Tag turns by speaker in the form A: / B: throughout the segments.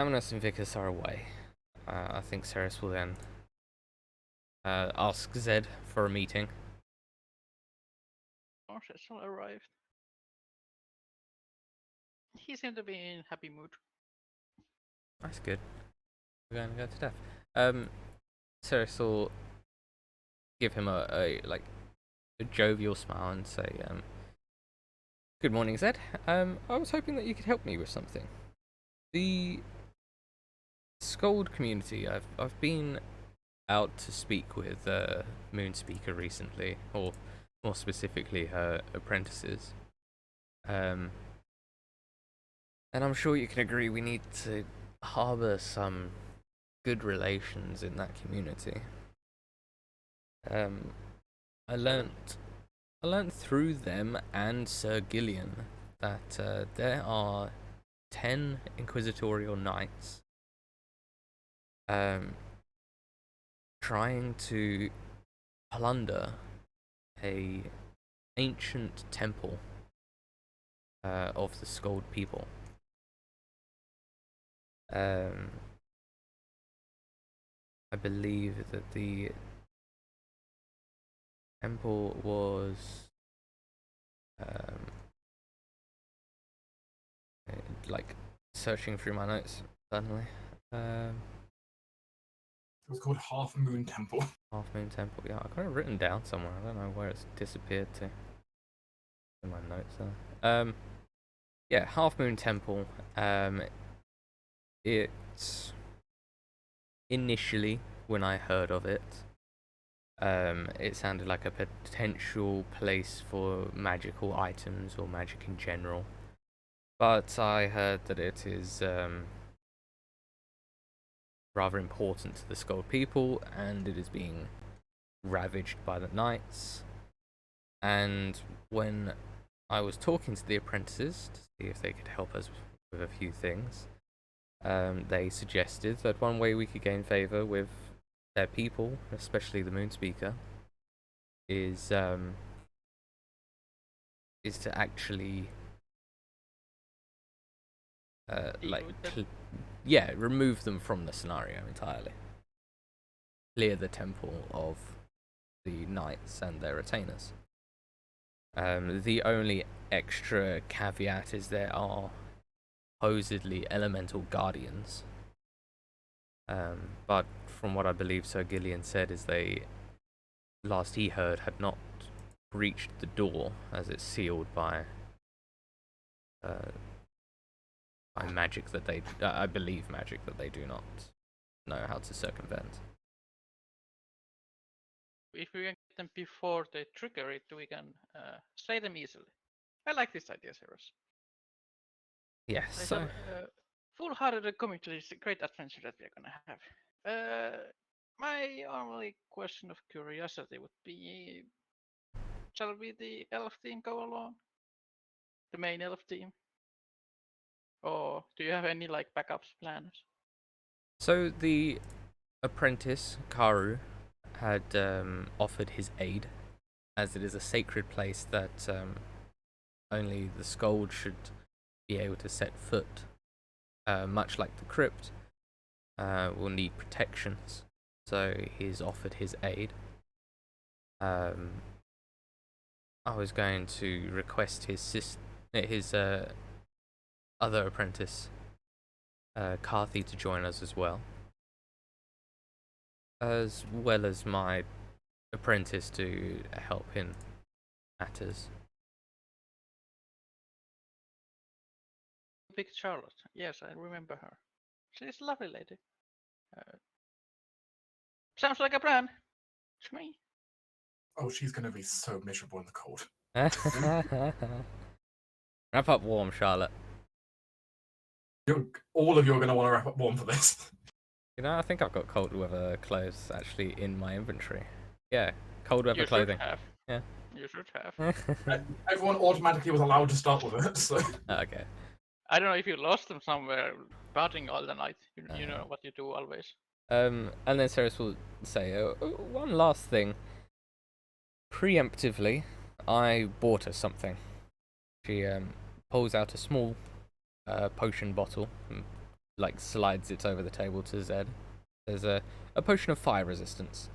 A: Amnos and Vicus are away. I think Ceres will then ask Zed for a meeting.
B: Cecil arrived. He seemed to be in happy mood.
A: That's good. We're going to go to death. Ceres will give him a jovial smile and say, "Good morning, Zed. I was hoping that you could help me with something. The Scold community. I've been out to speak with Moonspeaker recently, or more specifically her apprentices. And I'm sure you can agree we need to harbour some good relations in that community. I learnt through them and Sir Gillian that there are 10 inquisitorial knights trying to plunder a ancient temple of the Scold people. I believe that the temple was like searching through my notes suddenly.
C: It was called Half Moon Temple.
A: Half Moon Temple. Yeah, I got it written down somewhere. I don't know where it's disappeared to. In my notes there. Yeah, Half Moon Temple. It's initially when I heard of it, it sounded like a potential place for magical items or magic in general. But I heard that it is rather important to the Scold people, and it is being ravaged by the knights. And when I was talking to the apprentices to see if they could help us with a few things, they suggested that one way we could gain favor with their people, especially the Moonspeaker, is to actually remove them from the scenario entirely. Clear the temple of the knights and their retainers. The only extra caveat is there are supposedly elemental guardians. But from what I believe Sir Gillian said is they, last he heard, had not breached the door as it's sealed by magic that they, I believe magic that they do not know how to circumvent.
B: If we can get them before they trigger it, we can slay them easily. I like this idea, Ceres.
A: Yes.
B: I
A: So
B: shall full-hearted commit to this great adventure that we are gonna have. My only question of curiosity would be, shall we the elf team go along? The main elf team? Or do you have any like backups plans?
A: So the apprentice Karu had offered his aid, as it is a sacred place that only the Scold should be able to set foot. Much like the crypt, will need protections, so he's offered his aid. I was going to request his other apprentice, Carthy, to join us as well as my apprentice to help in matters.
B: Big Charlotte. Yes, I remember her. She's a lovely lady. Sounds like a plan to me.
C: Oh, she's going to be so miserable in the cold.
A: Wrap up warm, Charlotte.
C: All of you are going to want to wrap up warm for this.
A: You know, I think I've got cold weather clothes actually in my inventory. Yeah, cold weather
B: You
A: clothing.
B: should have.
A: Yeah.
B: You should have.
C: Everyone automatically was allowed to start with it, so...
A: Okay.
B: I don't know if you lost them somewhere partying all the night. You know what you do always.
A: And then Ceres will say, one last thing. Preemptively, I bought her something. She pulls out a small potion bottle, like slides it over the table to Zed. There's a potion of fire resistance.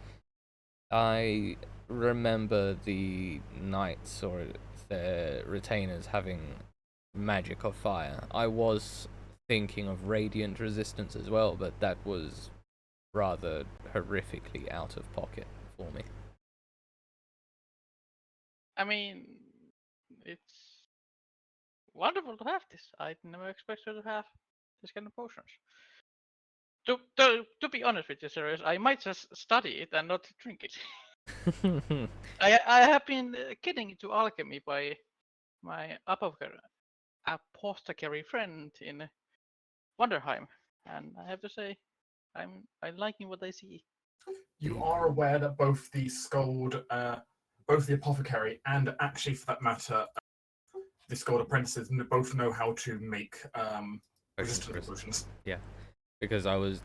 A: I remember the knights or their retainers having magic of fire. I was thinking of radiant resistance as well, but that was rather horrifically out of pocket for me.
B: I mean, it's wonderful to have this. I never expected to have this kind of potions. To be honest with you, serious, I might just study it and not drink it. I have been getting into alchemy by my apothecary friend in Wanderheim, and I have to say, I'm liking what I see.
C: You are aware that both the Skald, both the apothecary, and actually, for that matter, the Skald apprentices both know how to make resistance potions.
A: Yeah, because I was,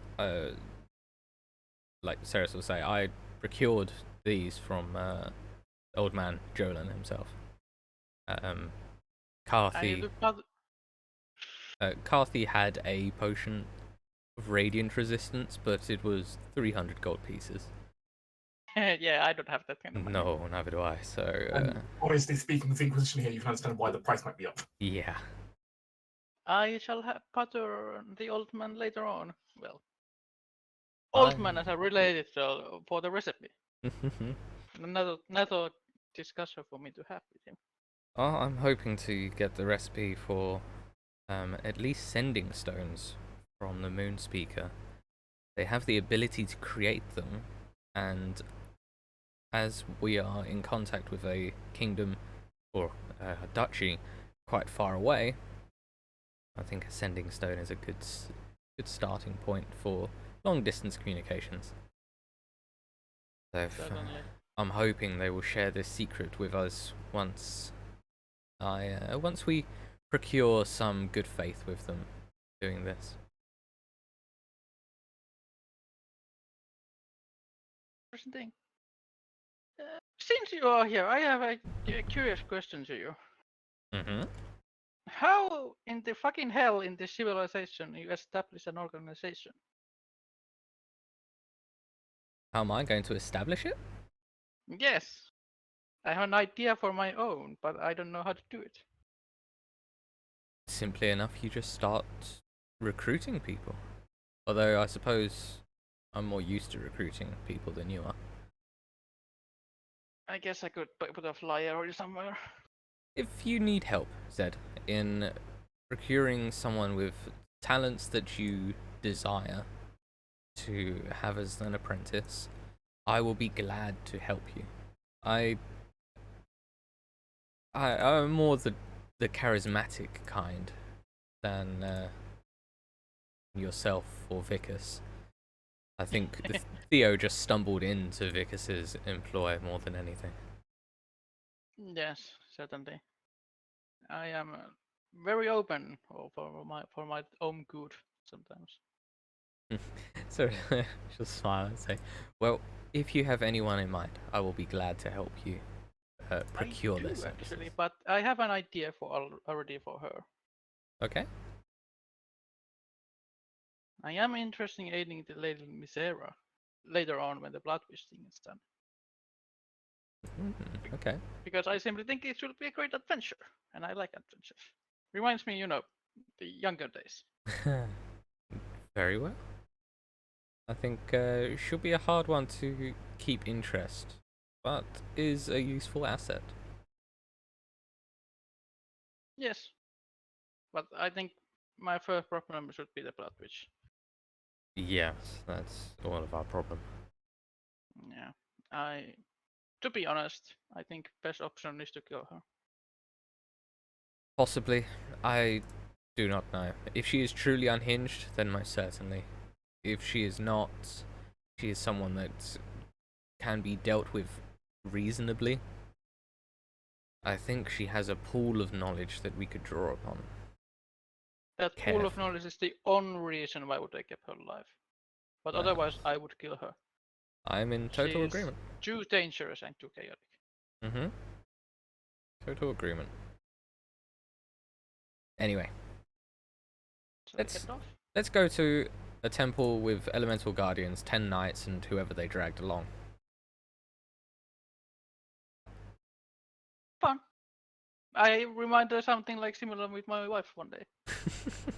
A: like Ceres will say, I procured these from old man Jolan himself. Carthy had a potion of radiant resistance, but it was 300 gold pieces.
B: Yeah, I don't have that kind of money.
A: No, neither do I. So,
C: honestly speaking, with the Inquisition here, you can understand why the price might be up.
A: yeah.
B: I shall putter the old man later on. Well, old man as I related for the recipe. Another discussion for me to have with him.
A: Oh, I'm hoping to get the recipe for at least sending stones from the Moon Speaker. They have the ability to create them, and as we are in contact with a kingdom or a duchy quite far away, I think a sending stone is a good starting point for long distance communications. So I'm hoping they will share this secret with us once we procure some good faith with them doing this.
B: Interesting thing. Since you are here, I have a curious question to you.
A: Mm-hmm.
B: How in the fucking hell in this civilization you establish an organization?
A: How am I going to establish it?
B: Yes. I have an idea for my own, but I don't know how to do it.
A: Simply enough, you just start recruiting people. Although I suppose I'm more used to recruiting people than you are.
B: I guess I could put a flyer or somewhere.
A: If you need help, Zed, in procuring someone with talents that you desire to have as an apprentice, I will be glad to help you. I'm more the charismatic kind than yourself or Vicus. I think Theo just stumbled into Vicus's employ more than anything.
B: Yes, certainly. I am very open for my own good sometimes.
A: So she'll smile and say, "Well, if you have anyone in mind, I will be glad to help you procure
B: I do,
A: this."
B: Actually, but I have an idea already for her.
A: Okay.
B: I am interested in aiding the lady Mizara later on when the blood wish thing is done.
A: Okay.
B: Because I simply think it should be a great adventure, and I like adventures. Reminds me, the younger days.
A: Very well. I think it should be a hard one to keep interest, but is a useful asset.
B: Yes, but I think my first problem should be the blood witch.
A: Yes, that's all of our problem.
B: Yeah, to be honest, I think best option is to kill her.
A: Possibly. I do not know. If she is truly unhinged, then most certainly. If she is not, she is someone that can be dealt with reasonably. I think she has a pool of knowledge that we could draw upon.
B: That pool of knowledge is the only reason why would I keep her alive. But otherwise, I would kill her.
A: I'm in total agreement.
B: Too dangerous and too chaotic.
A: Mm-hmm. Total agreement. Anyway, Let's go to a temple with elemental guardians, 10 knights, and whoever they dragged along.
B: Fun. I reminded something like similar with my wife one day.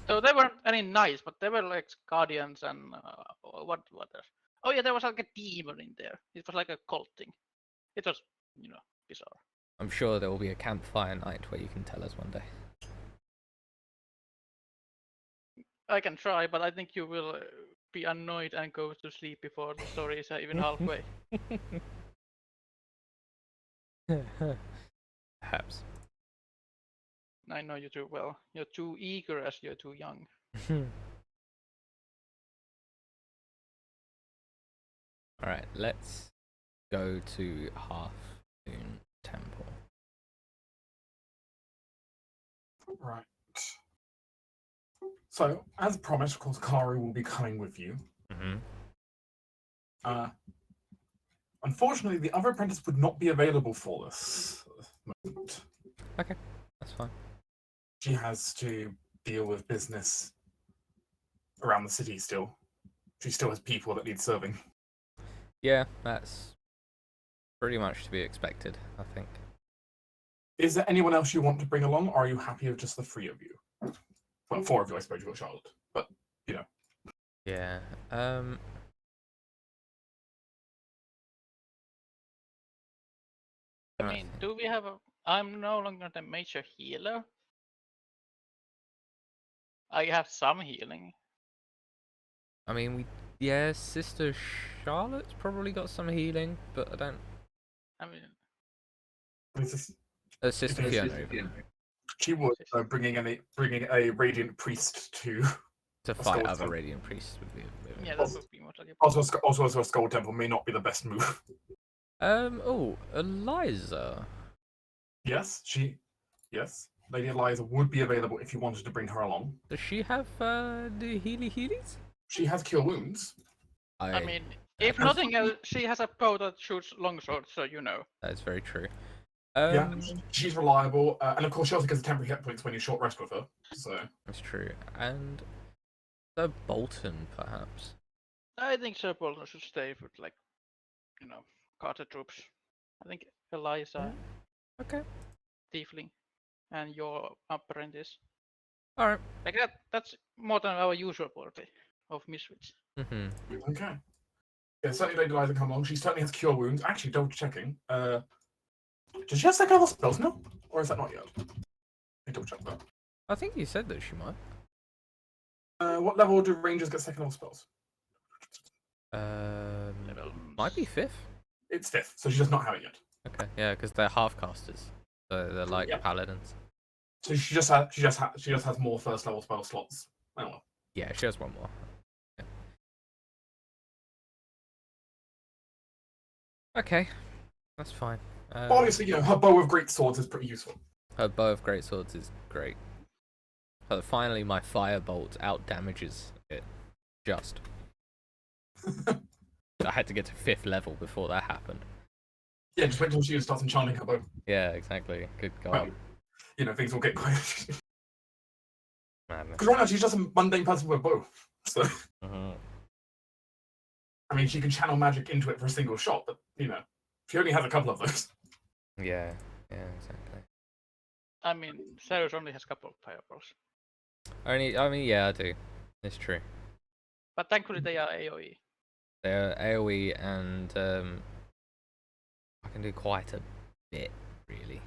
B: So they weren't any knights, but they were like guardians and what else? Oh yeah, there was like a demon in there. It was like a cult thing. It was, bizarre.
A: I'm sure there will be a campfire night where you can tell us one day.
B: I can try, but I think you will be annoyed and go to sleep before the story is even halfway.
A: Perhaps.
B: I know you too well. You're too eager as you're too young.
A: Alright, let's go to Half Moon Temple.
C: Right. So, as promised, of course, Kari will be coming with you. Unfortunately, the other apprentice would not be available for this moment.
A: Okay, that's fine.
C: She has to deal with business around the city still. She still has people that need serving.
A: Yeah, that's pretty much to be expected, I think.
C: Is there anyone else you want to bring along, or are you happy with just the three of you? Well, four of you, I suppose. You've got Charlotte, but
A: Yeah.
B: I mean, do we have a... I'm no longer the major healer. I have some healing.
A: I mean, yeah, Sister Charlotte's probably got some healing, but I don't.
B: I mean,
A: Sister Fiona, even.
C: She would bringing a radiant priest to
A: fight other radiant priests would be.
B: Yeah, that would be more like
C: Also, a skull temple may not be the best move.
A: Oh, Eliza.
C: Yes, Lady Eliza would be available if you wanted to bring her along.
A: Does she have the healies?
C: She has cure wounds.
B: I mean, if nothing else, she has a bow that shoots longsword, so you know.
A: That's very true.
C: Yeah, she's reliable, and of course she also gets temporary hit points when you short rest with her. So
A: that's true. And Sir Bolton, perhaps.
B: I think Sir Bolton should stay with Carter troops. I think Eliza,
A: Okay.
B: Tiefling, and your apprentice.
A: All right.
B: Like that's more than our usual party of misfits.
C: Okay. Yeah, certainly Lady Eliza come along. She certainly has cure wounds. Actually, double checking. Does she have second level spells now? Or is that not yet? Let me double check that.
A: I think you said that she might.
C: What level do rangers get second level spells?
A: Might be 5th.
C: It's 5th, so she does not have it yet.
A: Okay, yeah, because they're half casters, so they're like paladins.
C: So she just has more first level spell slots. Oh well.
A: Yeah, she has one more. Yeah. Okay, that's fine.
C: Obviously, her bow of great swords is pretty useful.
A: Her bow of great swords is great. But finally, my firebolt out damages it. Just. I had to get to 5th level before that happened.
C: Yeah, just wait until she starts enchanting her bow.
A: Yeah, exactly. Good God.
C: Well, things will get quite.
A: Madness.
C: Because right now she's just a mundane person with a bow. So. I mean, she can channel magic into it for a single shot, but she only has a couple of those.
A: Yeah, exactly.
B: I mean, Cyrus only has a couple of fireballs.
A: I mean, yeah, I do. It's true.
B: But thankfully they are AoE.
A: They're AoE and I can do quite a bit, really.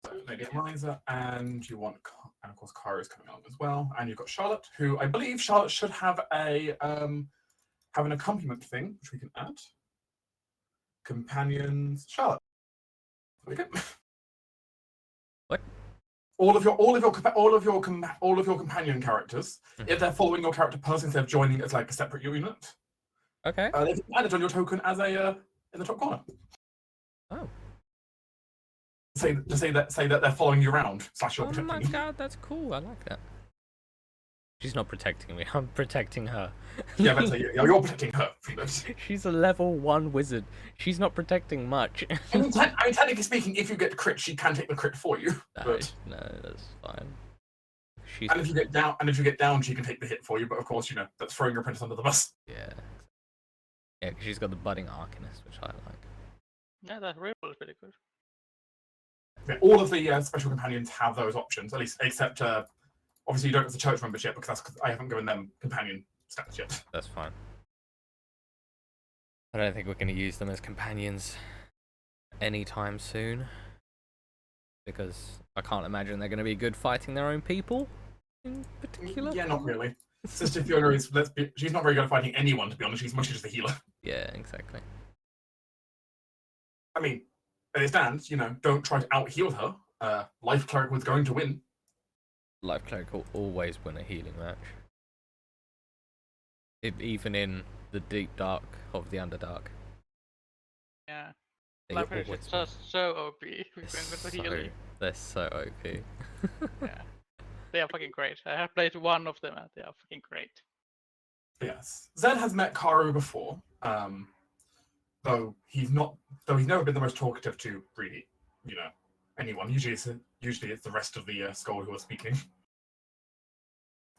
C: So Lady Eliza, and you want, and of course, Kara's coming along as well, and you've got Charlotte, who I believe Charlotte should have an accompaniment thing, which we can add. Companions, Charlotte. There we go.
A: What?
C: All of your companion characters, if they're following your character person instead of joining as like a separate unit,
A: okay,
C: they've added on your token as a in the top corner.
A: Oh.
C: Say that they're following you around / you're protecting
A: my
C: you.
A: God, that's cool. I like that. She's not protecting me. I'm protecting her.
C: Yeah, you're protecting her.
A: She's a level 1 wizard. She's not protecting much.
C: I mean, technically speaking, if you get crit, she can take the crit for you.
A: No, that's fine. she's
C: And if you get down, she can take the hit for you. But of course, that's throwing your apprentice under the bus.
A: yeah, 'cause she's got the budding arcanist, which I like.
B: Yeah, that reroll is pretty good.
C: Yeah, all of the special companions have those options, at least except obviously you don't have the church members yet because I haven't given them companion stats yet.
A: That's fine. I don't think we're going to use them as companions anytime soon, because I can't imagine they're going to be good fighting their own people in particular.
C: Yeah, not really. Sister Fiona is she's not very good at fighting anyone, to be honest. She's mostly just a healer.
A: Yeah, exactly.
C: I mean, as it stands, don't try to out heal her. Life Cleric was going to win.
A: Life Cleric will always win a healing match. Even in the deep dark of the Underdark.
B: Yeah.
A: They
B: Life is
A: always
B: just so OP. With the healing.
A: They're so OP.
B: Yeah. They are fucking great. I have played one of them and they are fucking great.
C: Yes. Zed has met Karu before, though he's never been the most talkative to really, anyone. Usually it's the rest of the Skaldi who are speaking.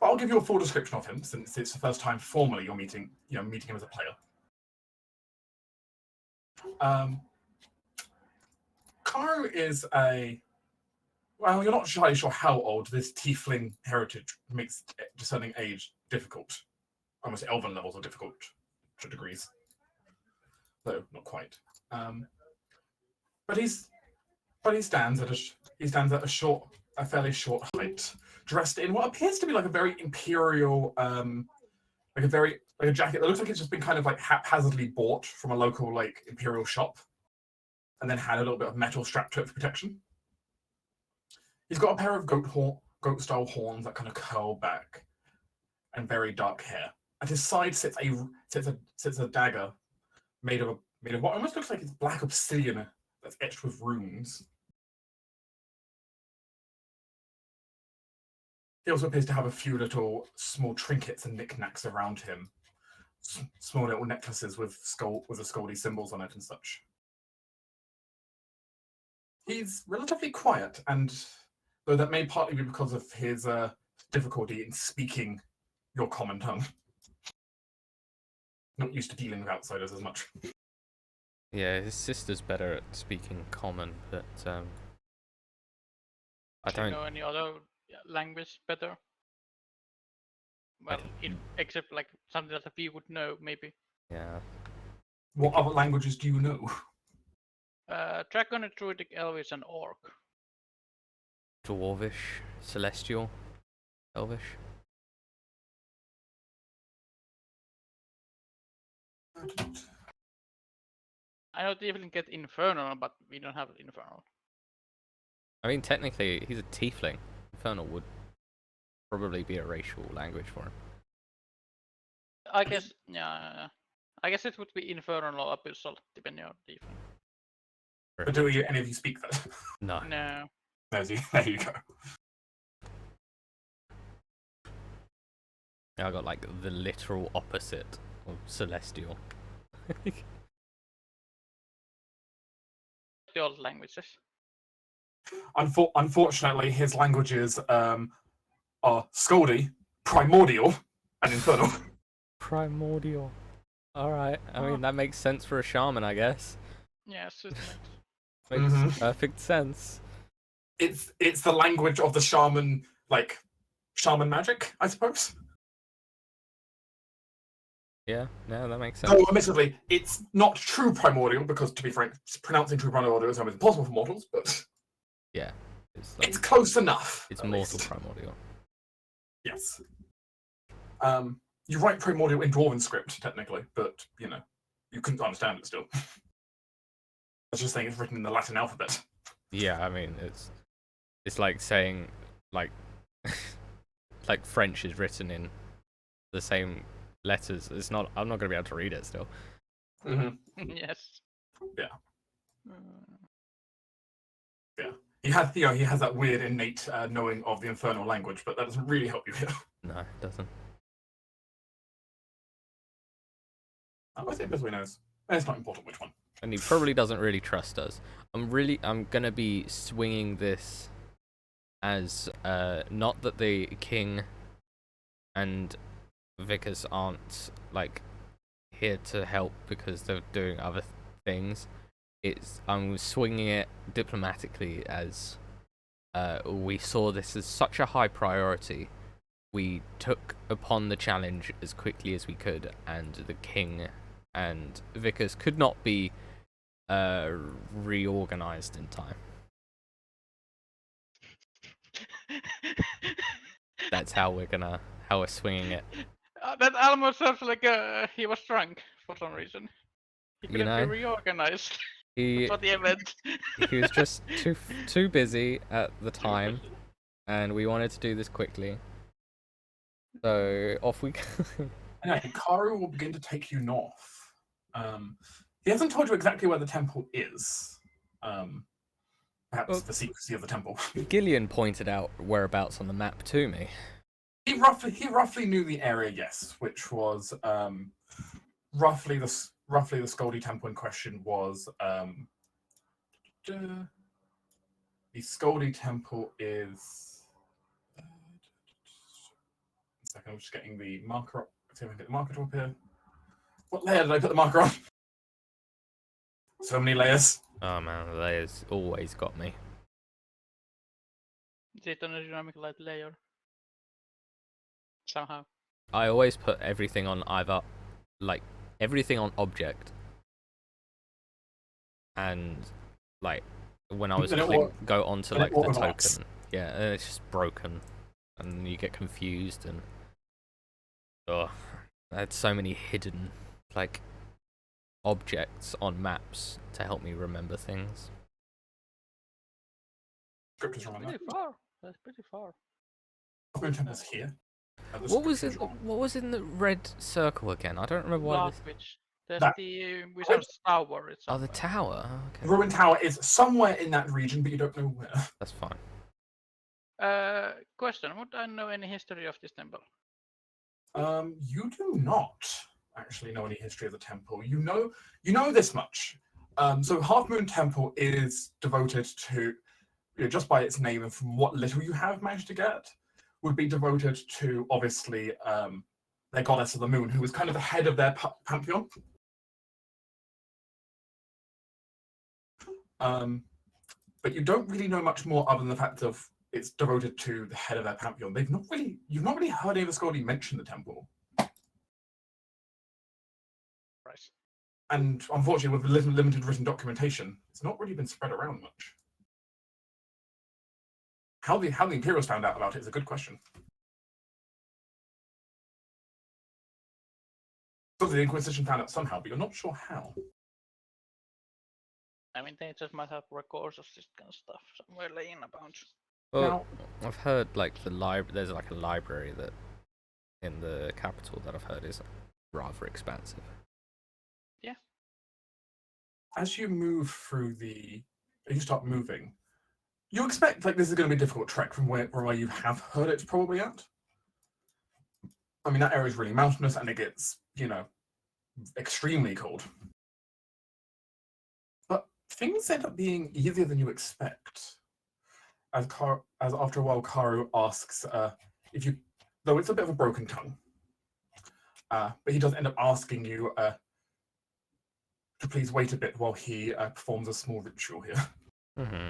C: But I'll give you a full description of him since it's the first time formally you're meeting him as a player. Karu is well, you're not entirely sure how old. This tiefling heritage makes discerning age difficult. Almost elven levels are difficult to degrees. Though not quite. But he stands at a fairly short height, dressed in what appears to be like a very imperial, like a jacket that looks like it's just been kind of like haphazardly bought from a local like imperial shop, and then had a little bit of metal strapped to it for protection. He's got a pair of goat-style horns that kind of curl back, and very dark hair. At his side sits a dagger made of what almost looks like it's black obsidian that's etched with runes. He also appears to have a few little small trinkets and knickknacks around him. Small little necklaces with the Skaldi symbols on it and such. He's relatively quiet, and though that may partly be because of his difficulty in speaking your common tongue. Not used to dealing with outsiders as much.
A: Yeah, his sister's better at speaking common, but I
B: Do you
A: don't
B: know any other language better? Well, except like something that we would know, maybe.
A: Yeah.
C: What other languages do you know?
B: Dragon, Druidic, Elvish, and Orc.
A: Dwarvish, Celestial, Elvish.
B: I know they even get Infernal, but we don't have Infernal.
A: I mean, technically, he's a tiefling. Infernal would probably be a racial language for him.
B: I guess, yeah. I guess it would be Infernal or Abyssal, depending on the different.
C: But do any of you speak that?
A: No.
B: No.
C: There you go.
A: I got like the literal opposite of Celestial.
B: The old languages.
C: Unfortunately, his languages are Skaldi, Primordial, and Infernal.
A: Primordial. Alright, I mean, that makes sense for a shaman, I guess.
B: Yes, it
A: Makes perfect sense.
C: It's the language of the shaman, like shaman magic, I suppose.
A: Yeah, no, that makes sense.
C: Though, admittedly, it's not true primordial because, to be frank, pronouncing true primordial is almost impossible for mortals. But
A: yeah,
C: it's close enough.
A: It's mortal primordial.
C: Yes. You write primordial in Dwarven script technically, but you couldn't understand it still. I was just saying it's written in the Latin alphabet.
A: Yeah, I mean it's like saying like like French is written in the same letters. It's not. I'm not going to be able to read it still.
B: Yes.
C: Yeah. Yeah. He has that weird innate knowing of the infernal language, but that doesn't really help you here.
A: No, it doesn't.
C: I think Persuasion knows. It's not important which one.
A: And he probably doesn't really trust us. I'm gonna be swinging this as not that the king and Vickers aren't like here to help because they're doing other things. I'm swinging it diplomatically as we saw this as such a high priority. We took upon the challenge as quickly as we could, and the king and Vickers could not be reorganized in time. That's how we're swinging it.
B: That almost sounds like he was drunk for some reason. He
A: You
B: couldn't
A: know,
B: be reorganized
A: he
B: for the event.
A: he was just too busy at the time, and we wanted to do this quickly. So off we go.
C: Anyway, Karu will begin to take you north. He hasn't told you exactly where the temple is. Perhaps
A: Well,
C: the secrecy of the temple.
A: Gillian pointed out whereabouts on the map to me.
C: He roughly knew the area, yes, which was roughly the Skaldi temple in question was the Skaldi temple is. One second, I'm just getting the marker up. Let's see if I can get the marker up here. What layer did I put the marker on? So many layers.
A: Oh man, the layers always got me.
B: Is it on a dynamic light layer? Somehow.
A: I always put everything on either, like, everything on object. And, like, when I was go on to, like, the token. Yeah, and it's just broken. And you get confused and... Oh, I had so many hidden, like, objects on maps to help me remember things.
C: Script is wrong.
B: Pretty far. That's pretty far.
C: The temple's here.
A: What was in the red circle again? I don't remember what it was.
B: There's
C: That-
B: the Wizard's Tower. It's
A: Oh, the tower. Oh, okay.
C: The Ruined Tower is somewhere in that region, but you don't know where.
A: That's fine.
B: Question: would I know any history of this temple?
C: You do not actually know any history of the temple. You know this much. So Half Moon Temple is devoted to, just by its name and from what little you have managed to get, would be devoted to obviously their goddess of the moon, who was kind of the head of their pantheon. But you don't really know much more other than the fact of it's devoted to the head of their pantheon. You've not really heard any of the Skaldi mention the temple.
B: Right.
C: And unfortunately, with limited written documentation, it's not really been spread around much. How the Imperials found out about it is a good question. So the Inquisition found out somehow, but you're not sure how.
B: I mean, they just might have records of this kind of stuff somewhere laying about.
A: Well, I've heard like there's like a library that in the capital that I've heard is rather expansive.
B: Yeah.
C: As you move through you start moving, you expect like this is going to be a difficult trek from where you have heard it's probably at. I mean, that area is really mountainous and it gets, extremely cold. But things end up being easier than you expect. As after a while, Karu asks though it's a bit of a broken tongue, but he does end up asking you to please wait a bit while he performs a small ritual here.
A: Mm-hmm.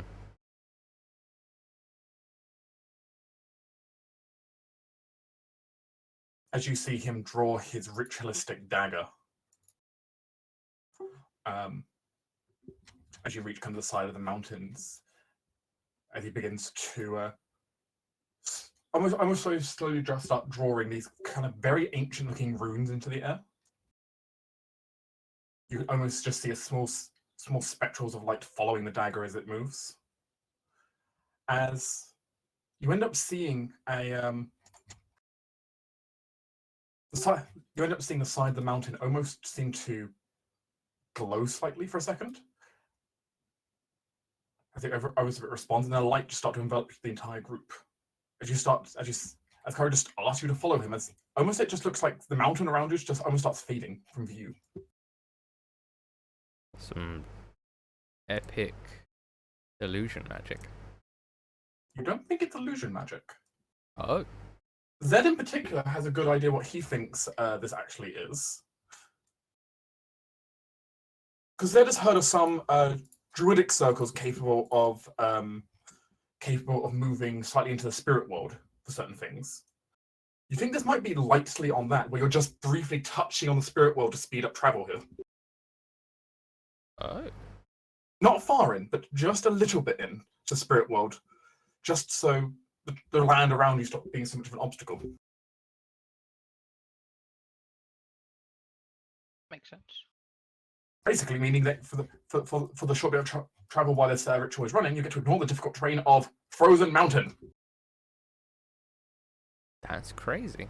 C: As you see him draw his ritualistic dagger. As you reach kind of the side of the mountains, as he begins to almost slowly just start drawing these kind of very ancient looking runes into the air. You almost just see a small spectrals of light following the dagger as it moves. As you end up seeing the side of the mountain almost seem to glow slightly for a second. I think I was a bit responds, and then a light just start to envelop the entire group. As Karu just asks you to follow him, as almost it just looks like the mountain around you just almost starts fading from view.
A: Some epic illusion magic.
C: You don't think it's illusion magic?
A: Oh,
C: Zed in particular has a good idea what he thinks this actually is. Because Zed has heard of some druidic circles capable of moving slightly into the spirit world for certain things. You think this might be lightly on that, where you're just briefly touching on the spirit world to speed up travel here?
A: oh,
C: Not far in, but just a little bit in to spirit world, just so the land around you stops being so much of an obstacle.
B: Makes sense.
C: Basically, meaning that for the short bit of travel while this ritual is running, you get to ignore the difficult terrain of frozen mountain.
A: that's crazy.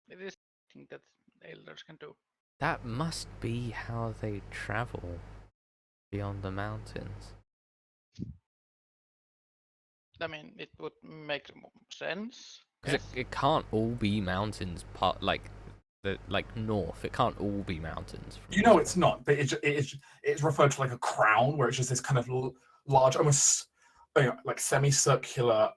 B: It is something that elders can do.
A: That must be how they travel beyond the mountains.
B: I mean, it would make sense.
A: Because
B: Yes.
A: it can't all be mountains, like north. It can't all be mountains.
C: You know it's not, but it's referred to like a crown, where it's just this kind of large, almost like semicircular,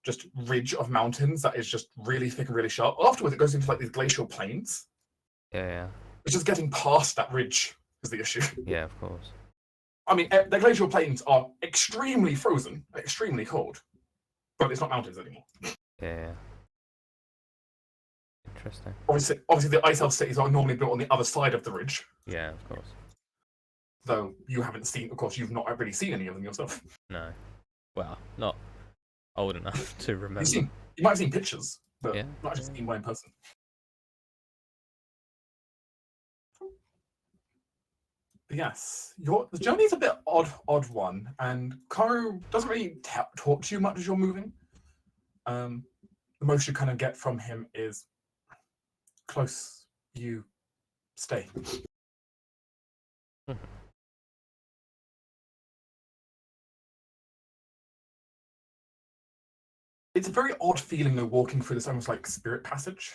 C: just ridge of mountains that is just really thick and really sharp. Afterwards, it goes into like these glacial plains.
A: Yeah,
C: It's just getting past that ridge is the issue.
A: yeah, of course.
C: I mean, the glacial plains are extremely frozen, extremely cold, but it's not mountains anymore.
A: Yeah. Interesting.
C: Obviously, the ice elf cities are normally built on the other side of the ridge,
A: Yeah, of course.
C: though you haven't seen. Of course, you've not really seen any of them yourself.
A: No. Well, not old enough to remember.
C: You might have seen pictures, but
A: Yeah.
C: not actually seen one in person. But yes, the journey's a bit odd one, and Karu doesn't really talk to you much as you're moving. The most you kind of get from him is close, you stay. It's a very odd feeling though, walking through this almost like spirit passage.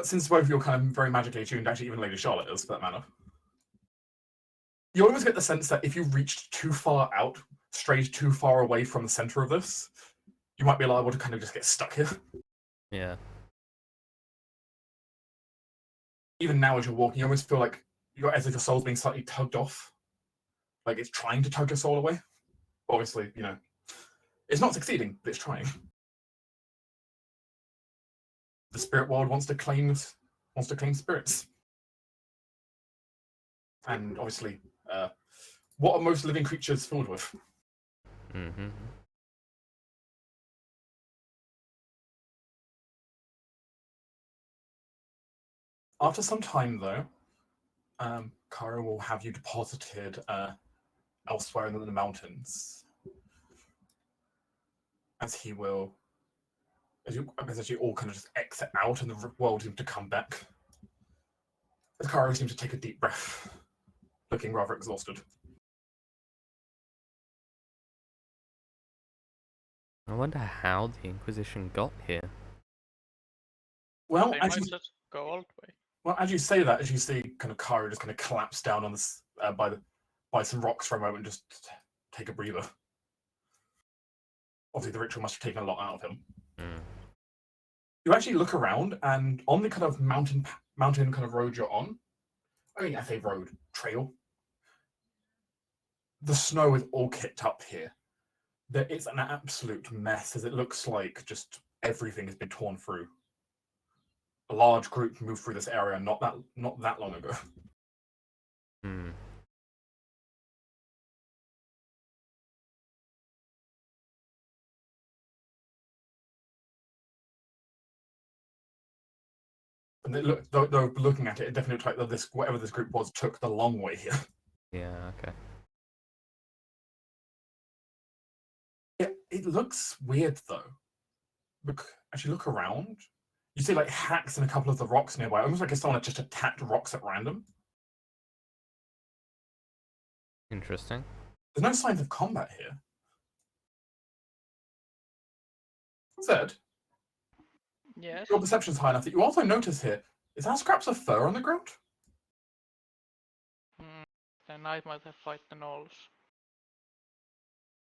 C: Since both of you are kind of very magically attuned, actually even Lady Charlotte is for that matter. You almost get the sense that if you reached too far out, strayed too far away from the center of this, you might be liable to kind of just get stuck here.
A: Yeah.
C: Even now, as you're walking, you almost feel like as if your soul's being slightly tugged off, like it's trying to tug your soul away. Obviously, it's not succeeding, but it's trying. The spirit world wants to claim spirits, and obviously, what are most living creatures filled with?
A: Mm-hmm.
C: After some time, though, Kara will have you deposited elsewhere in the mountains, as you all kind of just exit out, and the world seems to come back. As Kara seems to take a deep breath, looking rather exhausted.
A: I wonder how the Inquisition got here.
C: Well,
B: They might just go all the way.
C: Well, as you say that, as you see kind of Kara just kind of collapse down on this by some rocks for a moment, just take a breather. Obviously, the ritual must have taken a lot out of him.
A: Mm.
C: You actually look around, and on the kind of mountain kind of road you're on, I say road, trail, the snow is all kicked up here. It's an absolute mess, as it looks like just everything has been torn through. A large group moved through this area not that long ago.
A: Hmm.
C: And though looking at it, it definitely looks like that whatever this group was took the long way here.
A: Yeah, okay.
C: It looks weird though. As you look around, you see like hacks in a couple of the rocks nearby, almost like if someone had just attacked rocks at random.
A: Interesting.
C: There's no signs of combat here. Zed,
B: Yes.
C: your perception's high enough that you also notice here, is there scraps of fur on the ground?
B: knight might have fight the gnolls.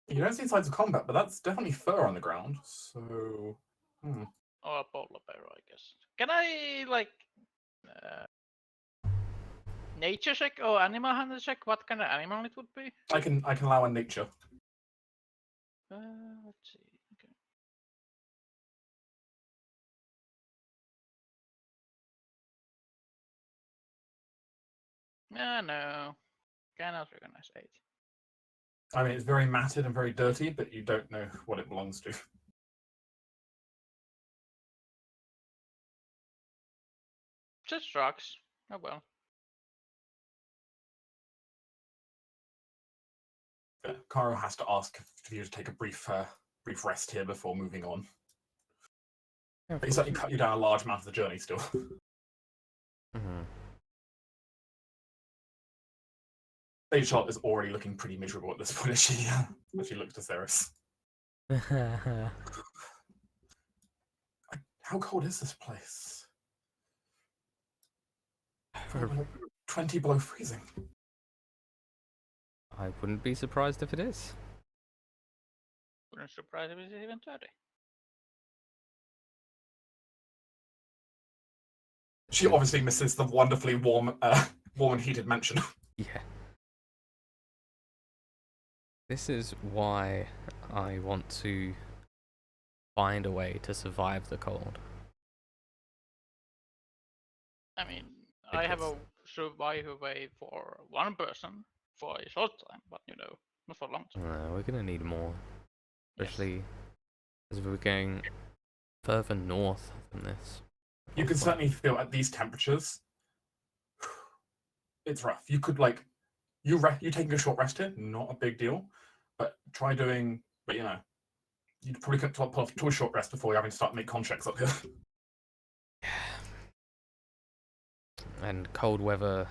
C: You don't see signs of combat, but that's definitely fur on the ground. So,
B: Or a polar bear, I guess. Can I like nature check or animal handler check what kind of animal it would be?
C: I can allow a nature.
B: Let's see. Okay. No. Cannot recognize 8.
C: I mean, it's very matted and very dirty, but you don't know what it belongs to.
B: Just rocks. Oh well.
C: Caro has to ask for you to take a brief rest here before moving on. But he certainly cut you down a large amount of the journey still.
A: Mm-hmm.
C: Lady Charlotte is already looking pretty miserable at this point as she looks to Ceres. How cold is this place? 20 below freezing.
A: I wouldn't be surprised if it is.
B: Wouldn't surprise if it's even 30.
C: She obviously misses the wonderfully warm and heated mansion.
A: Yeah. This is why I want to find a way to survive the cold.
B: I mean, I have a survival way for one person for a short time, but not for a long time.
A: No, we're gonna need more, especially as we're going further north than this.
C: You can certainly feel at these temperatures, it's rough. You could you taking a short rest here, not a big deal, but try doing. But you'd probably could pull off to a short rest before you're having to start make contracts up here.
A: And cold weather.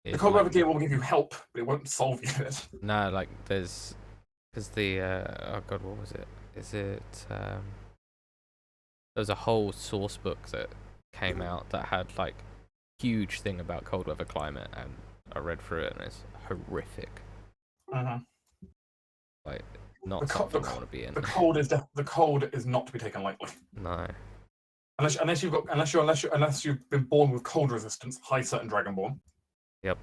C: The cold weather gear will give you help, but it won't solve you it.
A: No, like there's because the oh god, what was it? Is it there's a whole source book that came out that had like huge thing about cold weather climate, and I read through it and it's horrific. Like not something I want to be in.
C: The cold is not to be taken lightly.
A: No.
C: Unless you've been born with cold resistance, high certain dragonborn.
A: Yep.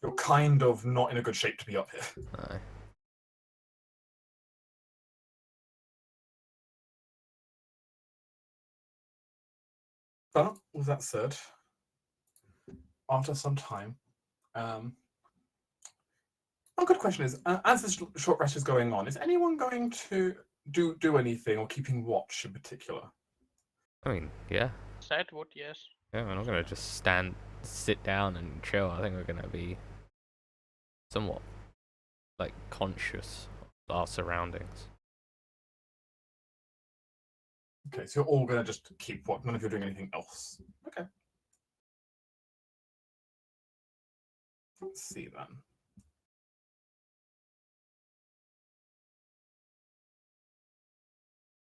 C: You're kind of not in a good shape to be up here.
A: No.
C: But with that said, after some time, a good question is: as this short rest is going on, is anyone going to do anything or keeping watch in particular?
A: I mean, yeah.
B: Said would, yes.
A: Yeah, we're not gonna just sit down and chill. I think we're gonna be somewhat like conscious of our surroundings.
C: Okay, so you're all gonna just keep watch. None of you are doing anything else. Okay. Let's see then.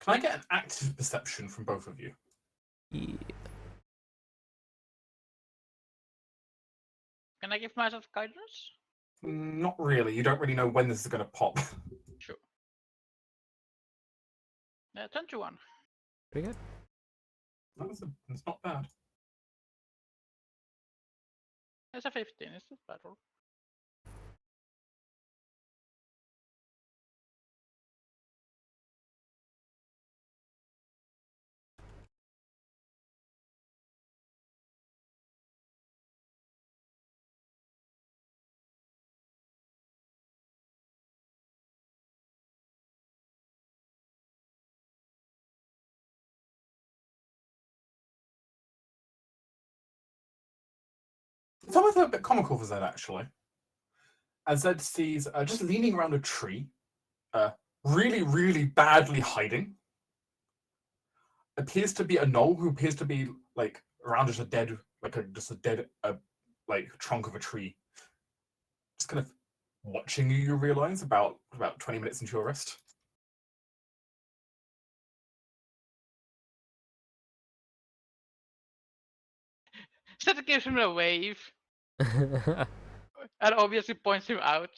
C: Can I get an active perception from both of you?
A: Yeah.
B: Can I give myself guidance?
C: Not really. You don't really know when this is going to pop.
B: Sure. 21.
A: Pretty good.
C: It's not bad.
B: It's a 15. It's not bad roll.
C: It's almost a little bit comical for Zed, actually. As Zed sees, just leaning around a tree, really, really badly hiding, appears to be a gnoll who appears to be like around just a dead trunk of a tree. Just kind of watching you. You realize about 20 minutes into your rest.
B: Instead gives him a wave. And obviously points him out.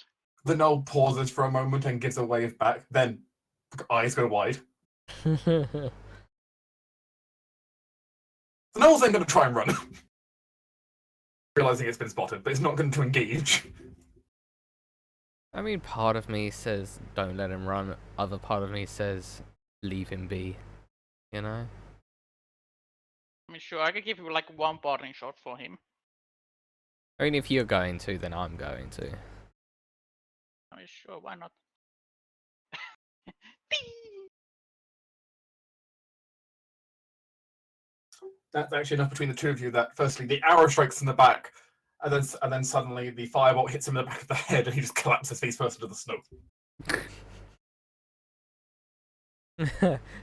C: The gnoll pauses for a moment and gives a wave back, then eyes go wide. The gnoll's then going to try and run, realizing it's been spotted, but it's not going to engage.
A: I mean, part of me says don't let him run. Other part of me says leave him be. You know.
B: I mean, sure, I could give you like one parting shot for him.
A: I mean, if you're going to, then I'm going to.
B: I mean, sure, why not?
C: That's actually enough between the two of you that firstly the arrow strikes in the back, and then suddenly the firebolt hits him in the back of the head, and he just collapses face first into the snow.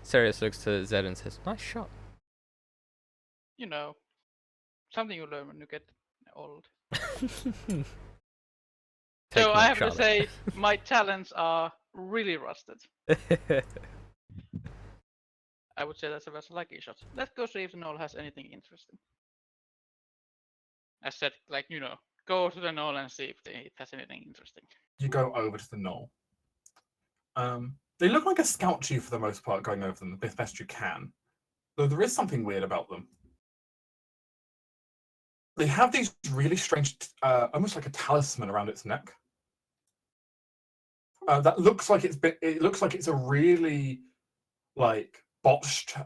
A: Sirius looks to Zed and says, "Nice shot."
B: You know, something you learn when you get old.
A: Take
B: So I
A: note,
B: have to
A: Charlotte.
B: say, my talents are really rusted. I would say that's a very lucky shot. Let's go see if the gnoll has anything interesting. I said, like, you know, go to the gnoll and see if it has anything interesting.
C: You go over to the gnoll. They look like a scout to you for the most part, going over them the best you can. Though there is something weird about them. They have these really strange, almost like a talisman around its neck. That looks like it looks like it's a really, like, botched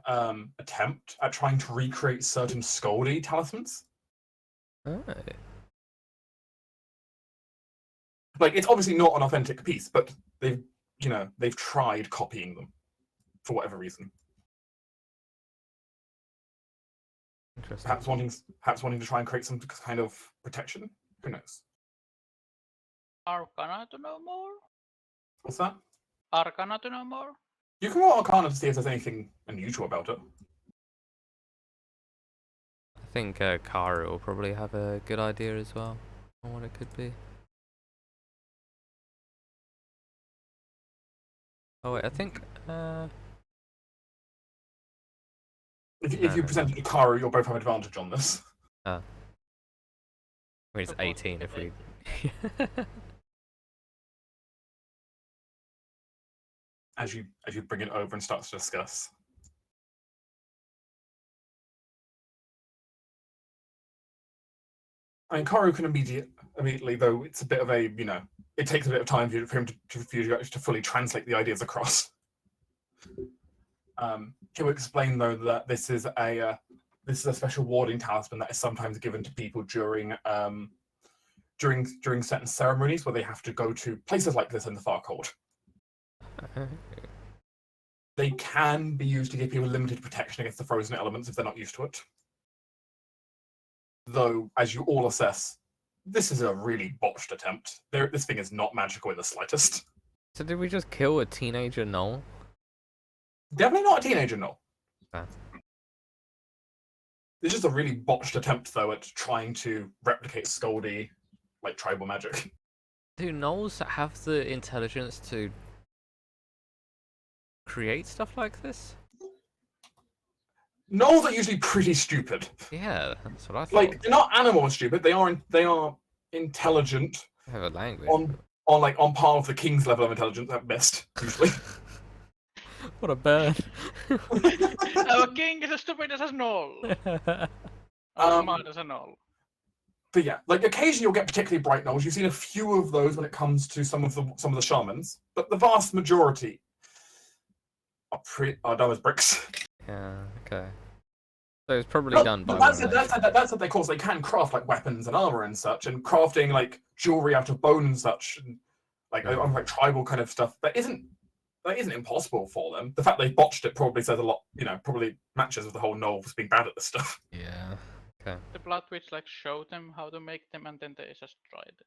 C: attempt at trying to recreate certain Skaldi talismans.
A: Oh.
C: Like, it's obviously not an authentic piece, but they've tried copying them for whatever reason.
A: Interesting.
C: Perhaps wanting to try and create some kind of protection. Who knows?
B: Arcana to know more?
C: What's that?
B: Arcana to know more?
C: You can roll Arcana to see if there's anything unusual about it.
A: I think Kara will probably have a good idea as well on what it could be. Oh wait, I think
C: If you present it to Kara, you'll both have advantage on this.
A: I mean, it's
B: So both
A: 18 if we.
C: As you bring it over and start to discuss. I mean, Karu can immediately, though it's a bit of a, it takes a bit of time for him to fully translate the ideas across. He'll explain though that this is a special warding talisman that is sometimes given to people during certain ceremonies where they have to go to places like this in the far cold. They can be used to give people limited protection against the frozen elements if they're not used to it. Though, as you all assess, this is a really botched attempt. This thing is not magical in the slightest.
A: So did we just kill a teenager gnoll?
C: Definitely not a teenager gnoll.
A: Ah.
C: It's just a really botched attempt, though, at trying to replicate Skaldi, like, tribal magic.
A: Do gnolls have the intelligence to create stuff like this?
C: Gnolls are usually pretty stupid.
A: Yeah, that's what I thought.
C: Like, they're not animal stupid. They are intelligent.
A: They have a language.
C: On par with the king's level of intelligence at best, usually.
A: What a bird.
B: Our king is as stupid as a gnoll. Smart as a gnoll.
C: But yeah, like occasionally you'll get particularly bright gnolls. You've seen a few of those when it comes to some of the shamans, but the vast majority are dumb as bricks.
A: Yeah, okay. So it's probably done by
C: that's what they call. They can craft like weapons and armor and such, and crafting like jewelry out of bone and such, and like tribal kind of stuff. That isn't impossible for them. The fact they botched it probably says a lot. Probably matches with the whole gnolls being bad at this stuff.
A: Yeah. Okay.
B: The Blood Witch like showed them how to make them, and then they just tried it.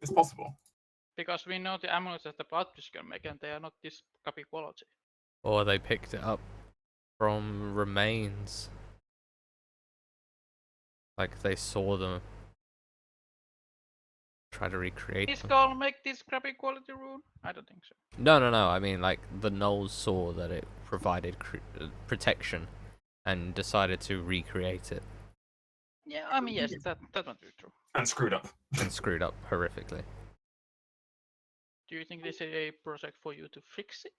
C: It's possible.
B: Because we know the amulets that the Blood Witch can make, and they are not this copy quality.
A: Or they picked it up from remains. Like they saw them. Try to recreate
B: Is
A: them.
B: Skull make this crappy quality rune? I don't think so.
A: No. I mean, like the gnolls saw that it provided protection, and decided to recreate it.
B: Yeah, I mean yes, that might be true.
C: And screwed up.
A: and screwed up horrifically.
B: Do you think this is a project for you to fix it?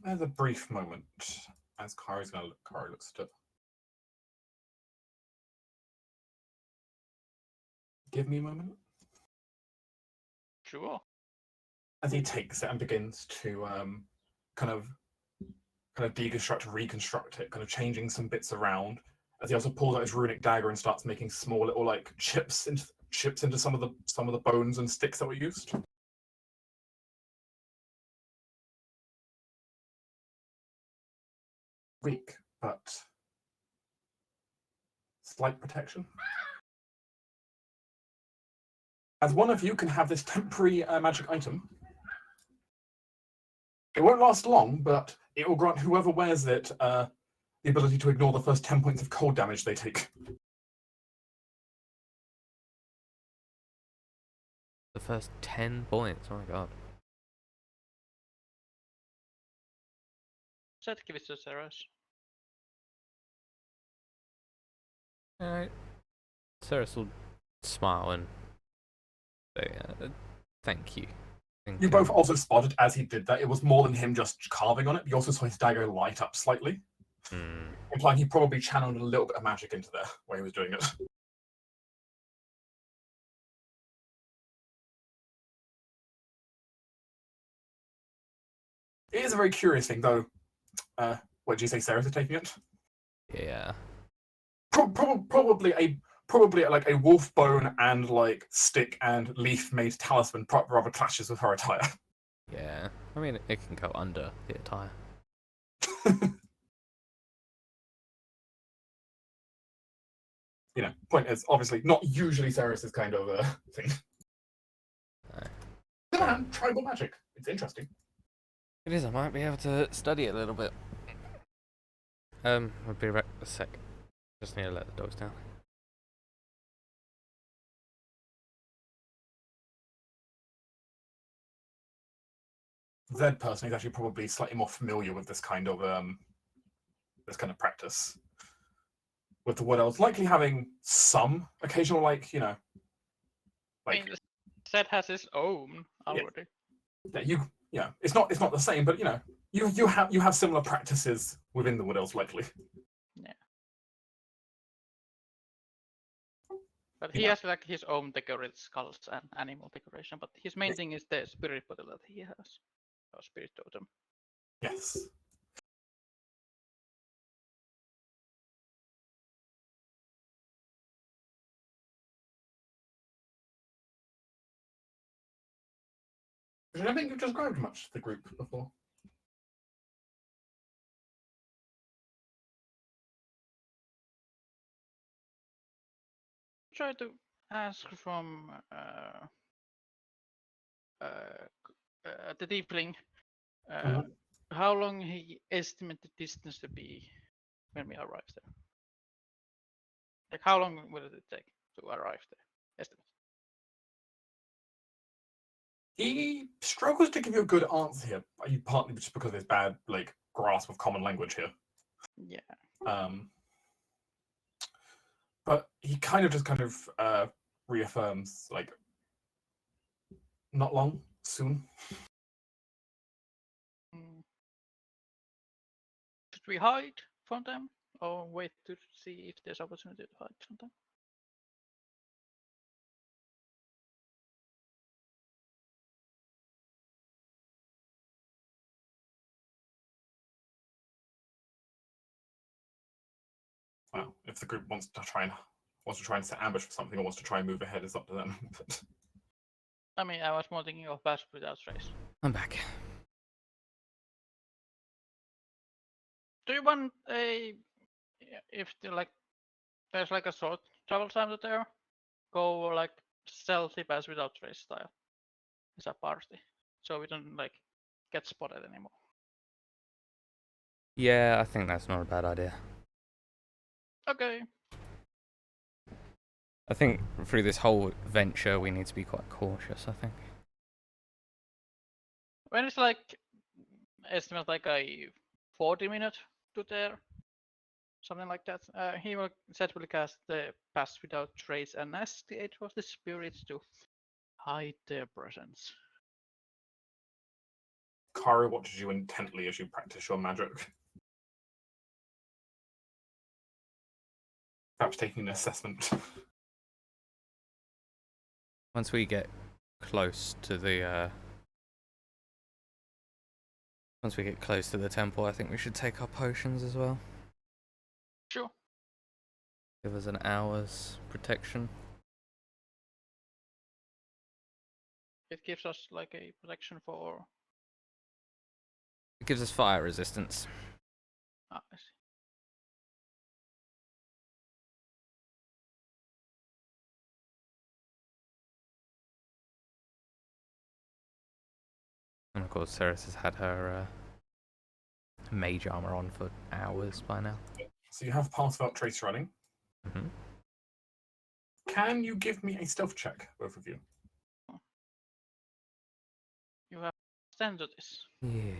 C: There's a brief moment as Kari's gonna look. Kari looks at it. Give me a moment.
B: Sure.
C: As he takes it and begins to kind of deconstruct, reconstruct it, kind of changing some bits around. As he also pulls out his runic dagger and starts making small little like chips into some of the bones and sticks that were used. Weak, but slight protection. As one of you can have this temporary magic item. It won't last long, but it will grant whoever wears it the ability to ignore the first 10 points of cold damage they take.
A: The first 10 points. Oh my god.
B: Said give it to Ceres.
A: Alright. Ceres will smile and say, thank you.
C: You both also spotted as he did that, it was more than him just carving on it. You also saw his dagger light up slightly, implying he probably channeled a little bit of magic into there while he was doing it. It is a very curious thing, though. What did you say, Ceres is taking it?
A: Yeah.
C: Probably like a wolf bone and like stick and leaf made talisman rather clashes with her attire.
A: Yeah. I mean, it can go under the attire.
C: You know, point is obviously not usually Ceres's kind of thing.
A: No.
C: Tribal magic. It's interesting.
A: It is. I might be able to study it a little bit. I'll be right a sec. Just need to let the dogs down.
C: Zed person is actually probably slightly more familiar with this kind of practice. With the Wood Elves likely having some occasional, like, you know, like
B: I mean, Zed has his own already.
C: Yeah, it's not the same, but you know, you have similar practices within the Wood Elves likely.
B: Yeah. But he has like his own decorated skulls and animal decoration, but his main thing is the spirit bottle that he has. Or spirit totem.
C: Yes. I don't think you've described much to the group before.
B: Try to ask from the Deepling how long he estimated the distance to be when we arrive there. Like how long will it take to arrive there? Estimate.
C: He struggles to give you a good answer here, partly just because of his bad like grasp of common language here.
B: Yeah.
C: But he kind of reaffirms like not long, soon.
B: Should we hide from them or wait to see if there's opportunity to hide from them?
C: Well, if the group wants to try and set ambush for something or wants to try and move ahead, it's up to them.
B: I mean, I was more thinking of pass without trace.
A: I'm back.
B: Do you want if there's like a short travel time to there, go like stealthy pass without trace style as a party, so we don't like get spotted anymore.
A: Yeah, I think that's not a bad idea.
B: Okay.
A: I think through this whole venture, we need to be quite cautious, I think.
B: When it's like estimate like a 40-minute to there. something like that. He will set will cast the Pass Without Trace and ask the Age of the Spirits to hide their presence.
C: Karu watches you intently as you practice your magic. Perhaps taking an assessment.
A: Once we get close to the temple, I think we should take our potions as well.
B: Sure.
A: Give us an hour's protection.
B: It gives us like a protection for.
A: It gives us fire resistance.
B: I see.
A: And of course, Ceres has had her mage armor on for hours by now.
C: So you have Pass Without Trace running.
A: Mm-hmm.
C: Can you give me a stealth check, both of you?
B: You have stand to this.
A: Yeah.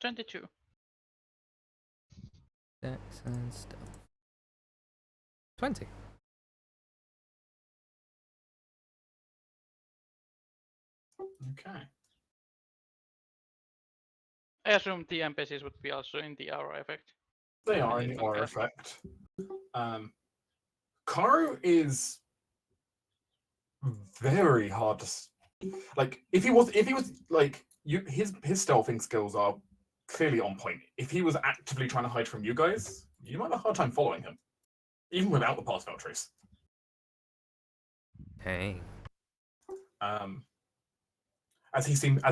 B: 22.
A: Dex and stealth. 20.
C: Okay.
B: I assume the NPCs would be also in the aura effect.
C: They are in the aura effect. Karu is very hard to like. If he was like you, his stealthing skills are clearly on point. If he was actively trying to hide from you guys, you might have a hard time following him, even without the Pass Without Trace.
A: Hey.
C: As he seems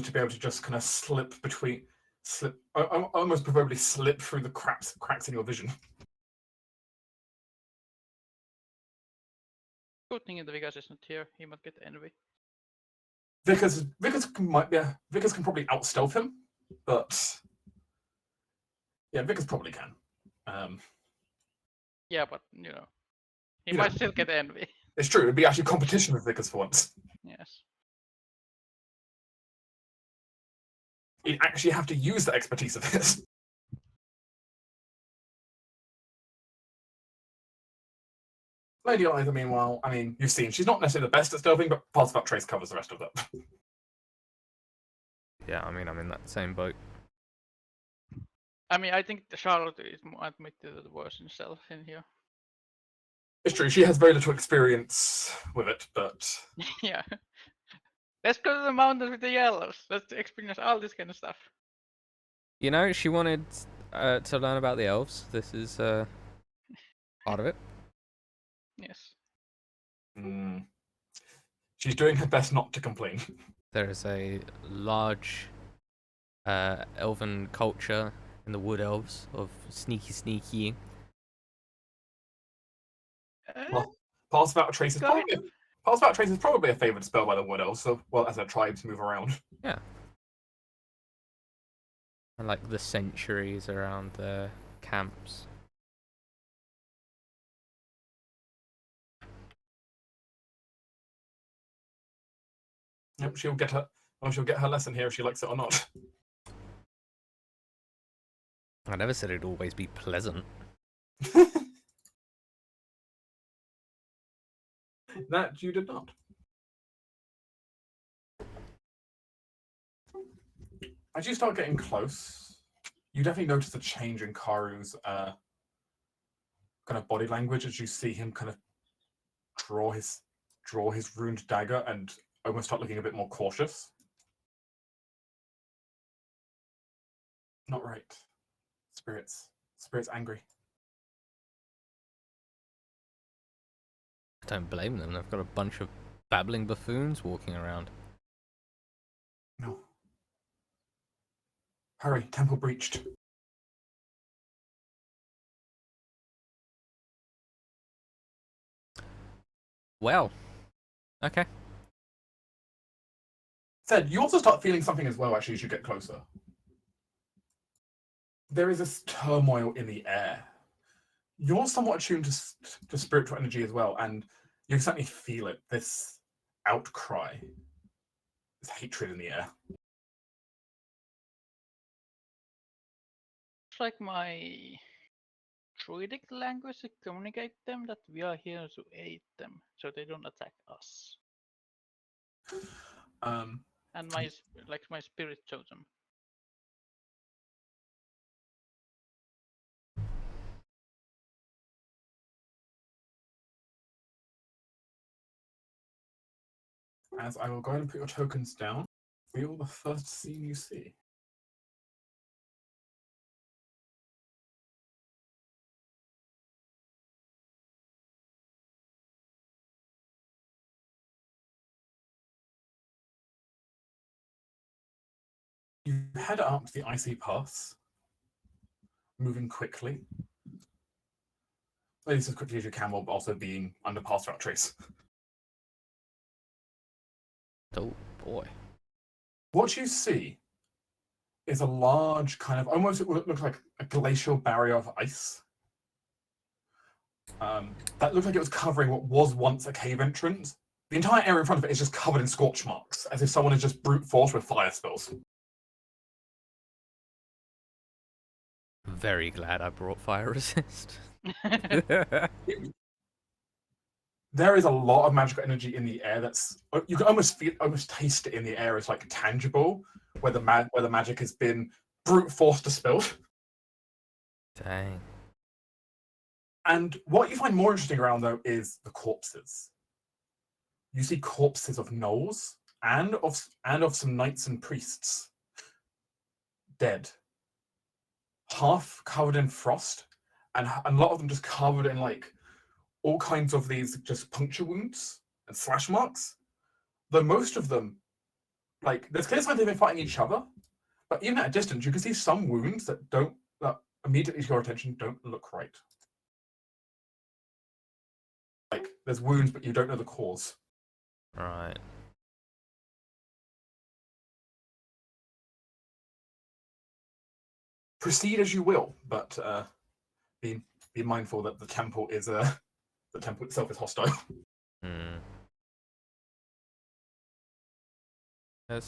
C: to be able to just kind of almost preferably slip through the cracks in your vision.
B: Good thing the Vickers is not here. He might get envy.
C: Vickers can probably out stealth him, but yeah, Vickers probably can.
B: Yeah, but he might still get envy.
C: It's true. It'd be actually competition with Vickers for once.
B: Yes.
C: He'd actually have to use the expertise of this. Lady Eliza, meanwhile, I mean, you've seen she's not necessarily the best at stealthing, but Pass Without Trace covers the rest of that.
A: Yeah, I mean, I'm in that same boat.
B: I mean, I think Charlotte is admitted the worst himself in here.
C: It's true. She has very little experience with it, but
B: Yeah. Let's go to the mountains with the yellows. Let's experience all this kind of stuff.
A: You know, she wanted to learn about the elves. This is part of it.
B: Yes.
C: She's doing her best not to complain.
A: There is a large elven culture in the wood elves of sneaky.
C: Well, Pass Without Trace is probably a favoured spell by the wood elves, so as their tribes move around.
A: Yeah. And like the centuries around the camps.
C: Yep, she'll get her lesson here if she likes it or not.
A: I never said it'd always be pleasant.
C: That you did not. As you start getting close, you definitely notice a change in Karu's kind of body language as you see him kind of draw his ruined dagger and almost start looking a bit more cautious. Not right. Spirits angry.
A: I don't blame them. They've got a bunch of babbling buffoons walking around.
C: No. Hurry, temple breached.
A: Well, okay.
C: Said, you also start feeling something as well, actually, as you get closer. There is this turmoil in the air. You're somewhat attuned to spiritual energy as well, and you certainly feel it, this outcry, this hatred in the air.
B: like my druidic language to communicate them that we are here to aid them, so they don't attack us.
C: Um,
B: And my my spirit totem.
C: as I will go ahead and put your tokens down, reveal the first scene you see. You head up the icy pass, moving quickly. At least as quickly as you can, while also being under pass route trace.
A: Oh boy.
C: What you see is a large kind of, almost it looks like a glacial barrier of ice. That looks like it was covering what was once a cave entrance. The entire area in front of it is just covered in scorch marks, as if someone had just brute force with fire spells.
A: Very glad I brought fire resist.
C: There is a lot of magical energy in the air that's, you can almost feel, almost taste it in the air. It's like tangible, where the magic has been brute force dispelled.
A: Dang.
C: And what you find more interesting around, though, is the corpses. You see corpses of gnolls and of some knights and priests dead, half covered in frost, and a lot of them just covered in like all kinds of these just puncture wounds and slash marks. Though most of them, like, there's clear signs they've been fighting each other, but even at a distance, you can see some wounds that immediately to your attention don't look right. Like, there's wounds, but you don't know the cause.
A: Right.
C: Proceed as you will, but be mindful that the temple is the temple itself is hostile.
A: Hmm. Let's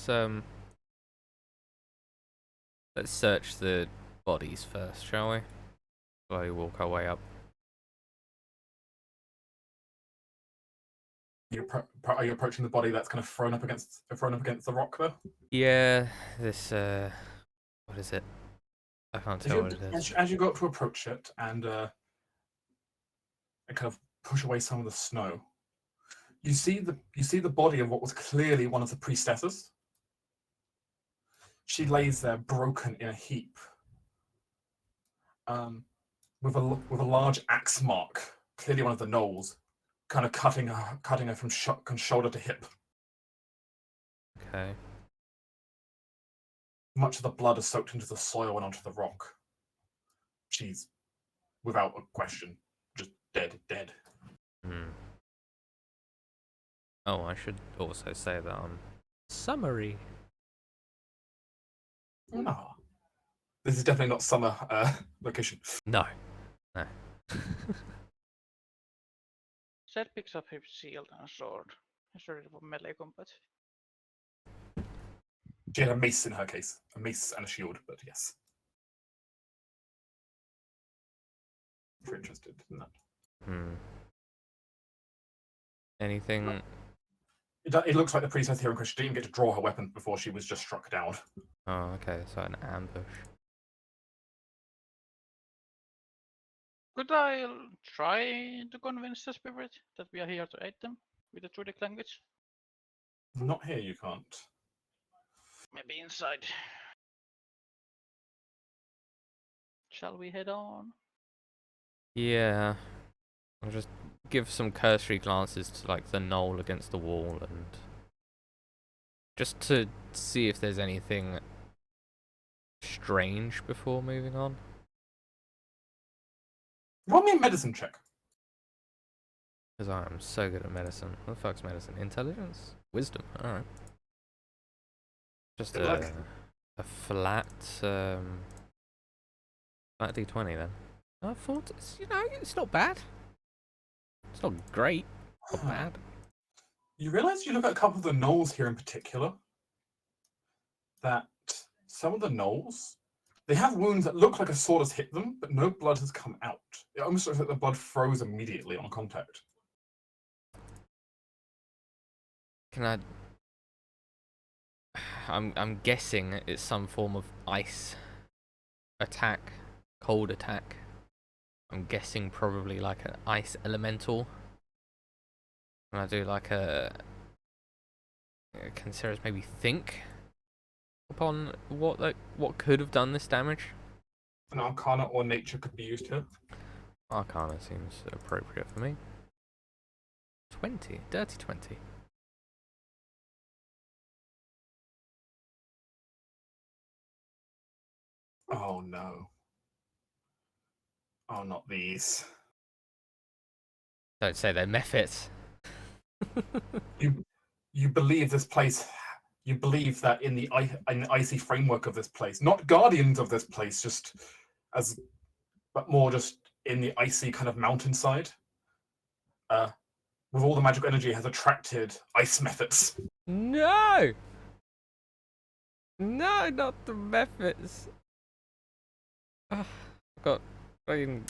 A: search the bodies first, shall we? Slowly walk our way up.
C: Are you approaching the body that's kind of thrown up against the rock there?
A: Yeah, this what is it? I can't tell what it is.
C: As you go up to approach it and kind of push away some of the snow, you see the body of what was clearly one of the priestesses. She lays there broken in a heap, with a large axe mark, clearly one of the gnolls, kind of cutting her from shoulder to hip.
A: Okay.
C: Much of the blood is soaked into the soil and onto the rock. She's, without a question, just dead.
A: Hmm. Oh, I should also say that summary.
C: No. This is definitely not summer location.
A: No. No.
B: Zed picks up his shield and sword. He's ready for melee combat.
C: She had a mace in her case. A mace and a shield, but yes. If you're interested in that.
A: Hmm. Anything?
C: It looks like the priestess here in question didn't get to draw her weapon before she was just struck down.
A: Oh, okay. So an ambush.
B: Could I try to convince the spirit that we are here to aid them with the druidic language?
C: Not here, you can't.
B: Maybe inside. Shall we head on?
A: Yeah. I'll just give some cursory glances to like the knoll against the wall and just to see if there's anything strange before moving on.
C: Roll me a medicine check.
A: Because I am so good at medicine. What the fuck's medicine? Intelligence? Wisdom. Alright. Just a flat flat D20 then. I thought it's not bad. It's not great. Not bad.
C: You realise you look at a couple of the gnolls here in particular, that some of the gnolls They have wounds that look like a sword has hit them, but no blood has come out. It almost looks like the blood froze immediately on contact.
A: Can I? I'm guessing it's some form of ice attack, cold attack. I'm guessing probably like an ice elemental. Can I do like a? Can Ceres maybe think upon what could have done this damage?
C: An arcana or nature could be used here.
A: Arcana seems appropriate for me. 20, dirty 20.
C: Oh no. Oh, not these.
A: Don't say they're mephits.
C: You believe this place. You believe that in the icy framework of this place, not guardians of this place, but more just in the icy kind of mountainside. With all the magical energy, has attracted ice methods.
A: No! No, not the mephits. I've got fucking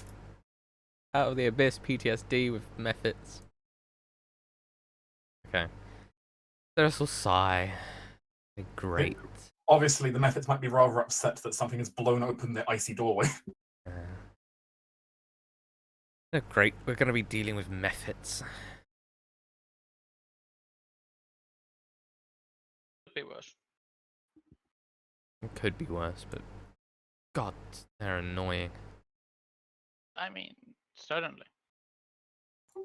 A: out of the abyss PTSD with mephits. Okay. There's will sigh. Great.
C: Obviously, the methods might be rather upset that something has blown open the icy doorway.
A: Great. We're going to be dealing with mephits.
B: Could be worse.
A: It could be worse, but God, they're annoying.
B: I mean, certainly.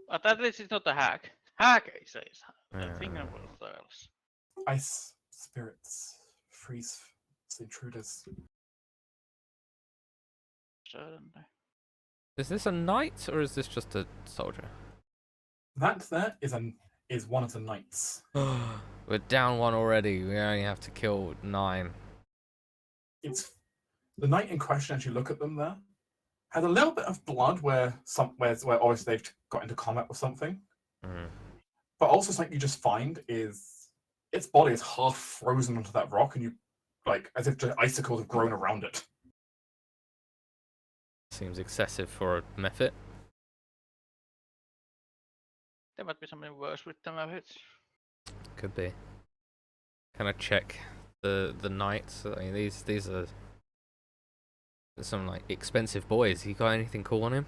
B: But at least it's not a hack. Hack, he says.
A: Yeah.
B: The thing about styles.
C: Ice spirits, freeze intruders.
B: Certainly.
A: Is this a knight or is this just a soldier?
C: That there is one of the knights.
A: We're down one already. We only have to kill 9.
C: It's the knight in question. As you look at them, there has a little bit of blood where obviously they've got into combat with something. But also something you just find is its body is half frozen onto that rock, and you like as if the icicles have grown around it.
A: Seems excessive for a mephit.
B: There might be something worse with them of it.
A: Could be. Can I check the knights? I mean, these are some like expensive boys. You got anything cool on him?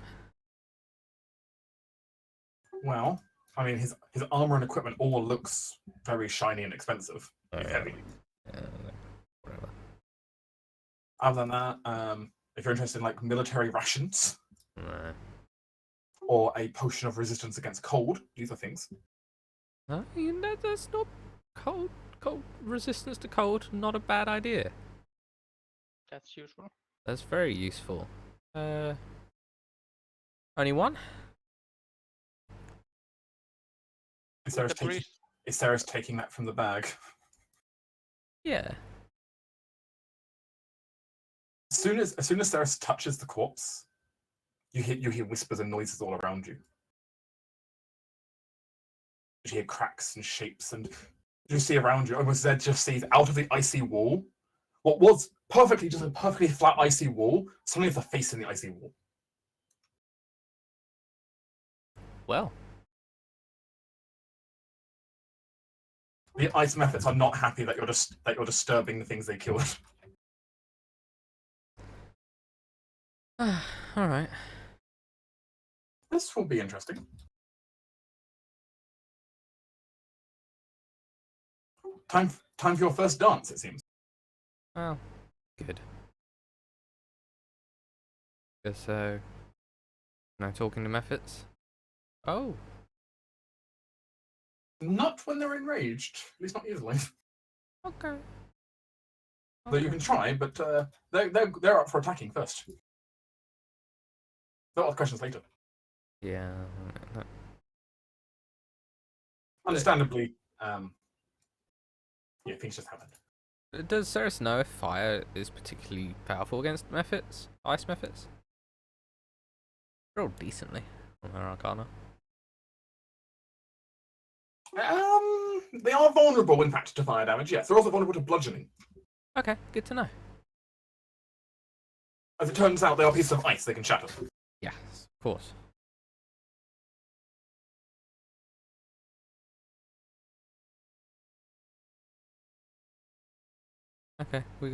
C: Well, I mean, his armor and equipment all looks very shiny and expensive, heavy.
A: Whatever.
C: Other than that, if you're interested in like military rations
A: Nah.
C: or a potion of resistance against cold, these are things.
A: No, you know, that's not cold resistance to cold. Not a bad idea.
B: That's useful.
A: That's very useful. Only one?
C: Is Sarah's taking that from the bag?
A: Yeah.
C: As soon as Sarah touches the corpse, you hear whispers and noises all around you. You hear cracks and shapes, and you see around you. Almost Zed just sees out of the icy wall, what was just a perfectly flat icy wall. Suddenly, there's a face in the icy wall.
A: Well.
C: The ice methods are not happy that you're disturbing the things they killed.
A: All right.
C: This will be interesting. Time for your first dance, it seems.
A: Well, good. So, no talking to mephits? Oh.
C: Not when they're enraged. At least not easily.
A: Okay.
C: Though you can try, but they're up for attacking first. They'll ask questions later.
A: Yeah.
C: Understandably, things just happened.
A: Does Ceres know if fire is particularly powerful against mephits? Ice mephits? Roll decently on her arcana.
C: They are vulnerable, in fact, to fire damage. Yes, they're also vulnerable to bludgeoning.
A: Okay, good to know.
C: As it turns out, they are pieces of ice they can shatter.
A: Yes, of course. Okay, we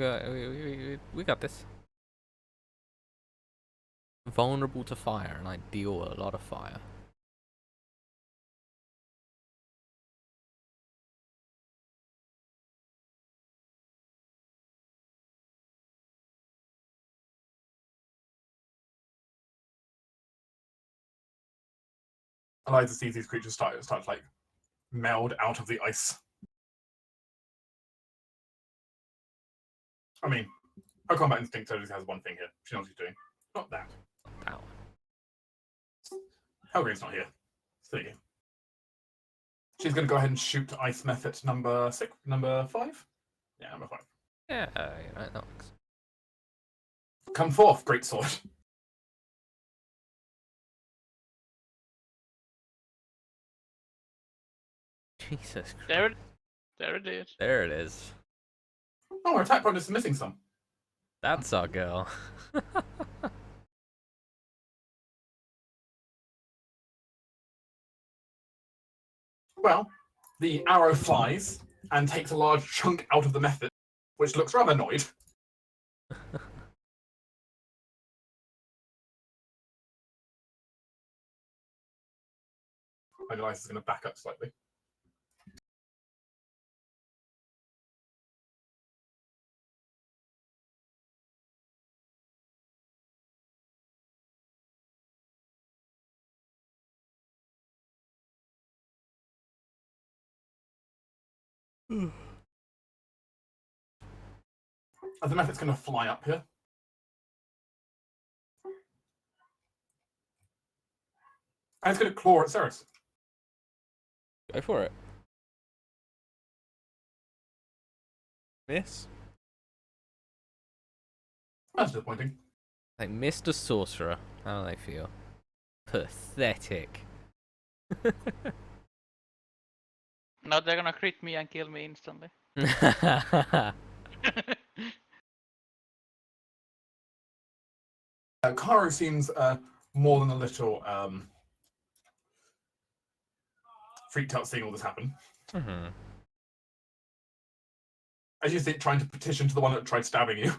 A: got this. Vulnerable to fire, and I deal a lot of fire.
C: Eliza sees these creatures start to like meld out of the ice. I mean, her combat instinct only has one thing here. She knows what she's doing. Not that.
A: That one.
C: Helgate's not here. Still here. She's going to go ahead and shoot ice method number 5? Yeah, number 5.
A: Yeah, that works.
C: Come forth, great sword.
A: Jesus Christ.
B: There it is.
A: There it is.
C: Oh, our attack bonus is missing some.
A: That's our girl.
C: Well, the arrow flies and takes a large chunk out of the method, which looks rather annoyed. My device is going to back up slightly. As the method's going to fly up here. And it's going to claw at Ceres.
A: Go for it. Miss.
C: That's disappointing.
A: Like Mr. Sorcerer. How do they feel? Pathetic.
B: Now they're gonna crit me and kill me instantly.
C: Karu seems more than a little freaked out seeing all this happen.
A: Mm-hmm.
C: As you see, trying to petition to the one that tried stabbing you.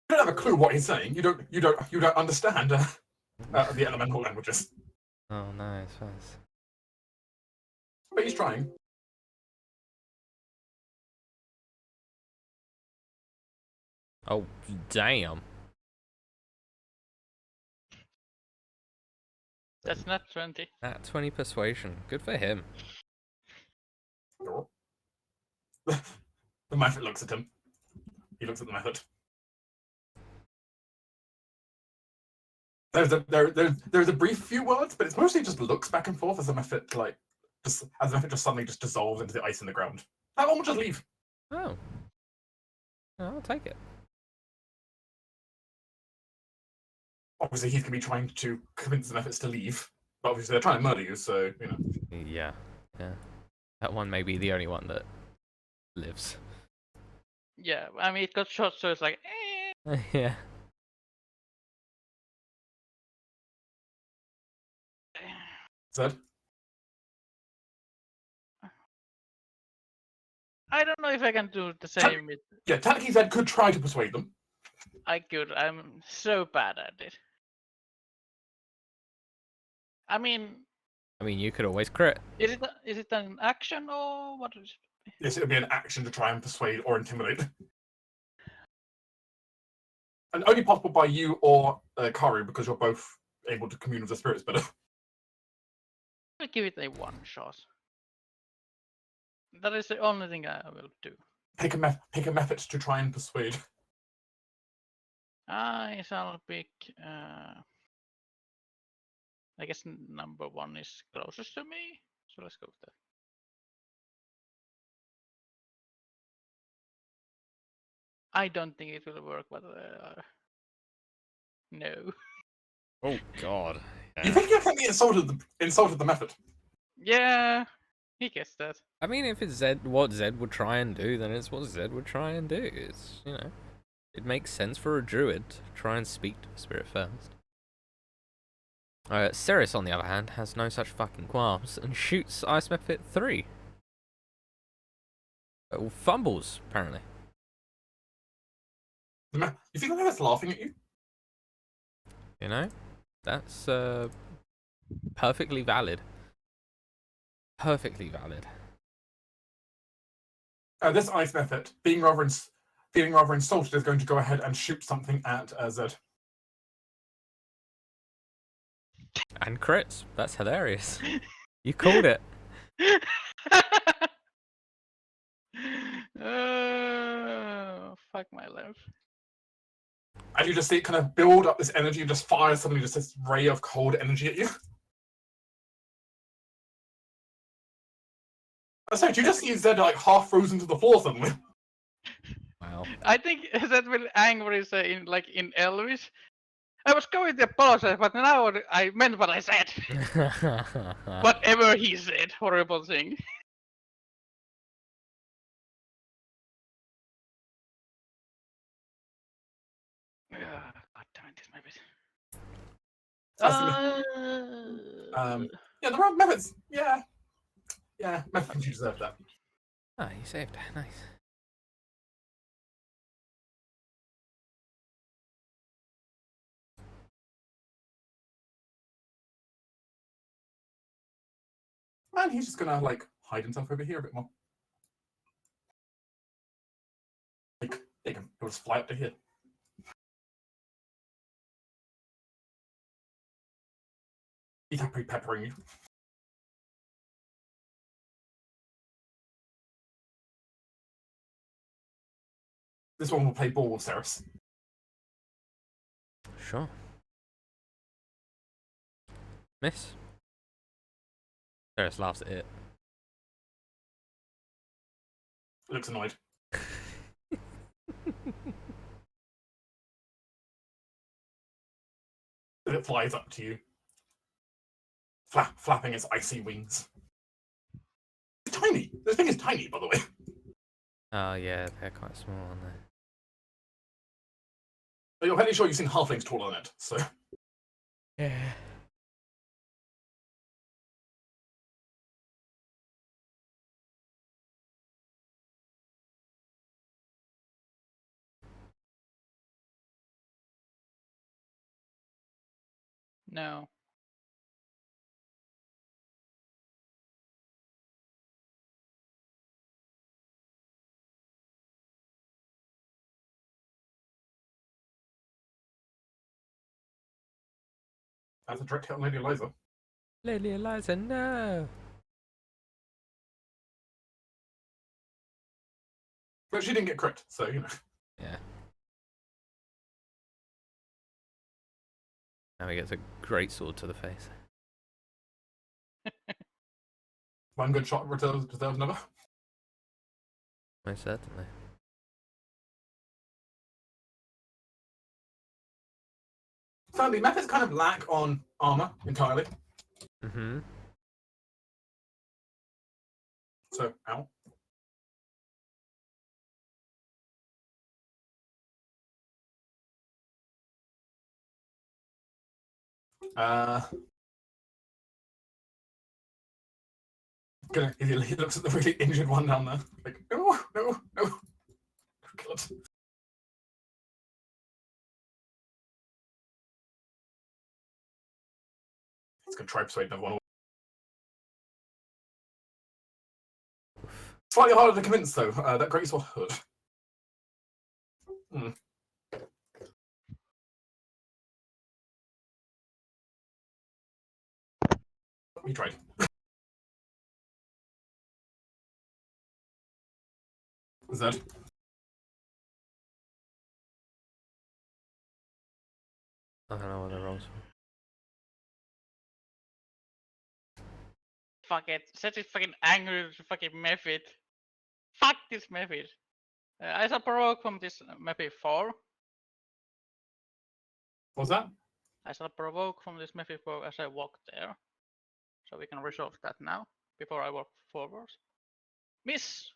C: You don't have a clue what he's saying. You don't understand the elemental languages.
A: Oh, nice.
C: But he's trying.
A: Oh, damn.
B: That's not 20.
A: That 20 persuasion. Good for him.
C: The method looks at him. He looks at the method. There's a brief few words, but it's mostly just looks back and forth as the method just suddenly just dissolves into the ice in the ground. That one will just leave.
A: Oh. I'll take it.
C: Obviously, he's going to be trying to convince the methods to leave. But obviously, they're trying to murder you, so, you know.
A: Yeah. That one may be the only one that lives.
B: Yeah, I mean, it got shot, so it's like,
A: Yeah.
C: Zed?
B: I don't know if I can do the same.
C: Yeah, technically Zed could try to persuade them.
B: I could. I'm so bad at it. I mean,
A: you could always crit.
B: is it an action or what is it?
C: Yes, it would be an action to try and persuade or intimidate. And only possible by you or Karu, because you're both able to commune with the spirits better.
B: I'll give it a one shot. That is the only thing I will do.
C: Pick a method to try and persuade.
B: I shall pick. I guess number 1 is closest to me, so let's go with that. I don't think it will work, but no.
A: Oh God.
C: You think you can be insulted the method?
B: Yeah, He gets that.
A: I mean, if it's Zed, what Zed would try and do, then it's what Zed would try and do. It's, you know, it makes sense for a druid to try and speak to a spirit first. Cirrus, on the other hand, has no such fucking qualms and shoots Ice Mephit 3. Fumbles, apparently.
C: You think the Mephet's laughing at you?
A: You know? That's perfectly valid. Perfectly valid.
C: This Ice Method, feeling rather insulted, is going to go ahead and shoot something at Zed.
A: And crits. That's hilarious. You called it.
B: Fuck my life.
C: And you just see it kind of build up this energy and just fire suddenly just this ray of cold energy at you. I said, you just see Zed like half frozen to the floor suddenly.
A: Wow.
B: I think that will angry say in Elvis. I was going to apologize, but now I meant what I said. Whatever he said, horrible thing. God damn it, this might be.
C: Yeah, the wrong methods. Yeah, methods you deserve that.
A: Ah, you saved. Nice.
C: And he's just gonna like hide himself over here a bit more. Like, there you go. He'll just fly up to here. He's happy peppering you. This one will play ball with Ceres.
A: Sure. Miss. Cirrus laughs at it.
C: Looks annoyed. And it flies up to you, flapping its icy wings. It's tiny. This thing is tiny, by the way.
A: Oh yeah, they're quite small, aren't they?
C: But you're fairly sure you've seen halflings taller than it, so.
A: Yeah.
B: No.
C: That's a direct hit on Lady Eliza.
A: Lady Eliza, no.
C: But she didn't get crit, so you know.
A: Yeah. Now he gets a great sword to the face.
C: One good shot deserves another.
A: Most certainly.
C: So the methods kind of lack on armor entirely.
A: Mm-hmm.
C: So, ow. He looks at the really injured one down there. Like, no. Kill it. He's gonna try persuade another one. Slightly harder to convince, though. That greatsword hood. He tried. Zed.
A: I don't know what the rolls for.
B: Fuck it. Such a fucking angry fucking method. Fuck this method. I shall provoke from this maybe 4.
C: What's that?
B: I shall provoke from this method 4 as I walk there. So we can resolve that now. before I walk forward. Miss!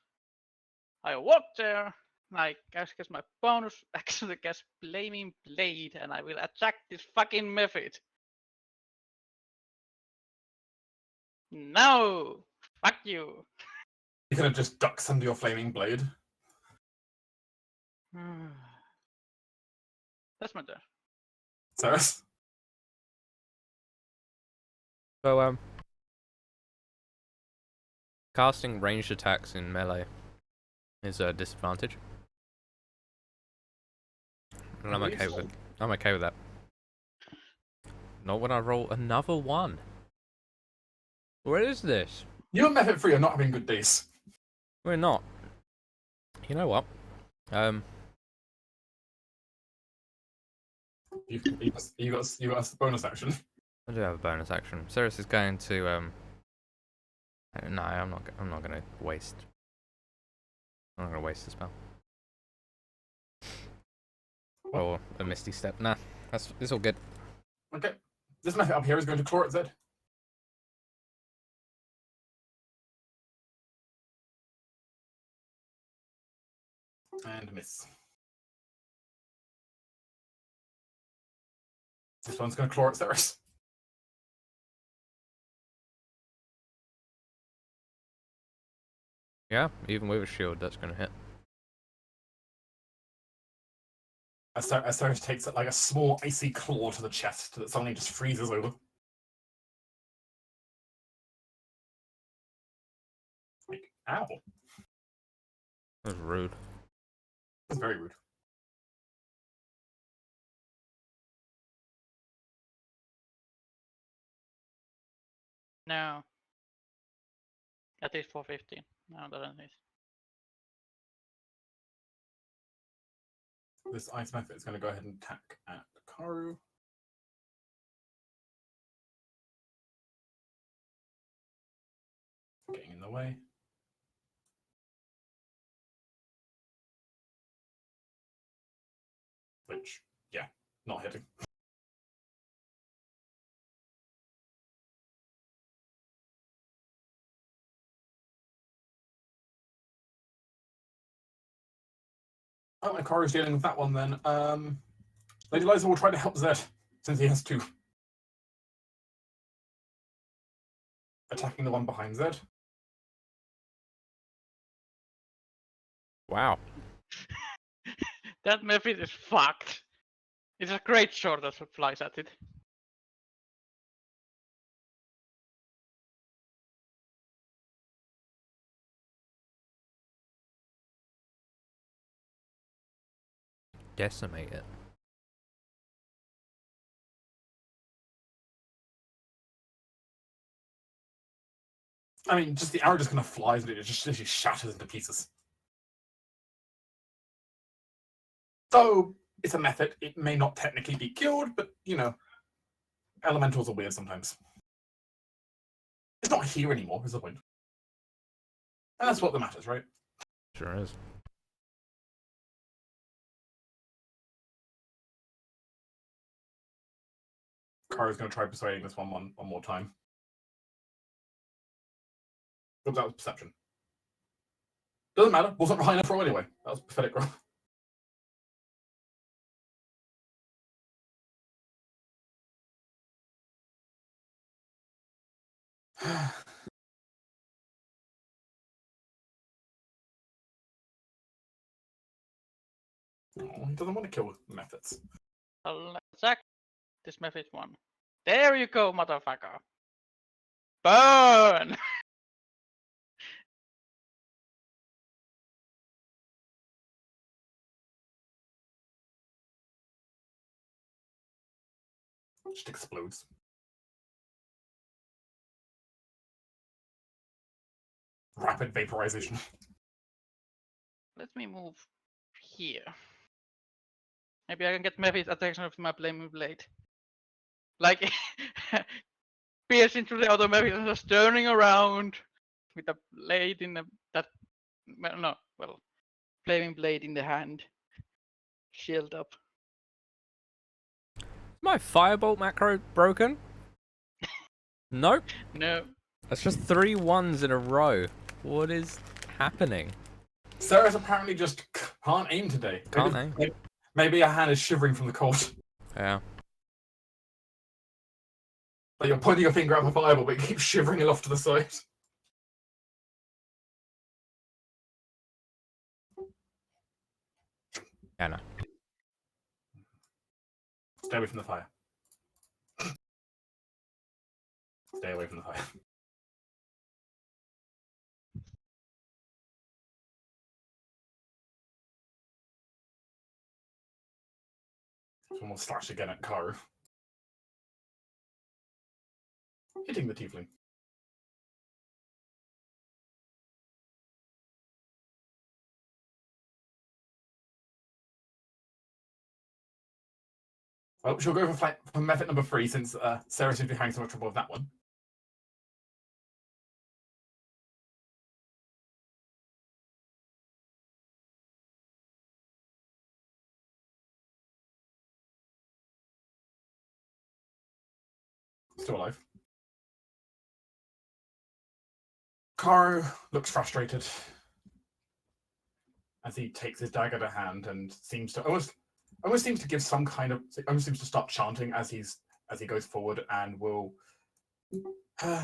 B: I walk there, and I guess my bonus actually gets Flaming Blade, and I will attack this fucking method. No! Fuck you!
C: You could have just ducks under your flaming blade.
B: That's my turn.
C: Ceres?
A: So, casting ranged attacks in melee is a disadvantage. And I'm okay with it. I'm okay with that. Not when I roll another one. What is this?
C: You and Method 3 are not having good days.
A: We're not. You know what?
C: You got a bonus action.
A: I do have a bonus action. Ceres is going to no, I'm not gonna waste. I'm not gonna waste the spell.
C: What?
A: Or a misty step. Nah, it's all good.
C: Okay. This method up here is going to claw at Zed. And miss. This one's going to claw at Ceres.
A: Yeah, even with a shield, that's gonna hit.
C: As Ceres takes like a small icy claw to the chest that suddenly just freezes over. Like, ow.
A: That's rude.
C: That's very rude.
B: No. At least 415. No, doesn't it?
C: This ice method is going to go ahead and attack at Karu. Getting in the way. Which, yeah, not hitting. Oh, my Karu's dealing with that one then. Lady Liza will try to help Zed, since he has two. Attacking the one behind Zed.
A: Wow.
B: That method is fucked. It's a great sword that flies at it.
A: Decimate it.
C: I mean, just the arrow just kind of flies and it just literally shatters into pieces. So, it's a method. It may not technically be killed, but, you know, elementals are weird sometimes. It's not here anymore, is the point. And that's what that matters, right?
A: Sure is.
C: Karu's going to try persuading this one more time. Oops, that was perception. Doesn't matter. Wasn't high enough roll anyway. That was pathetic roll. Oh, he doesn't want to kill with methods.
B: I'll attack this method one. There you go, motherfucker. Burn!
C: Just explodes. Rapid vaporization.
B: Let me move here. Maybe I can get method attacks with my Flaming Blade. Like, pierce into the other method and just turning around with a blade in Flaming Blade in the hand. Shield up.
A: My firebolt macro broken? Nope.
B: No.
A: That's just 3 1s in a row. What is happening?
C: Sarah's apparently just can't aim today.
A: Can't aim.
C: Maybe her hand is shivering from the cold.
A: Yeah.
C: Like you're pointing your finger at the fireball, but it keeps shivering it off to the side.
A: Yeah, no.
C: Stay away from the fire. Stay away from the fire. Someone will slash again at Karu. Hitting the tiefling. Well, she'll go for method number 3 since Sarah seems to be having so much trouble with that one. Still alive. Karu looks frustrated as he takes his dagger to hand and seems to almost seems to give some kind of almost seems to start chanting as he goes forward and will.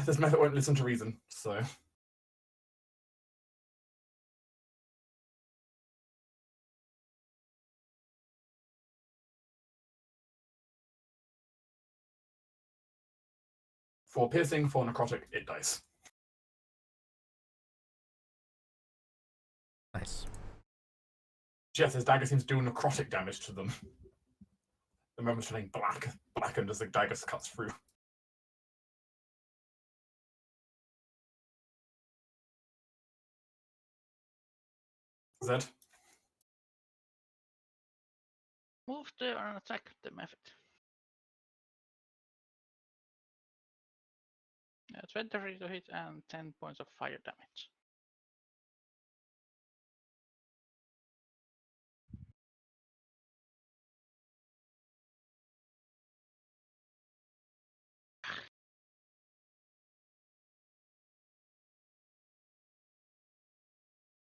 C: This method won't listen to reason, so. For piercing, for necrotic, it dies.
A: Nice.
C: Yes, his dagger seems to do necrotic damage to them. The moment's turning blackened as the dagger cuts through. Zed?
B: Move there and attack the method. 23 to hit and 10 points of fire damage.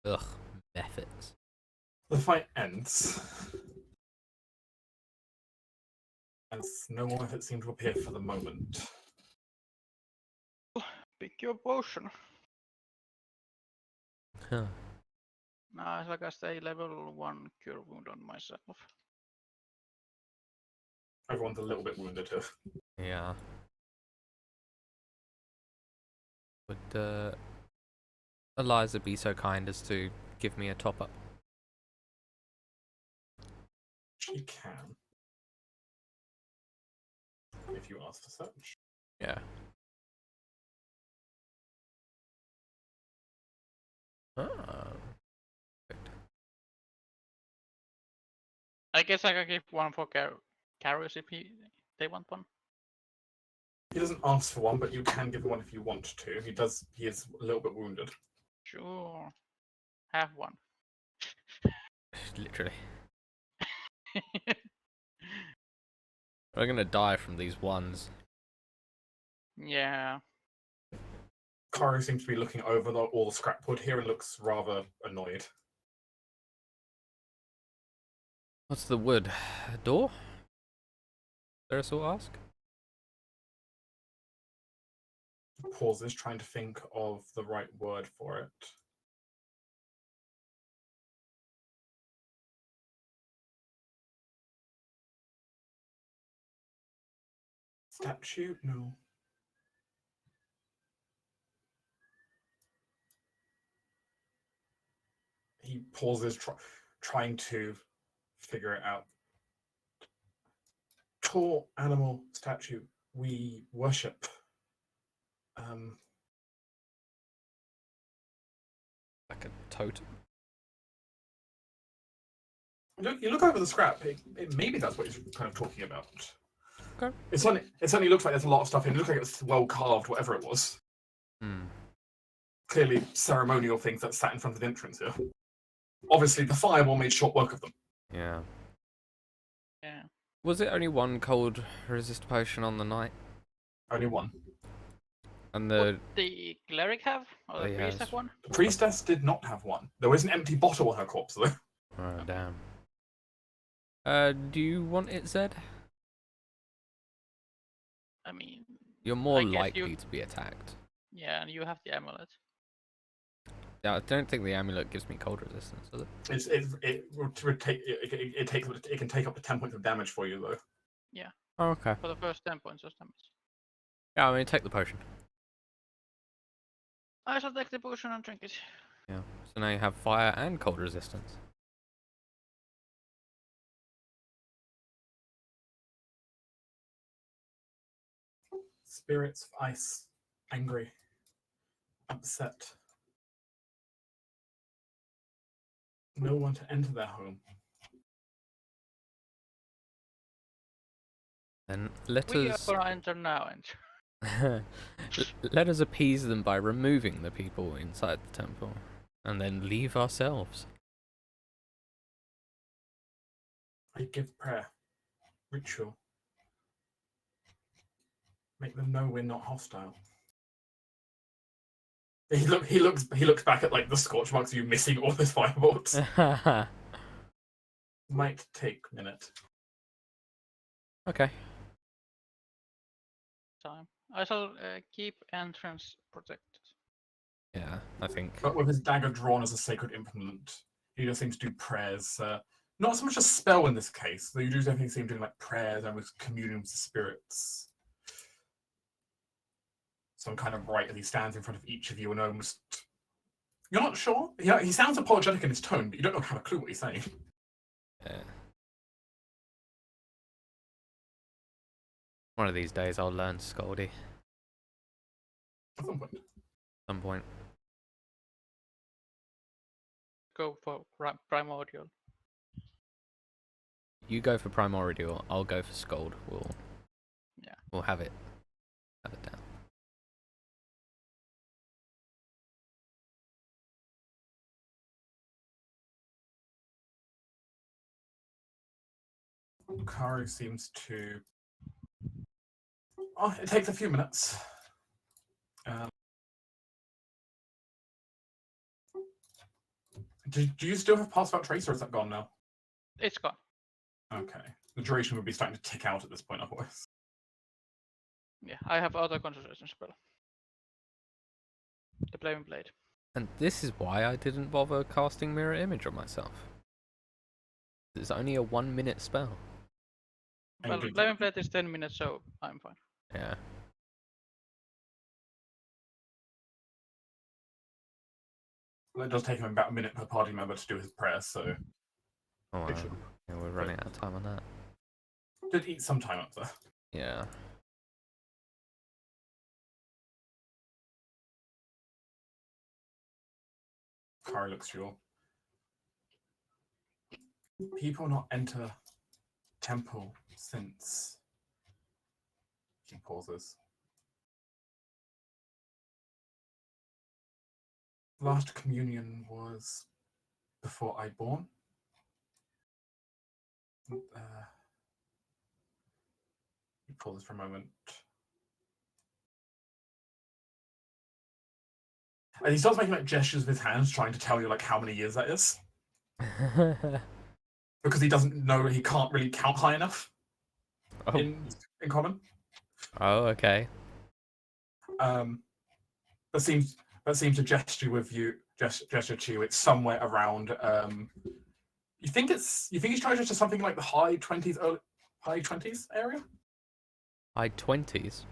A: Ugh, methods.
C: The fight ends. As no more methods seem to appear for the moment.
B: Pick your potion.
A: Huh.
B: Now I cast a level 1 cure wound on myself.
C: Everyone's a little bit wounded here.
A: Yeah. Would Eliza be so kind as to give me a top up?
C: She can. If you ask for such.
A: Yeah. Oh.
B: I guess I can give one for carriers if they want one.
C: He doesn't ask for one, but you can give him one if you want to. He is a little bit wounded.
B: Sure. Have one.
A: Literally. We're gonna die from these ones.
B: Yeah.
C: Karu seems to be looking over all the scrap wood here and looks rather annoyed.
A: What's the wood? A door? There's will ask.
C: Pauses, trying to think of the right word for it. Statue? No. He pauses, trying to figure it out. Tall animal statue. We worship.
A: Like a totem.
C: You look over the scrap. Maybe that's what he's kind of talking about.
A: Okay.
C: It certainly looks like there's a lot of stuff in it. It looks like it's well carved, whatever it was.
A: Hmm.
C: Clearly ceremonial things that sat in front of the entrance here. Obviously, the fireball made short work of them.
A: Yeah.
B: Yeah.
A: Was it only one cold resist potion on the night?
C: Only one.
A: And
B: Would the cleric have? Or the
A: He
B: priest
A: has.
B: have one?
C: The priestess did not have one. There was an empty bottle on her corpse, though.
A: Oh, damn. Do you want it, Zed?
B: I mean,
A: You're more
B: I guess
A: likely
B: you.
A: to be attacked.
B: Yeah, and you have the amulet.
A: Yeah, I don't think the amulet gives me cold resistance, does it?
C: It can take up to 10 points of damage for you, though.
B: Yeah.
A: Oh, okay.
B: For the first 10 points of damage.
A: Yeah, I mean, take the potion.
B: I shall take the potion and drink it.
A: Yeah. So now you have fire and cold resistance.
C: Spirits of ice, angry, upset. No one to enter their home.
A: Then let
B: We are
A: us
B: gonna enter now, and
A: let us appease them by removing the people inside the temple, and then leave ourselves.
C: I give prayer, ritual. Make them know we're not hostile. He looks back at like the scorch marks of you missing all his firebolts. Might take a minute.
A: Okay.
B: time. I shall keep entrance protected.
A: Yeah, I think.
C: But with his dagger drawn as a sacred implement, he just seems to do prayers. Not so much a spell in this case, though you do definitely seem doing like prayers and with communion with the spirits. Some kind of rite as he stands in front of each of you and almost. You're not sure? Yeah, he sounds apologetic in his tone, but you don't have a clue what he's saying.
A: Yeah. One of these days I'll learn Skaldi.
C: At some point.
A: Some point.
B: Go for primordial.
A: You go for primordial, I'll go for Skald. We'll have it. Have it down.
C: Karu seems to. Oh, it takes a few minutes. Do you still have pass without trace, or is that gone now?
B: It's gone.
C: Okay. The duration would be starting to tick out at this point, otherwise.
B: Yeah, I have other concentration spell. The Flaming Blade.
A: And this is why I didn't bother casting mirror image on myself. It's only a 1 minute spell.
B: Well, Flaming Blade is 10 minutes, so I'm fine.
A: Yeah.
C: It does take him about a minute per party member to do his prayer, so.
A: Oh, wow. Yeah, we're running out of time on that.
C: Did eat some time up there.
A: Yeah.
C: Kari looks to you. People not enter temple since. He pauses. Last communion was before I born. He pauses for a moment. And he starts making like gestures with his hands, trying to tell you like how many years that is. Because he doesn't know, he can't really count high enough in common.
A: Oh, okay.
C: That seems to gesture to you. It's somewhere around. You think he's trying to gesture something like the high 20s area?
A: High 20s?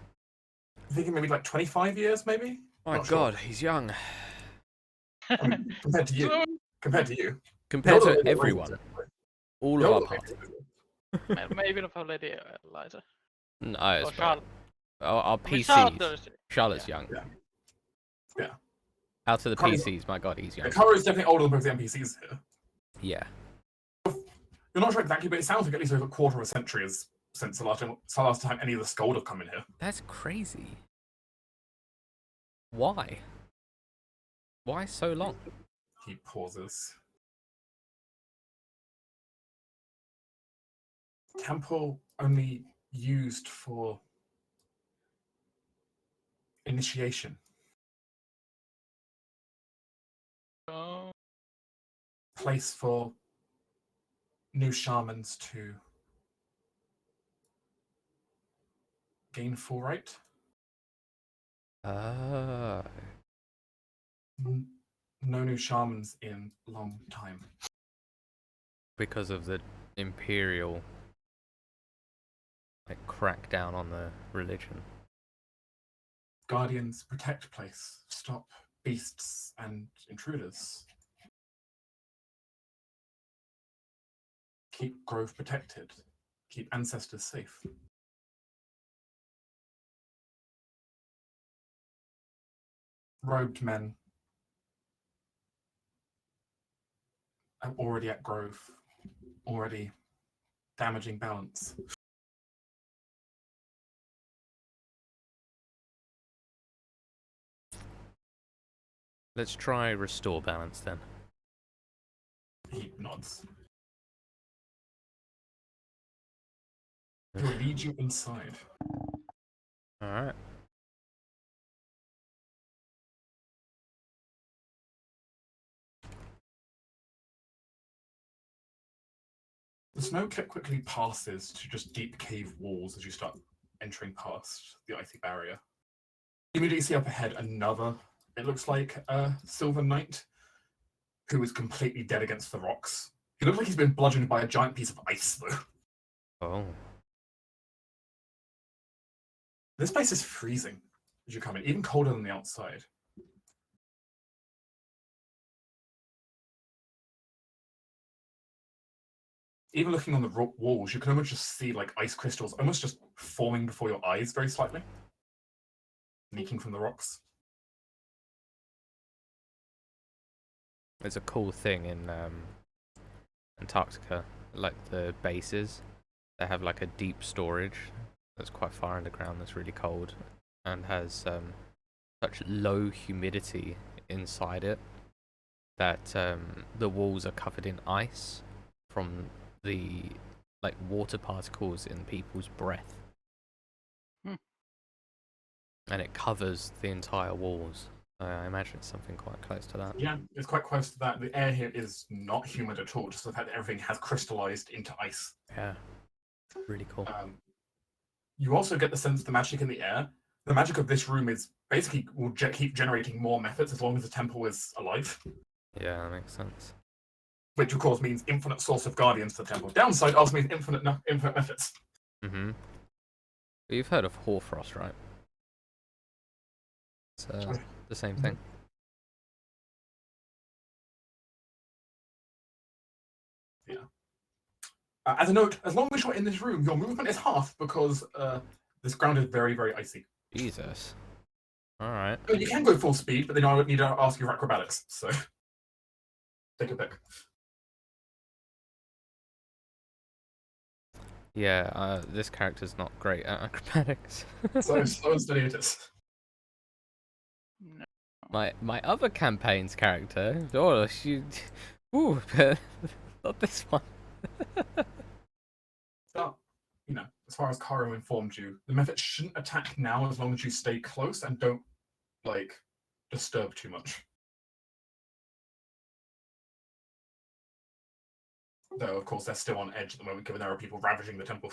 C: I'm thinking maybe like 25 years, maybe?
A: My
C: Not
A: god,
C: sure.
A: he's young.
C: I mean, compared to you.
A: Compared to everyone. All of our party.
B: Maybe not for Lady Eliza.
A: No,
B: Or
A: it's
B: Charlotte.
A: our
B: I mean,
A: PCs. Charlotte's young.
C: Yeah.
A: Out of the PCs, my god, he's young.
C: Kara is definitely older than both the NPCs here.
A: Yeah.
C: You're not sure exactly, but it sounds like at least over a quarter of a century since the last time any of the Skaldi have come in here.
A: That's crazy. Why? Why so long?
C: He pauses. Temple only used for Initiation.
B: Oh,
C: Place for new shamans to gain full right.
A: Ah,
C: No new shamans in long time.
A: because of the imperial like crackdown on the religion.
C: Guardians protect place, stop beasts and intruders. Keep grove protected, keep ancestors safe. Robed men are already at grove, already damaging balance.
A: Let's try restore balance then.
C: He nods. He'll lead you inside.
A: Alright.
C: The snow clip quickly passes to just deep cave walls as you start entering past the icy barrier. You immediately see up ahead another, it looks like a silver knight, who is completely dead against the rocks. He looks like he's been bludgeoned by a giant piece of ice, though.
A: Oh.
C: This place is freezing as you come in, even colder than the outside. Even looking on the walls, you can almost just see like ice crystals almost just forming before your eyes very slightly, leaking from the rocks.
A: There's a cool thing in Antarctica, like the bases. They have like a deep storage that's quite far underground that's really cold and has such low humidity inside it that the walls are covered in ice from the like water particles in people's breath. And it covers the entire walls. I imagine it's something quite close to that.
C: Yeah, it's quite close to that. The air here is not humid at all, just the fact that everything has crystallized into ice.
A: Yeah, really cool.
C: You also get the sense of the magic in the air. The magic of this room is basically will keep generating more methods as long as the temple is alive.
A: Yeah, that makes sense.
C: Which of course means infinite source of guardians to the temple. Downside also means infinite methods.
A: Mm-hmm. But you've heard of Hoarfrost, right? It's the same thing.
C: Yeah. As a note, as long as you're in this room, your movement is half because this ground is very, very icy.
A: Jesus. Alright.
C: You can go full speed, but then I would need to ask you for acrobatics, so take a pick.
A: Yeah, this character's not great at acrobatics.
C: So slow and steady it is.
B: no.
A: My other campaign's character, oh, she, ooh, but not this one.
C: But, you know, as far as Caro informed you, the method shouldn't attack now as long as you stay close and don't, like, disturb too much. Though, of course, they're still on edge at the moment, given there are people ravaging the temple.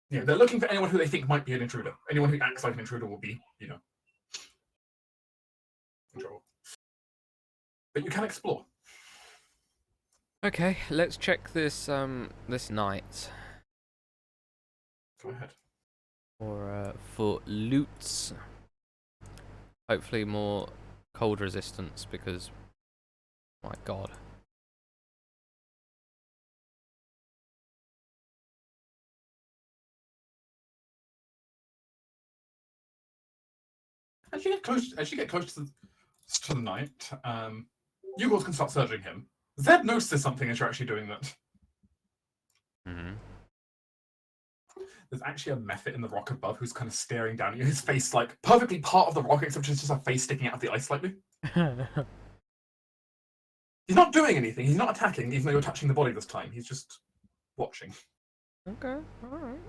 C: Yeah, they're looking for anyone who they think might be an intruder. Anyone who acts like an intruder will be, you know, in trouble. But you can explore.
A: Okay, let's check this this night
C: Go ahead.
A: for loots. Hopefully more cold resistance because, my god.
C: As you get close to the night, you guys can start searching him. Zed notices something as you're actually doing that.
A: Mm-hmm.
C: There's actually a mephit in the rock above who's kind of staring down at you. His face, like, perfectly part of the rock, except it's just a face sticking out of the ice slightly. He's not doing anything. He's not attacking, even though you're touching the body this time. He's just watching.
A: Okay, alright.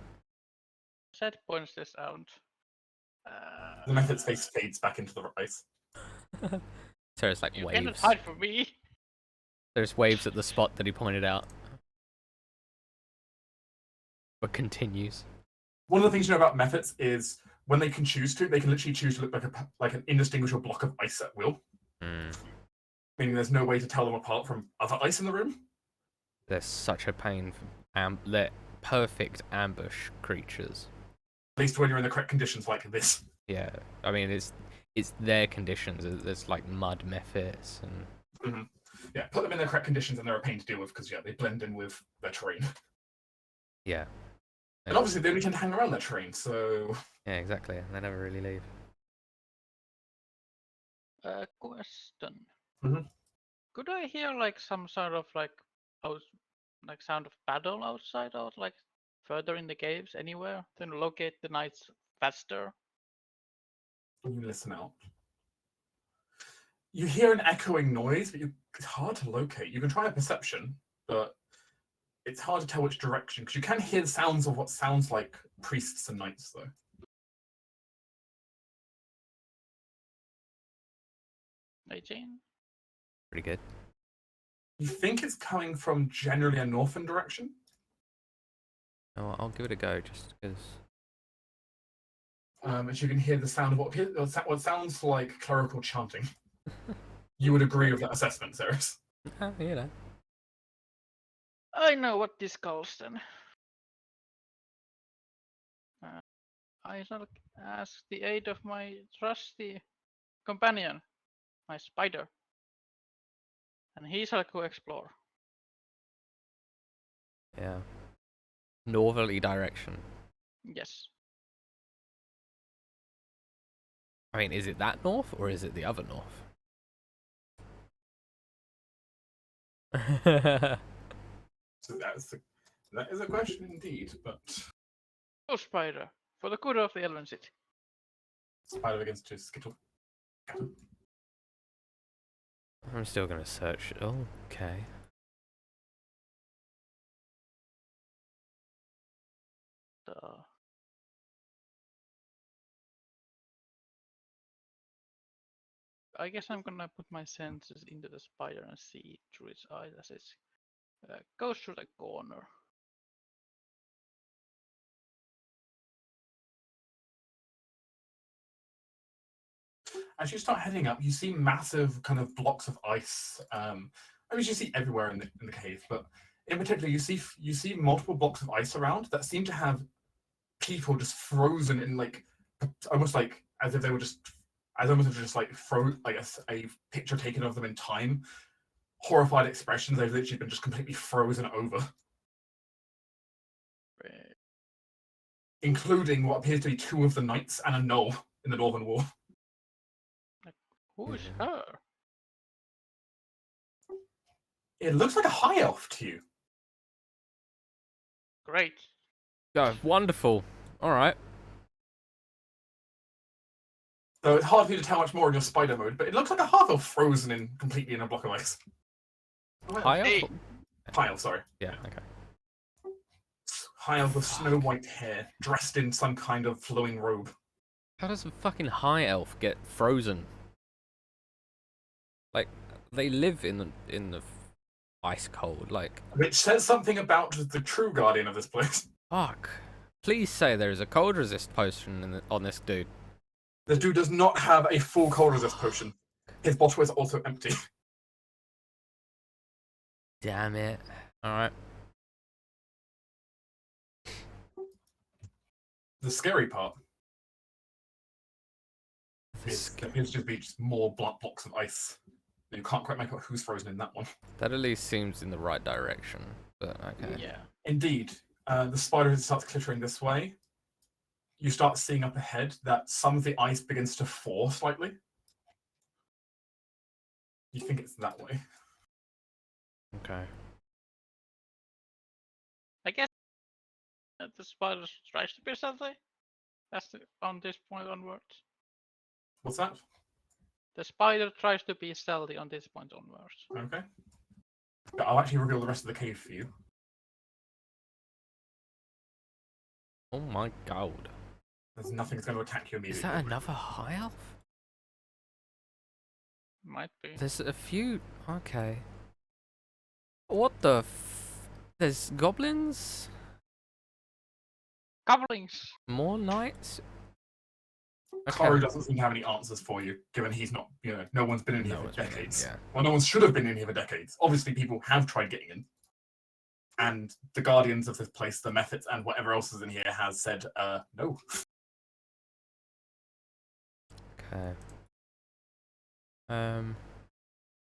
B: Set points this out.
C: The method's face fades back into the ice.
A: So it's like
B: You cannot
A: waves.
B: hide from me.
A: There's waves at the spot that he pointed out. But continues.
C: One of the things you know about methods is when they can choose to, they can literally choose to look like an indistinguishable block of ice at will. Meaning there's no way to tell them apart from other ice in the room.
A: They're such a pain. They're perfect ambush creatures.
C: At least when you're in the correct conditions like this.
A: Yeah, I mean it's their conditions. There's like mud mephits and.
C: Yeah, put them in the correct conditions and they're a pain to deal with because they blend in with their terrain.
A: Yeah.
C: And obviously they only tend to hang around their terrain, so.
A: Yeah, exactly. They never really leave.
B: Question.
C: Mhm.
B: Could I hear like some sort of like sound of battle outside, or like further in the caves, anywhere? Then locate the knights faster.
C: When you listen out, you hear an echoing noise, but it's hard to locate. You can try a perception, but it's hard to tell which direction because you can hear the sounds of what sounds like priests and knights, though.
B: 18.
A: Pretty good.
C: You think it's coming from generally a northern direction?
A: Oh, I'll give it a go just because.
C: And you can hear the sound of what sounds like clerical chanting. You would agree with that assessment, Ceres?
A: You know.
B: I know what this calls then. I shall ask the aid of my trusty companion, my spider. And he shall go explore.
A: Yeah. Northerly direction.
B: Yes.
A: I mean, is it that north or is it the other north?
C: So that is a question indeed, but
B: Oh, spider, for the good of the Elven City.
C: Spider begins to skittle.
A: I'm still gonna search. Oh, okay.
B: I guess I'm gonna put my senses into the spider and see through its eyes as it goes through the corner.
C: As you start heading up, you see massive kind of blocks of ice. I mean, you see everywhere in the cave, but in particular, you see multiple blocks of ice around that seem to have people just frozen in like almost like as if they were just like a picture taken of them in time. Horrified expressions. They've literally been just completely frozen over, including what appears to be two of the knights and a gnoll in the northern wall.
B: Who is her?
C: It looks like a high elf to you.
B: Great.
A: Oh, wonderful. All right.
C: So it's hard for you to tell much more in your spider mode, but it looks like a half elf frozen completely in a block of ice.
A: High elf?
B: Hey.
C: High elf, sorry.
A: Yeah. Okay.
C: High elf with snow white hair, dressed in some kind of flowing robe.
A: How does a fucking high elf get frozen? Like they live in the ice cold. Like
C: Which says something about the true guardian of this place.
A: fuck. Please say there is a cold resist potion on this dude.
C: This dude does not have a full cold resist potion. His bottle is also empty.
A: Damn it. All right.
C: The scary part there appears to be just more blocks of ice. You can't quite make out who's frozen in that one.
A: That at least seems in the right direction. But okay.
B: Yeah.
C: Indeed. The spider starts clittering this way. You start seeing up ahead that some of the ice begins to fall slightly. You think it's that way.
A: Okay.
B: I guess the spider tries to be something. That's on this point onwards.
C: What's that?
B: The spider tries to be stealthy on this point onwards.
C: Okay. But I'll actually reveal the rest of the cave for you.
A: Oh my god.
C: There's nothing that's going to attack you immediately.
A: Is that another high elf?
B: Might be.
A: There's a few. Okay. What the There's goblins?
B: Couplings.
A: More knights?
C: Karu doesn't seem to have any answers for you, given he's not, no one's been in here
A: No
C: for
A: one's been in,
C: decades.
A: yeah.
C: Well, no one should have been in here for decades. Obviously, people have tried getting in. And the guardians of this place, the methods, and whatever else is in here has said, no.
A: Okay.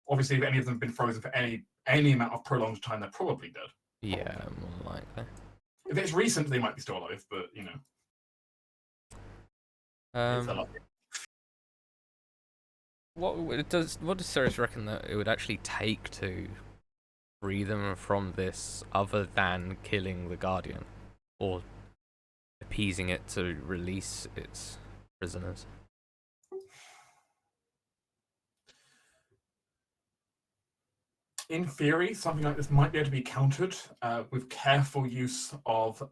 C: Obviously, if any of them have been frozen for any amount of prolonged time, they're probably dead.
A: Yeah, more likely.
C: If it's recent, they might be still alive, but, if they're lucky.
A: What does Sirius reckon that it would actually take to free them from this, other than killing the Guardian, or appeasing it to release its prisoners?
C: In theory, something like this might be able to be countered with careful use of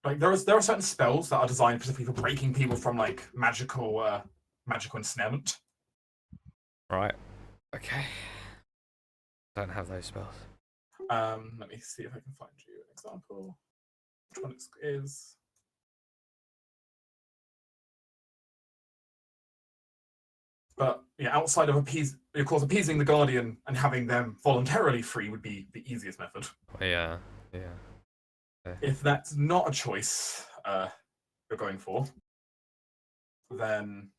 C: there are certain spells that are designed specifically for breaking people from magical ensnarement.
A: Right. Okay. Don't have those spells.
C: Let me see if I can find you an example. Which one it is? But yeah, outside of appeasing the Guardian and having them voluntarily free would be the easiest method.
A: Yeah. Yeah. Okay.
C: If that's not a choice you're going for, then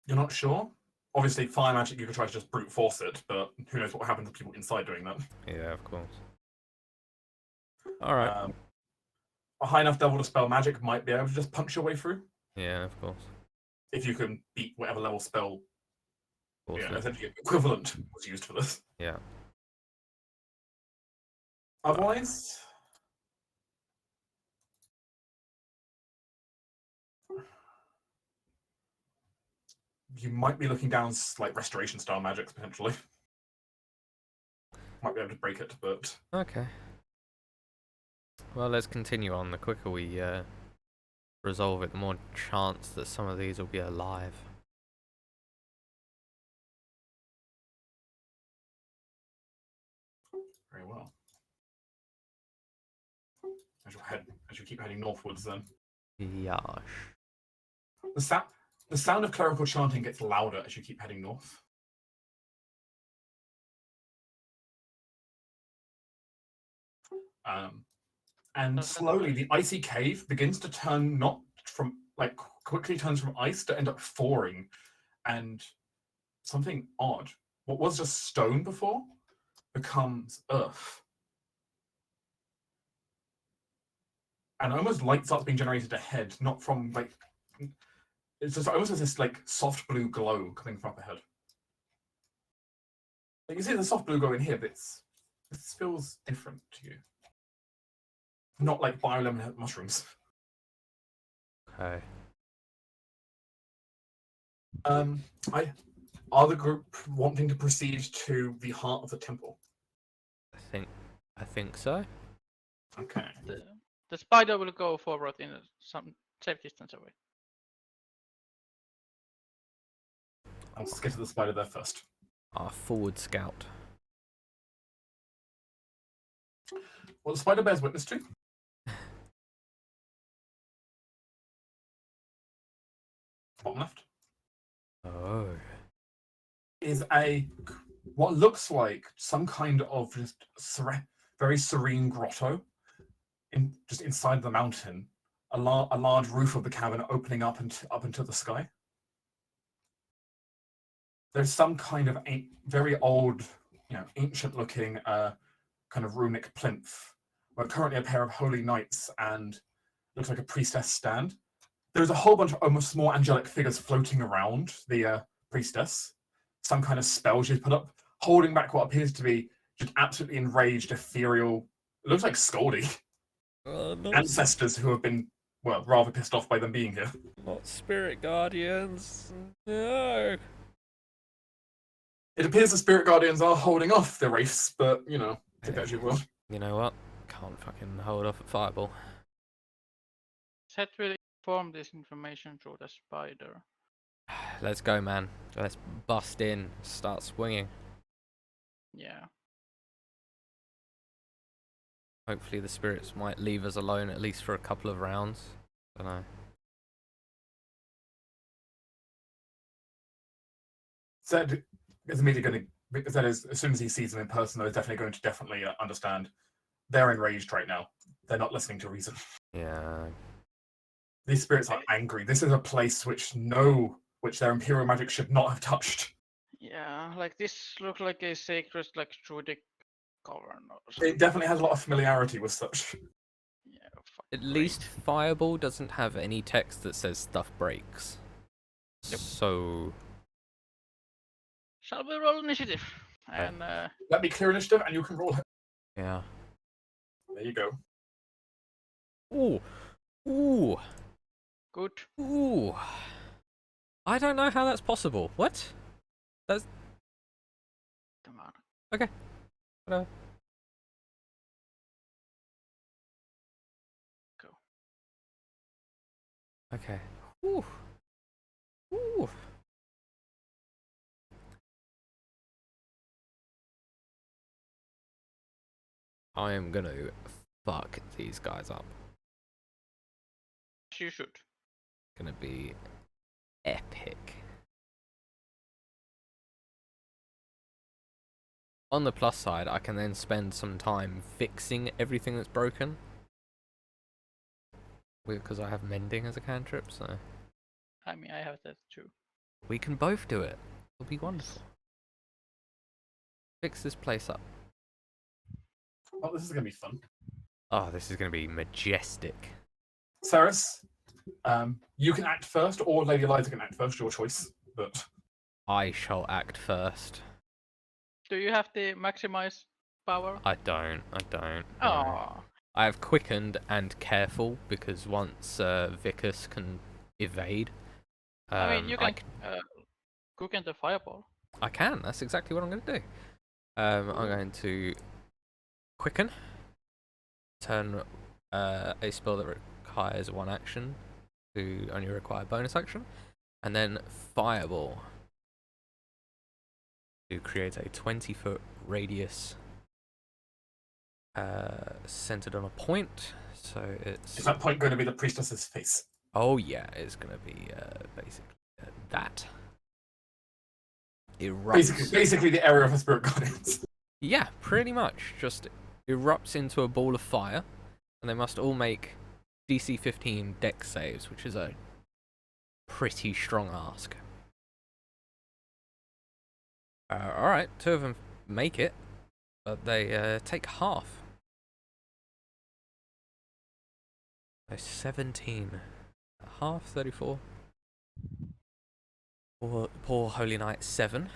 C: you're not sure. Obviously, fire magic, you could try to just brute force it, but who knows what happens to people inside doing that.
A: Yeah, of course. All right.
C: A high enough level to spell magic might be able to just punch your way through.
A: Yeah, of course.
C: If you can beat whatever level spell
A: Yeah.
C: essentially equivalent was used for this.
A: Yeah.
C: Otherwise, you might be looking down restoration style magics potentially. Might be able to break it, but
A: Okay. Well, let's continue on. The quicker we resolve it, the more chance that some of these will be alive.
C: very well. As you keep heading northwards, then
A: Yash.
C: the sound of clerical chanting gets louder as you keep heading north. And slowly the icy cave begins to turn quickly turns from ice to end up thawing, and something odd. What was just stone before becomes earth. And almost light starts being generated ahead, not from it's just almost as this soft blue glow coming from up ahead. You can see the soft blue glow in here, but it feels different to you. Not like bioluminescent mushrooms.
A: Okay.
C: Are the group wanting to proceed to the heart of the temple?
A: I think so.
C: Okay.
B: The spider will go forward in some safe distance away.
C: I'll just get to the spider there first.
A: Our forward scout.
C: What the spider bears witness to bottom left
A: Oh.
C: is what looks like some kind of just very serene grotto just inside the mountain. A large roof of the cavern opening up into the sky. There's some kind of very old, ancient-looking kind of runic plinth, where currently a pair of holy knights and looks like a priestess stand. There's a whole bunch of almost more angelic figures floating around the priestess. Some kind of spell she's put up, holding back what appears to be just absolutely enraged, ethereal. It looks like Skaldi. Ancestors who have been, rather pissed off by them being here.
A: Not spirit guardians. No.
C: It appears the Spirit Guardians are holding off the wraiths, but, you know, take that as you will.
A: You know what? Can't fucking hold off a fireball.
B: Set will inform this information through the spider.
A: Let's go, man. Let's bust in. Start swinging.
B: Yeah.
A: Hopefully the spirits might leave us alone at least for a couple of rounds. Don't know.
C: Zed is immediately going to. Zed is, as soon as he sees them in person, though, is definitely going to understand. They're enraged right now. They're not listening to reason.
A: Yeah.
C: These spirits are angry. This is a place which their imperial magic should not have touched.
B: Yeah, like this looks like a sacred, like druidic cavern or something.
C: It definitely has a lot of familiarity with such.
B: Yeah,
A: At least Fireball doesn't have any text that says stuff breaks.
B: Yep.
A: So.
B: Shall we roll initiative? And
C: Let me clear initiative, and you can roll it.
A: Yeah.
C: There you go.
A: Ooh. Ooh.
B: good.
A: Ooh. I don't know how that's possible. What? That's.
B: Come on.
A: Okay. Whatever.
B: Go.
A: Okay. Ooh. Ooh. I am gonna fuck these guys up.
B: You should.
A: Gonna be epic. On the plus side, I can then spend some time fixing everything that's broken. Because I have mending as a cantrip, so.
B: I mean, I have that too.
A: We can both do it. It'll be wonderful. Fix this place up.
C: Oh, this is going to be fun.
A: Oh, this is gonna be majestic.
C: Ceres, you can act first, or Lady Eliza can act first, your choice. But
A: I shall act first.
B: Do you have the maximize power?
A: I don't. No.
B: Oh.
A: I have quickened and careful because once Vicus can evade.
B: I mean, you can cook in the fireball.
A: I can. That's exactly what I'm going to do. I'm going to quicken. Turn a spell that requires one action to only require bonus action, and then fireball to create a 20-foot radius centered on a point. So it's.
C: is that point going to be the priestess's face?
A: Oh yeah, it's going to be basically that. Erupts.
C: Basically the area of the Spirit Guardians.
A: Yeah, pretty much. Just erupts into a ball of fire, and they must all make DC 15 dex saves, which is a pretty strong ask. Alright, 2 of them make it, but they take half. So 17. Half, 34. Poor Holy Knight, 7.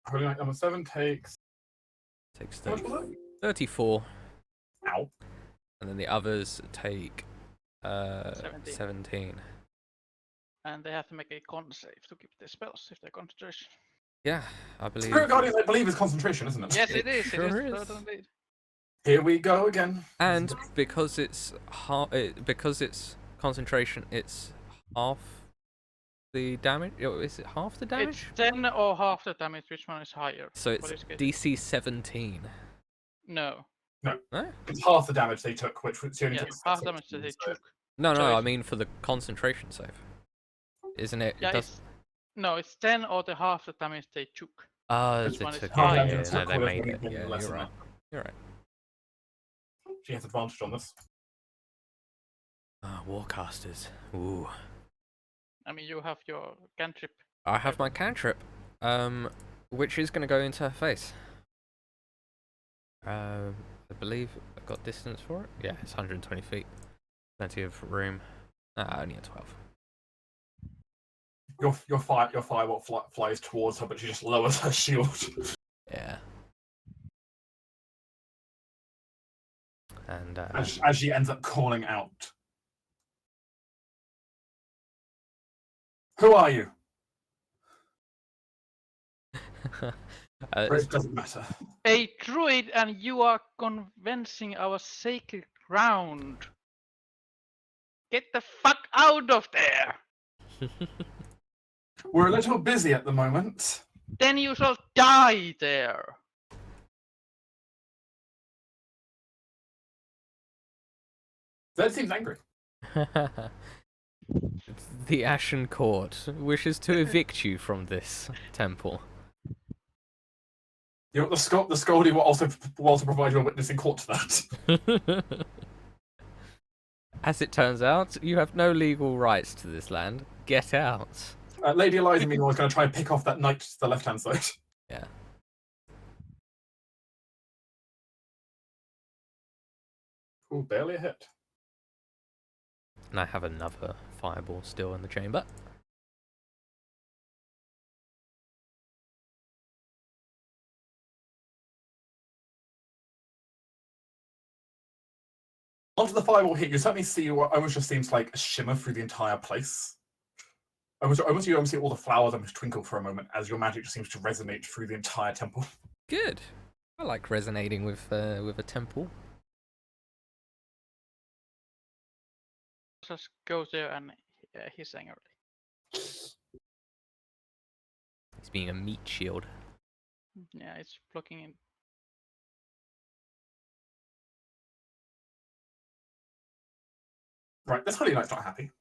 C: Holy Knight number 7 takes
A: 34.
C: Ow.
A: And then the others take
B: 17.
A: 17.
B: And they have to make a con save to keep their spells if they're concentration.
A: Yeah, I believe.
C: Spirit Guardians, I believe, is concentration, isn't it?
B: Yes, it is.
A: Sure
B: it is.
A: is.
B: Indeed.
C: Here we go again.
A: And because it's because it's concentration, it's half the damage. Is it half the damage?
B: It's 10 or half the damage. Which one is higher?
A: So it's DC 17.
B: No.
A: No?
C: It's half the damage they took, which was only
B: Yeah,
C: took
B: half damage that they took.
A: No,
B: So
A: I
B: it's-
A: mean for the concentration save. Isn't it?
B: Yeah,
A: it does...
B: it's no, it's 10 or the half the damage they took.
A: Oh,
B: Which
A: they
B: one is
A: took it.
B: higher?
A: Yeah, no, they
C: Well,
A: made
C: there's
A: it.
C: one
A: Yeah,
C: less
A: you're
C: than
A: right. You're right.
C: She has advantage on this.
A: Warcasters. Ooh.
B: I mean, you have your cantrip.
A: I have my cantrip, which is going to go into her face. I believe I've got distance for it. Yeah, it's 120 feet. Plenty of room. Only at 12.
C: Your firewall flies towards her, but she just lowers her shield.
A: Yeah. And
C: as she ends up calling out. Who are you?
A: Uh,
C: It doesn't matter.
B: A druid, and you are convincing our sacred ground. Get the fuck out of there!
C: We're a little busy at the moment.
B: Then you shall die there.
C: Zed seems angry.
A: The Ashen Court wishes to evict you from this temple.
C: You know, the Skaldi will also provide you a witness in court to that.
A: As it turns out, you have no legal rights to this land. Get out.
C: Lady Eliza, meanwhile, is going to try and pick off that knight to the left-hand side.
A: Yeah.
C: Ooh, barely a hit.
A: And I have another fireball still in the chamber.
C: After the fireball hit, you suddenly see what almost just seems like a shimmer through the entire place. Almost you see all the flowers almost twinkle for a moment as your magic just seems to resonate through the entire temple.
A: Good. I like resonating with a temple.
B: Just goes there and he's angrily.
A: It's being a meat shield.
B: Yeah, it's blocking in.
C: Right, this Holy Knight's not happy.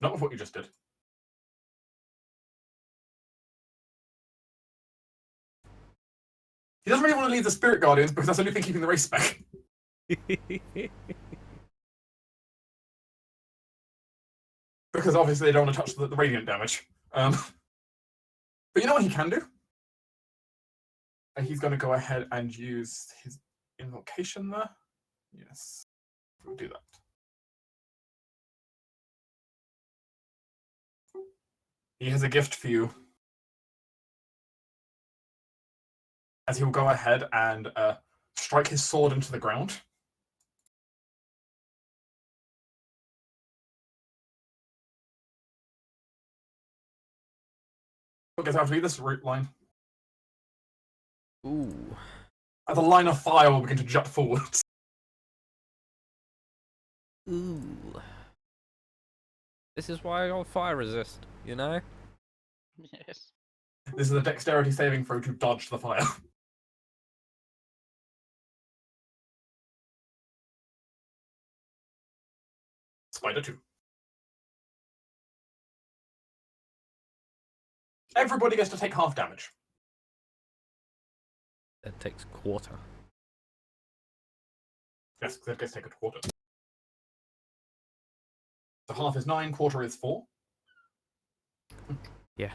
C: Not with what you just did. He doesn't really want to leave the Spirit Guardians because that's the only thing keeping the race back. Because obviously they don't want to touch the radiant damage. But you know what he can do? He's going to go ahead and use his invocation there. Yes, we'll do that. He has a gift for you. As he will go ahead and strike his sword into the ground. Okay, so I have to read this route line.
A: Ooh.
C: As a line of fire will begin to jut forwards.
A: Ooh. This is why I got fire resist, you know?
B: Yes.
C: This is a dexterity saving throw to dodge the fire. Spider 2. Everybody gets to take half damage.
A: That takes quarter.
C: Yes, because it gets to take a quarter. So half is 9, quarter is 4.
A: Yeah.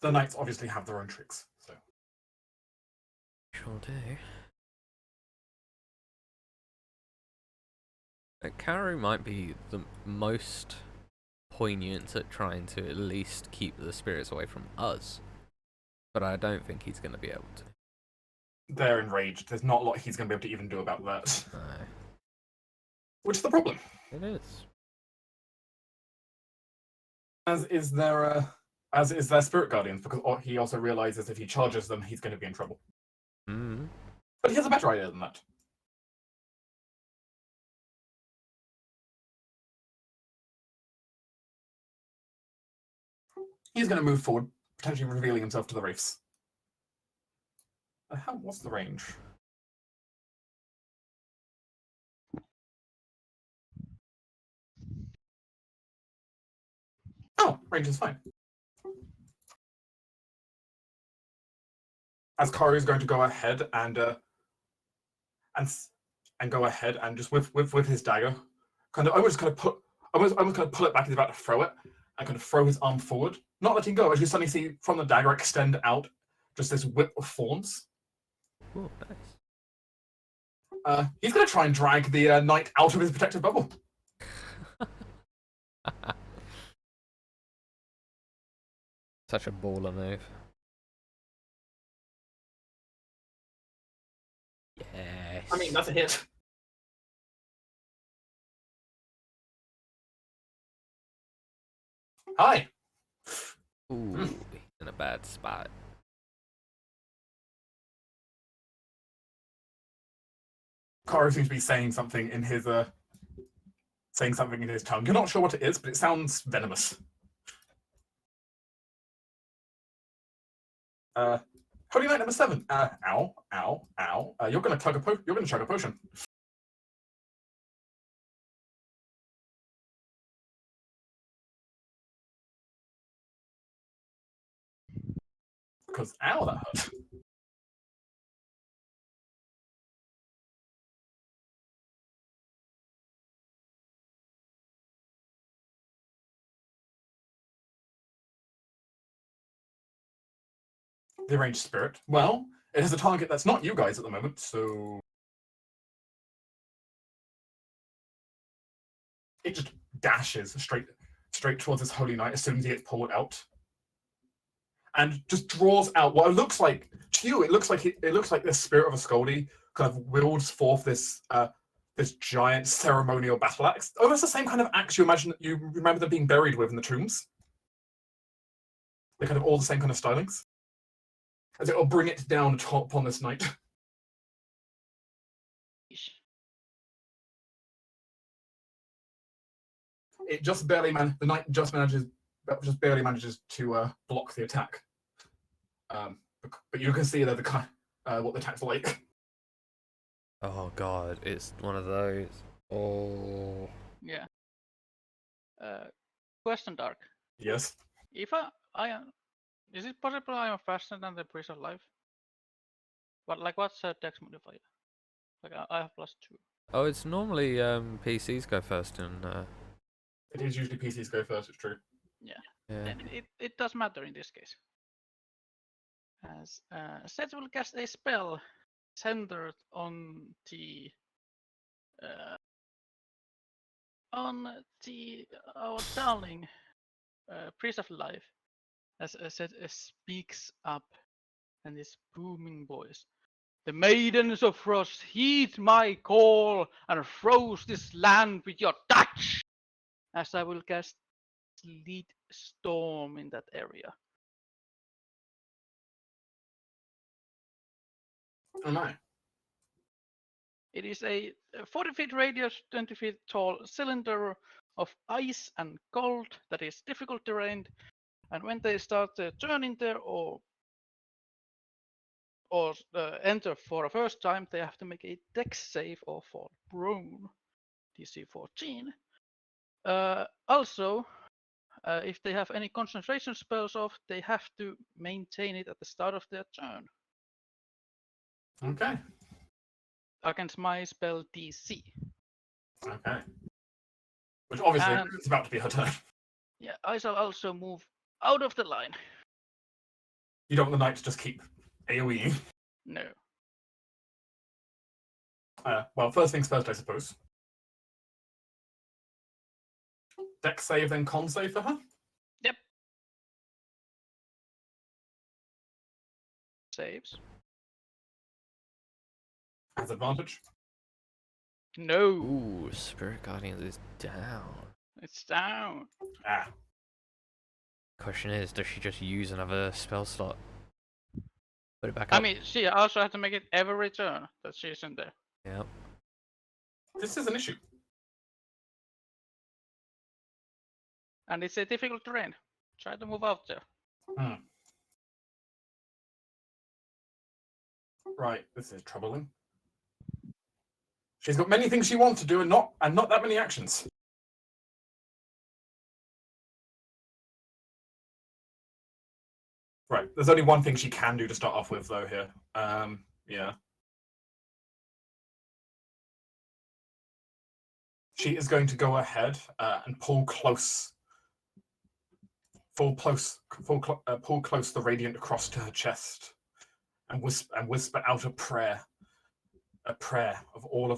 C: The knights obviously have their own tricks. So
A: Sure do. Karu might be the most poignant at trying to at least keep the spirits away from us. But I don't think he's going to be able to.
C: they're enraged. There's not a lot he's going to be able to even do about that.
A: No.
C: Which is the problem.
A: It is.
C: As is their spirit guardians, because he also realizes if he charges them, he's going to be in trouble.
A: Mm.
C: But he has a better idea than that. He's going to move forward, potentially revealing himself to the wraiths. What's the range? Oh, range is fine. As Karu is going to go ahead and go ahead and just with his dagger, almost kind of pull it back. He's about to throw it, and kind of throw his arm forward, not letting go. As you suddenly see from the dagger extend out, just this whip of thorns.
A: Oh, nice.
C: He's going to try and drag the knight out of his protective bubble.
A: Such a baller move. Yes.
C: I mean, that's a hit. Hi.
A: Ooh, he's in a bad spot.
C: Karu seems to be saying something in his tongue. You're not sure what it is, but it sounds venomous. Holy Knight number 7. Ow, ow, ow. You're gonna chug a potion. Because ow, that hurt. The Arranged Spirit. Well, it has a target that's not you guys at the moment, so it just dashes straight towards this Holy Knight as soon as he gets pulled out, and just draws out what it looks like to you. It looks like the spirit of a Skaldi kind of wields forth this giant ceremonial battle axe. Oh, that's the same kind of axe you remember them being buried with in the tombs. They're kind of all the same kind of stylings. As it will bring it down upon this knight. It just barely the knight just barely manages to block the attack. But you can see that what the attack's like.
A: Oh god, it's one of those. Oh.
B: Yeah. Question, Dark.
C: Yes.
B: If I am, is it possible I am faster than the Priest of Life? But like, what's the dex modifier? Like, I have +2.
A: Oh, it's normally PCs go first and
C: It is usually PCs go first. It's true.
B: Yeah.
A: yeah.
B: Then it does matter in this case. As Seth will cast a spell centered on the our darling Priest of Life, as Seth speaks up and his booming voice. The maidens of Frost heed my call and froze this land with your touch, as I will cast Sleet Storm in that area.
C: Oh no.
B: It is a 40 feet radius, 20 feet tall cylinder of ice and cold that is difficult terrain, and when they start turning there or enter for a first time, they have to make a dex save or fall prone. DC 14. Also, if they have any concentration spells off, they have to maintain it at the start of their turn.
C: Okay.
B: Against my spell DC.
C: Okay. Which obviously
B: And
C: is about to be her turn.
B: yeah, I shall also move out of the line.
C: You don't want the knight to just keep AoEing.
B: No.
C: Well, first things first, I suppose. Dex save, then con save for her?
B: Yep. Saves.
C: Has advantage.
B: No.
A: Ooh, Spirit Guardians is down.
B: It's down.
C: Ah.
A: Question is, does she just use another spell slot? Put it back
B: I
A: up.
B: mean, she also has to make it every turn that she's in there.
A: Yep.
C: This is an issue.
B: And it's a difficult terrain. Try to move out there.
C: Right, this is troubling. She's got many things she wants to do and not that many actions. Right, there's only one thing she can do to start off with, though, here. Yeah. She is going to go ahead and pull close the radiant across to her chest, and whisper out a prayer of all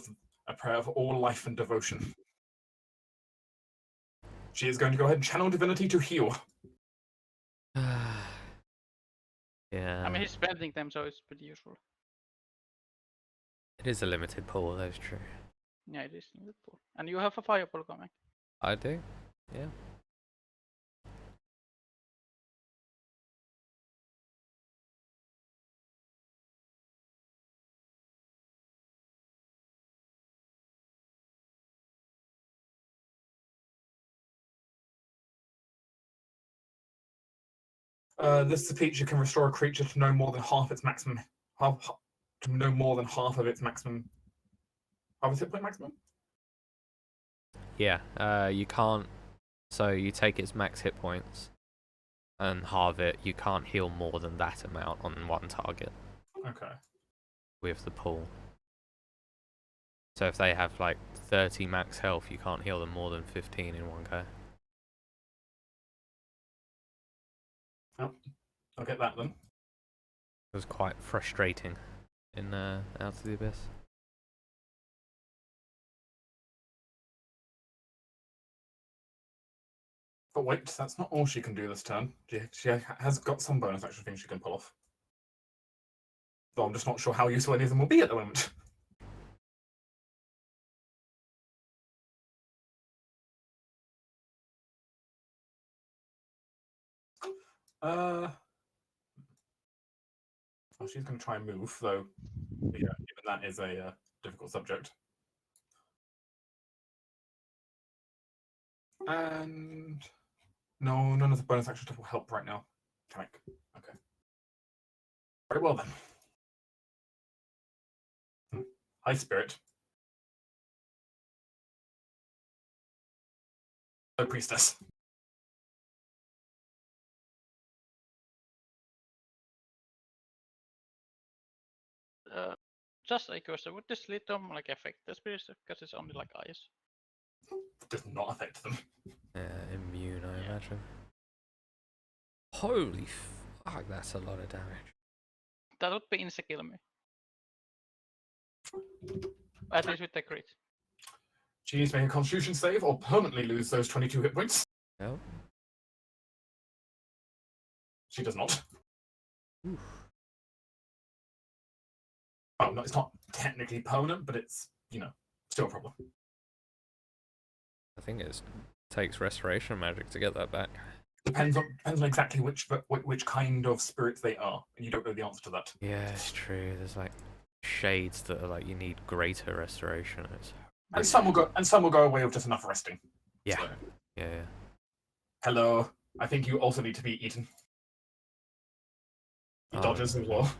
C: life and devotion. She is going to go ahead and channel divinity to heal.
B: spending them, so it's pretty useful.
A: It is a limited pool, that's true.
B: Yeah, it is in the pool. And you have a fireball coming.
A: I do, yeah.
C: This feature can restore a creature to no more than half its maximum, to no more than half of its maximum. Half its hit point maximum.
A: Yeah, you can't. So you take its max hit points and halve it. You can't heal more than that amount on one target
C: Okay.
A: with the pool. So if they have like 30 max health, you can't heal them more than 15 in one go.
C: Oh, I'll get that then.
A: It was quite frustrating in Out of the Abyss.
C: But wait, that's not all she can do this turn. She has got some bonus action things she can pull off. Though I'm just not sure how useful any of them will be at the moment. Well, she's going to try and move, though. Yeah, even that is a difficult subject. And no, none of the bonus action stuff will help right now. Okay. Very well then. High spirit. No priestess.
B: Just a question, would this lithium like affect the spirits because it's only like ice?
C: It does not affect them.
A: Immune, I imagine. Holy fuck, that's a lot of damage.
B: That would be insta-kill me. At least with the crit.
C: She needs to make a constitution save or permanently lose those 22 hit points.
A: No.
C: She does not.
A: Oof.
C: Oh, no, it's not technically permanent, but it's, still a problem.
A: I think it takes restoration magic to get that back.
C: Depends on exactly which kind of spirit they are, and you don't know the answer to that.
A: Yeah, it's true. There's like shades that are like you need greater restoration.
C: And some will go away with just enough resting.
A: Yeah.
C: So.
A: Yeah.
C: Hello. I think you also need to be eaten. He dodges as well.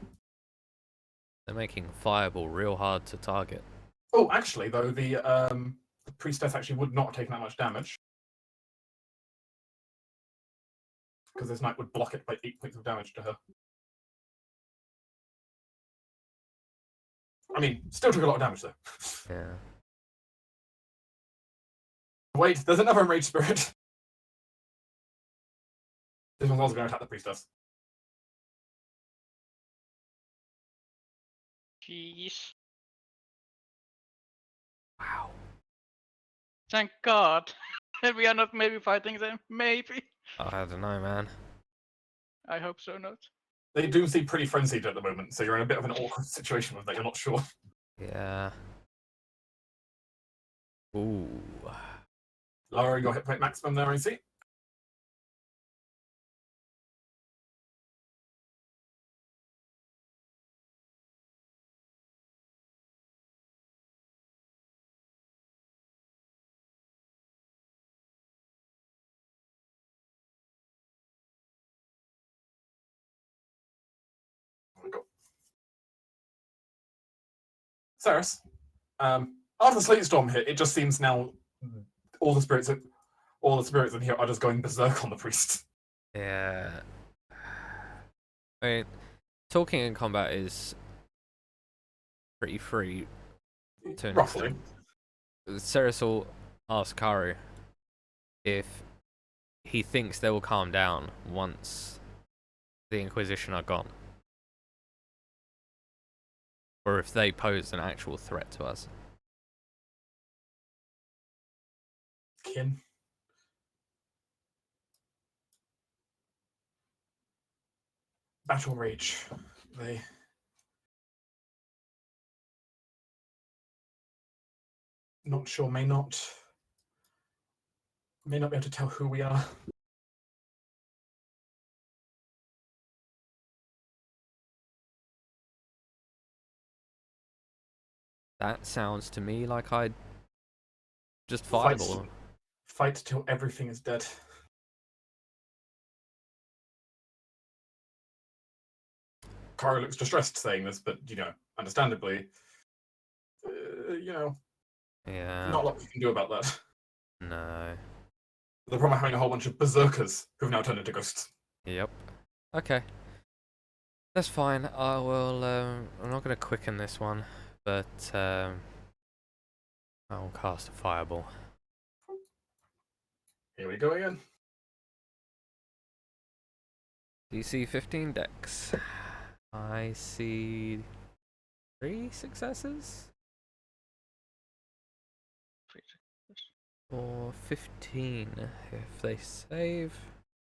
A: They're making fireball real hard to target.
C: Oh, actually, though, the priestess actually would not have taken that much damage. Because this knight would block it by 8 points of damage to her. I mean, still took a lot of damage, though.
A: Yeah.
C: Wait, there's another enraged spirit. This one's also going to attack the priestess.
B: Jeez.
A: Wow.
B: Thank God. We are not maybe fighting them. Maybe.
A: I don't know, man.
B: I hope so not.
C: They do seem pretty frenzied at the moment, so you're in a bit of an awkward situation with that. You're not sure.
A: Yeah. Ooh.
C: Lowering your hit point maximum there, I see. Ceres, after the Slate Storm hit, it just seems now all the spirits in here are just going berserk on the priest.
A: Yeah. I mean, talking in combat is pretty free to an
C: Roughly.
A: extent. Ceres will ask Karu if he thinks they will calm down once the Inquisition are gone. Or if they pose an actual threat to us.
C: Kin. Battle Rage. They not sure, may not be able to tell who we are.
A: That sounds to me like I'd just
C: Fight,
A: fireball.
C: fight till everything is dead. Kara looks distressed saying this, but understandably,
A: Yeah.
C: not a lot we can do about that.
A: No.
C: The problem of having a whole bunch of berserkers who've now turned into ghosts.
A: Yep. Okay. That's fine. I will. I'm not going to quicken this one, but I will cast a fireball.
C: Here we go again.
A: DC 15 Dex. I see 3 successes. Or 15 if they save.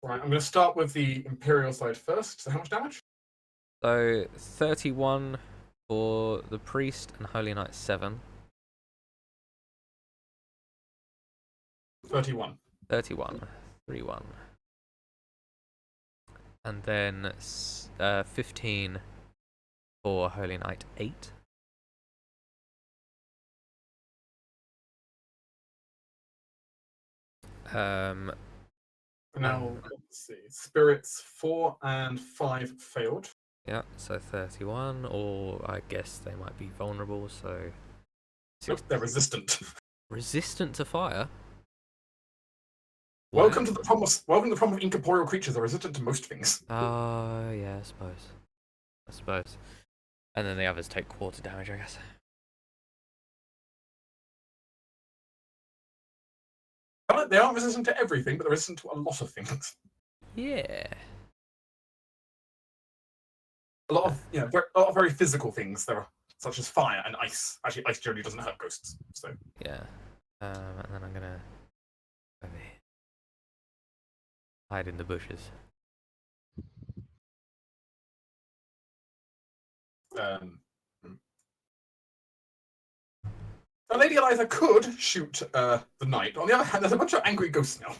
C: Right, I'm going to start with the Imperial side first. So how much damage?
A: So 31 for the priest and Holy Knight 7.
C: 31.
A: 31. 3-1. And then 15 for Holy Knight 8.
C: Now, let's see. Spirits 4 and 5 failed.
A: Yeah, so 31, or I guess they might be vulnerable, so...
C: Nope, they're resistant.
A: Resistant to fire?
C: Welcome to the problem of incorporeal creatures are resistant to most things.
A: Oh, yeah, I suppose. And then the others take quarter damage, I guess.
C: They aren't resistant to everything, but they're resistant to a lot of things.
A: Yeah.
C: A lot of very physical things there are, such as fire and ice. Actually, ice generally doesn't hurt ghosts, so.
A: Yeah. And then I'm gonna hide in the bushes.
C: Lady Eliza could shoot the knight. On the other hand, there's a bunch of angry ghosts now.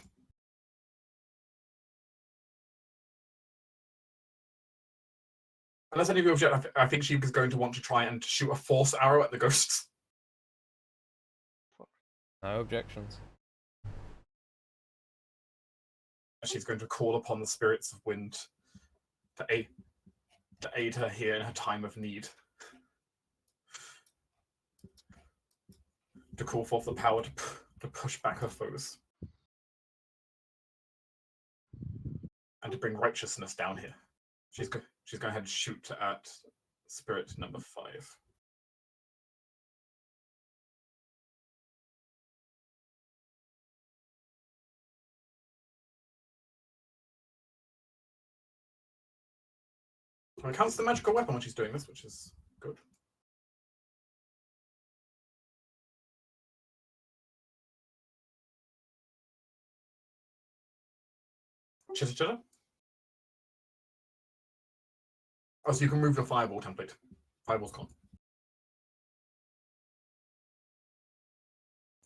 C: Unless any of you object, I think she is going to want to try and shoot a force arrow at the ghosts.
A: No objections.
C: She's going to call upon the spirits of wind to aid her here in her time of need. To call forth the power to push back her foes. And to bring righteousness down here. She's going ahead and shoot at spirit number 5. It counts the magical weapon when she's doing this, which is good. Chitter chitter. Oh, so you can move your fireball template. Fireball's gone.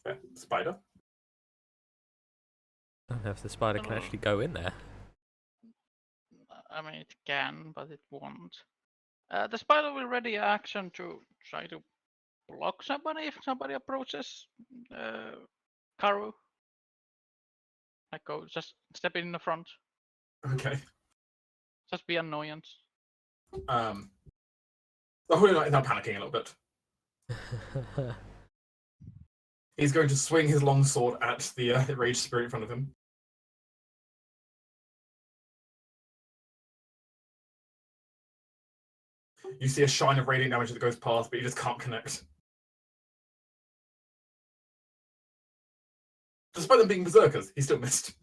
C: Yeah, spider.
A: I don't know if the spider can actually go in there.
B: I mean, it can, but it won't. The spider will ready action to try to block somebody if somebody approaches Karu. Like, go just step in the front.
C: Okay.
B: Just be annoyance.
C: The Holy Knight is now panicking a little bit. He's going to swing his longsword at the rage spirit in front of him. You see a shine of radiant damage that goes past, but you just can't connect. Despite them being berserkers, he still missed.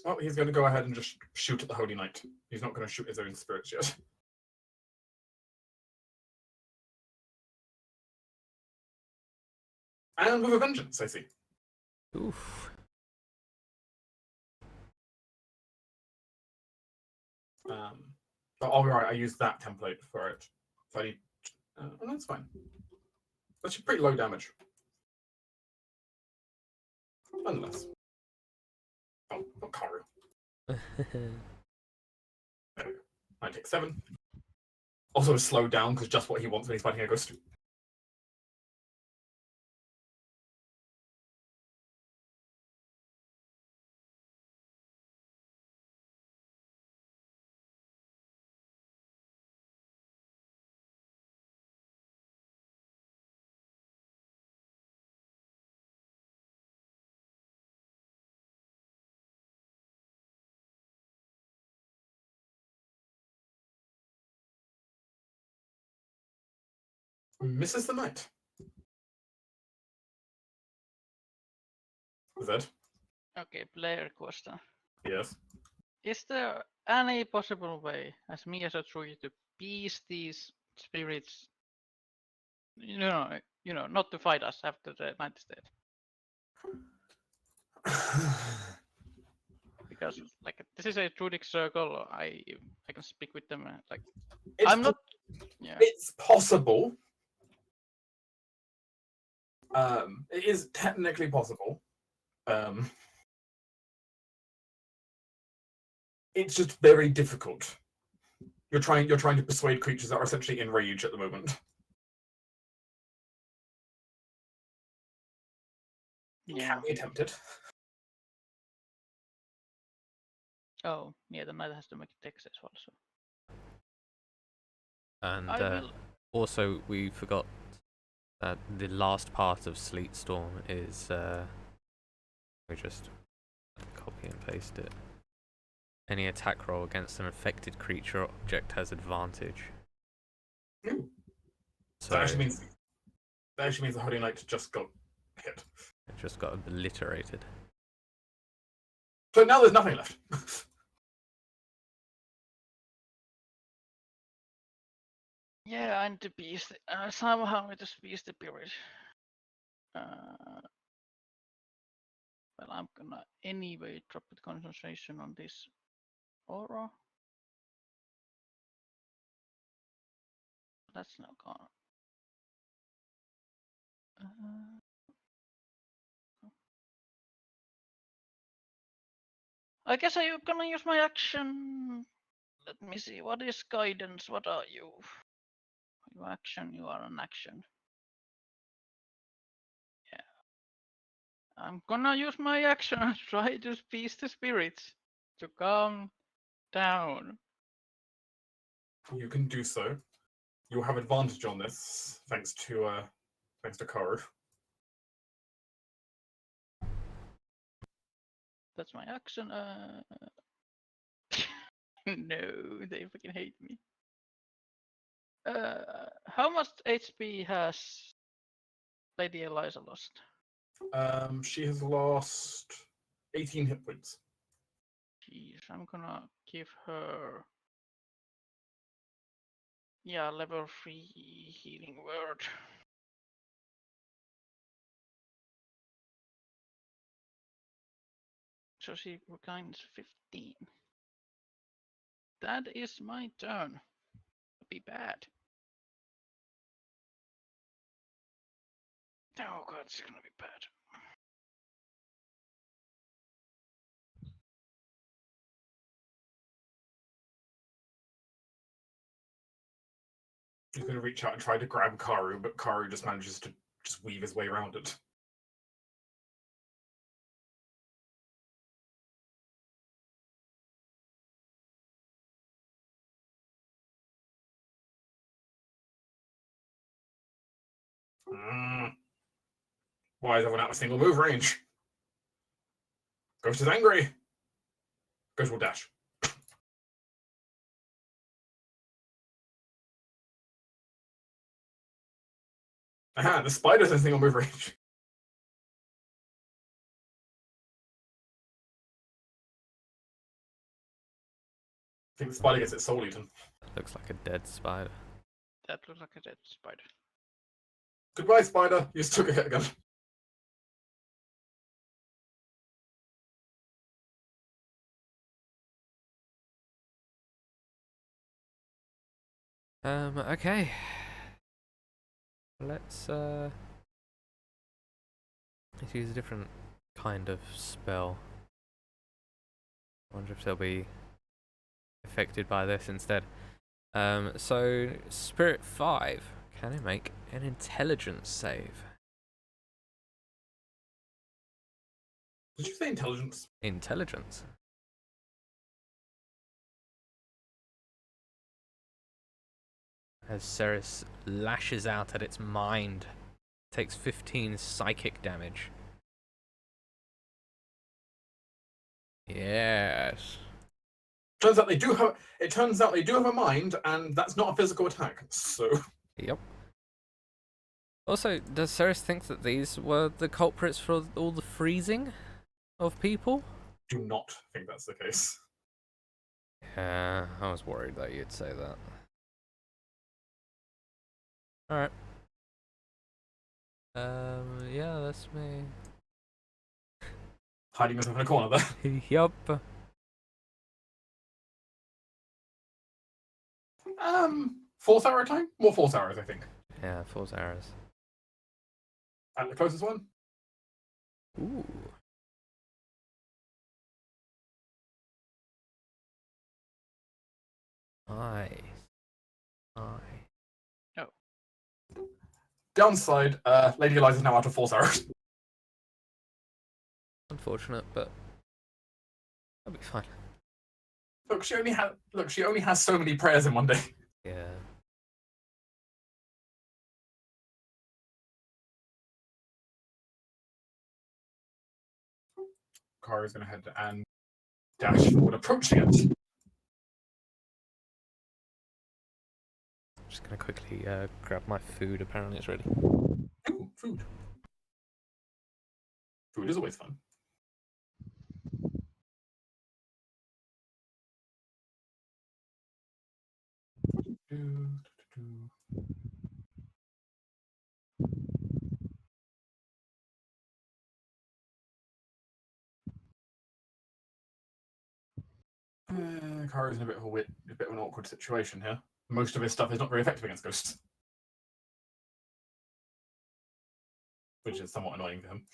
C: Well, he's going to go ahead and just shoot at the Holy Knight. He's not going to shoot his own spirits yet. And with a vengeance, I see.
A: Oof.
C: But I'll be right, I used that template for it. So I need... oh, that's fine. That's pretty low damage. Nonetheless. Oh, not Karu. There we go. I take 7. Also slowed down, because just what he wants when he's fighting a ghost. Misses the knight. Zed?
B: Okay, player question.
C: Yes.
B: Is there any possible way, as me as a druid, to piece these spirits, not to fight us after the knight is dead? Because like this is a druidic circle, I can speak with them. Like I'm not. Yeah.
C: It's possible. It is technically possible. It's just very difficult. You're trying to persuade creatures that are essentially in rage at the moment.
B: Yeah.
C: Can be attempted.
B: Oh, yeah. The knight has to make a dex as well. So.
A: And
B: I will.
A: also, we forgot that the last part of Sleet Storm is. We just copy and paste it. Any attack roll against an affected creature or object has advantage.
C: Ooh.
A: So
C: That actually means the Holy Knight just got hit.
A: it just got obliterated.
C: So now there's nothing left.
B: Yeah, and the beast. Somehow it is beast spirit. Well, I'm gonna anyway drop the concentration on this aura. That's now gone. I guess I'm gonna use my action. Let me see. What is guidance? What are you? You action. You are an action. Yeah. I'm gonna use my action and try to appease the spirits to calm down.
C: You can do so. You'll have advantage on this, thanks to Karu.
B: That's my action. No, they fucking hate me. How much HP has Lady Eliza lost?
C: She has lost 18 hit points.
B: Jeez, I'm gonna give her. Yeah, level 3 healing word. So she regains 15. That is my turn. Be bad. Oh god, it's gonna be bad.
C: He's going to reach out and try to grab Karu, but Karu just manages to just weave his way around it. Why is everyone out of single move range? Ghost is angry. Ghost will dash. Aha, the spider's in single move range. think the spider gets its soul eaten.
A: Looks like a dead spider.
B: That looks like a dead spider.
C: Goodbye, spider. You still get a gun.
A: Okay. Let's use a different kind of spell. I wonder if they'll be affected by this instead. So Spirit 5, can it make an intelligence save?
C: Did you say intelligence?
A: Intelligence. As Ceres lashes out at its mind, takes 15 psychic damage. Yes.
C: Turns out they do have. It turns out they do have a mind, and that's not a physical attack. So.
A: Yep. Also, does Ceres think that these were the culprits for all the freezing of people?
C: Do not think that's the case.
A: Yeah, I was worried that you'd say that. Alright. Yeah, that's me.
C: Hiding yourself in a corner there.
A: Yup.
C: Force arrow time? More force arrows, I think.
A: Yeah, 4 arrows.
C: And the closest one?
A: Ooh. Nice.
C: Downside, Lady Eliza's now out of force arrows.
A: Unfortunate, but that'll be fine.
C: Look, she only has so many prayers in one day.
A: Yeah.
C: Kari's gonna head and dash forward, approaching it.
A: Just gonna quickly grab my food. Apparently, it's ready.
C: Ooh, food. Food is always fun. Kari's in a bit of an awkward situation here. Most of his stuff is not very effective against ghosts, which is somewhat annoying for him.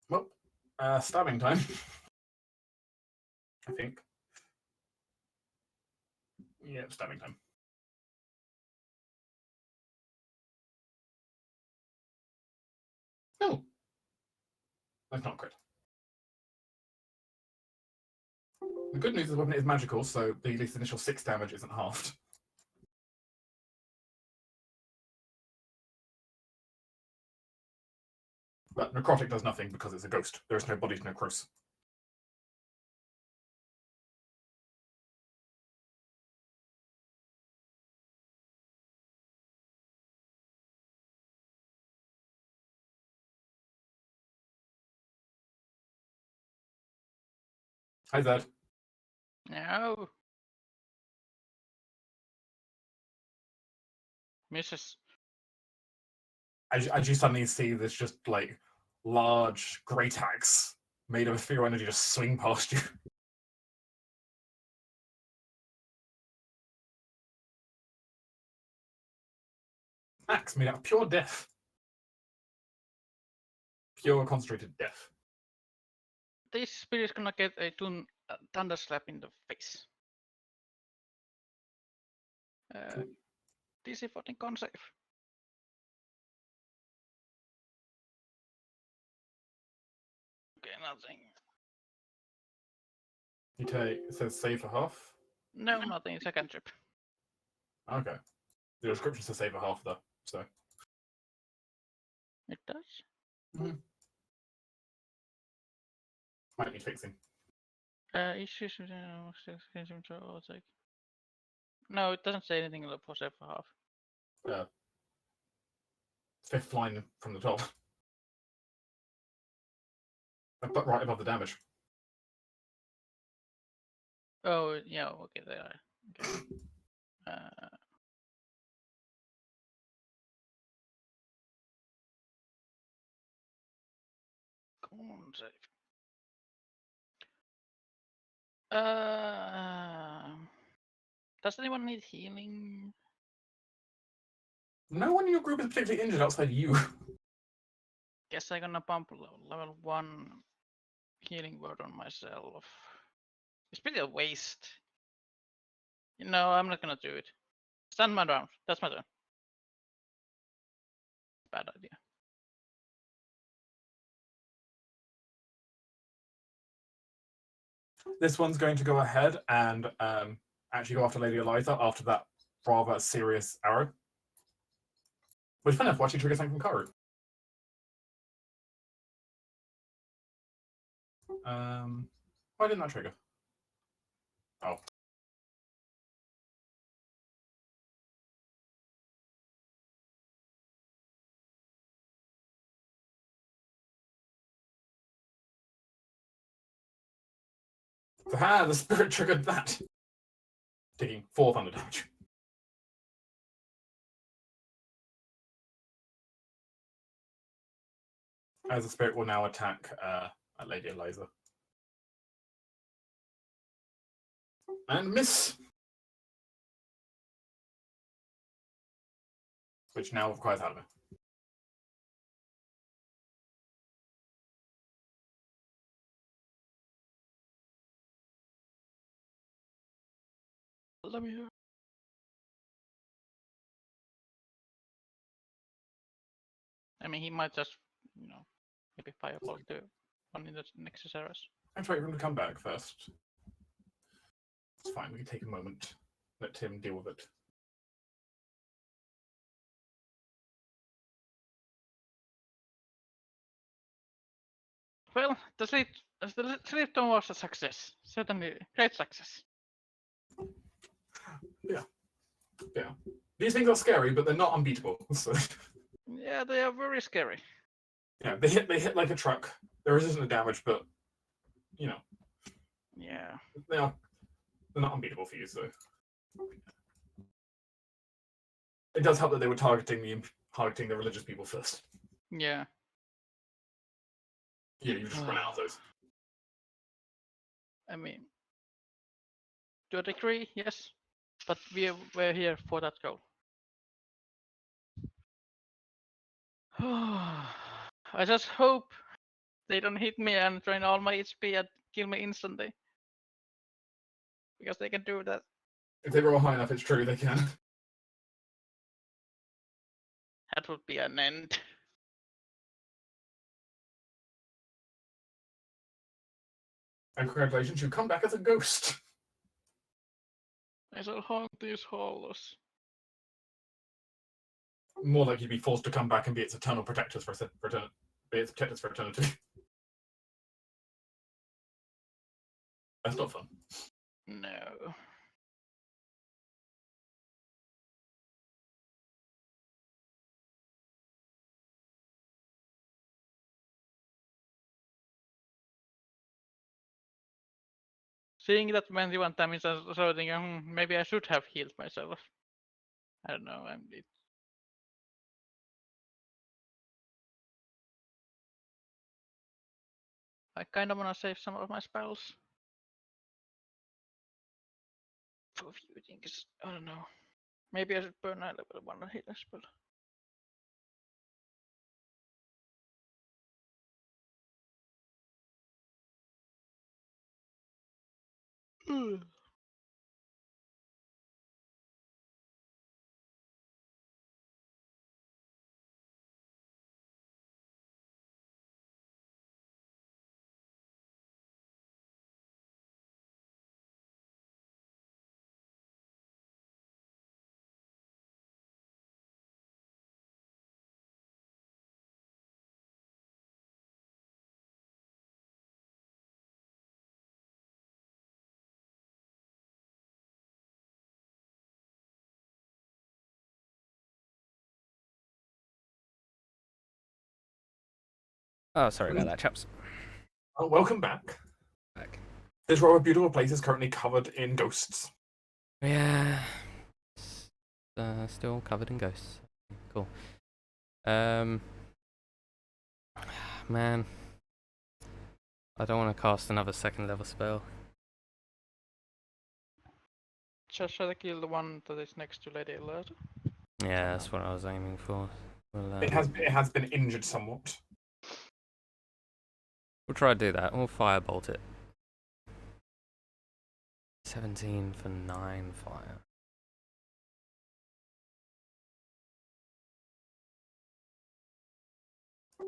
C: Well, stabbing time. I think. Yeah, stabbing time. Oh, that's not crit. The good news is the weapon is magical, so at least the initial 6 damage isn't halved. But necrotic does nothing because it's a ghost. There is no body to necrose. Hi, Zed.
B: No. Misses.
C: As you suddenly see this just like large great axe made of ethereal energy just swing past you. Axe made out of pure death. Pure concentrated death.
B: This spirit is gonna get a thunder slap in the face. DC 14 con save. Okay, nothing.
C: You take, it says save for half.
B: No, nothing. Second trip.
C: Okay. The description says save for half though, so.
B: It does?
C: Might need fixing.
B: Issues with no, it doesn't say anything for save for half.
C: Yeah. Fifth line from the top. But right above the damage.
B: Oh, yeah, okay, there. Okay. Come on, save. Does anyone need healing?
C: No one in your group is particularly injured outside you.
B: Guess I'm gonna pump level 1 healing word on myself. It's pretty a waste. No, I'm not gonna do it. Stand my round. That's my turn. Bad idea.
C: This one's going to go ahead and actually go after Lady Eliza after that rather serious arrow. Which, fun enough, will actually trigger something from Karu. Why didn't that trigger? Oh. Ah, the spirit triggered that. Taking 4 thunder damage. As the spirit will now attack Lady Eliza. And miss! Which now requires Halldamir.
B: Halldamir. I mean, he might just, maybe fireball to one in the next areas.
C: I'm trying for him to come back first. It's fine, we can take a moment. Let him deal with it.
B: Well, the sleep tone was a success. Certainly, great success.
C: Yeah. These things are scary, but they're not unbeatable. So.
B: Yeah, they are very scary.
C: Yeah, they hit like a truck. They're resistant to damage, but
B: Yeah.
C: they're not unbeatable for you. So it does help that they were targeting the religious people first.
B: Yeah.
C: Yeah, you just run out of those.
B: I mean, to a degree, yes, but we're here for that goal. I just hope they don't hit me and drain all my HP and kill me instantly. Because they can do that.
C: If they roll high enough, it's true they can.
B: That would be an end.
C: And congratulations, you come back as a ghost.
B: I shall haunt these hollows.
C: More like you'd be forced to come back and be its eternal protectors for eternity. Be its protectors for eternity. That's not fun.
B: No. Seeing that 21 damage, I was thinking, maybe I should have healed myself. I don't know. I kind of want to save some of my spells. For a few things. I don't know. Maybe I should burn a level 1 healer spell.
A: Oh, sorry about that, chaps.
C: Oh, welcome back.
A: Back.
C: This rather beautiful place is currently covered in ghosts.
A: Yeah. Still covered in ghosts. Cool. Man. I don't want to cast another second level spell.
B: Just try to kill the one that is next to Lady Alert.
A: Yeah, that's what I was aiming for.
C: It has been injured somewhat.
A: We'll try to do that. We'll firebolt it. 17 for 9 fire.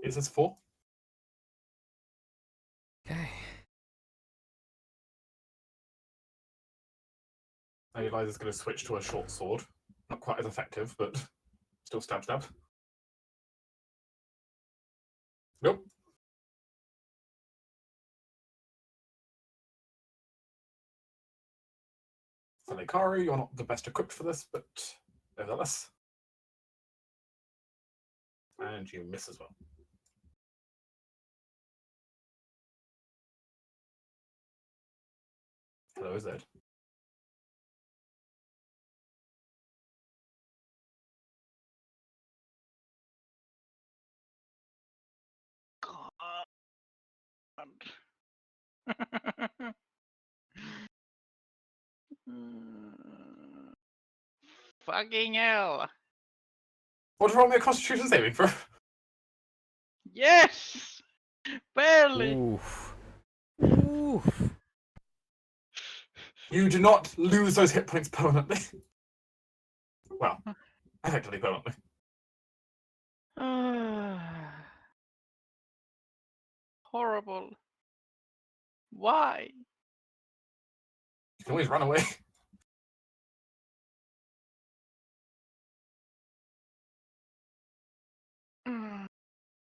C: Is this 4?
A: Okay.
C: I realise it's going to switch to a short sword. Not quite as effective, but still stab. Nope. Salikari, you're not the best equipped for this, but nevertheless. And you miss as well. Hello, Zed.
B: God. Fucking hell.
C: What's wrong with your constitution saving throw?
B: Yes! Barely!
A: Oof. Oof.
C: You do not lose those hit points permanently. Well, effectively permanently.
B: Horrible. Why?
C: You can always run away.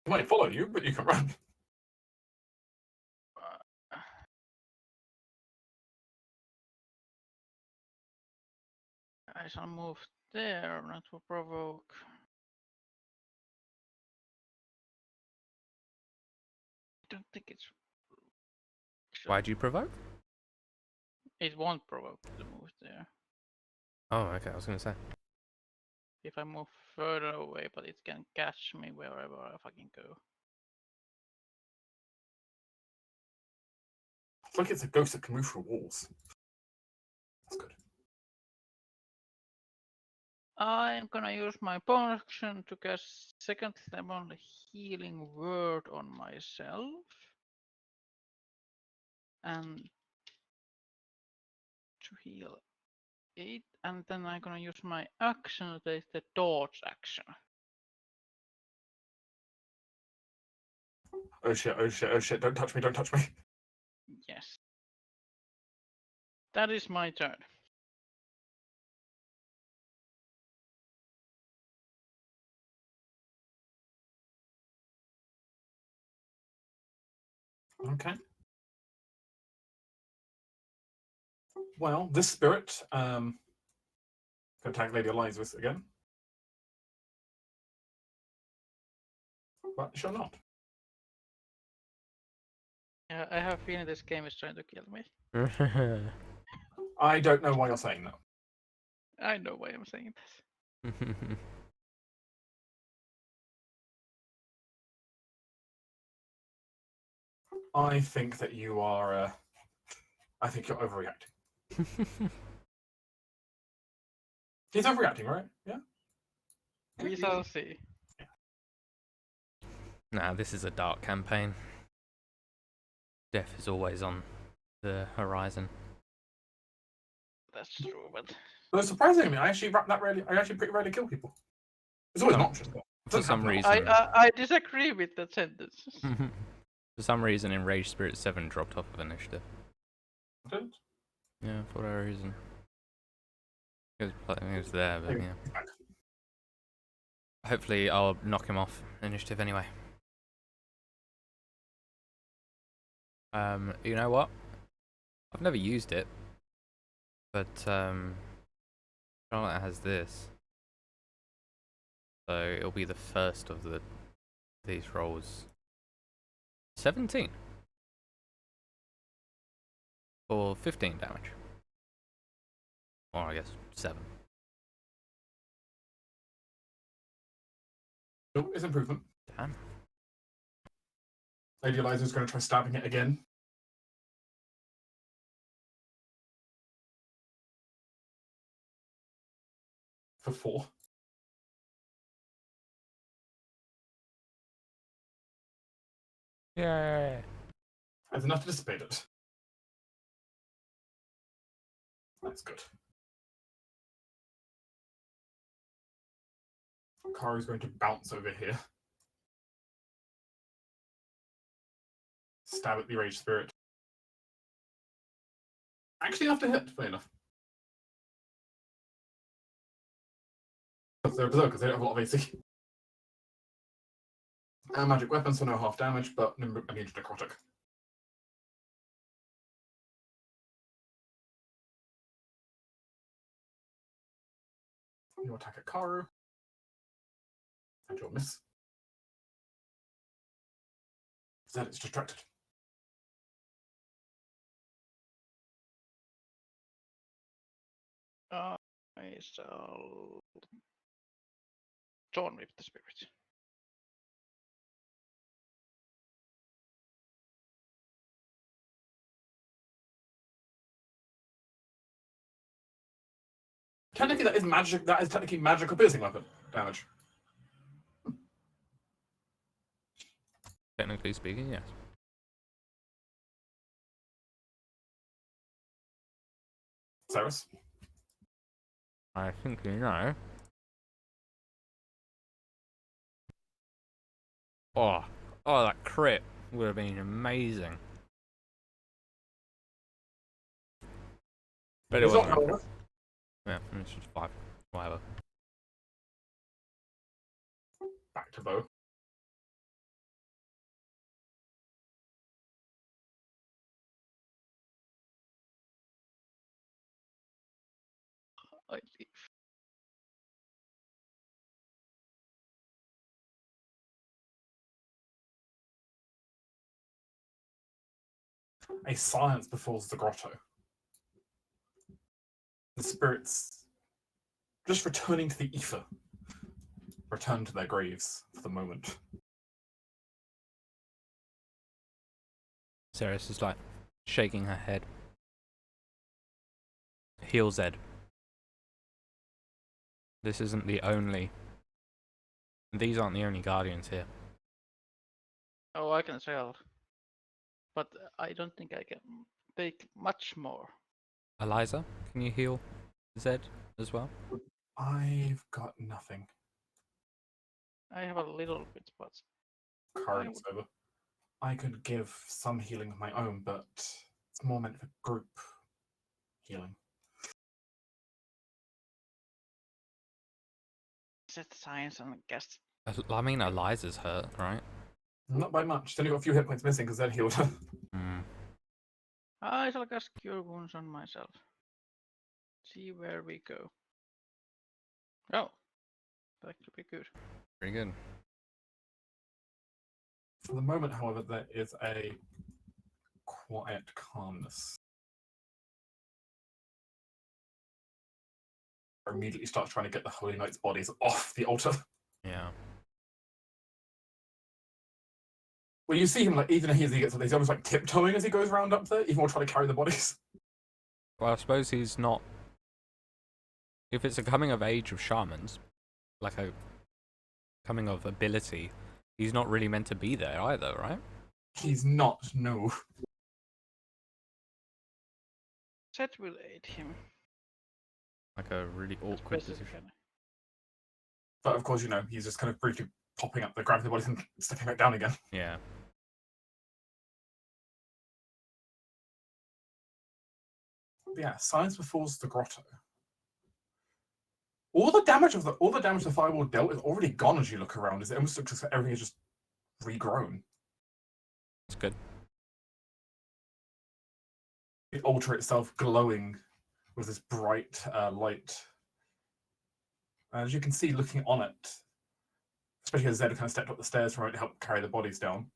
C: He might follow you, but you can run.
B: I shall move there, not to provoke. I don't think it's.
A: Why'd you provoke?
B: It won't provoke to move there.
A: Oh, okay, I was going to say.
B: If I move further away, but it can catch me wherever I fucking go.
C: It's like it's a ghost that can move through walls. That's good.
B: I'm gonna use my bonus action to cast second level healing word on myself. And to heal 8, and then I'm gonna use my action, that is the dodge action.
C: Oh shit, don't touch me.
B: Yes. That is my turn.
C: Okay. Well, this spirit can attack Lady Eliza again. But shall not.
B: Yeah, I have a feeling this game is trying to kill me.
C: I don't know why you're saying that.
B: I know why I'm saying this.
C: I think that you are. I think you're overreacting. He's overreacting, right? Yeah.
B: We shall see.
A: Nah, this is a dark campaign. Death is always on the horizon.
B: That's true, but
C: But surprisingly, I actually pretty rarely kill people. It's always an option.
A: For some reason.
B: I disagree with that sentence.
A: For some reason, Enraged Spirit 7 dropped off of initiative. Yeah, for whatever reason. It was there, but yeah. Hopefully, I'll knock him off initiative anyway. You know what? I've never used it, but Charlotte has this, so it'll be the first of these rolls 17. For 15 damage. Or I guess 7.
C: Nope, it's improvement.
A: Damn.
C: Lady Eliza's going to try stabbing it again. For 4.
A: Yay.
C: That's enough to dissipate it. That's good. Karu's going to bounce over here. Stab at the Rage Spirit. Actually enough to hit, funny enough. They're berserkers, they don't have a lot of AC. Magic weapons, so no half damage, but immune to necrotic. You attack at Karu. And you'll miss. Zed is distracted.
B: I shall Dawn Whip the spirit.
C: Technically, that is magic. That is technically magical piercing weapon damage.
A: Technically speaking, yes.
C: Cyrus.
A: I think you know. Oh, that crit would have been amazing. But it
C: It's not
A: wasn't.
C: over.
A: Yeah, it's just 5. Whatever.
C: Back to bow.
B: I leave.
C: A silence befalls the grotto. The spirits, just returning to the ether, return to their graves for the moment.
A: Ceres is like shaking her head. Heal Zed. This isn't the only. These aren't the only guardians here.
B: Oh, I can sell. But I don't think I can take much more.
A: Eliza, can you heal Zed as well?
C: I've got nothing.
B: I have a little bit, but
C: Currents over. I could give some healing of my own, but it's more meant for group healing.
B: set science and guess.
A: I mean, Eliza's hurt, right?
C: Not by much. She's only got a few hit points missing because they're healed.
B: I shall cast Cure Wounds on myself. See where we go. Oh, that could be good.
A: Pretty good.
C: For the moment, however, there is a quiet calmness. Immediately starts trying to get the Holy Knight's bodies off the altar.
A: Yeah.
C: Well, you see him, like, even as he gets up, he's almost like tiptoeing as he goes around up there, even while trying to carry the bodies.
A: Well, I suppose he's not. If it's a coming of age of shamans, like a coming of ability, he's not really meant to be there either, right?
C: He's not, no.
B: Set will aid him.
A: Like a really awkward position.
C: But of course, you know, he's just kind of briefly popping up, grabbing the bodies and stepping back down again.
A: Yeah.
C: But yeah, silence befalls the grotto. All the damage the firewall dealt is already gone as you look around. It almost looks like everything is just regrown.
A: That's good.
C: The altar itself glowing with this bright light. And as you can see, looking on it, especially as Zed kind of stepped up the stairs from it to help carry the bodies down,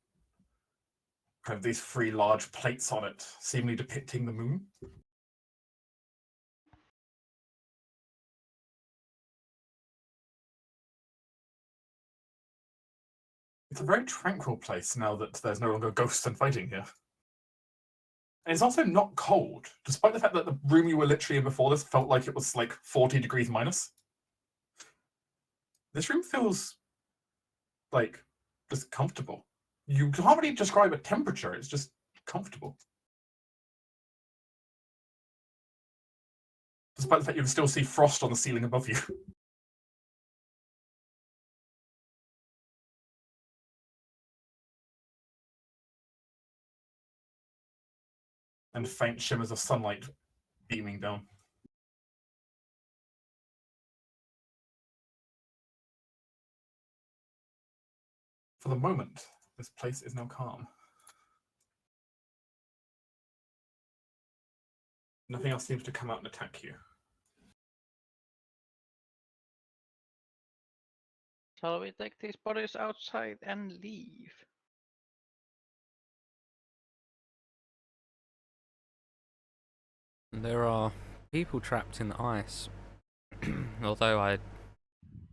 C: kind of these three large plates on it, seemingly depicting the moon. It's a very tranquil place now that there's no longer ghosts and fighting here. And it's also not cold, despite the fact that the room you were literally in before this felt like it was like 40 degrees minus. This room feels like just comfortable. You can't really describe a temperature, it's just comfortable. Despite the fact you can still see frost on the ceiling above you. And faint shimmers of sunlight beaming down. For the moment, this place is now calm. Nothing else seems to come out and attack you.
B: Shall we take these bodies outside and leave?
A: There are people trapped in the ice. Although I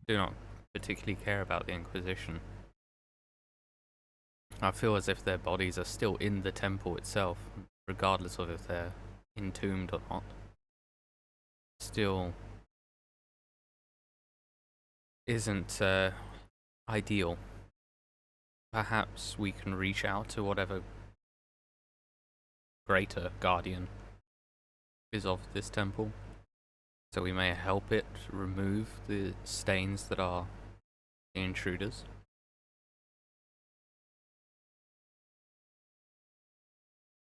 A: do not particularly care about the Inquisition, I feel as if their bodies are still in the temple itself, regardless of if they're entombed or not. Still isn't ideal. Perhaps we can reach out to whatever greater guardian is of this temple, so we may help it remove the stains that are the intruders.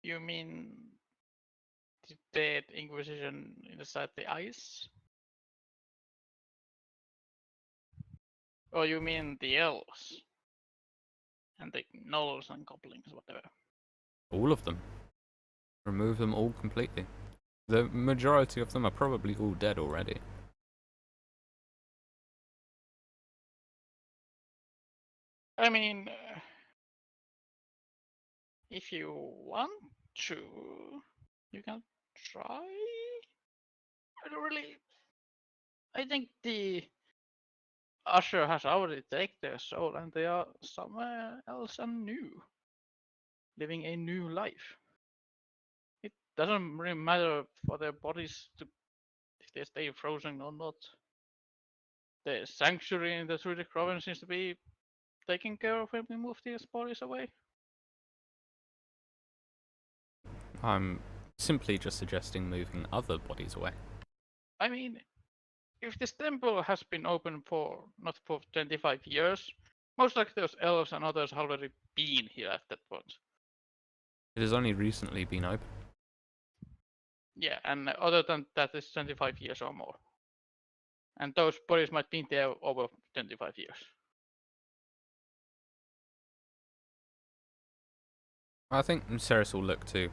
B: You mean the dead Inquisition inside the ice? Or you mean the elves? And the gnolls and goblins, whatever.
A: All of them. Remove them all completely. The majority of them are probably all dead already.
B: I mean, if you want to, you can try. I don't really. I think the Usher has already taken their soul and they are somewhere else and new. Living a new life. It doesn't really matter for their bodies to if they stay frozen or not. The sanctuary in the Druidic province seems to be taken care of when we move these bodies away.
A: I'm simply just suggesting moving other bodies away.
B: I mean, if this temple has been open for not for 25 years, most likely those elves and others have already been here at that point.
A: It has only recently been open.
B: Yeah, and other than that, it's 25 years or more. And those bodies might be there over 25 years.
A: I think Ceres will look to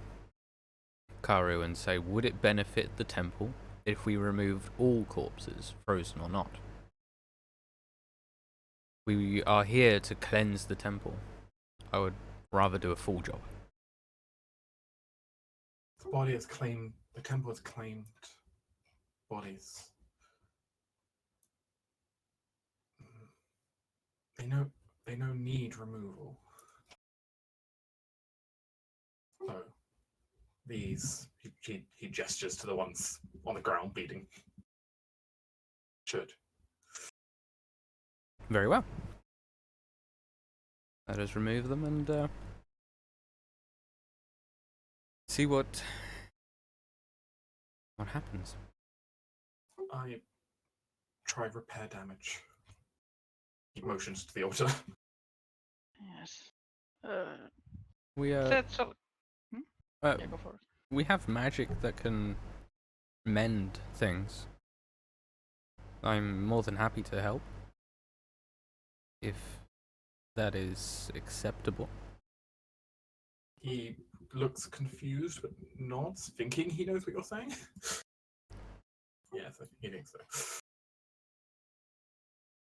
A: Karu and say, would it benefit the temple if we removed all corpses, frozen or not? We are here to cleanse the temple. I would rather do a full job.
C: The body has claimed, the temple has claimed bodies. They know need removal. So these, he gestures to the ones on the ground bleeding. Should.
A: Very well. Let us remove them and see what happens.
C: I try repair damage. He motions to the altar.
B: Yes.
A: We
B: Let's go for it.
A: we have magic that can mend things. I'm more than happy to help, if that is acceptable.
C: He looks confused but nods, thinking he knows what you're saying. Yes, I think he thinks so.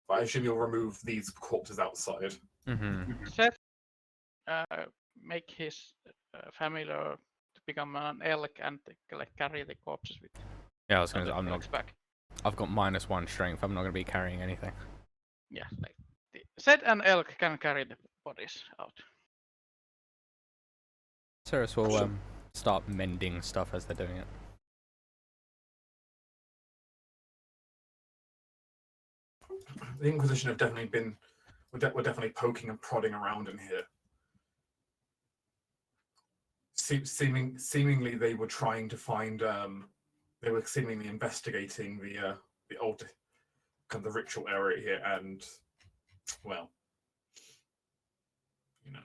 C: But I assume you'll remove these corpses outside.
A: Mm-hmm.
B: Seth make his familiar to become an elk and like carry the corpses with
A: Yeah, I was gonna.
B: the
A: I'm not.
B: elk's back.
A: I've got -1 strength. I'm not gonna be carrying anything.
B: Yeah, like said an elk can carry the bodies out.
A: Ceres will
C: Sure.
A: start mending stuff as they're doing it.
C: The Inquisition have definitely been. We're definitely poking and prodding around in here. Seemingly, they were trying to find. They were seemingly investigating the old kind of the ritual area here, and well, you know,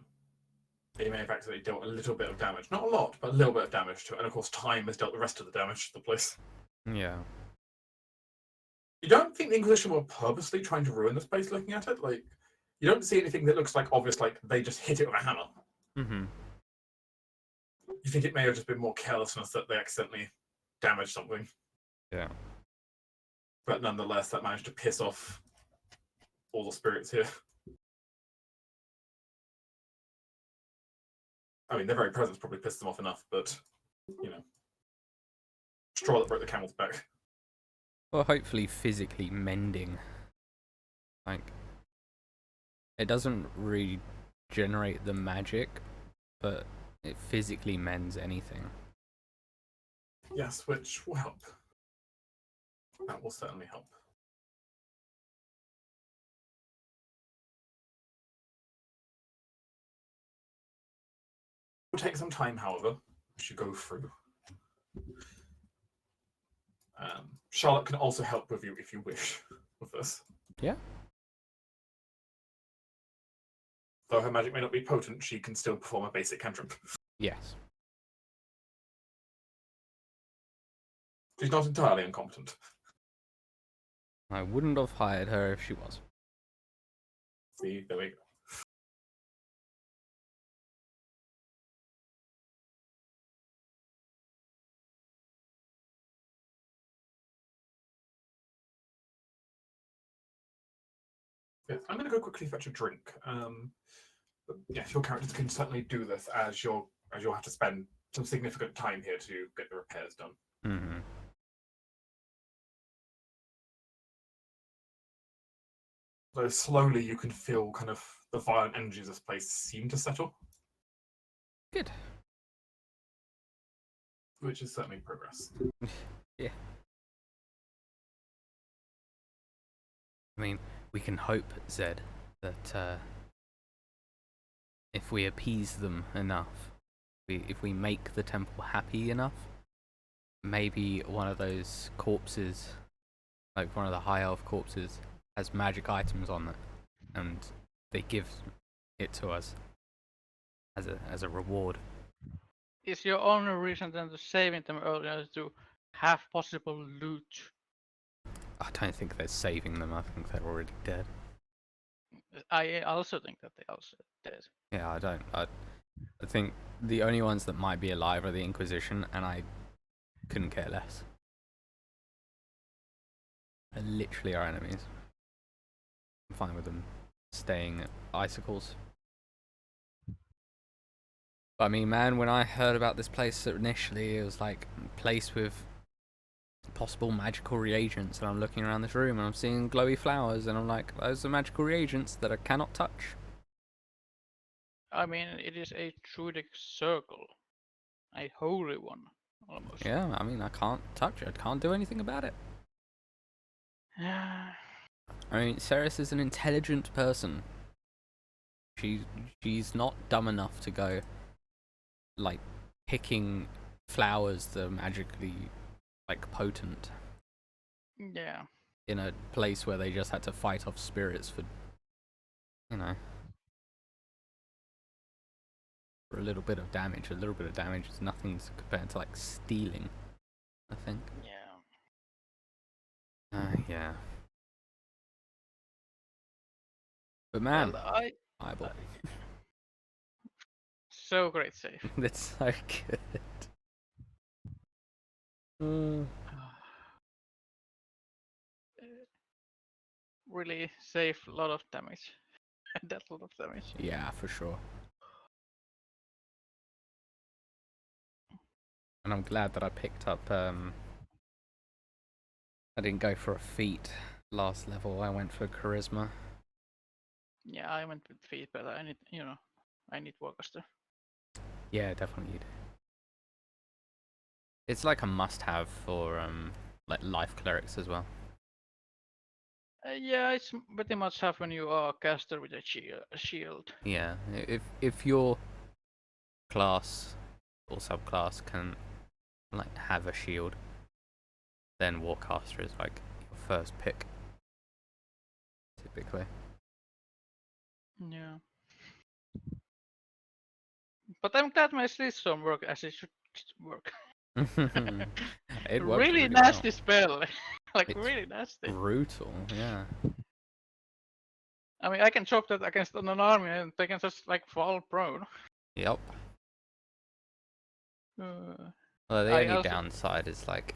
C: they may have accidentally dealt a little bit of damage, not a lot, but a little bit of damage to it. And of course, time has dealt the rest of the damage to the place.
A: Yeah.
C: You don't think the Inquisition were purposely trying to ruin this place? Looking at it, like you don't see anything that looks like obvious, like they just hit it with a hammer.
A: Mm-hmm.
C: You think it may have just been more carelessness that they accidentally damaged something.
A: Yeah.
C: But nonetheless, that managed to piss off all the spirits here. I mean, their very presence probably pissed them off enough, but you know, straw that broke the camel's back.
A: Well, hopefully physically mending. Like, it doesn't regenerate the magic, but it physically mends anything.
C: Yes, which will help. That will certainly help. It will take some time, however, as you go through. Charlotte can also help with you if you wish with this.
A: Yeah.
C: Though her magic may not be potent, she can still perform a basic cantrip.
A: Yes.
C: She's not entirely incompetent.
A: I wouldn't have hired her if she was.
C: See, there we go. Yeah, I'm going to go quickly fetch a drink. But yes, your characters can certainly do this as you'll have to spend some significant time here to get the repairs done.
A: Mm-hmm.
C: So slowly you can feel kind of the violent energies of this place seem to settle.
A: Good.
C: Which is certainly progress.
A: Yeah. I mean, we can hope, Zed, that if we appease them enough, if we make the temple happy enough, maybe one of those corpses, like one of the high elf corpses, has magic items on it, and they give it to us as a reward.
B: Is your only reason then to saving them earlier to have possible loot?
A: I don't think they're saving them. I think they're already dead.
B: I also think that they also did.
A: Yeah, I don't. I think the only ones that might be alive are the Inquisition, and I couldn't care less. They're literally our enemies. I'm fine with them staying at Icicles. But I mean, man, when I heard about this place initially, it was like a place with possible magical reagents, and I'm looking around this room and I'm seeing glowy flowers, and I'm like, those are magical reagents that I cannot touch.
B: I mean, it is a Druidic circle, a holy one, almost.
A: Yeah, I mean, I can't touch it. I can't do anything about it. I mean, Ceres is an intelligent person. She's not dumb enough to go, like, picking flowers that are magically, like, potent.
B: Yeah.
A: In a place where they just had to fight off spirits for, you know, for a little bit of damage. A little bit of damage is nothing compared to, like, stealing, I think.
B: Yeah.
A: Yeah. But man,
B: Well,
A: eyeball.
B: so great save.
A: That's so good.
B: Really save a lot of damage. That's a lot of damage.
A: Yeah, for sure. And I'm glad that I picked up. I didn't go for a feat last level. I went for charisma.
B: Yeah, I went with feet, but I need, I need Warcaster.
A: Yeah, definitely. You do. It's like a must-have for like life clerics as well.
B: Yeah, it's pretty much half when you are a caster with a shield.
A: Yeah, if your class or subclass can like have a shield, then Warcaster is like your first pick, typically.
B: Yeah. But I'm glad my Slitstorm work as it should work.
A: It worked
B: Really
A: really
B: nasty
A: well.
B: spell. Like,
A: It's
B: really nasty.
A: brutal, yeah.
B: I mean, I can chop that against an army and they can just, like, fall prone.
A: Yep.
B: Uh,
A: Well, the
B: I
A: only
B: also...
A: downside is like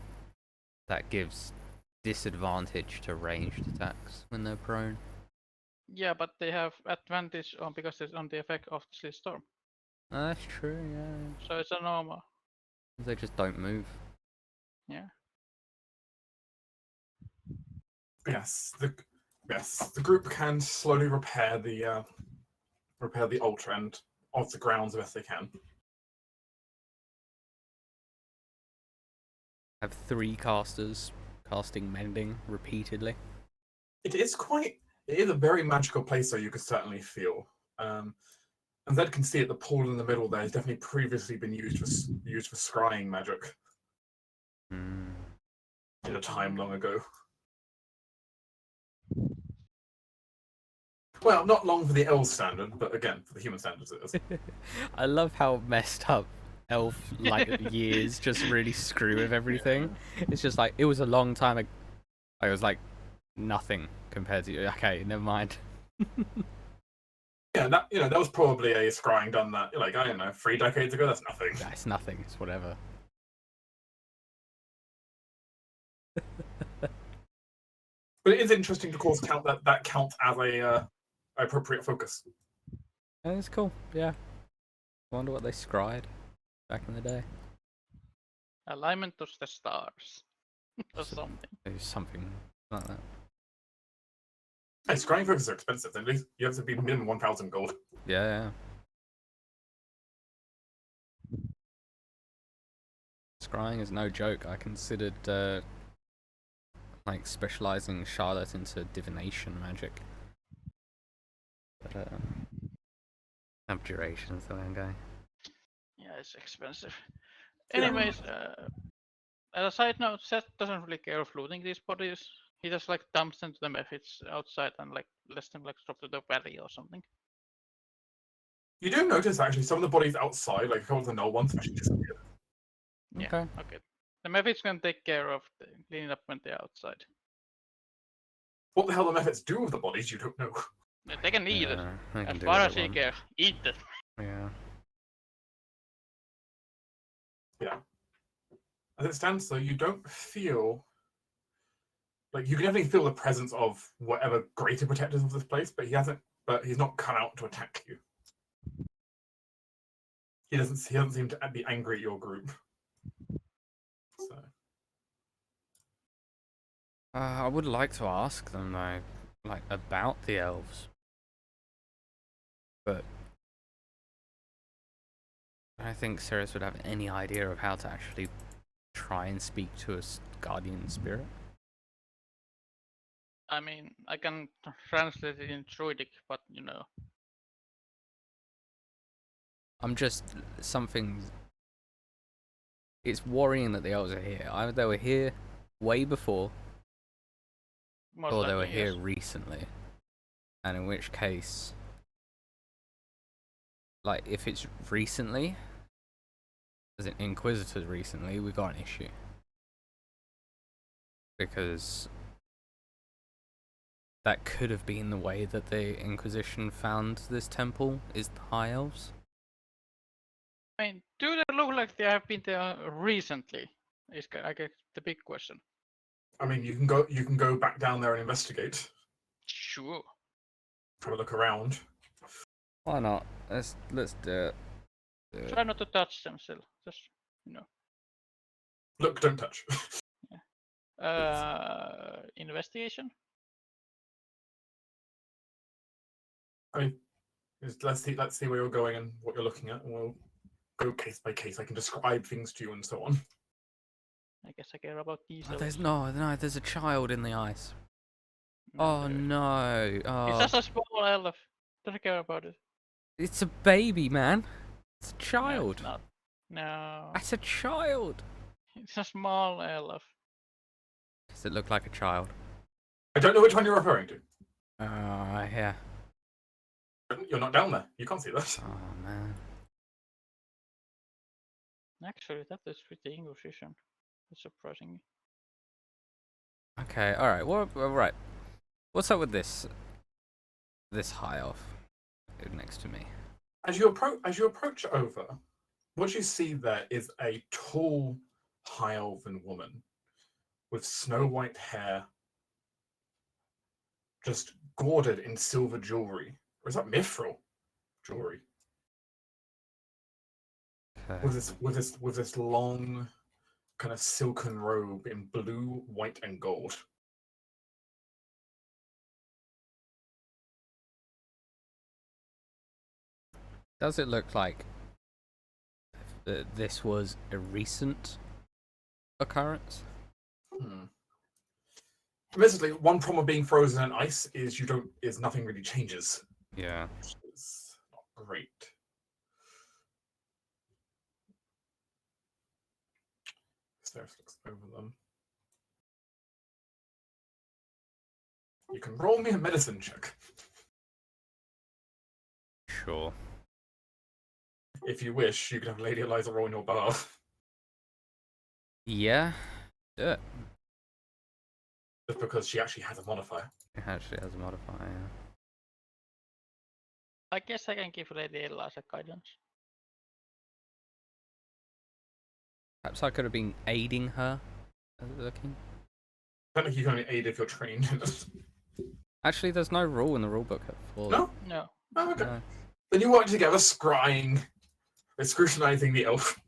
A: that gives disadvantage to ranged attacks when they're prone.
B: Yeah, but they have advantage on because it's on the effect of the Slitstorm.
A: That's true, yeah.
B: So it's a normal.
A: They just don't move.
B: Yeah.
C: Yes, the group can slowly repair the altar and of the grounds as best they can.
A: Have 3 casters casting mending repeatedly.
C: It is a very magical place, so you could certainly feel. And Zed can see it. The pool in the middle there has definitely previously been used for scrying magic
A: Mm.
C: in a time long ago. Well, not long for the elf standard, but again, for the human standards it is.
A: I love how messed up elf like years just really screw with everything. It's just like it was a long time ago. It was like nothing compared to okay, never mind.
C: Yeah, that was probably a scrying done that like I don't know 3 decades ago. That's nothing.
A: That's nothing. It's whatever.
C: But it is interesting to, of course, count that count as a appropriate focus.
A: It's cool. Yeah. I wonder what they scried back in the day.
B: Alignment of the stars. Or something.
A: Maybe something like that.
C: Hey, scrying focuses are expensive. At least you have to be minimum 1,000 gold.
A: Yeah. Scrying is no joke. I considered like specializing Charlotte into divination magic. But abjuration's the way I'm going.
B: Yeah, it's expensive.
C: Yeah.
B: Anyways, as a side note, Seth doesn't really care of looting these bodies. He just like dumps them to the methods outside and like lets them like drop to the valley or something.
C: You do notice actually some of the bodies outside, like a couple of the null ones, actually disappeared.
B: Yeah.
A: Okay.
B: Okay. The methods can take care of the cleaning up when they're outside.
C: What the hell the methods do with the bodies, you don't know.
B: They can eat it.
A: They can
B: As
A: do
B: far
A: what
B: as
A: they
B: they
A: want.
B: care, eat it.
A: Yeah.
C: Yeah. As it stands, though, you don't feel like you can definitely feel the presence of whatever greater protectors of this place, but he's not come out to attack you. He doesn't seem to be angry at your group. So
A: I would like to ask them though, like about the elves, but I don't think Sirius would have any idea of how to actually try and speak to a guardian spirit.
B: I mean, I can translate it in Druidic, but you know.
A: I'm just something. It's worrying that the elves are here. Either they were here way before,
B: Most
A: or
B: likely,
A: they were here
B: yes.
A: recently, and in which case, like if it's recently, as an Inquisitor recently, we got an issue because that could have been the way that the Inquisition found this temple is the High Elves.
B: I mean, do they look like they have been there recently? Is I guess the big question.
C: I mean, you can go back down there and investigate,
B: Sure.
C: have a look around.
A: Why not? Let's do it.
B: Try not to touch them still. Just, you know.
C: Look, don't touch.
B: Investigation.
C: I mean, let's see where you're going and what you're looking at, and we'll go case by case. I can describe things to you and so on.
B: I guess I care about these.
A: Oh, there's a child in the ice.
B: No,
A: Oh
B: there isn't.
A: no!
B: It's
A: Oh,
B: just a small elf. Don't care about it.
A: it's a baby, man. It's a
B: No,
A: child.
B: it's not. No,
A: That's a child.
B: it's a small elf.
A: Does it look like a child?
C: I don't know which one you're referring to.
A: Yeah.
C: You're not down there. You can't see that.
A: Oh man.
B: Actually, that is pretty Inquisition. That's surprising.
A: Okay. All right. Well, all right. What's up with this high elf next to me?
C: As you approach over, what you see there is a tall, high elven woman with snow white hair, just gauded in silver jewelry. Or is that mithril jewelry?
A: Okay.
C: With this long, kind of silken robe in blue, white, and gold.
A: Does it look like this was a recent occurrence?
C: Basically, one problem of being frozen in ice is nothing really changes.
A: Yeah.
C: Which is not great. Stairs looks over them. You can roll me a medicine check.
A: Sure.
C: If you wish, you can have Lady Eliza roll on your behalf.
A: Yeah. Do it.
C: Just because she actually has a modifier.
A: It actually has a modifier. Yeah.
B: I guess I can give Lady Eliza guidance.
A: Perhaps I could have been aiding her. Looking.
C: I don't think you can only aid if you're trained in it.
A: Actually, there's no rule in the rulebook for
C: No?
B: No.
C: Oh, okay.
A: No.
C: Then you work together, scrying, scrutinizing the elf.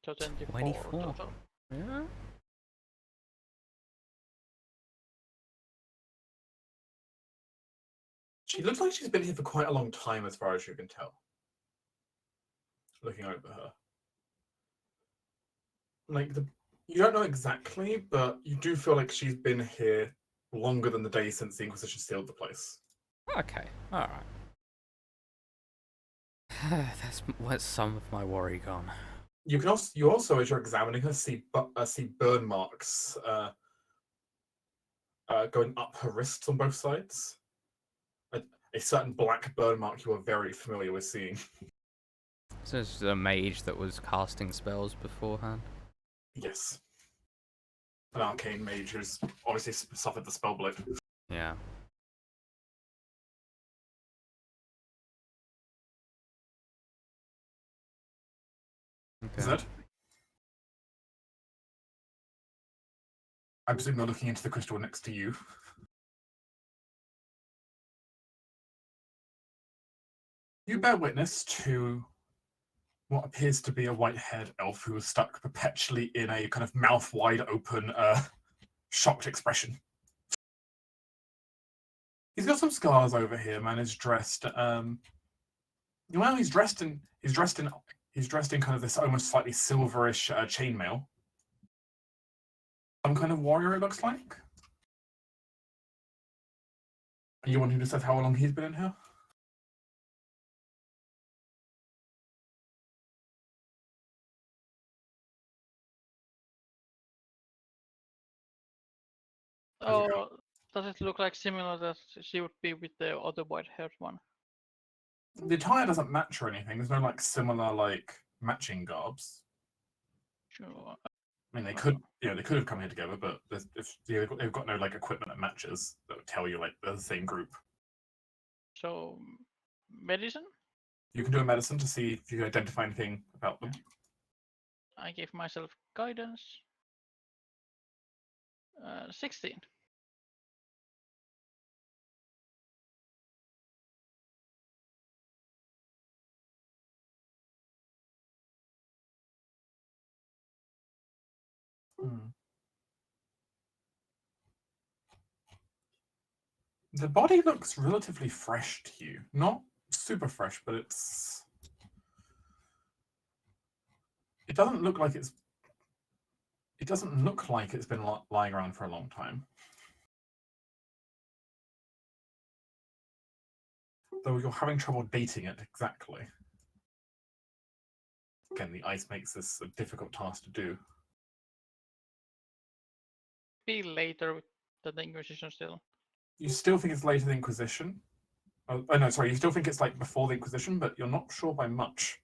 B: So 24
A: 24.
B: total.
A: Yeah.
C: She looks like she's been here for quite a long time, as far as you can tell. Looking over her. You don't know exactly, but you do feel like she's been here longer than the day since the Inquisition sealed the place.
A: Okay. All right. That's some of my worry gone.
C: You also, as you're examining her, see burn marks going up her wrists on both sides. A certain black burn mark you are very familiar with seeing.
A: So it's a mage that was casting spells beforehand.
C: Yes. An arcane mage who's obviously suffered the spell blade.
A: Yeah. Okay.
C: Is that? I presume you're looking into the crystal next to you. You bear witness to what appears to be a white-haired elf who is stuck perpetually in a kind of mouth wide open, shocked expression. He's got some scars over here. Man is dressed. Well, he's dressed in kind of this almost slightly silverish chainmail. Some kind of warrior, it looks like. Are you one who just says how long he's been in here?
B: Oh, does it look like similar that she would be with the other white-haired one?
C: The attire doesn't match or anything. There's no like similar matching garbs.
B: Sure.
C: I mean, they could have come here together, but they've got no equipment that matches that would tell you they're the same group.
B: So, medicine?
C: You can do a medicine to see if you can identify anything about them.
B: I gave myself guidance. 16.
C: The body looks relatively fresh to you. Not super fresh, but it doesn't look like it's been lying around for a long time. Though you're having trouble dating it exactly. Again, the ice makes this a difficult task to do.
B: Be later with the Inquisition still.
C: You still think it's later than the Inquisition? Oh no, sorry, you still think it's like before the Inquisition, but you're not sure by much.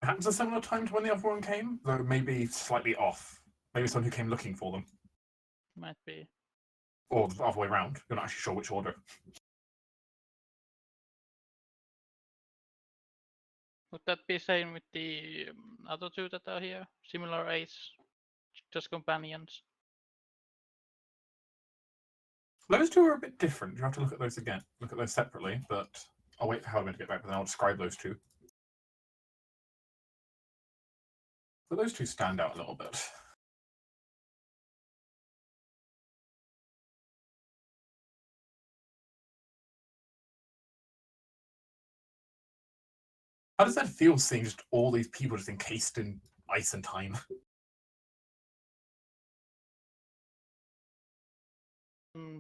C: Perhaps a similar time to when the other one came, though maybe slightly off. Maybe someone who came looking for them.
B: Might be.
C: Or the other way around. You're not actually sure which order.
B: Would that be same with the other two that are here? Similar age, just companions?
C: Those two are a bit different. You have to look at those again. Look at those separately, but I'll wait for Halldamir to get back, but then I'll describe those two. But those two stand out a little bit. How does that feel, seeing just all these people just encased in ice and time?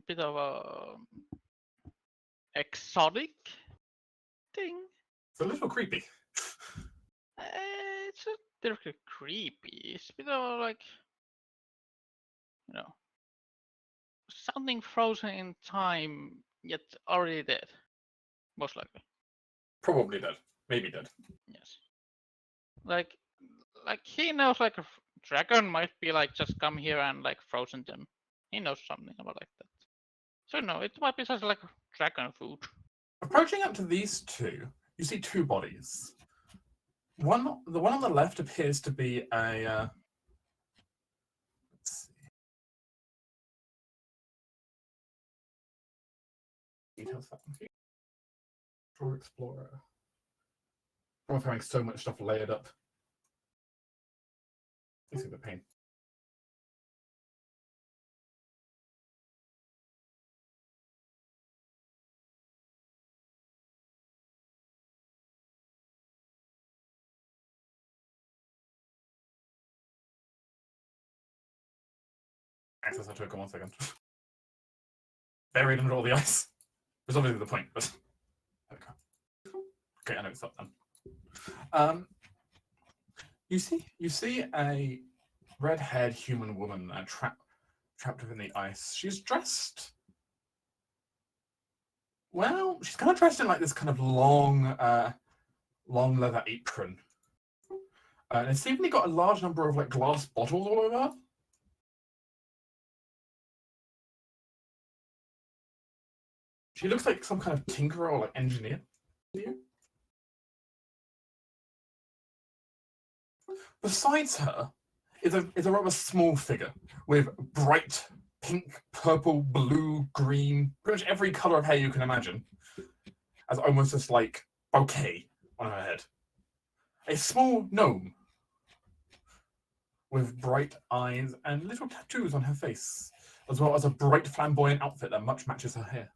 B: Bit of a exotic thing.
C: It's a little creepy.
B: It's not directly creepy. It's a bit of like, you know, something frozen in time yet already dead. Most likely.
C: Probably dead. Maybe dead.
B: Yes. Like he knows like a dragon might be like just come here and like frozen them. He knows something about like that. So no, it might be just like dragon food.
C: Approaching up to these two, you see two bodies. The one on the left appears to be a. Let's see. Details that one. Draw Explorer. I'm having so much stuff layered up. This is a pain. Access that token 1 second. Buried under all the ice. That's obviously the point, but okay, I know it's up then. You see a red-haired human woman trapped within the ice. She's dressed. Well, she's kind of dressed in like this kind of long leather apron. And it's seemingly got a large number of like glass bottles all over her. She looks like some kind of tinkerer or like engineer. Besides her is a rather small figure with bright pink, purple, blue, green, pretty much every color of hair you can imagine, as almost just like bouquet on her head. A small gnome with bright eyes and little tattoos on her face, as well as a bright flamboyant outfit that much matches her hair.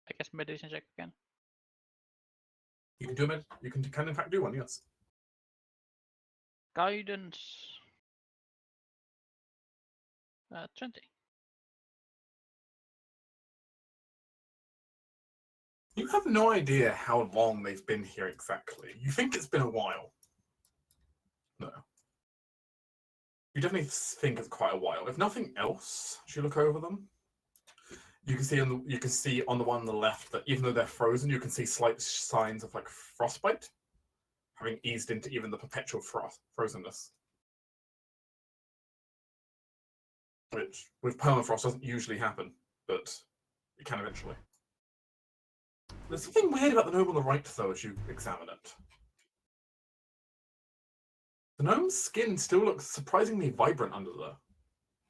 B: I guess medicine check again.
C: You can do it. You can in fact do one. Yes.
B: Guidance. 20.
C: You have no idea how long they've been here exactly. You think it's been a while. No. You definitely think it's quite a while. If nothing else, as you look over them, you can see on the one on the left that even though they're frozen, you can see slight signs of like frostbite, having eased into even the perpetual frozenness. Which with permafrost doesn't usually happen, but it can eventually. There's something weird about the gnome on the right, though, as you examine it. The gnome's skin still looks surprisingly vibrant under there.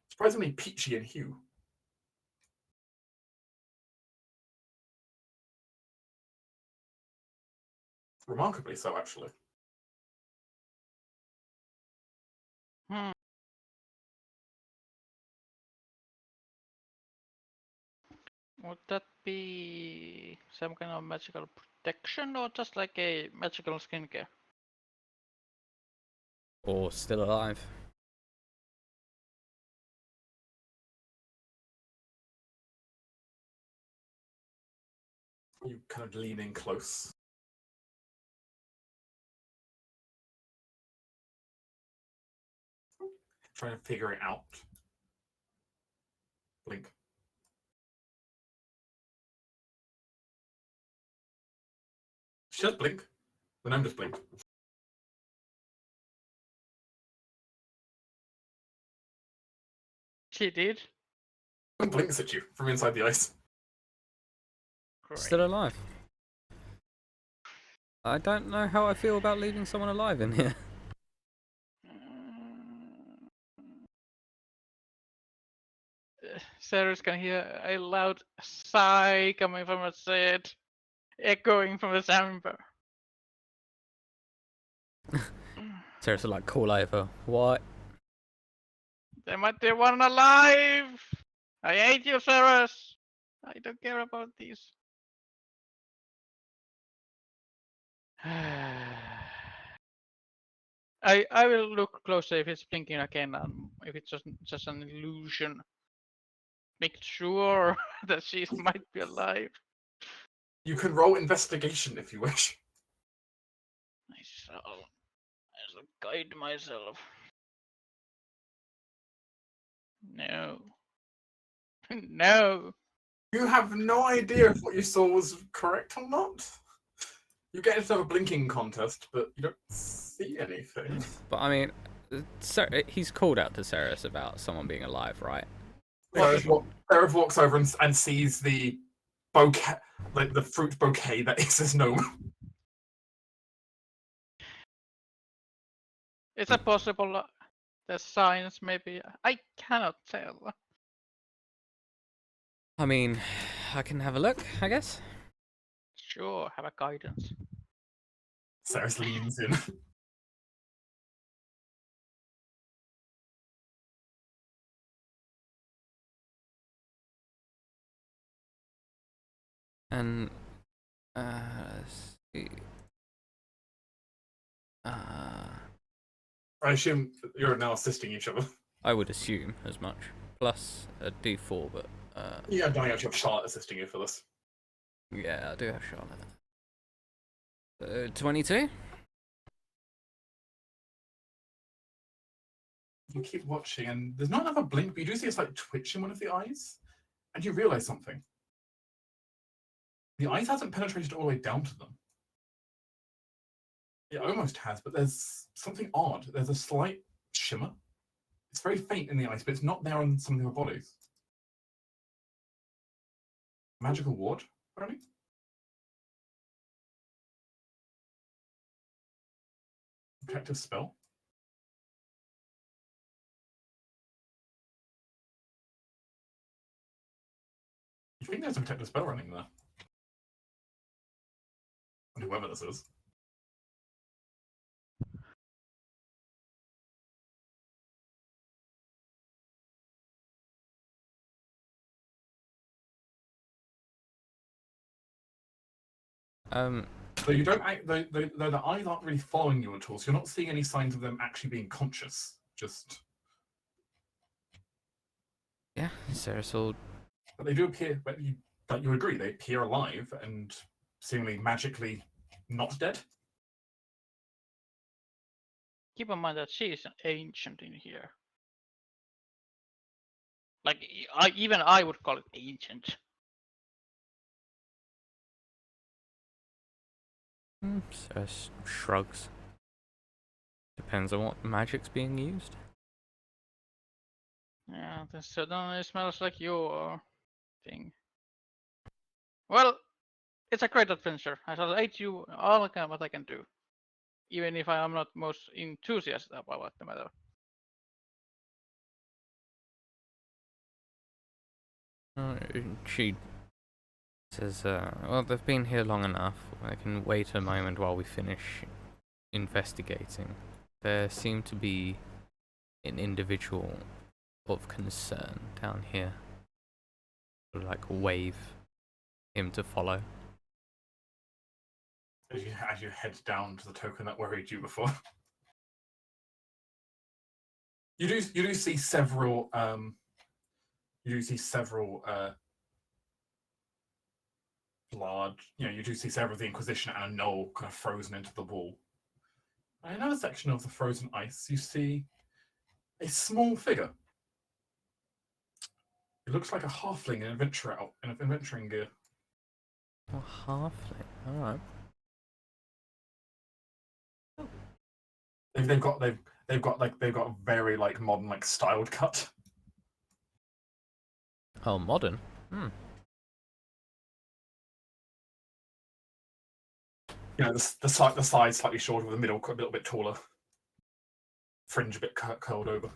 C: Surprisingly peachy in hue. Remarkably so, actually.
B: Hmm. Would that be some kind of magical protection or just like a magical skincare?
A: Or still alive.
C: You kind of lean in close. Trying to figure it out. Blink. She does blink. The gnome does blink.
B: She did.
C: And blinks at you from inside the ice.
B: Great.
A: Still alive. I don't know how I feel about leaving someone alive in here.
B: Sarah's can hear a loud sigh coming from her side, echoing from the chamber.
A: Sarah's like, call over. What?
B: There might be one alive! I hate you, Ceres! I don't care about these. I will look closer if it's blinking again, if it's just an illusion. Make sure that she might be alive.
C: You can roll investigation if you wish.
B: I shall guide myself. No. No.
C: You have no idea if what you saw was correct or not. You get into a blinking contest, but you don't see anything.
A: But I mean, he's called out to Ceres about someone being alive, right?
C: Seraph walks over and sees the bouquet, like the fruit bouquet that is his gnome.
B: Is it possible the signs maybe? I cannot tell.
A: I mean, I can have a look, I guess.
B: Sure, have a guidance.
C: Ceres leans in.
A: And let's see.
C: I assume you're now assisting each other.
A: I would assume as much. Plus a D4, but
C: Yeah, don't actually have Charlotte assisting you for this.
A: yeah, I do have Charlotte. 22.
C: You keep watching, and there's not another blink, but you do see a slight twitch in one of the eyes, and you realise something. The ice hasn't penetrated all the way down to them. It almost has, but there's something odd. There's a slight shimmer. It's very faint in the ice, but it's not there on some of their bodies. Magical ward, apparently? Protective spell? You think there's a protective spell running there? And whoever this is. So you don't act, the eyes aren't really following you at all, so you're not seeing any signs of them actually being conscious. Just.
A: Yeah, Ceres will.
C: But they do appear, but you agree, they appear alive and seemingly magically not dead.
B: Keep in mind that she is an ancient in here. Like, even I would call it ancient.
A: Ceres shrugs. Depends on what magic's being used.
B: Yeah, this certainly smells like your thing. Well, it's a great adventure. I shall aid you all what I can do. Even if I am not most enthusiastic about the matter.
A: She Says, well, they've been here long enough. I can wait a moment while we finish investigating. There seemed to be an individual of concern down here. Like, wave him to follow.
C: As you head down to the token that worried you before. You do see several large, you do see several of the Inquisition and a knoll kind of frozen into the wall. And in another section of the frozen ice, you see a small figure. It looks like a halfling in adventuring gear.
A: A halfling. All right.
C: They've got very like modern like styled cut.
A: Oh, modern. Hmm.
C: The side slightly shorter, with the middle a little bit taller, fringe a bit curled over.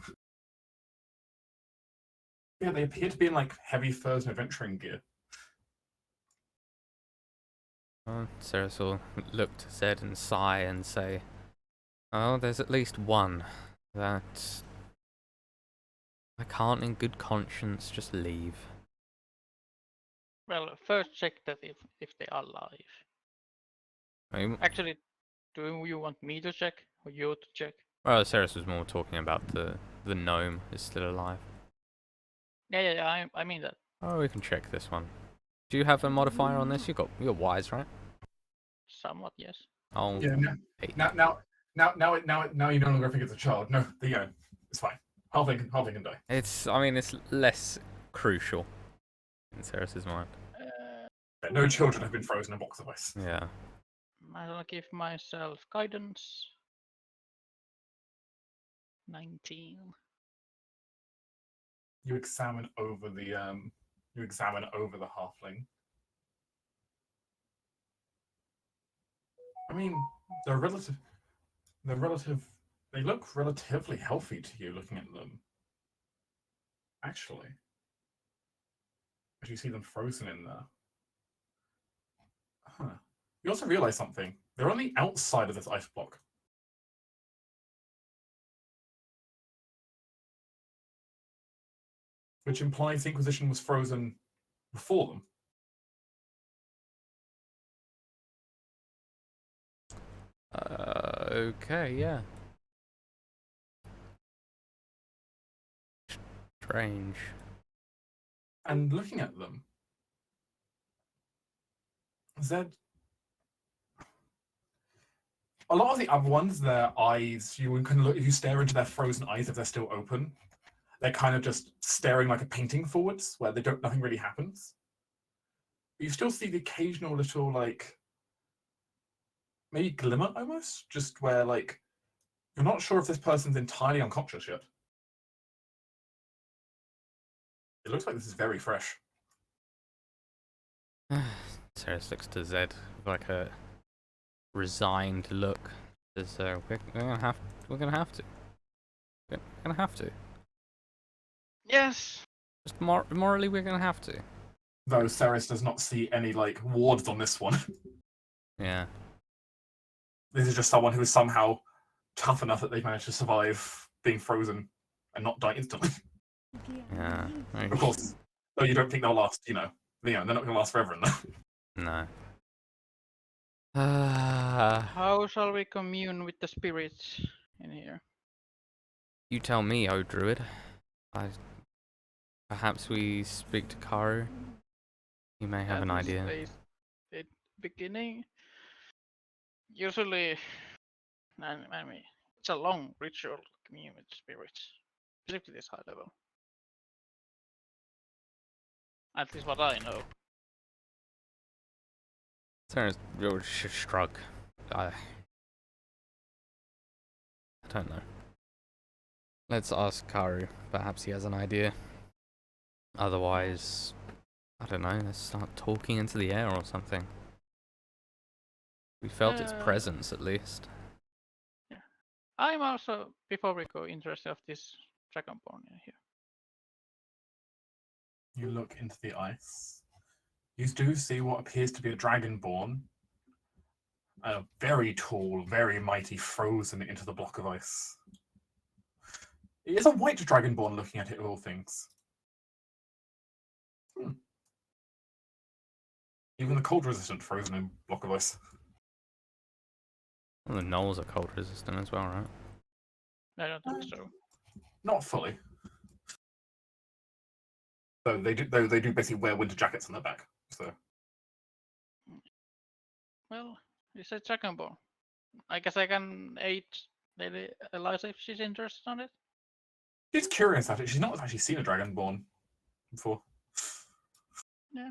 C: Yeah, they appear to be in like heavy furs and adventuring gear.
A: Ceres will look to Zed and sigh and say, "Oh, there's at least one that I can't, in good conscience, just leave."
B: Well, first check that if they are alive.
A: I mean,
B: Actually, do you want me to check or you to check?
A: well, Ceres was more talking about the gnome is still alive.
B: Yeah. I mean that.
A: Oh, we can check this one. Do you have a modifier on this? You're wise, right?
B: Somewhat, yes.
A: Oh,
C: Yeah. Now you no longer think it's a child. No, it's fine. Halfling can die.
A: it's less crucial in Ceres's mind.
C: No children have been frozen in a box of ice.
A: Yeah.
B: I'll give myself guidance. 19.
C: You examine over the halfling. I mean, they look relatively healthy to you looking at them. Actually, as you see them frozen in there. Huh. You also realize something. They're on the outside of this ice block. Which implies the Inquisition was frozen before them.
A: Okay, yeah. Strange.
C: And looking at them, Zed, a lot of the other ones, their eyes, you can look, if you stare into their frozen eyes, if they're still open, they're kind of just staring like a painting forwards, where nothing really happens. But you still see the occasional little, like, maybe glimmer almost, just where, like, you're not sure if this person's entirely unconscious yet. It looks like this is very fresh.
A: Ceres looks to Zed with like a resigned look. Says, we're gonna have to. We're gonna have to.
B: Yes.
A: Just morally, we're gonna have to.
C: Though Ceres does not see any, like, wards on this one.
A: Yeah.
C: This is just someone who is somehow tough enough that they've managed to survive being frozen and not die instantly.
A: Yeah.
C: Of course, though you don't think they'll last, they're not going to last forever in there.
A: No.
B: How shall we commune with the spirits in here?
A: You tell me, oh druid. Perhaps we speak to Karu. You may have an idea.
B: At beginning, usually, I mean, it's a long ritual to commune with spirits, specifically this high level. At least what I know.
A: Ceres will shrug. I don't know. Let's ask Karu. Perhaps he has an idea. Otherwise, I don't know. Let's start talking into the air or something. We felt its presence at least.
B: Yeah. I'm also, before we go, interested of this dragonborn in here.
C: You look into the ice. You do see what appears to be a dragonborn. Very tall, very mighty, frozen into the block of ice. It is a white dragonborn looking at it, of all things. Even the cold resistant frozen in block of ice.
A: Well, the gnolls are cold resistant as well, right?
B: I don't think so.
C: Not fully. Though they do basically wear winter jackets on their back. So
B: Well, you said Dragonborn. I guess I can aid Lady Eliza if she's interested on it.
C: she's curious at it. She's not actually seen a dragonborn before.
B: Yeah,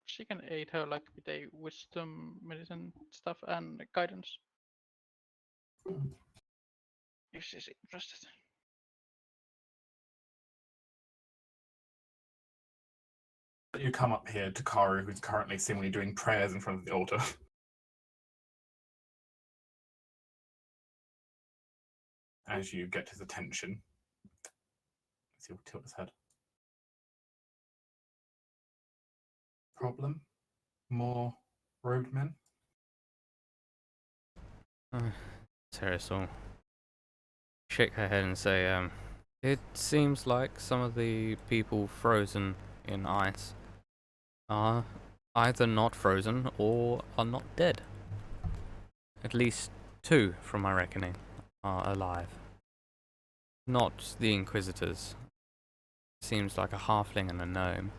B: she can aid her like with a wisdom, medicine stuff, and guidance if she's interested.
C: You come up here to Karu, who's currently seemingly doing prayers in front of the altar. As you get his attention, he'll tilt his head. Problem? More roadmen?
A: Ceres will shake her head and say, it seems like some of the people frozen in ice are either not frozen or are not dead. At least 2, from my reckoning, are alive. Not the Inquisitors. Seems like a halfling and a gnome.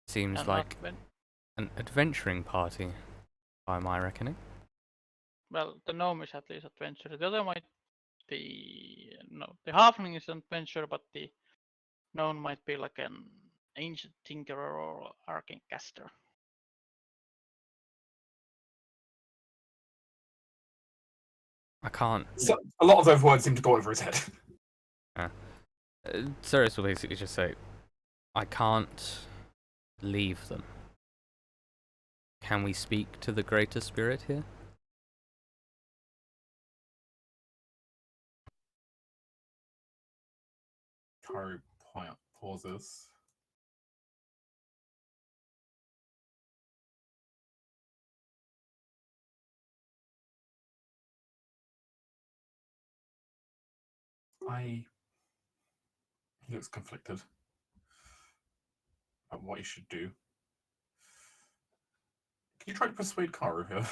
A: Seems
B: And
A: like
B: not
A: an adventuring party, by my reckoning.
B: well, the gnome is at least adventurous. The other might be no. The halfling is adventure, but the gnome might be like an ancient tinkerer or arcane caster.
A: I can't.
C: So, a lot of those words seem to go over his head.
A: Ceres will basically just say, I can't leave them. Can we speak to the greater spirit here?
C: Karu pauses. He looks conflicted about what he should do. Can you try to persuade Karu here?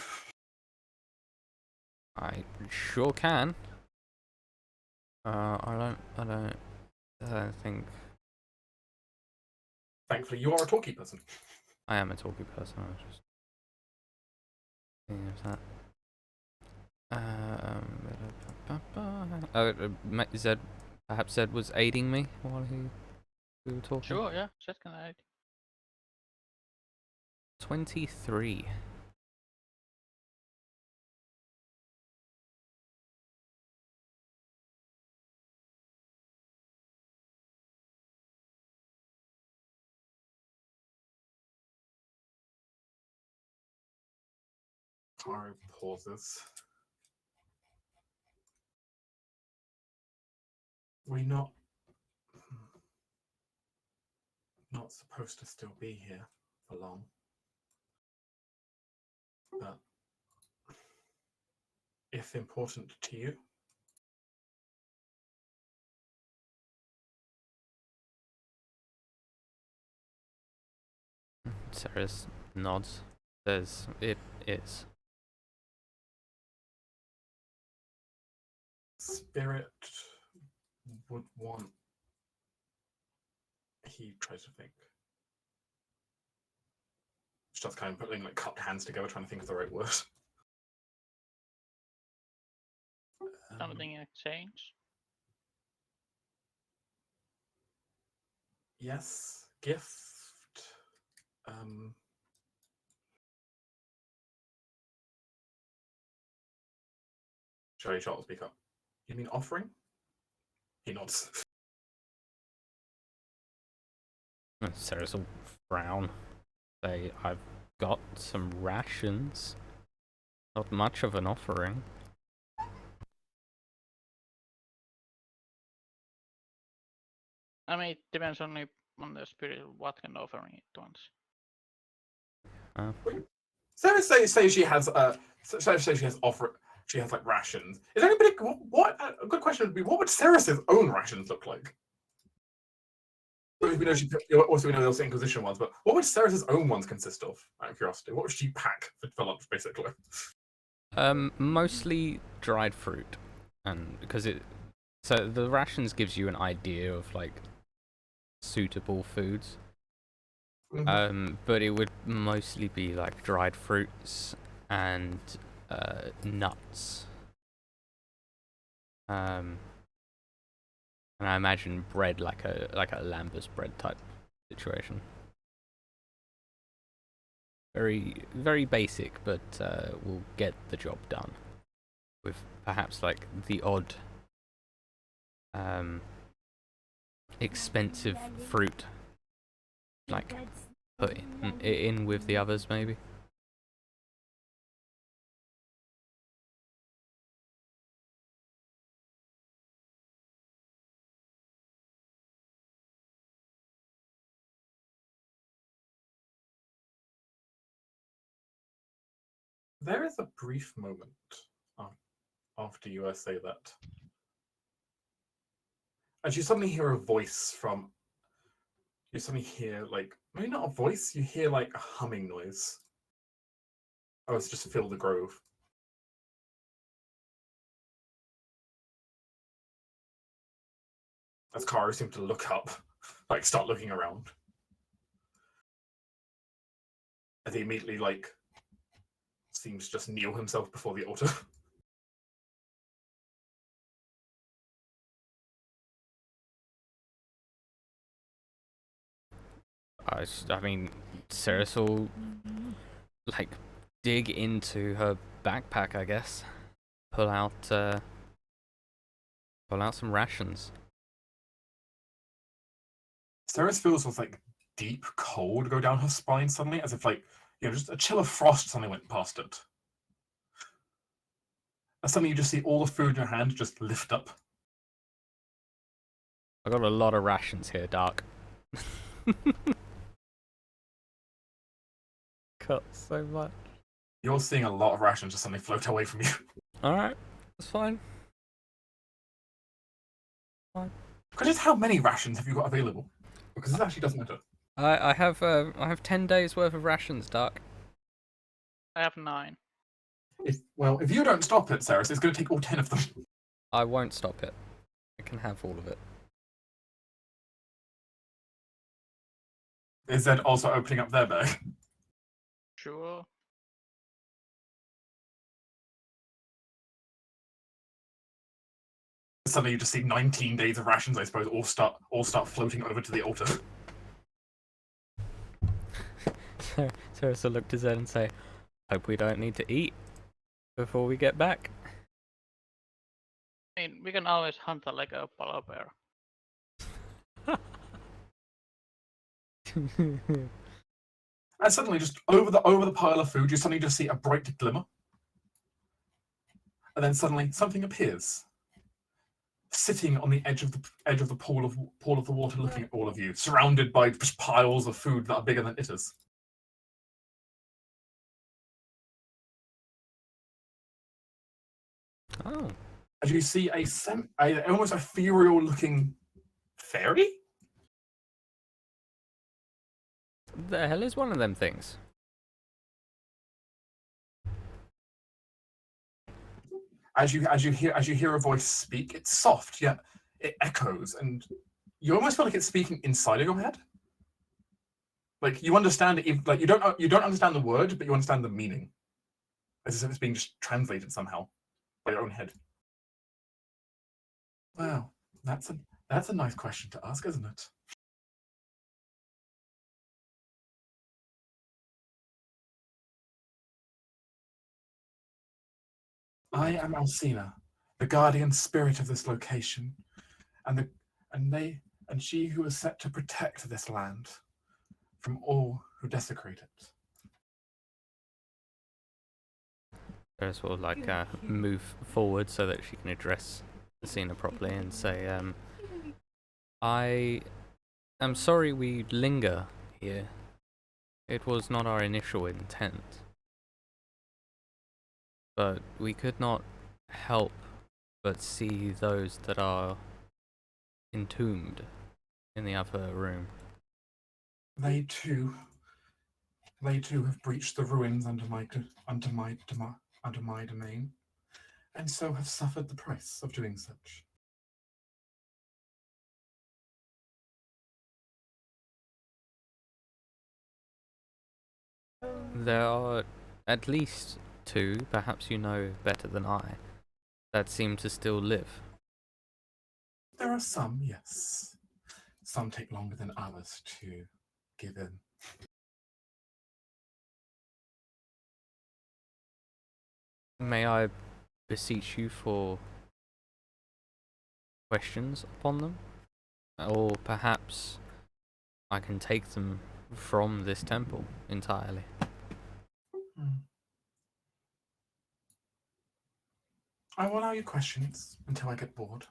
A: I sure can. I don't think
C: Thankfully, you are a talky person.
A: I am a talky person. I was just thinking of that. Zed, perhaps Zed was aiding me while we were talking.
B: Sure, yeah, Seth can aid.
A: 23.
C: Karu pauses. We're not supposed to still be here for long. But if important to you,
A: Ceres nods. Says it is.
C: Spirit would want. He tries to think. Starts kind of putting like cupped hands together, trying to think of the right word.
B: Something in exchange.
C: Yes, gift. Shall Charles speak up? You mean offering? He nods.
A: Ceres will frown. Say, I've got some rations. Not much of an offering.
B: I mean, it depends only on the spirit what kind of offering it wants.
C: Sarah say she has say she has she has like rations. Is anybody what a good question would be, what would Sarah's own rations look like? We know also we know those Inquisition ones, but what would Sarah's own ones consist of? Out of curiosity, what would she pack for lunch, basically?
A: Mostly dried fruit, and because so the rations gives you an idea of like suitable foods. But it would mostly be like dried fruits and nuts. And I imagine bread, like a lambus bread type situation. Very basic, but will get the job done. With perhaps like the odd expensive fruit, like put in with the others maybe.
C: There is a brief moment after you say that, as you suddenly hear a voice from. You suddenly hear like maybe not a voice. You hear like a humming noise. Oh, it's just fill the grove. As Karu seems to look up, like start looking around. As he immediately like seems to just kneel himself before the altar.
A: I mean, Ceres will like dig into her backpack, I guess. Pull out some rations.
C: Ceres feels with like deep cold go down her spine suddenly, as if like just a chill of frost suddenly went past it. And suddenly you just see all the food in your hand just lift up.
A: I got a lot of rations here, Dark. Got so much.
C: You're seeing a lot of rations just suddenly float away from you.
A: Alright, that's fine.
C: Just how many rations have you got available? Because this actually doesn't matter.
A: I have 10 days worth of rations, Dark.
B: I have 9.
C: If you don't stop it, Ceres, it's going to take all 10 of them.
A: I won't stop it. I can have all of it.
C: Is Zed also opening up their bag?
B: Sure.
C: Suddenly you just see 19 days of rations, I suppose, all start floating over to the altar.
A: Ceres will look to Zed and say, hope we don't need to eat before we get back.
B: I mean, we can always hunt like a polar bear.
C: And suddenly, just over the pile of food, you suddenly just see a bright glimmer. And then suddenly something appears. Sitting on the edge of the pool of the water, looking at all of you, surrounded by just piles of food that are bigger than it is.
A: Oh.
C: As you see almost ethereal-looking fairy?
A: The hell is one of them things?
C: As you hear a voice speak, it's soft, yet it echoes, and you almost feel like it's speaking inside of your head. Like you understand it, like you don't understand the word, but you understand the meaning, as if it's being just translated somehow by your own head. Wow, that's a nice question to ask, isn't it? I am Alcina, the guardian spirit of this location, and she who is set to protect this land from all who desecrate it.
A: Ceres will like move forward so that she can address Alcina properly and say, I am sorry we linger here It was not our initial intent, but we could not help but see those that are entombed in the other room.
C: They too have breached the ruins under my domain, and so have suffered the price of doing such.
A: There are at least two, perhaps you know better than I, that seem to still live.
C: There are some, yes. Some take longer than others to give in.
A: May I beseech you for questions upon them? Or perhaps I can take them from this temple entirely.
C: I will allow you questions until I get bored.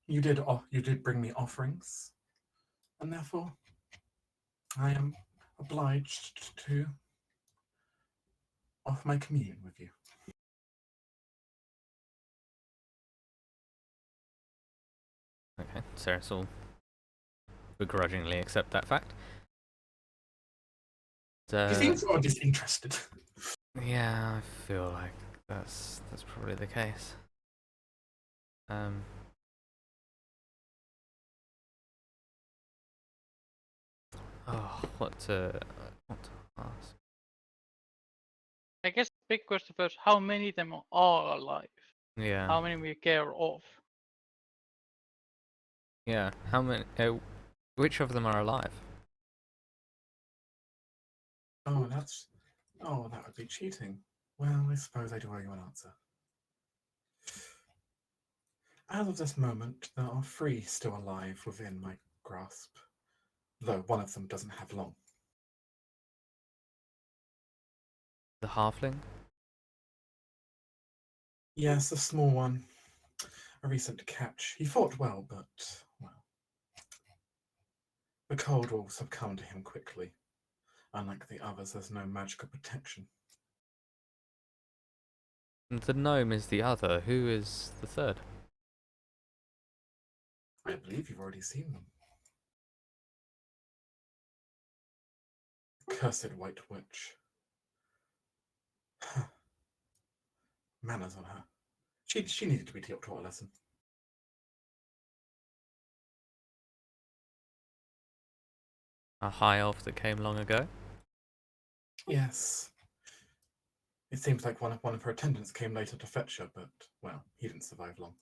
C: You did bring me offerings, and therefore I am obliged to offer my communion with you.
A: Okay, Ceres will begrudgingly accept that fact.
C: You seem so disinterested.
A: Yeah, I feel like that's probably the case. Oh, what to ask?
B: I guess the big question first, how many of them are alive?
A: Yeah.
B: How many we care of?
A: Yeah. How many? Which of them are alive?
C: Oh, that would be cheating. Well, I suppose I do owe you an answer. As of this moment, there are 3 still alive within my grasp, though one of them doesn't have long.
A: The halfling?
C: Yes, a small one. A recent catch. He fought well, but, well, the cold will succumb to him quickly. Unlike the others, there's no magical protection.
A: The gnome is the other. Who is the third?
C: I believe you've already seen them. Cursed white witch. Manners on her. She needed to be taught a lesson.
A: A high elf that came long ago?
C: Yes. It seems like one of her attendants came later to fetch her, but, well, he didn't survive long.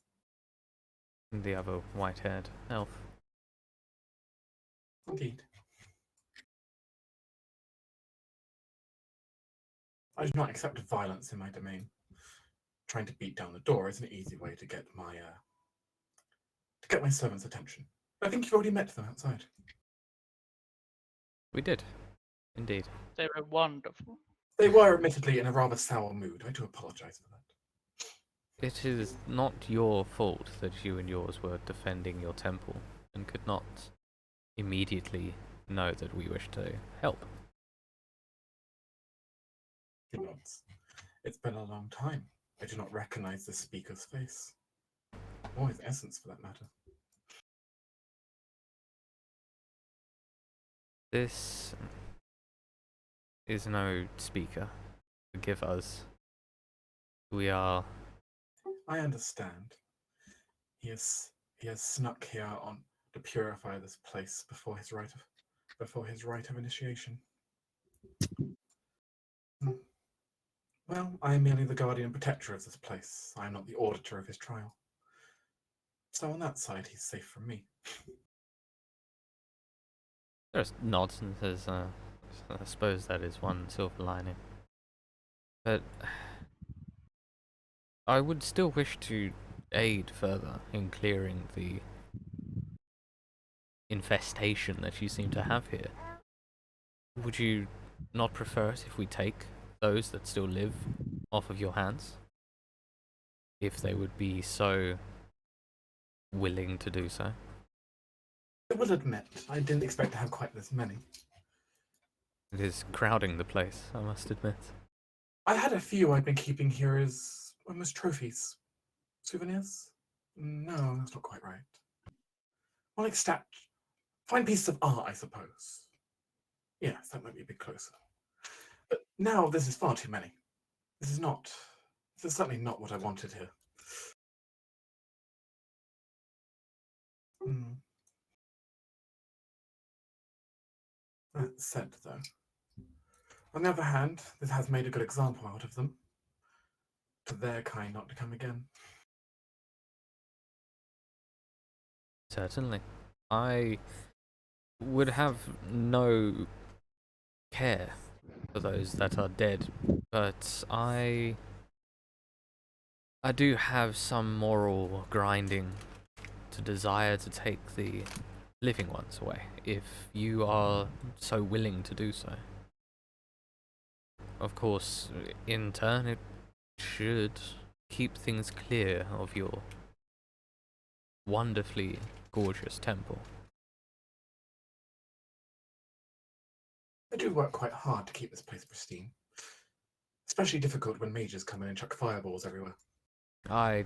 A: The other white-haired elf.
C: Indeed. I do not accept violence in my domain. Trying to beat down the door is an easy way to get my servants' attention. I think you've already met them outside.
A: We did. Indeed.
B: They were wonderful.
C: They were admittedly in a rather sour mood. I do apologize for that.
A: It is not your fault that you and yours were defending your temple and could not immediately know that we wished to help.
C: He nods. It's been a long time. I do not recognize the speaker's face. Or his essence, for that matter.
A: This is no speaker. Forgive us. We are...
C: I understand. He has snuck here to purify this place before his rite of initiation. Well, I am merely the guardian and protector of this place. I am not the auditor of his trial. So on that side, he's safe from me.
A: There's nods and says, I suppose that is one silver lining. But I would still wish to aid further in clearing the infestation that you seem to have here. Would you not prefer it if we take those that still live off of your hands? If they would be so willing to do so?
C: I will admit, I didn't expect to have quite this many.
A: It is crowding the place, I must admit.
C: I had a few I've been keeping here as almost trophies. Souvenirs? No, that's not quite right. More like fine pieces of art, I suppose. Yes, that might be a bit closer. But now this is far too many. This is certainly not what I wanted here. Hmm. That said, though, on the other hand, this has made a good example out of them. To their kind not to come again.
A: Certainly. I would have no care for those that are dead, but I do have some moral grinding to desire to take the living ones away, if you are so willing to do so. Of course, in turn, it should keep things clear of your wonderfully gorgeous temple.
C: I do work quite hard to keep this place pristine. Especially difficult when mages come in and chuck fireballs everywhere.
A: I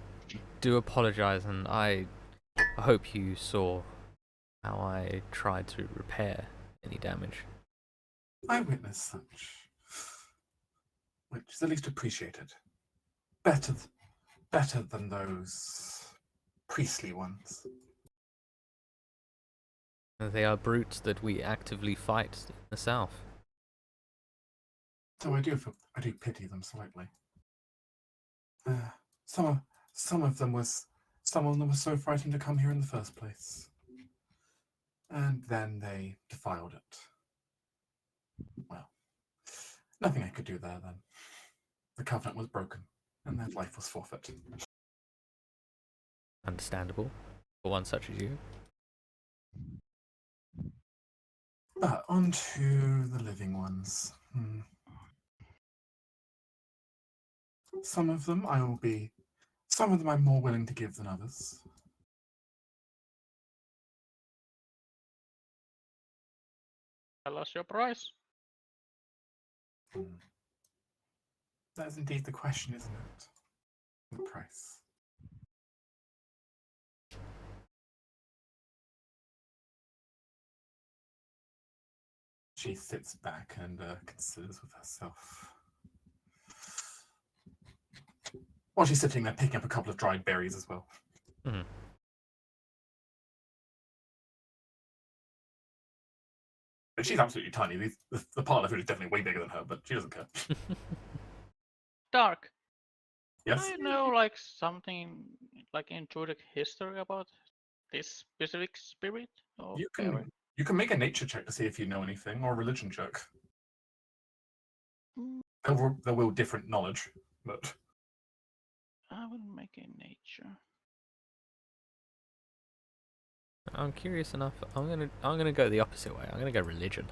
A: do apologize, and I hope you saw how I tried to repair any damage.
C: I witnessed such, which is at least appreciated. Better than those priestly ones.
A: They are brutes that we actively fight in the south.
C: So I do pity them slightly. Some of them were so frightened to come here in the first place, and then they defiled it. Well, nothing I could do there then. The covenant was broken, and their life was forfeit.
A: Understandable, for one such as you.
C: But on to the living ones. Some of them I'm more willing to give than others.
B: Tell us your price.
C: That is indeed the question, isn't it? The price. She sits back and considers with herself. While she's sitting there picking up a couple of dried berries as well.
A: Mm.
C: But she's absolutely tiny. The part of food is definitely way bigger than her, but she doesn't care.
B: Dark.
C: Yes?
B: I know like something like in Druidic history about this specific spirit or fairy.
C: You can make a nature check to see if you know anything, or a religion check.
B: Mm,
C: They'll will different knowledge, but
B: I will make a nature.
A: I'm curious enough. I'm gonna go the opposite way. I'm gonna go religion.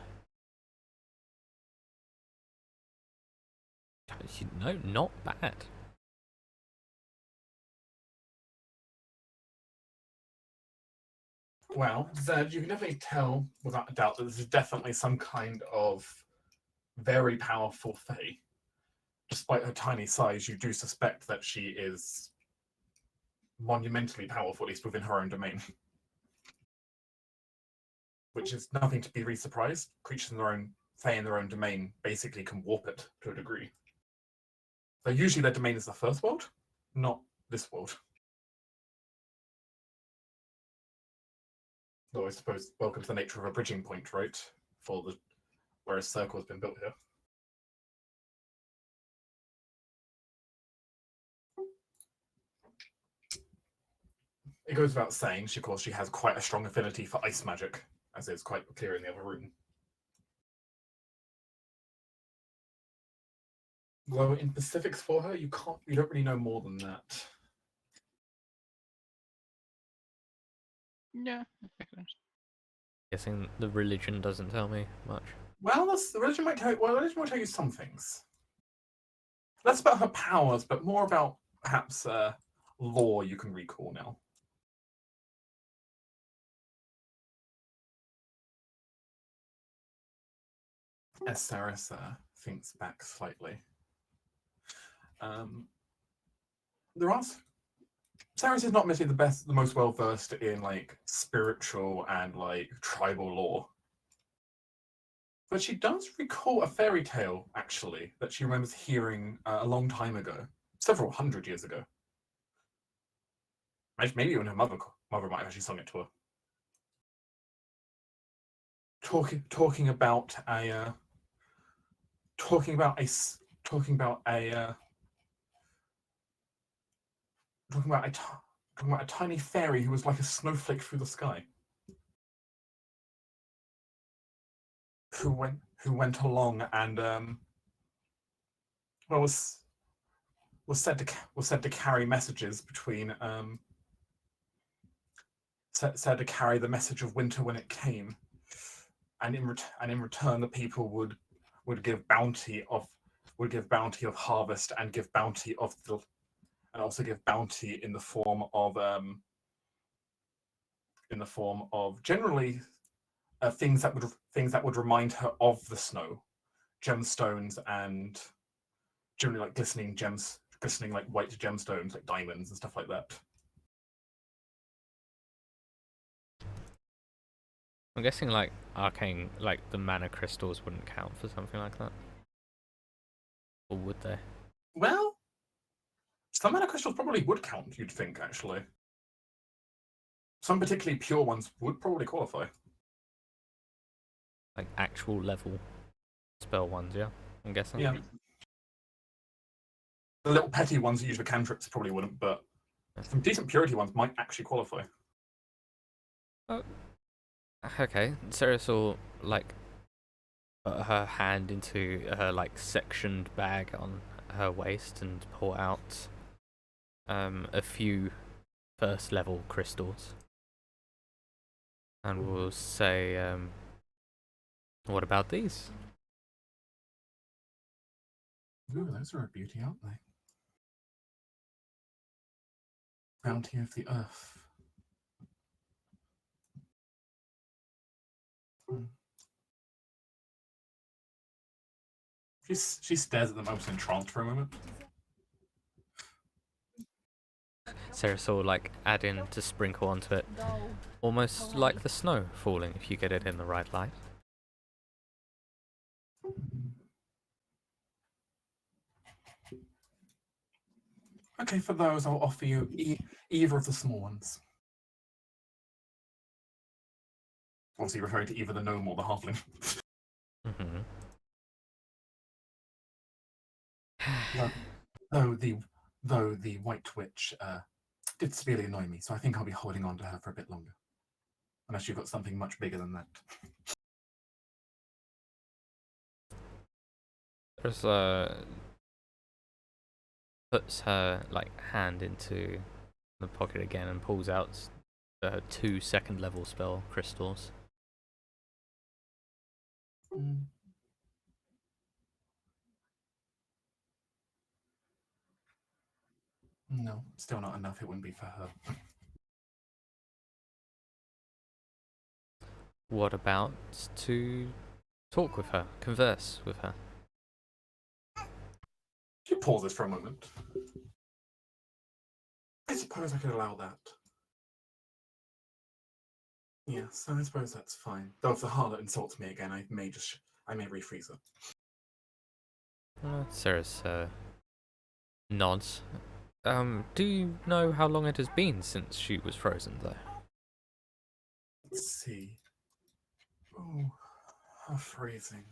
A: No, not bad.
C: well, Zed, you can definitely tell without a doubt that this is definitely some kind of very powerful fae. Despite her tiny size, you do suspect that she is monumentally powerful, at least within her own domain. Which is nothing to be really surprised. Creatures in their own fae in their own domain basically can warp it to a degree. So usually their domain is the first world, not this world. Though I suppose welcome to the nature of a bridging point, right? For the where a circle has been built here. It goes without saying, of course, she has quite a strong affinity for ice magic, as is quite clear in the other room. Though in specifics for her, you don't really know more than that.
B: Yeah, that makes sense.
A: Guessing the religion doesn't tell me much.
C: Well, the religion might tell you some things. Less about her powers, but more about perhaps lore you can recall now. As Sarasa thinks back slightly. There are Saris is not necessarily the most well versed in like spiritual and like tribal lore, but she does recall a fairy tale actually that she remembers hearing a long time ago, several hundred years ago. Maybe even her mother might have actually sung it to her. Talking about a talking about a talking about a talking about a tiny fairy who was like a snowflake through the sky, who went along and well was said to carry messages between said to carry the message of winter when it came, and in return the people would give bounty of harvest and give bounty of the and also give bounty in the form of generally things that would remind her of the snow, gemstones and generally like glistening like white gemstones like diamonds and stuff like that.
A: I'm guessing like arcane, like the mana crystals wouldn't count for something like that, or would they?
C: Well, some mana crystals probably would count. You'd think actually. Some particularly pure ones would probably qualify.
A: Like actual level spell ones, yeah. I'm guessing.
C: Yeah. The little petty ones that use for cantrips probably wouldn't, but some decent purity ones might actually qualify.
A: Oh, okay. Sarah saw like put her hand into her like sectioned bag on her waist and pull out a few first level crystals, and we'll say, what about these?
C: Ooh, those are a beauty, aren't they? Bounty of the earth. She stares at them almost entranced for a moment.
A: Sarah saw like add in to sprinkle onto it, almost like the snow falling if you get it in the right light.
C: Okay, for those, I'll offer you either of the small ones. Obviously, referring to either the gnome or the halfling.
A: Mm-hmm.
C: Though the white witch did severely annoy me, so I think I'll be holding on to her for a bit longer. Unless you've got something much bigger than that.
A: There's puts her like hand into the pocket again and pulls out the 2 second level spell crystals.
C: No, still not enough. It wouldn't be for her.
A: What about to talk with her, converse with her?
C: She pauses for a moment. I suppose I could allow that. Yes, I suppose that's fine. Though if the harlot insults me again, I may refreeze her.
A: Sarah's nods. Do you know how long it has been since she was frozen, though?
C: Let's see. Oh, her freezing.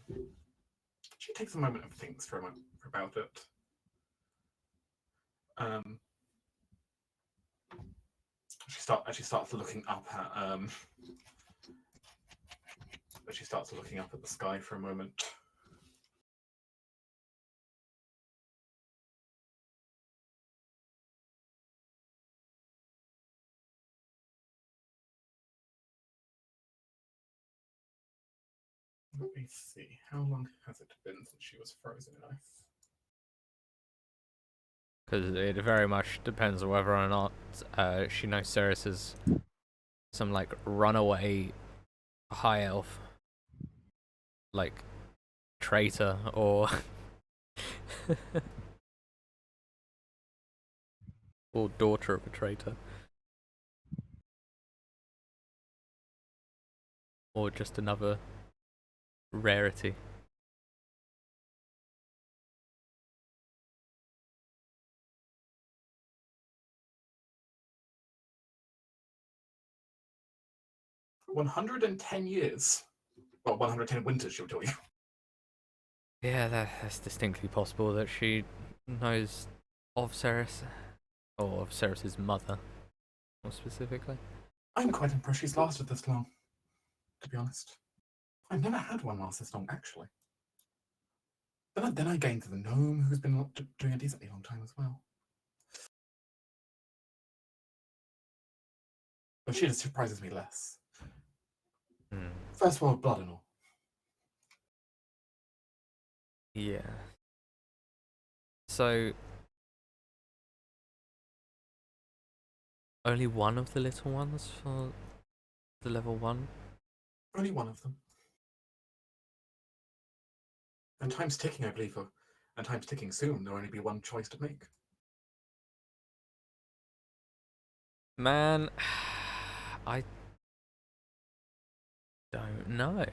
C: She takes a moment and thinks for a moment about it. She starts looking up at she starts looking up at the sky for a moment. Let me see. How long has it been since she was frozen in ice?
A: Because it very much depends on whether or not she knows Ceres is some like runaway high elf, like traitor or or daughter of a traitor, or just another rarity.
C: $110 years. Well, 110 winters, she'll tell you.
A: Yeah, that's distinctly possible that she knows of Ceres, or of Ceres's mother, more specifically.
C: I'm quite impressed she's lasted this long, to be honest. I've never had one last this long, actually. Then I gained the gnome, who's been doing a decently long time as well. But she just surprises me less. First world blood and all.
A: Yeah. So, only one of the little ones for the level 1?
C: Only one of them. And time's ticking, I believe. And time's ticking soon. There'll only be one choice to make.
A: Man, I don't know.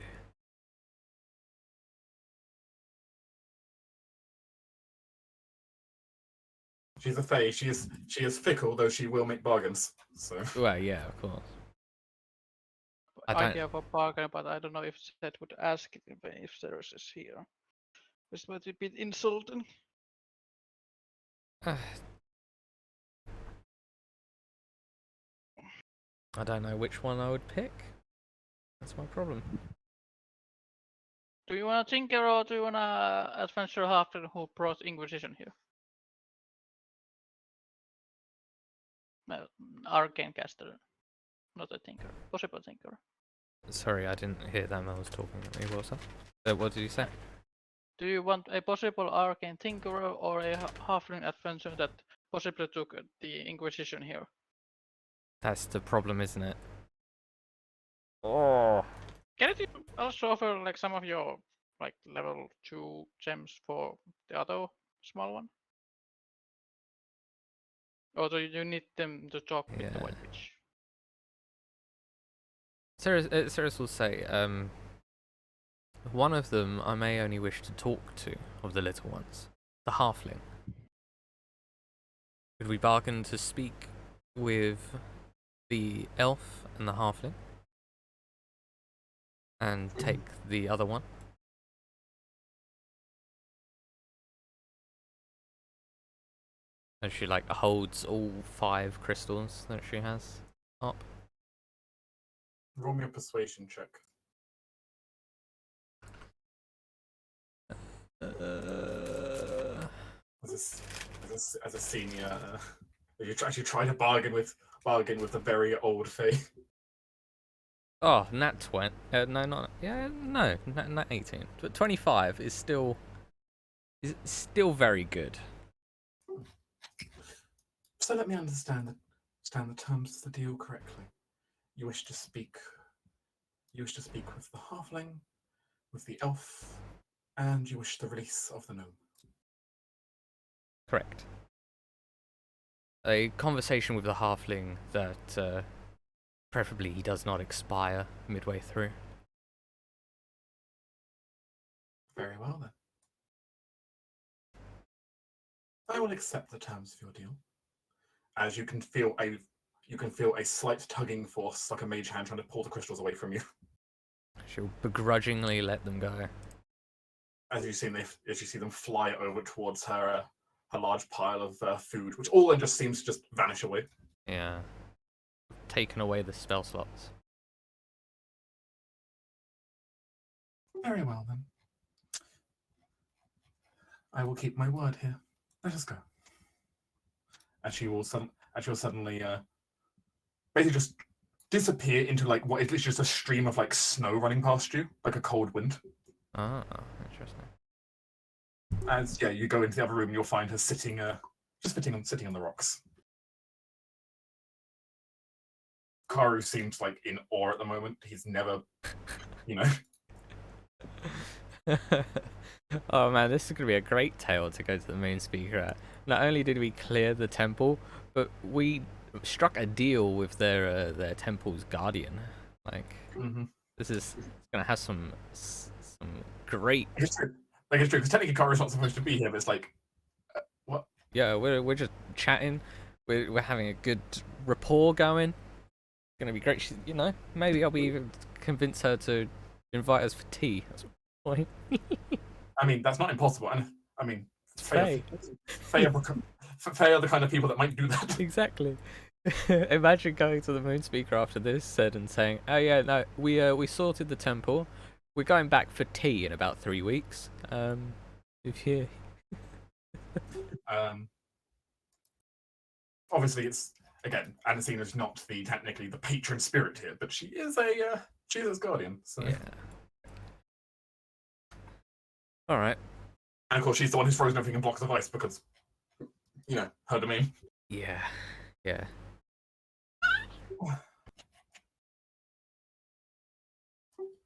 C: She's a fae. She is fickle, though she will make bargains. So.
A: Well, yeah, of course.
B: I have a bargain, but I don't know if that would ask if Ceres is here. This might be a bit insulting.
A: I don't know which one I would pick. That's my problem.
B: Do you want to tinker or do you want to adventure Halfling who brought Inquisition here? No, arcane caster, not a tinker. Possible tinker.
A: Sorry, I didn't hear that. I was talking at me. What was that? What did you say?
B: Do you want a possible arcane tinkerer or a halfling adventurer that possibly took the Inquisition here?
A: That's the problem, isn't it? Oh.
B: Can you also offer like some of your like level 2 gems for the other small one? Or do you need them to talk with the White Witch?
A: Ceres will say, one of them I may only wish to talk to of the little ones, the halfling. Could we bargain to speak with the elf and the halfling? And take the other one? And she like holds all 5 crystals that she has up.
C: Roll me a persuasion check. As a senior, you actually try to bargain with a very old fae.
A: Oh, nat 20. No, not no, nat 18. But 25 is still very good.
C: So let me understand the terms of the deal correctly. You wish to speak with the halfling, with the elf, and you wish the release of the gnome.
A: Correct. A conversation with the halfling that preferably he does not expire midway through.
C: Very well then. I will accept the terms of your deal. As you can feel a slight tugging force, like a mage hand trying to pull the crystals away from you.
A: She'll begrudgingly let them go.
C: As you see them fly over towards her large pile of food, which all then just seems to just vanish away.
A: Yeah. Taken away the spell slots.
C: Very well then. I will keep my word here. Let us go. And she will suddenly basically just disappear into like what is literally just a stream of like snow running past you, like a cold wind.
A: Ah, interesting.
C: As you go into the other room, you'll find her sitting on the rocks. Karu seems like in awe at the moment. He's never,
A: Oh man, this is gonna be a great tale to go to the moon speaker at. Not only did we clear the temple, but we struck a deal with their temple's guardian. Like,
C: Mm-hmm.
A: this is gonna have some great.
C: It's true. Like it's true because technically Kara's not supposed to be here, but it's like, what?
A: Yeah, we're just chatting. We're having a good rapport going. Gonna be great. Maybe I'll be even convince her to invite us for tea. That's the point.
C: I mean, that's not impossible. And I mean,
A: Faye.
C: Faye are the kind of people that might do that.
A: Exactly. Imagine going to the moon speaker after this said and saying, "Oh yeah, no, we sorted the temple. We're going back for tea in about 3 weeks. If you..."
C: Obviously, it's again, Anacina's not technically the patron spirit here, but she is she's his guardian. So
A: Yeah. All right.
C: and of course she's the one who's frozen everything in blocks of ice because her domain.
A: Yeah. Yeah.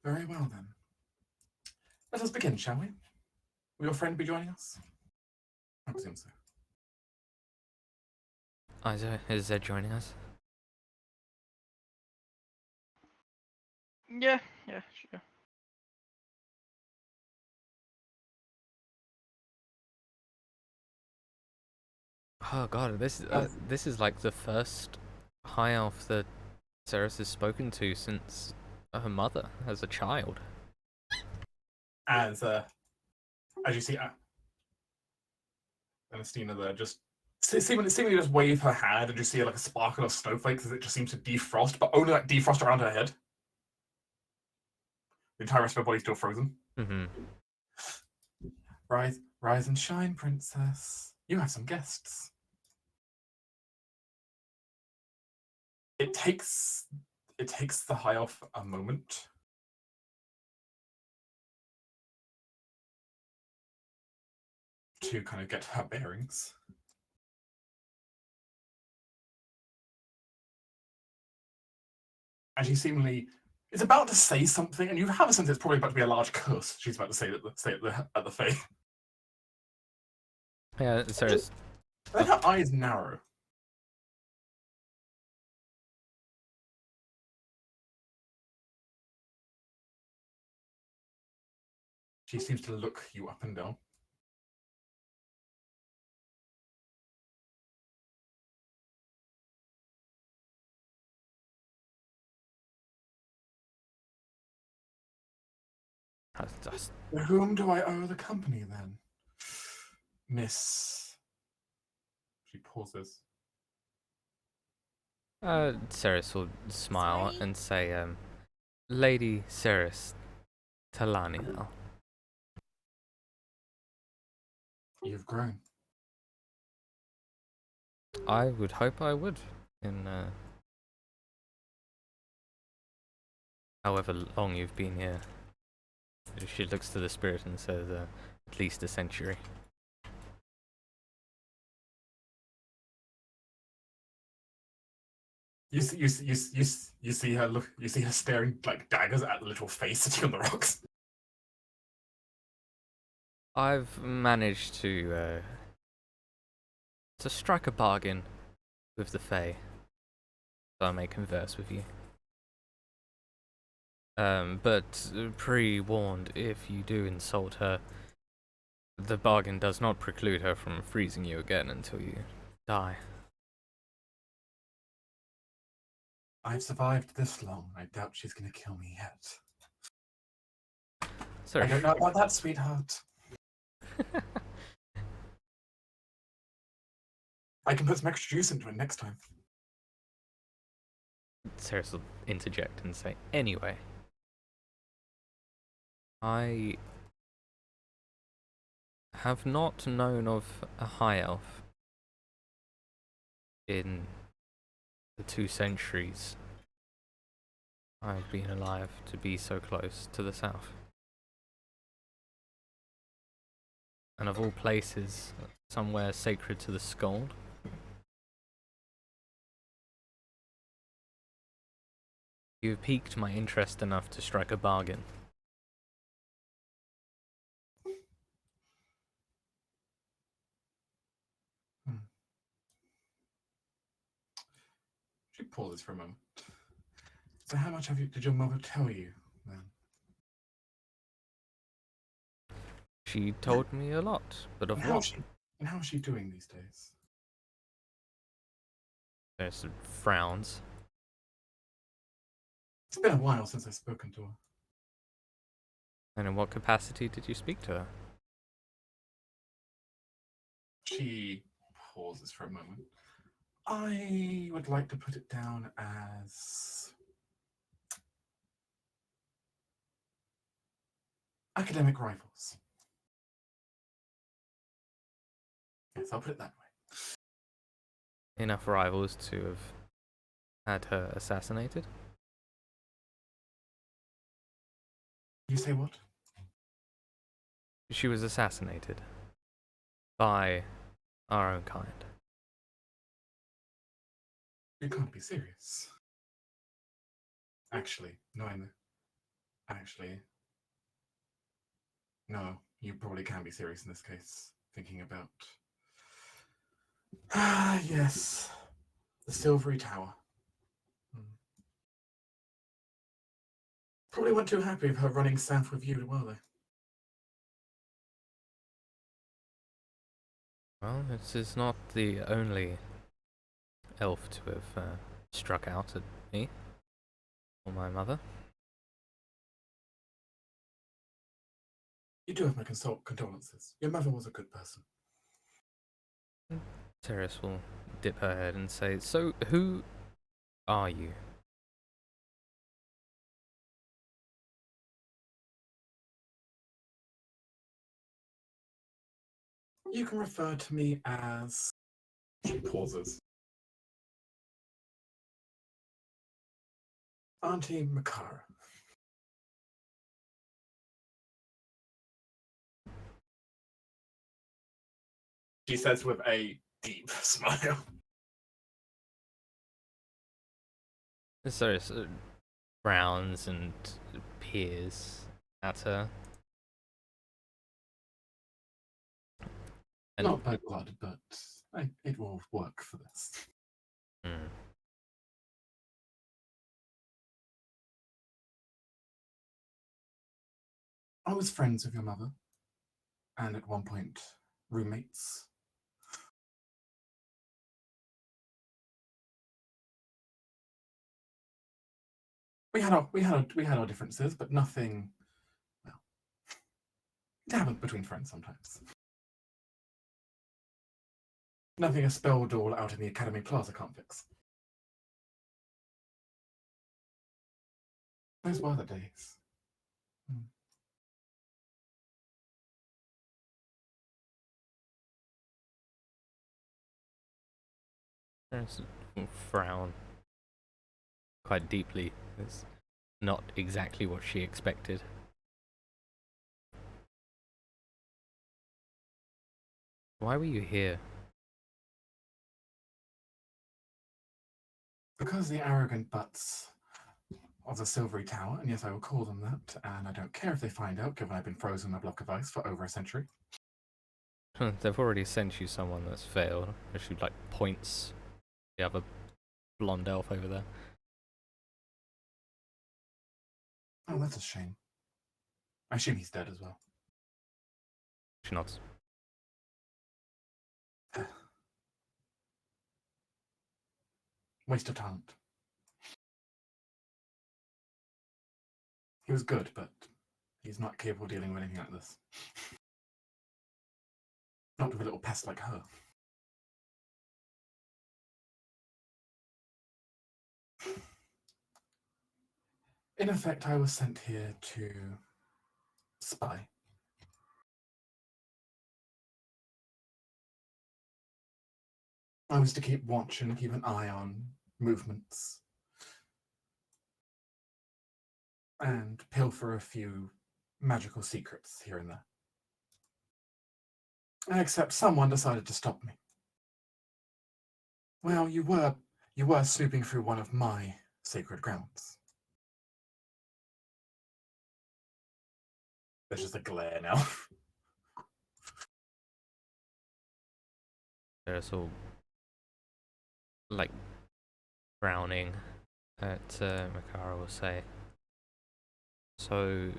C: Very well then. Let us begin, shall we? Will your friend be joining us? I presume so.
A: Is Zed joining us?
B: Yeah, sure.
A: Oh god, this is like the first high elf that Ceres has spoken to since her mother as a child.
C: As you see, Anastina there just seemingly just wave her hand, and you see like a sparkle of snowflakes as it just seems to defrost, but only like defrost around her head. The entire rest of her body's still frozen.
A: Mm-hmm.
C: Rise and shine, princess. You have some guests. It takes the high elf a moment to kind of get her bearings. And she seemingly is about to say something, and you have a sense it's probably about to be a large curse she's about to say at the Fae.
A: Yeah, Ceres.
C: Then her eyes narrow. She seems to look you up and down. To whom do I owe the company then? Miss. She pauses.
A: Ceres will smile and say, Lady Ceres Talaniel.
C: You've grown.
A: I would hope I would in however long you've been here. She looks to the spirit and says, at least a century.
C: You see her look. You see her staring like daggers at the little face sitting on the rocks.
A: I've managed to strike a bargain with the Fae, so I may converse with you. But pre-warned, if you do insult her, the bargain does not preclude her from freezing you again until you die.
C: I've survived this long. I doubt she's going to kill me yet.
A: Sorry.
C: I don't know about that, sweetheart. I can put some extra juice into it next time.
A: Ceres will interject and say, anyway, I have not known of a high elf in the 2 centuries I've been alive to be so close to the south. And of all places, somewhere sacred to the Skald. You've piqued my interest enough to strike a bargain.
C: pauses for a moment. So how much did your mother tell you then?
A: She told me a lot, but of
C: And
A: what?
C: how is she doing these days?
A: There's some frowns.
C: It's been a while since I've spoken to her.
A: And in what capacity did you speak to her?
C: She pauses for a moment. I would like to put it down as academic rivals. Yes, I'll put it that way.
A: Enough rivals to have had her assassinated?
C: You say what?
A: She was assassinated. By our own kind.
C: You can't be serious. Actually, no, no, you probably can be serious in this case. Thinking about... Ah, yes. The Silvery Tower. Probably weren't too happy with her running south with you, were they?
A: Well, this is not the only elf to have struck out at me or my mother.
C: You do have my condolences. Your mother was a good person.
A: Teres will dip her head and say, "So, who are you?"
C: You can refer to me as... She pauses. Auntie Makara. She says with a deep smile.
A: Teres frowns and peers at her. And
C: Not by blood, but it will work for this. I was friends with your mother, and at one point, roommates. We had our differences, but nothing. Well, it happens between friends sometimes. Nothing a spell doll out in the Academy Plaza can't fix. Those were the days.
A: Teres will frown quite deeply. It's not exactly what she expected. Why were you here?
C: Because the arrogant butts of the Silvery Tower, and yes, I will call them that, and I don't care if they find out, given I've been frozen in a block of ice for over a century.
A: They've already sent you someone that's failed. She like points the other blonde elf over there.
C: Oh, that's a shame. I assume he's dead as well.
A: She nods.
C: Waste of talent. He was good, but he's not capable of dealing with anything like this. Not with a little pest like her. In effect, I was sent here to spy. I was to keep watch and keep an eye on movements and pilfer a few magical secrets here and there. Except someone decided to stop me. Well, you were snooping through one of my sacred grounds. There's just a glare now.
A: Teres will like frowning at Mizara, will say, "So,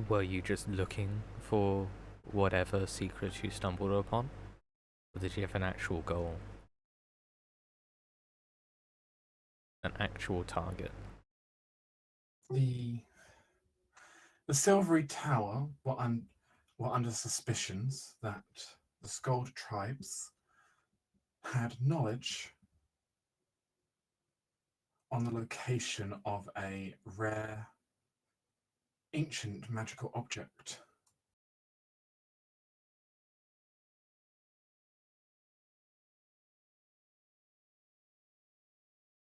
A: were you just looking for whatever secrets you stumbled upon? Or did you have an actual goal? An actual target?"
C: The Silvery Tower were under suspicions that the Skald tribes had knowledge on the location of a rare, ancient magical object.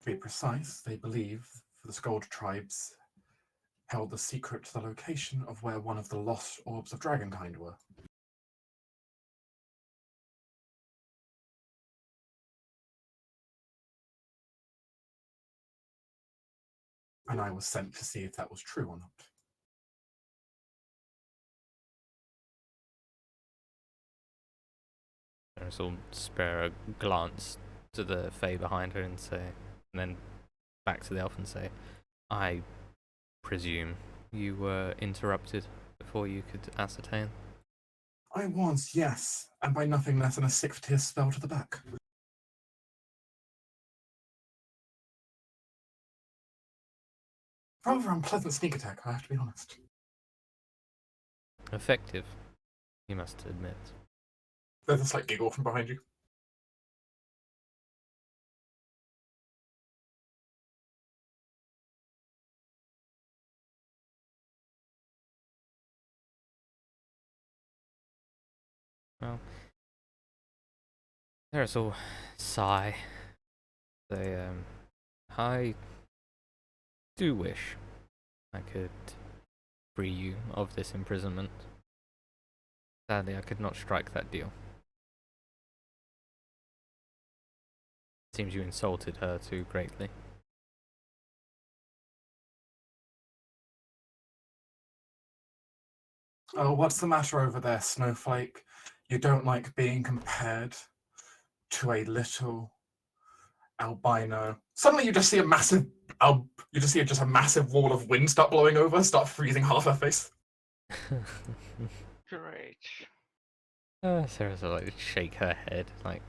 C: To be precise, they believe the Skald tribes held the secret to the location of where one of the lost orbs of dragonkind were. And I was sent to see if that was true or not.
A: There's will spare a glance to the Fae behind her and say, and then back to the elf and say, "I presume you were interrupted before you could ascertain?"
C: I was, yes, and by nothing less than a 6th-tier spell to the back. Rather unpleasant sneak attack, I have to be honest.
A: Effective, you must admit.
C: There's a slight giggle from behind you.
A: Well, there's a sigh. They, I do wish I could free you of this imprisonment. Sadly, I could not strike that deal. Seems you insulted her too greatly.
C: Oh, what's the matter over there, Snowflake? You don't like being compared to a little albino. Suddenly you just see a massive just a massive wall of wind start blowing over, start freezing half her face.
B: Great.
A: Sarah's like shake her head, like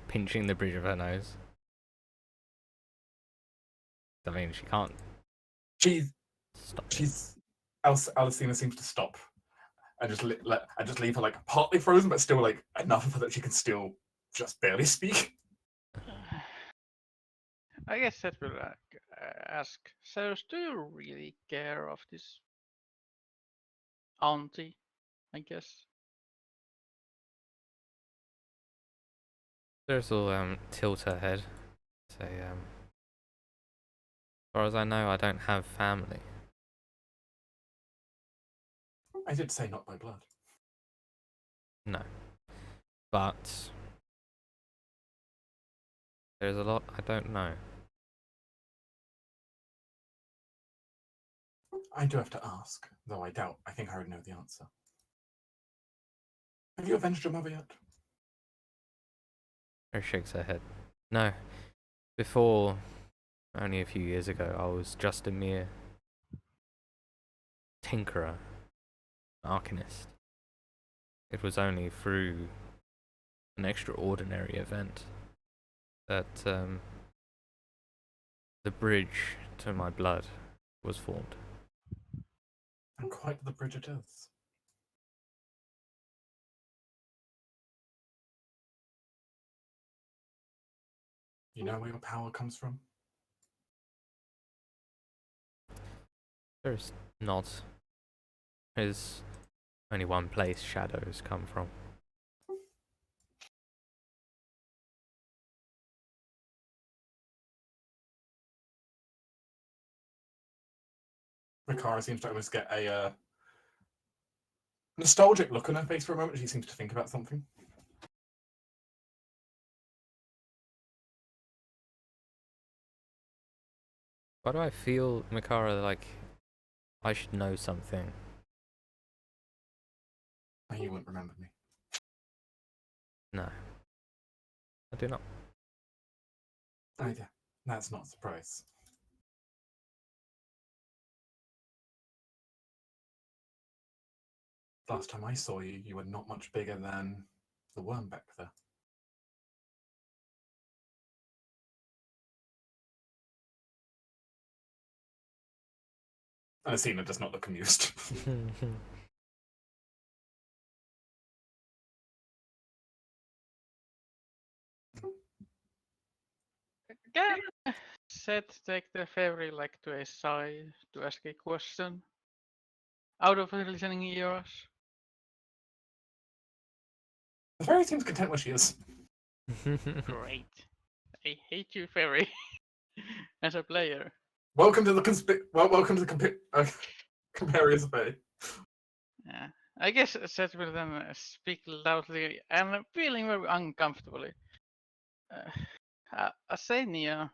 A: pinching the bridge of her nose. I mean, she can't stop it.
C: Alicina seems to stop and just leave her like partly frozen, but still like enough of her that she can still just barely speak.
B: I guess that will ask, Ceres, do you really care of this auntie? I guess.
A: Sarah will tilt her head, say, as far as I know, I don't have family.
C: I did say not by blood.
A: No. But there's a lot I don't know.
C: I do have to ask, though I think I already know the answer. Have you avenged your mother yet?
A: Sarah shakes her head. No. Before, only a few years ago, I was just a mere tinkerer, arcanist. It was only through an extraordinary event that the bridge to my blood was formed.
C: And quite the bridge it is. You know where your power comes from?
A: There's not. There's only one place shadows come from.
C: Mikara seems to almost get a nostalgic look on her face for a moment. She seems to think about something.
A: Why do I feel, Mikara, like I should know something?
C: Oh, you wouldn't remember me.
A: No. I do not.
C: Yeah, that's not a surprise. Last time I saw you, you were not much bigger than the worm back there. And Athena does not look amused.
B: Can Seth take the fairy like to a side to ask a question out of her listening ears?
C: The fairy seems content where she is.
B: Great. I hate you, fairy. As a player.
C: Welcome to the Comparious Bay.
B: Yeah. I guess Seth will then speak loudly and feeling very uncomfortably. Asenia,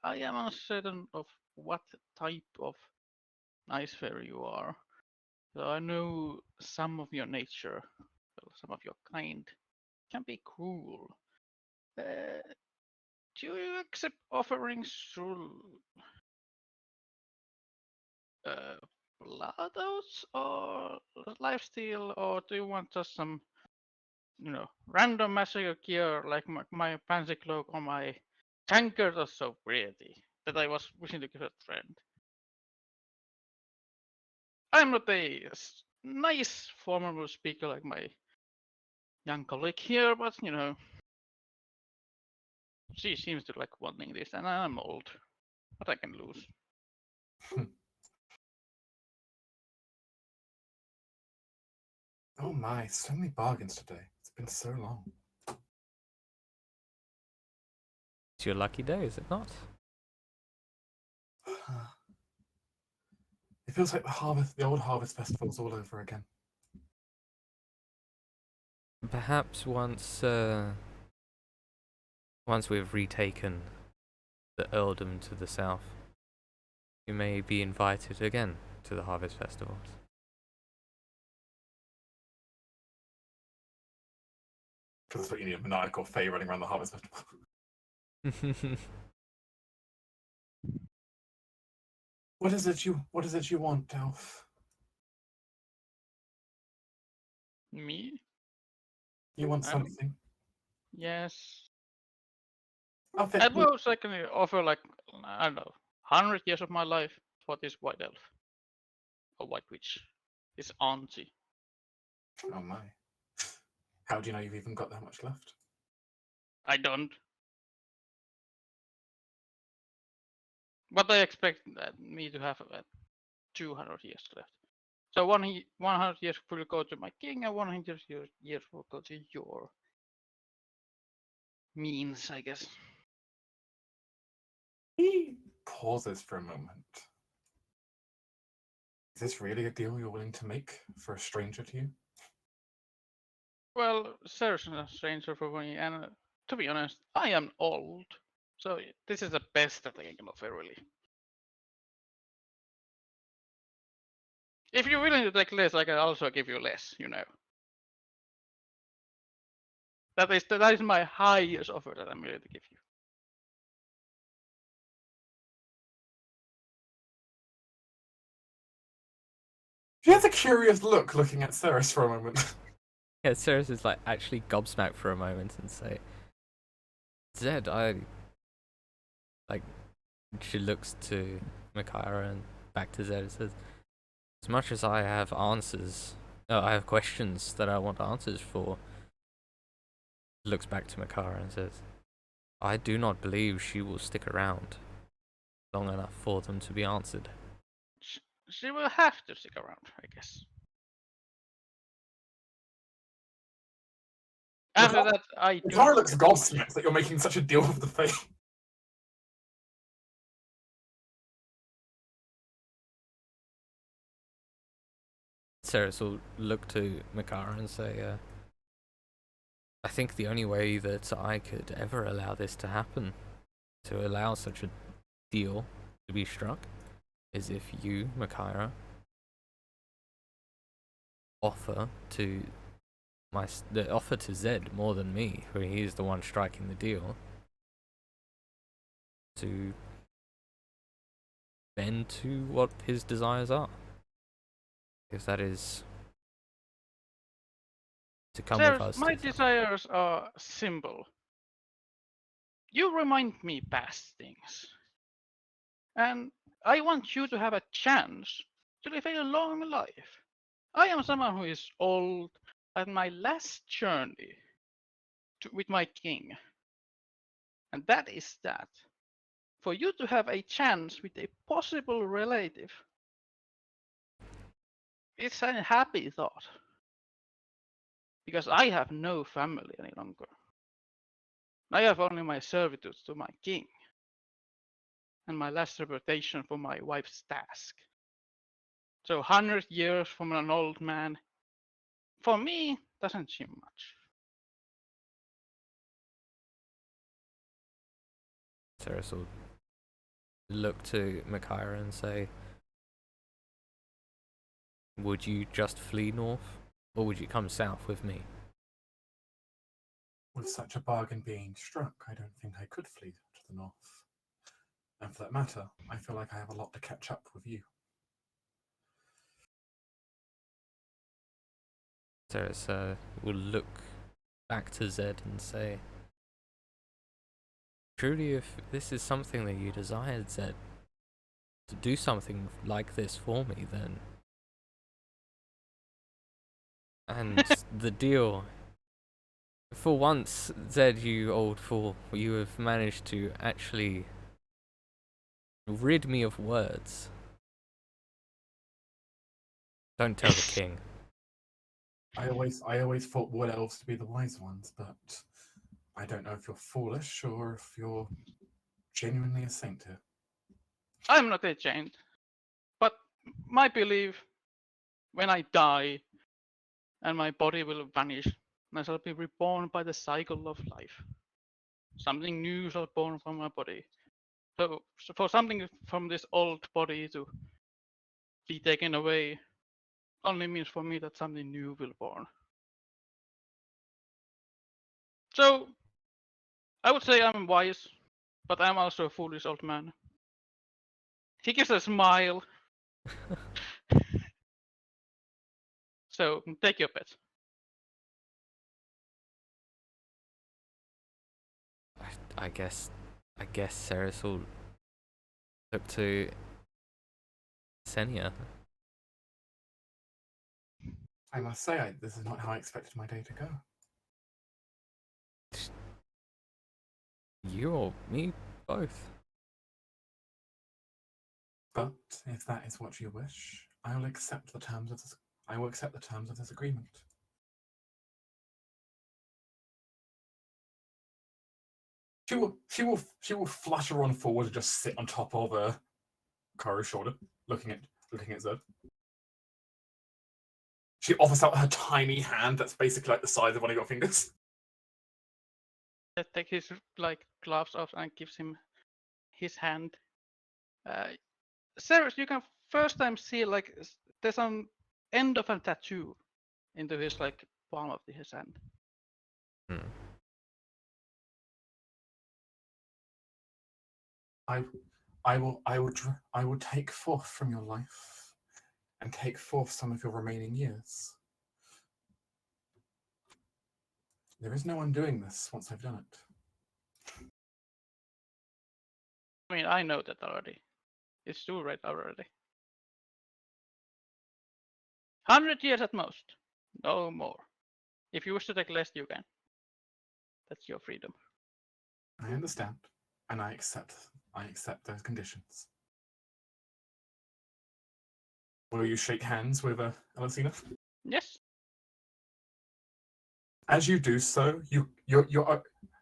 B: I am uncertain of what type of nice fairy you are. So I know some of your nature, well, some of your kind, can be cruel. Do you accept offerings through blood oaths or lifesteal, or do you want just some, random massacre gear like my fancy cloak or my tankard are so pretty that I was wishing to give a friend? I'm not a nice formal speaker like my young colleague here, but she seems to like wanting this, and I'm old. What I can lose.
C: Oh my, so many bargains today. It's been so long.
A: It's your lucky day, is it not?
C: It feels like the old harvest festival's all over again.
A: Perhaps once we've retaken the earldom to the south, you may be invited again to the harvest festivals.
C: Because that's what you need, a maniacal fae running around the harvest festival. What is it you want, Elf?
B: Me?
C: You want something?
B: Yes.
C: I'll
B: At most, I can offer like, I don't know, 100 years of my life for this white elf. Or white witch. This auntie.
C: Oh my. How do you know you've even got that much left?
B: I don't. But I expect me to have 200 years left. So 100 years will go to my king, and 100 years will go to your means, I guess.
C: He pauses for a moment. Is this really a deal you're willing to make for a stranger to you?
B: Well, Sarah's a stranger for me, and to be honest, I am old. So this is the best that I can offer, really. If you're willing to take less, I can also give you less, That is my highest offer that I'm willing to give you.
C: She has a curious look looking at Ceres for a moment.
A: Yeah, Ceres is like actually gobsmacked for a moment and say, Zed, she looks to Makaira and back to Zed and says, as much as I have I have questions that I want answers for, looks back to Makaira and says, I do not believe she will stick around long enough for them to be answered.
B: She will have to stick around, I guess. After that, I do
C: Tara
B: not
C: looks
B: care too much.
C: gobsmacked that you're making such a deal with the fae.
A: Ceres will look to Makaira and say, I think the only way that I could ever allow this to happen, to allow such a deal to be struck, is if you, Makaira, offer to Zed more than me, who he is the one striking the deal, to bend to what his desires are. If that is to come with
B: Sirs,
A: us.
B: my
A: to some-
B: desires are simple. You remind me past things. And I want you to have a chance to live a long life. I am someone who is old at my last journey with my king. And that is that. For you to have a chance with a possible relative, it's a happy thought. Because I have no family any longer. I have only my servitude to my king. And my last reputation for my wife's task. So 100 years from an old man, for me, doesn't seem much.
A: Ceres will look to Micaiah and say, would you just flee north, or would you come south with me?
C: With such a bargain being struck, I don't think I could flee to the north. And for that matter, I feel like I have a lot to catch up with you.
A: Ceres will look back to Zed and say, truly, if this is something that you desired, Zed, to do something like this for me, then... And the deal... For once, Zed, you old fool, you have managed to actually rid me of words. Don't tell the king.
C: I always thought wood elves to be the wise ones, but I don't know if you're foolish or if you're genuinely a saint here.
B: I'm not a saint, but my belief, when I die and my body will vanish, I shall be reborn by the cycle of life. Something new shall be born from my body. So for something from this old body to be taken away only means for me that something new will born. So I would say I'm wise, but I'm also a foolish old man. He gives a smile. So take your bet.
A: I guess Ceres will look to Senia.
C: I must say, this is not how I expected my day to go.
A: You or me, both.
C: But if that is what you wish, I will accept the terms of this. I will accept the terms of this agreement. She will flutter on forward and just sit on top of Karu's shoulder, looking at Zed. She offers out her tiny hand that's basically like the size of one of your fingers.
B: I take his gloves off and gives him his hand. Ceres, you can first time see there's an end of a tattoo into his palm of his hand.
A: Hmm.
C: I will take forth from your life and take forth some of your remaining years. There is no undoing this once I've done it.
B: I mean, I know that already. It's too late already. 100 years at most. No more. If you wish to take less, you can. That's your freedom.
C: I understand, and I accept those conditions. Will you shake hands with Elisina?
B: Yes.
C: As you do so, you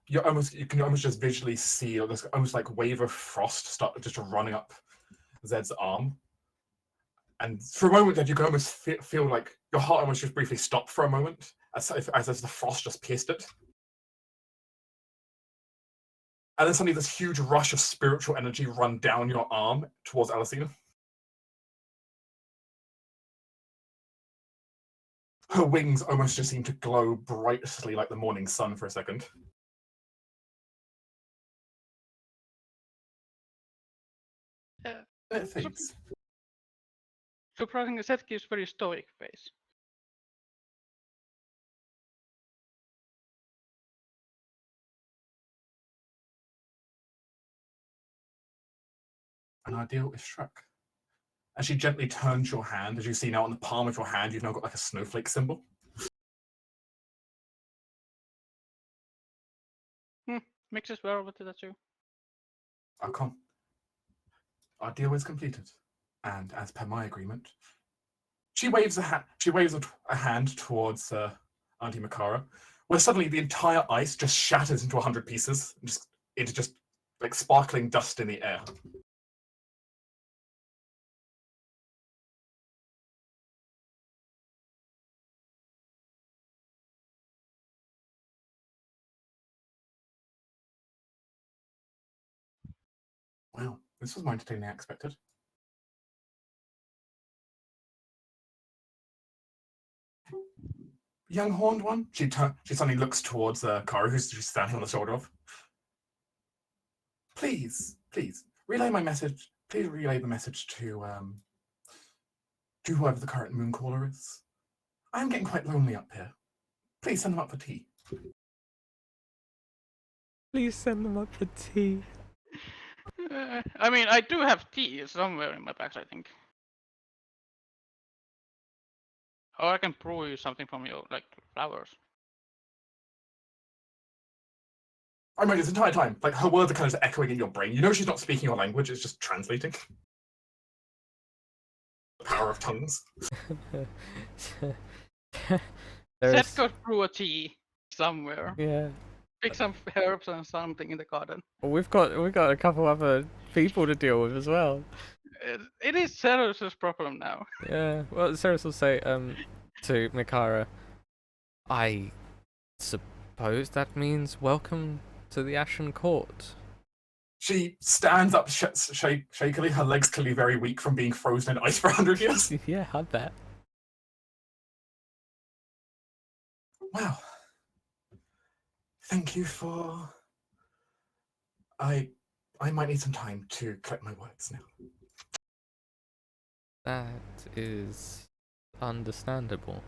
C: can almost just visually see this almost like wave of frost start just running up Zed's arm, and for a moment, that you can almost feel like your heart almost just briefly stopped for a moment as the frost just pierced it, and then suddenly this huge rush of spiritual energy run down your arm towards Elisina. Her wings almost just seem to glow brightly like the morning sun for a second. It fades.
B: Surprisingly, Seth gives very stoic face.
C: An ideal is struck. And she gently turns your hand. As you see now on the palm of your hand, you've now got like a snowflake symbol.
B: Mixes well with that too.
C: Archon. Our deal is completed. And as per my agreement, she waves a hand towards Auntie Makara, where suddenly the entire ice just shatters into 100 pieces, into just like sparkling dust in the air. Wow, this was more entertaining than I expected. Young horned one? She suddenly looks towards Karu, who's standing on the shoulder of. Please, relay my message. Please relay the message to whoever the current moon caller is. I am getting quite lonely up here. Please send them up for tea.
A: Please send them up for tea.
B: I mean, I do have tea somewhere in my bags, I think. Or I can brew you something from your like flowers.
C: I mean, this entire time, like her words are kind of echoing in your brain. You know she's not speaking your language; it's just translating. The power of tongues.
B: Seth got brew a tea somewhere.
A: Yeah.
B: Pick some herbs and something in the garden.
A: Well, we've got a couple other people to deal with as well.
B: It is Ceres's problem now.
A: Yeah. Well, Ceres will say to Mikara, I suppose that means welcome to the Ashen Court.
C: She stands up shakily, her legs clearly very weak from being frozen in ice for 100 years.
A: Yeah, I bet.
C: Wow. Thank you for... I might need some time to collect my words now.
A: That is understandable.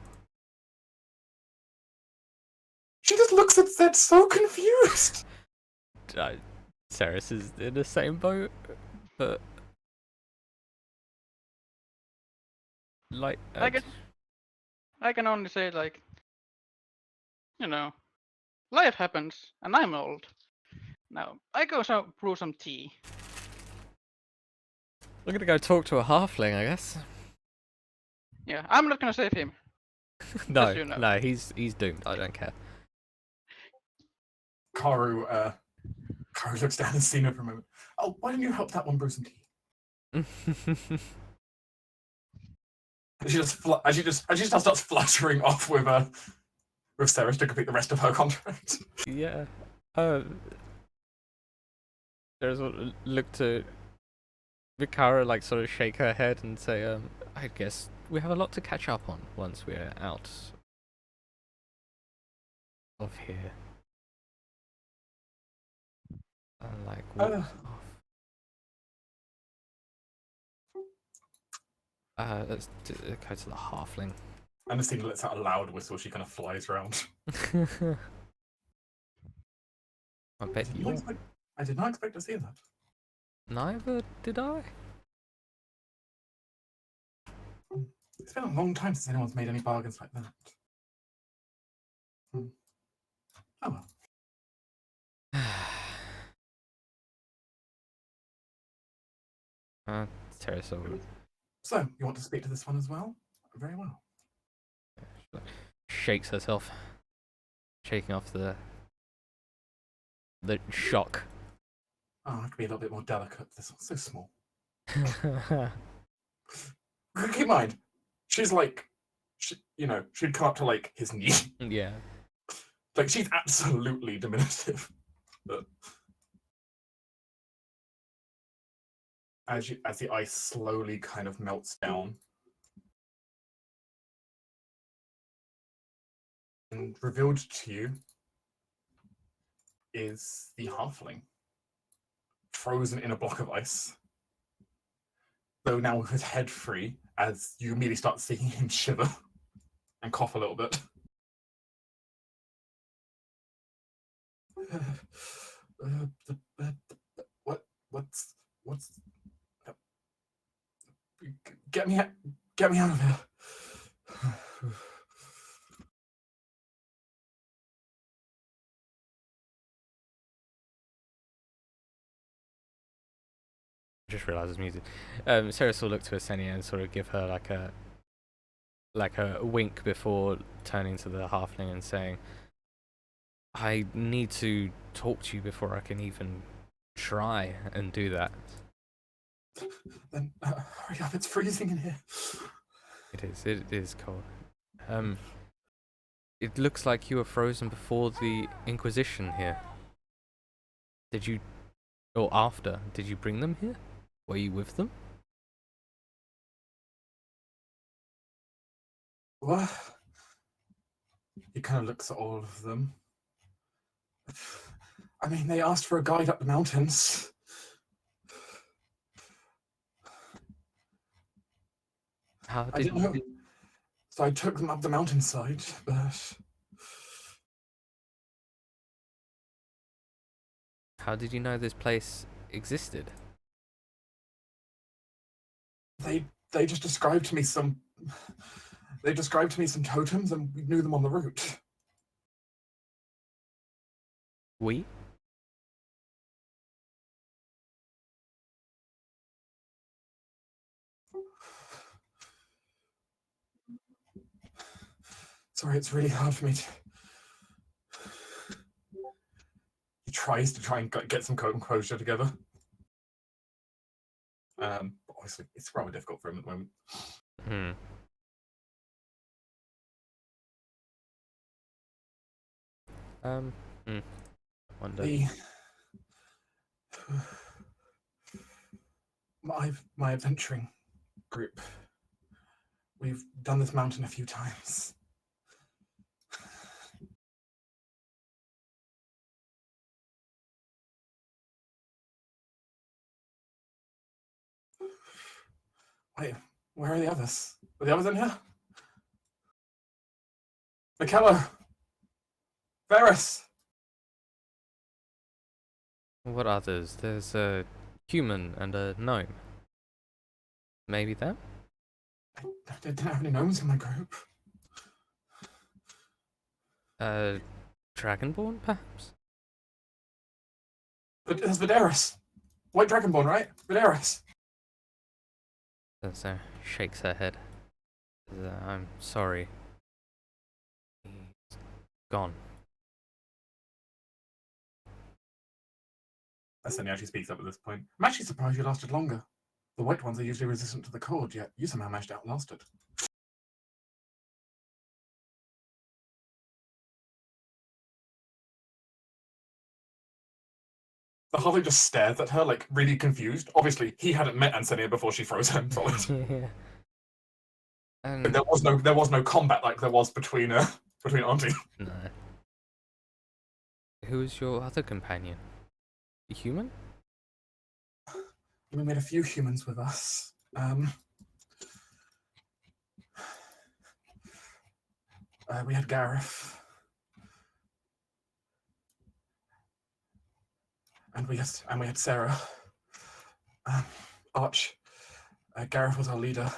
C: She just looks at Zed so confused.
A: Ceres is in the same boat, but like
B: I can only say like, you know, life happens, and I'm old. Now I go brew some tea.
A: we're gonna go talk to a halfling, I guess.
B: Yeah, I'm not gonna save him.
A: No,
B: you know.
A: no, he's doomed. I don't care.
C: Karu looks down and sees her for a moment. Oh, why don't you help that one brew some tea? She just starts fluttering off with Ceres to complete the rest of her contract.
A: Yeah. There's a look to Mikara, like sort of shake her head and say, I guess we have a lot to catch up on once we're out of here. And like walks off. Let's go to the halfling.
C: Ernestine lets out a loud whistle. She kind of flies around.
A: I bet you.
C: I did not expect to see that.
A: Neither did I.
C: It's been a long time since anyone's made any bargains like that. Oh well.
A: Teresa would...
C: So, you want to speak to this one as well? Very well.
A: Shakes herself, shaking off the shock.
C: Oh, I could be a little bit more delicate. This one's so small. Keep in mind, she's like, she'd come up to like his knee.
A: Yeah.
C: Like she's absolutely diminutive. But as the ice slowly kind of melts down, and revealed to you is the halfling, frozen in a block of ice. though now with his head free, as you immediately start seeing him shiver and cough a little bit. What's get me out of here.
A: Just realised it's music. Ceres will look to Asenia and sort of give her like a wink before turning to the halfling and saying, I need to talk to you before I can even try and do that.
C: Then hurry up, it's freezing in here.
A: It is cold. It looks like you were frozen before the Inquisition here. Did you, or after, did you bring them here? Were you with them?
C: What? He kind of looks at all of them. I mean, they asked for a guide up the mountains.
A: How
C: I
A: did
C: didn't know. So I took them up the mountainside, but
A: how did you know this place existed?
C: they just described to me some totems, and we knew them on the route.
A: We?
C: Sorry, it's really hard for me to. He tries to try and get some composure together. Obviously, it's rather difficult for him at the moment.
A: Wonder.
C: My adventuring group. We've done this mountain a few times. Wait, where are the others? Are the others in here? Mikello! Varys!
A: What others? There's a human and a gnome. Maybe them?
C: I didn't have any gnomes in my group.
A: Dragonborn, perhaps?
C: But there's Viserys. White Dragonborn, right? Viserys.
A: So shakes her head. I'm sorry. He's gone.
C: Asenia actually speaks up at this point. I'm actually surprised you lasted longer. The white ones are usually resistant to the cold, yet you somehow managed to outlast it. The Harley just stares at her, like, really confused. Obviously, he hadn't met Antonia before she froze him solid.
A: Yeah.
C: But there was no combat like there was between Auntie.
A: No. Who's your other companion? A human?
C: We made a few humans with us. We had Gareth. And we had Sarah. Arch. Gareth was our leader.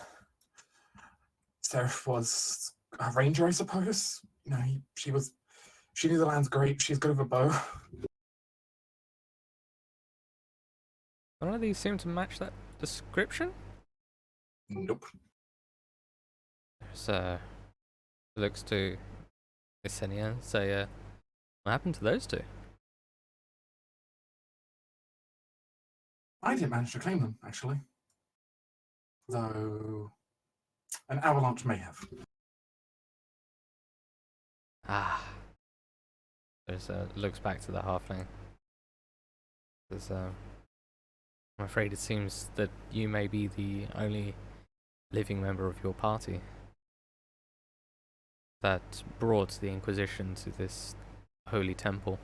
C: Sarah was a ranger, I suppose. You know, she knew the land's great. She's good with a bow.
A: None of these seem to match that description.
C: Nope.
A: So looks to Yesenia and say, what happened to those two?
C: I didn't manage to claim them, actually. Though an avalanche may have.
A: Ah. There's looks back to the halfling. There's I'm afraid it seems that you may be the only living member of your party that brought the Inquisition to this holy temple.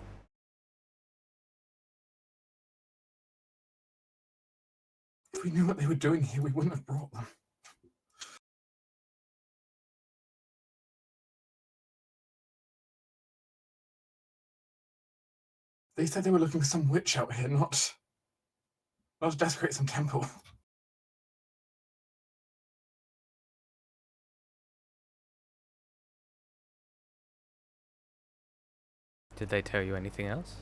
C: If we knew what they were doing here, we wouldn't have brought them. They said they were looking for some witch out here, not to desecrate some temple.
A: Did they tell you anything else?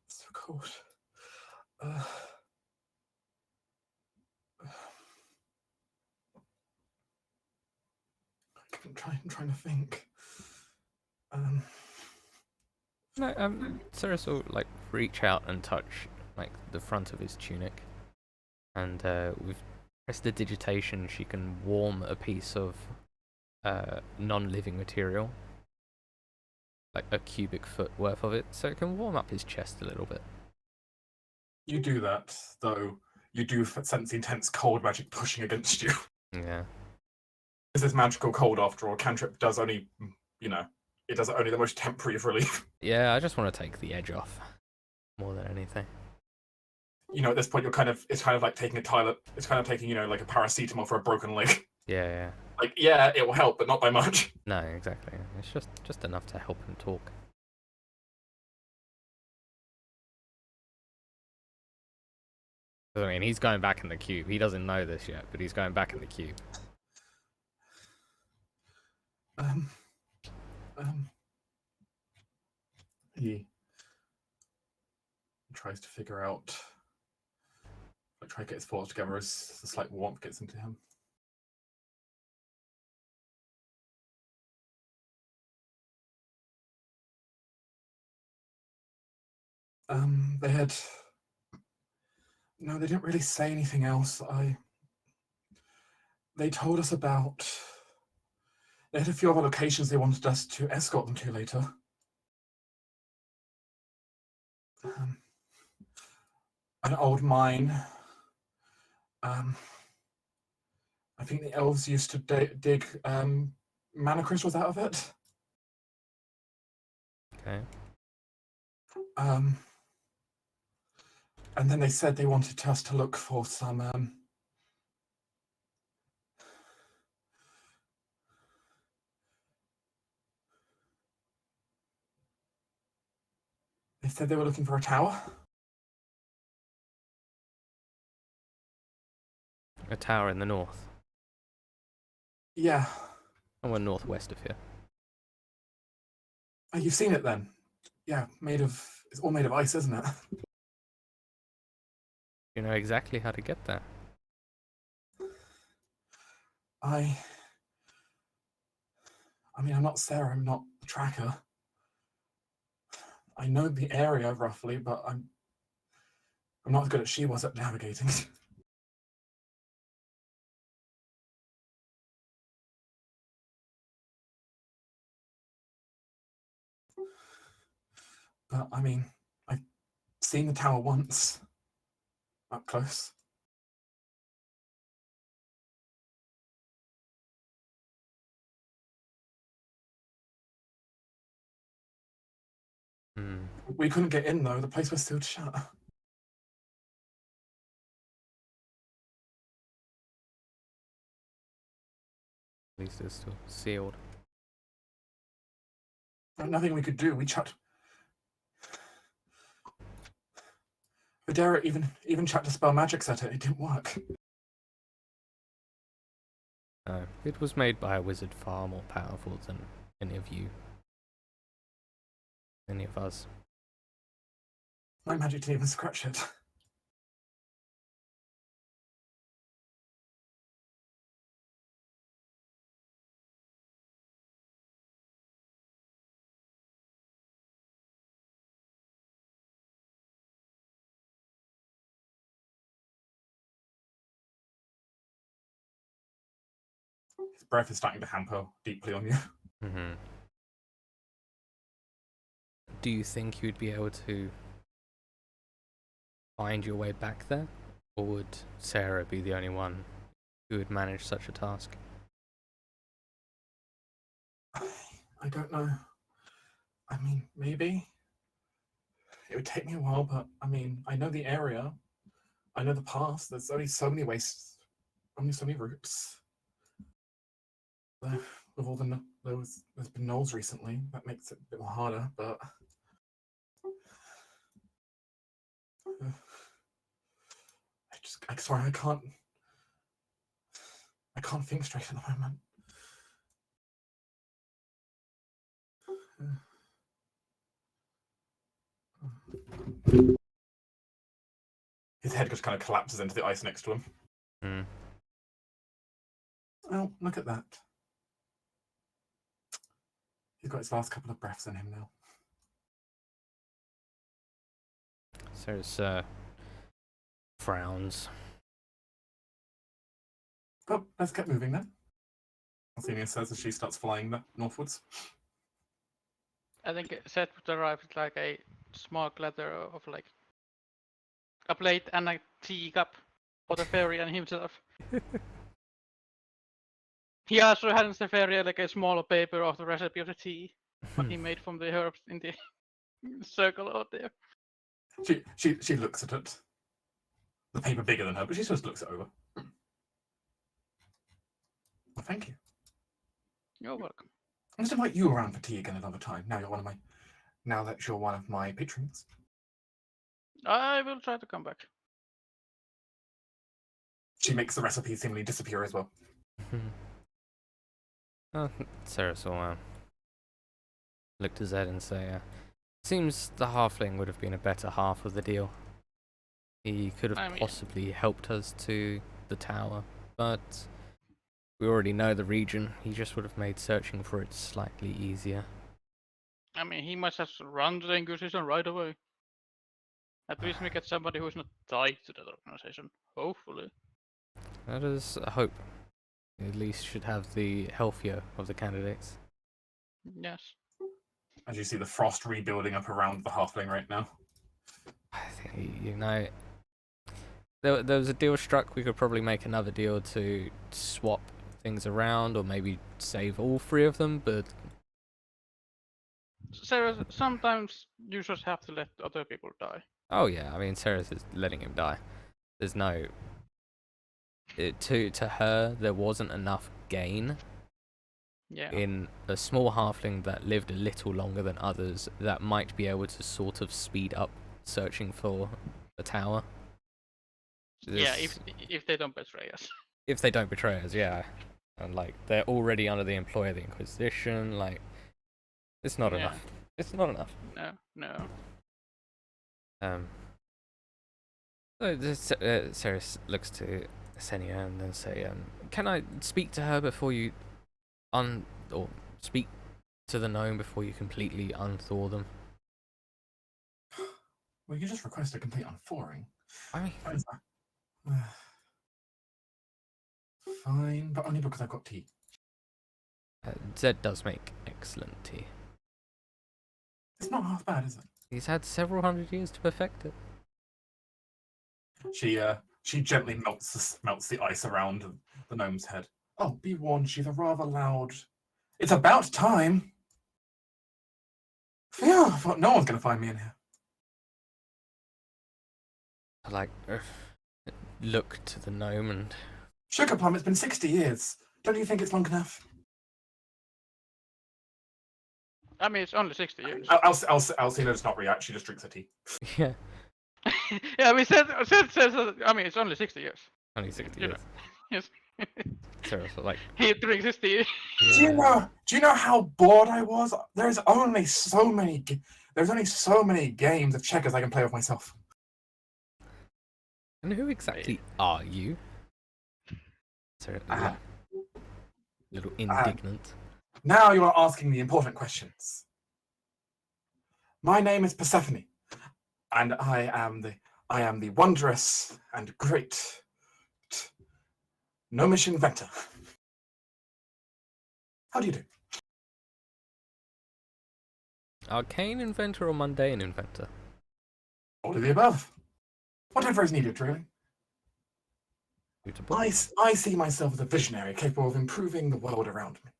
C: So cold. I'm trying to think.
A: No, Cyrus will like reach out and touch like the front of his tunic, and with prestidigitation, she can warm a piece of non-living material, like a cubic foot worth of it, so it can warm up his chest a little bit.
C: You do that, though. You do sense the intense cold magic pushing against you.
A: Yeah.
C: This is magical cold after all. Cantrip does only, it does only the most temporary of relief.
A: Yeah, I just want to take the edge off more than anything.
C: At this point, it's kind of like taking it's kind of taking, like a paracetamol for a broken leg.
A: Yeah.
C: Like, yeah, it will help, but not by much.
A: No, exactly. It's just enough to help him talk. I mean, he's going back in the cube. He doesn't know this yet, but he's going back in the cube.
C: He tries to figure out, try to get his thoughts together as the slight warmth gets into him. No, they didn't really say anything else. They told us about, they had a few other locations they wanted us to escort them to later. An old mine. I think the elves used to dig mana crystals out of it.
A: Okay.
C: And then they said they wanted us to look for some they said they were looking for a tower.
A: A tower in the north.
C: Yeah.
A: Somewhere northwest of here.
C: Oh, you've seen it then? Yeah, it's all made of ice, isn't it?
A: You know exactly how to get there.
C: I mean, I'm not Sarah, I'm not the tracker. I know the area roughly, but I'm not as good as she was at navigating. But I mean, I've seen the tower once, up close. We couldn't get in though, the place was still shut.
A: At least it's still sealed.
C: There's nothing we could do, we chucked... Videra even chucked a spell magics at it, it didn't work.
A: No, it was made by a wizard far more powerful than any of you. Any of us.
C: My magic didn't even scratch it. His breath is starting to hamper deeply on you.
A: Do you think you'd be able to find your way back there? Or would Sarah be the only one who would manage such a task?
C: I don't know. I mean, maybe. It would take me a while, but I mean, I know the area. I know the past. There's only so many ways, only so many routes. With all the there's been gnolls recently. That makes it a bit more harder, but sorry, I can't think straight at the moment. His head just kind of collapses into the ice next to him.
A: Mm.
C: Oh, look at that. He's got his last couple of breaths in him now.
A: Ceres frowns.
C: Well, let's get moving then. Alcenia says as she starts flying northwards.
B: I think Seth would arrive with like a small ladder of like a plate and a teacup for the fairy and himself. He also has the fairy like a small paper of the recipe of the tea, what he made from the herbs in the circle out there.
C: She looks at it. The paper bigger than her, but she just looks it over. Well, thank you.
B: You're welcome.
C: I'll just invite you around for tea again another time. Now that you're one of my patrons.
B: I will try to come back.
C: She makes the recipe seemingly disappear as well.
A: Ceres will look to Zed and say, seems the halfling would have been a better half of the deal. He could have possibly helped us to the tower, but we already know the region. He just would have made searching for it slightly easier.
B: I mean, he must have run to the Inquisition right away. At least we get somebody who's not tied to that organization. Hopefully.
A: That is a hope. At least should have the healthier of the candidates.
B: Yes.
C: As you see the frost rebuilding up around the halfling right now.
A: I think, you know, there was a deal struck. We could probably make another deal to swap things around, or maybe save all three of them, but
B: Sarah, sometimes you just have to let other people die.
A: oh yeah, I mean, Ceres is letting him die. There's no... to her, there wasn't enough gain in a small halfling that lived a little longer than others that might be able to sort of speed up searching for the tower.
B: Yeah, if they don't betray us.
A: If they don't betray us, yeah. And like, they're already under the employ of the Inquisition, like, it's not enough. It's not enough.
B: No.
A: So Ceres looks to Senia and then say, can I speak to her before you or speak to the gnome before you completely unthaw them?
C: Well, you just request a complete unthawing.
A: I mean,
C: fine, but only because I've got tea.
A: Zed does make excellent tea.
C: It's not half bad, is it?
A: He's had several hundred years to perfect it.
C: She gently melts the ice around the gnome's head. Oh, be warned, she's a rather loud... It's about time! Phew, I thought no one's going to find me in here.
A: I like, look to the gnome and...
C: Sugar Plum, it's been 60 years. Don't you think it's long enough?
B: I mean, it's only 60 years.
C: Alcina does not react, she just drinks her tea.
A: Yeah.
B: Yeah, I mean, says I mean, it's only 60 years.
A: Only 60 years.
B: Yes.
A: So, like...
B: He drinks his tea.
C: Yeah. Do you know how bored I was? There's only so many games of checkers I can play with myself.
A: And who exactly are you? So, little indignant.
C: Now you are asking the important questions. My name is Persephone, and I am the wondrous and great gnomish inventor. How do you do?
A: Arcane inventor or mundane inventor?
C: All of the above. Whatever is needed, really.
A: Suitable.
C: I see myself as a visionary capable of improving the world around me.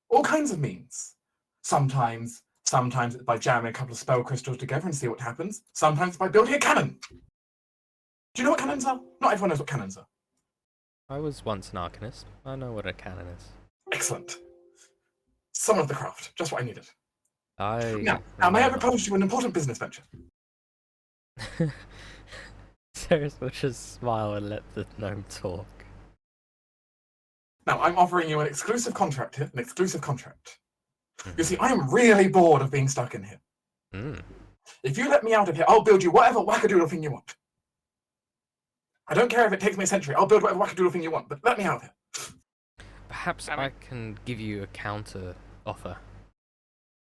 C: All kinds of means. Sometimes Sometimes it's by jamming a couple of spell crystals together and see what happens. Sometimes it's by building a cannon. Do you know what cannons are? Not everyone knows what cannons are.
A: I was once an arcanist. I know what a cannon is.
C: Excellent. Someone of the craft, just what I needed.
A: I
C: Now may I
A: remember.
C: propose to you an important business venture?
A: Ceres will just smile and let the gnome talk.
C: Now, I'm offering you an exclusive contract here, an exclusive contract. You see, I am really bored of being stuck in here. If you let me out of here, I'll build you whatever wackadoodle thing you want. I don't care if it takes me a century, I'll build whatever wackadoodle thing you want, but let me out of here.
A: Perhaps I can give you a counter offer.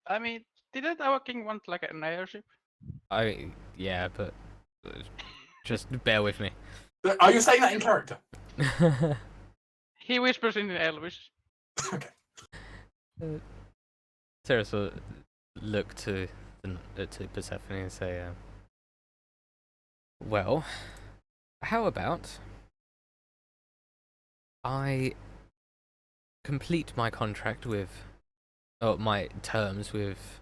B: I mean, didn't our king want like an airship?
A: Yeah, but just bear with me.
C: Are you saying that in character?
B: He whispers in Elvish.
C: Okay.
A: Ceres will look to Persephone and say, well, how about I complete my contract with, my terms with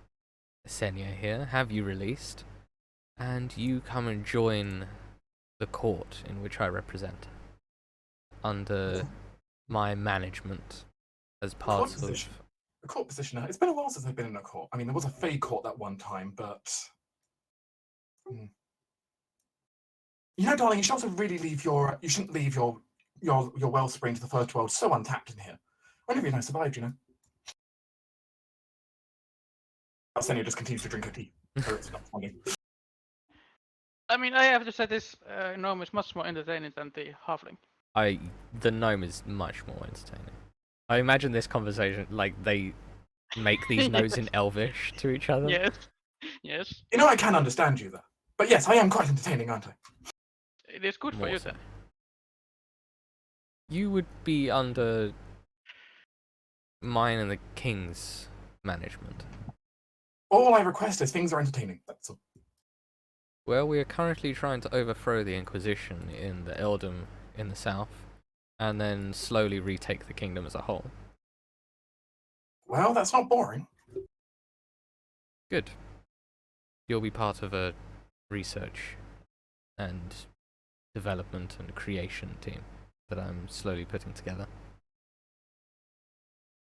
A: Senya here, have you released, and you come and join the court in which I represent, under my management, as part of...
C: The court position, it's been a while since I've been in a court. I mean, there was a Fey court that one time, but... You know, darling, you should also really leave your... You shouldn't leave your wellspring to the first world so untapped in here. Only reason I survived, you know. Senya just continues to drink her tea, so it's not funny.
B: I mean, I have to say this gnome is much more entertaining than the halfling.
A: The gnome is much more entertaining. I imagine this conversation, like, they make these notes in Elvish to each other.
B: Yes. Yes.
C: You know, I can understand you, though. But yes, I am quite entertaining, aren't I?
B: It is good for you then.
A: You would be under mine and the king's management.
C: All I request is things are entertaining, that's all.
A: Well, we are currently trying to overthrow the Inquisition in the Eldom in the south, and then slowly retake the kingdom as a whole.
C: Well, that's not boring.
A: Good. You'll be part of a research and development and creation team that I'm slowly putting together.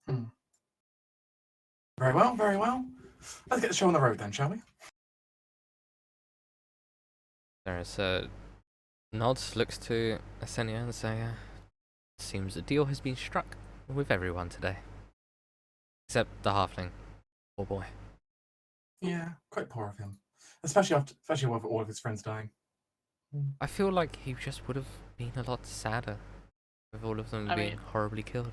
C: Very well, very well. Let's get the show on the road then, shall we?
A: There's nods, looks to Asenia and say, seems a deal has been struck with everyone today. Except the halfling. Poor boy.
C: Yeah, quite poor of him. Especially with all of his friends dying.
A: I feel like he just would have been a lot sadder with all of them being horribly killed.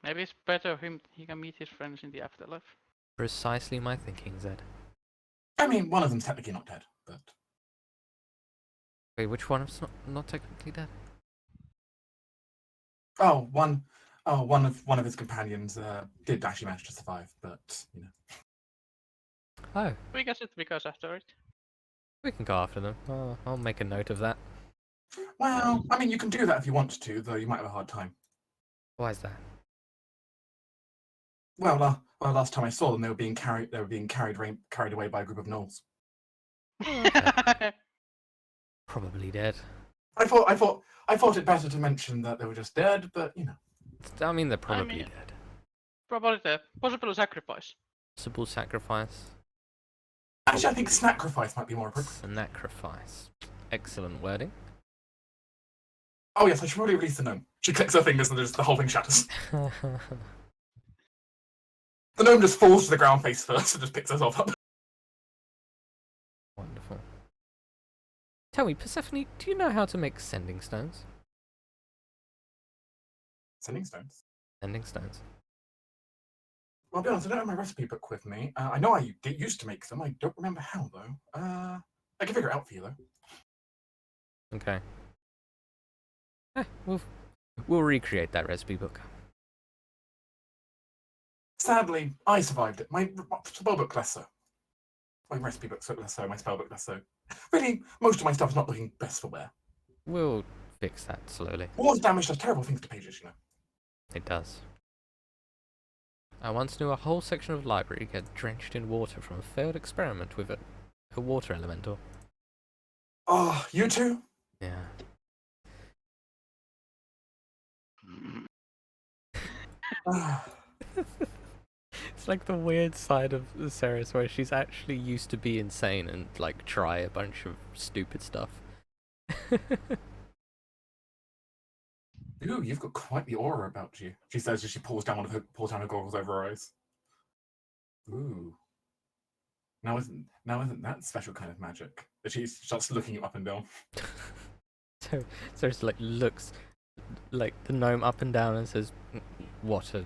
B: Maybe it's better he can meet his friends in the afterlife.
A: Precisely my thinking, Zed.
C: I mean, one of them's technically not dead, but...
A: Wait, which one is not technically dead?
C: One of his companions did actually manage to survive, but, you know.
A: Oh.
B: We guess it's because after it.
A: We can go after them. I'll make a note of that.
C: Well, I mean, you can do that if you want to, though you might have a hard time.
A: Why is that?
C: Well, last time I saw them, they were being carried away by a group of gnolls.
A: Okay. Probably dead.
C: I thought it better to mention that they were just dead, but you know.
A: I mean, they're probably dead.
B: Probably dead. Possible sacrifice.
A: Possible sacrifice.
C: Actually, I think sacrifice might be more appropriate.
A: Sacrifice. Excellent wording.
C: Oh yes, I should probably release the gnome. She clicks her fingers and the whole thing shatters. The gnome just falls to the ground face first and just picks herself up.
A: Wonderful. Tell me, Persephone, do you know how to make sending stones?
C: Sending stones?
A: Sending stones.
C: Well, I'll be honest, I don't have my recipe book with me. I know I used to make them. I don't remember how, though. I can figure it out for you, though.
A: Okay. We'll recreate that recipe book.
C: Sadly, I survived it. My spell book less so. My recipe book less so, my spell book less so. Really, most of my stuff's not looking best for wear.
A: We'll fix that slowly.
C: War's damage does terrible things to pages, you know.
A: It does. I once knew a whole section of library get drenched in water from a failed experiment with a water elemental.
C: Oh, you two?
A: Yeah.
C: Ah,
A: It's like the weird side of Ceres where she's actually used to be insane and like try a bunch of stupid stuff.
C: Ooh, you've got quite the aura about you, she says as she pulls down her goggles over her eyes. Ooh. Now isn't that special kind of magic? That she starts looking you up and down.
A: So Ceres like looks like the gnome up and down and says, "What, a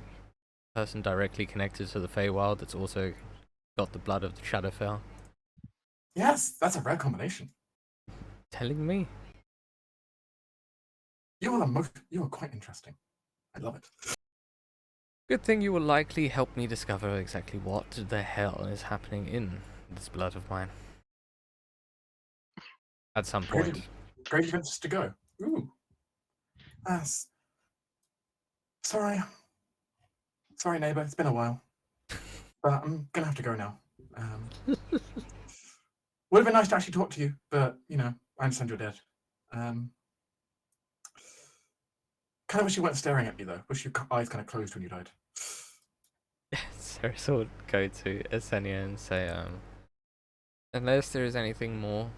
A: person directly connected to the Feywild that's also got the blood of the Shadowfell?"
C: Yes, that's a rare combination.
A: Telling me?
C: You are quite interesting. I love it.
A: Good thing you will likely help me discover exactly what the hell is happening in this blood of mine. At some point.
C: Great events to go. Ooh. Yes. Sorry. Sorry, neighbour. It's been a while. But I'm gonna have to go now. Would have been nice to actually talk to you, but I understand you're dead. Kind of wish you weren't staring at me though. Wish your eyes kind of closed when you died.
A: Ceres would go to Esenia and say, unless there is anything more,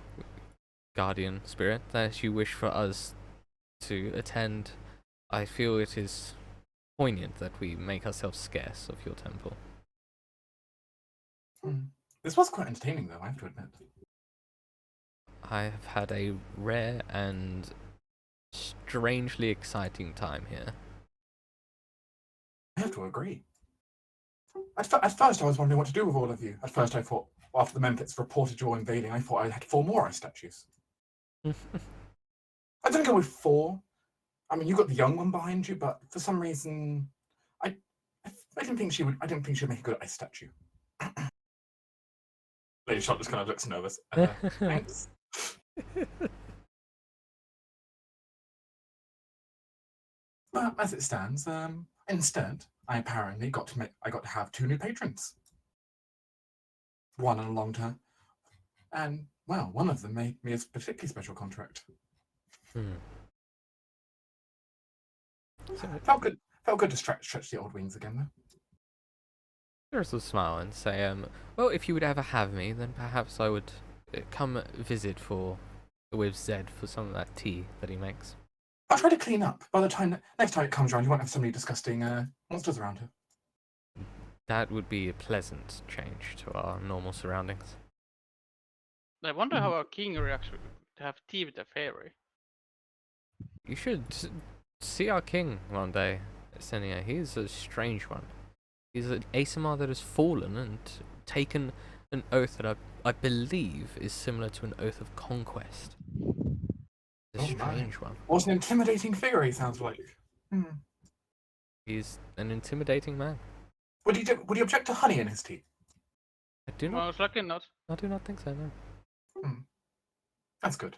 A: Guardian Spirit, that you wish for us to attend, I feel it is poignant that we make ourselves scarce of your temple.
C: This was quite entertaining though, I have to admit.
A: I have had a rare and strangely exciting time here.
C: I have to agree. At first I was wondering what to do with all of you. At first I thought, after the Memphis reported your invading, I thought I had 4 more ice statues. I didn't go with 4. I mean, you got the young one behind you, but for some reason, I didn't think she would. I didn't think she'd make a good ice statue. Lady Shot just kind of looks nervous. Thanks. But as it stands, instead, I apparently got to have 2 new patrons. One on a long term, and well, one of them made me a particularly special contract. Felt good to stretch the old wings again, though.
A: Ceres will smile and say, well, if you would ever have me, then perhaps I would come visit with Zed for some of that tea that he makes.
C: I'll try to clean up. By the time next time it comes around, you won't have so many disgusting monsters around her.
A: That would be a pleasant change to our normal surroundings.
B: I wonder how our king reacts to have tea with a fairy.
A: You should see our king one day, Senia. He's a strange one. He's an Asimar that has fallen and taken an oath that I believe is similar to an oath of conquest. A strange one.
C: What an intimidating figure he sounds like.
A: He's an intimidating man.
C: Would he object to honey in his tea?
A: I do not.
B: Most likely not.
A: I do not think so. No.
C: That's good.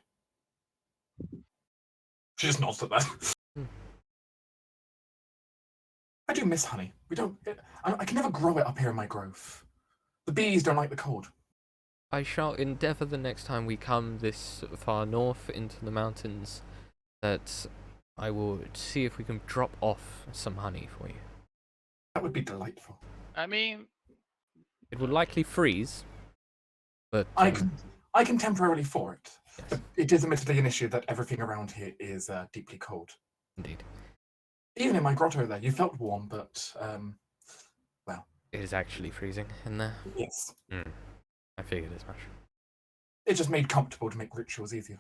C: She just nods at that. I do miss honey. I can never grow it up here in my grove. The bees don't like the cold.
A: I shall endeavour the next time we come this far north into the mountains that I will see if we can drop off some honey for you.
C: That would be delightful.
B: I mean,
A: it would likely freeze, but
C: I can temporarily thaw it.
A: Yes.
C: But it is admittedly an issue that everything around here is deeply cold.
A: Indeed.
C: Even in my grotto there, you felt warm, but well.
A: It is actually freezing in there.
C: Yes.
A: I figured as much.
C: It's just made comfortable to make rituals easier.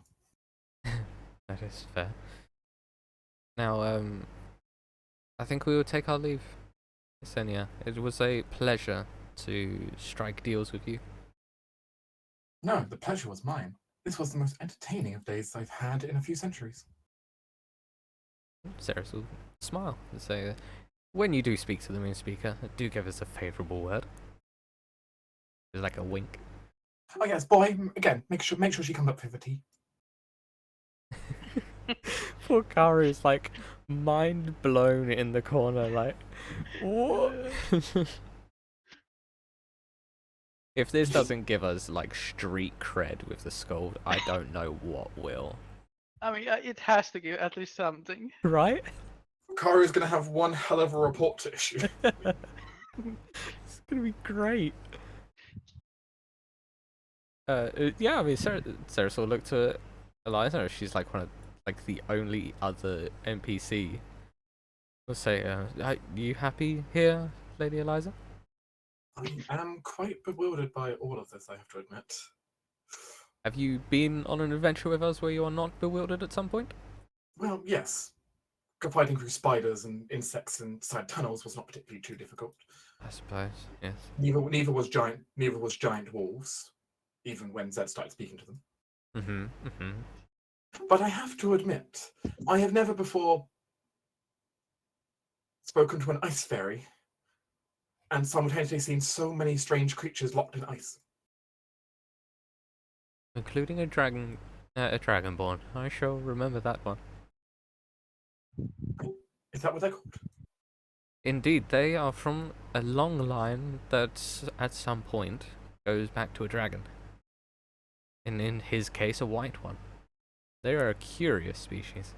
A: That is fair. Now, I think we will take our leave, Senia. It was a pleasure to strike deals with you.
C: No, the pleasure was mine. This was the most entertaining of days I've had in a few centuries.
A: Ceres will smile and say, when you do speak to the Moon Speaker, do give us a favourable word. It's like a wink.
C: Oh yes, boy. Again, make sure she comes up for the tea.
A: Poor Kara is like mind blown in the corner, like, what? If this doesn't give us like street cred with the Skaldi, I don't know what will.
B: I mean, it has to give at least something.
A: Right?
C: Karu's going to have one hell of a report to issue.
A: It's gonna be great. Yeah, I mean, Sarah sort of looked to Eliza. She's like one of like the only other NPC. We'll say, are you happy here, Lady Eliza?
C: I am quite bewildered by all of this, I have to admit.
A: Have you been on an adventure with us where you are not bewildered at some point?
C: Well, yes. Fighting through spiders and insects inside tunnels was not particularly too difficult.
A: I suppose, yes.
C: Neither was giant wolves, even when Zed started speaking to them. But I have to admit, I have never before spoken to an ice fairy and simultaneously seen so many strange creatures locked in ice.
A: Including a dragonborn. I shall remember that one.
C: Is that what they're called?
A: Indeed, they are from a long line that, at some point, goes back to a dragon. And in his case, a white one. They are a curious species.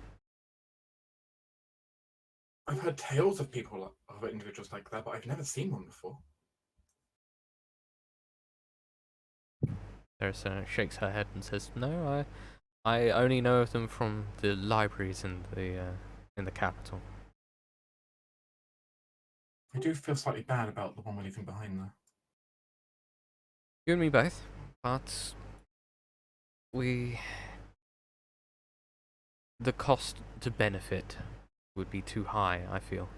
C: I've heard tales of individuals like that, but I've never seen one before.
A: Sarah shakes her head and says, "No, I only know of them from the libraries in the capital."
C: I do feel slightly bad about the one we're leaving behind, though.
A: You and me both, but the cost to benefit would be too high, I feel.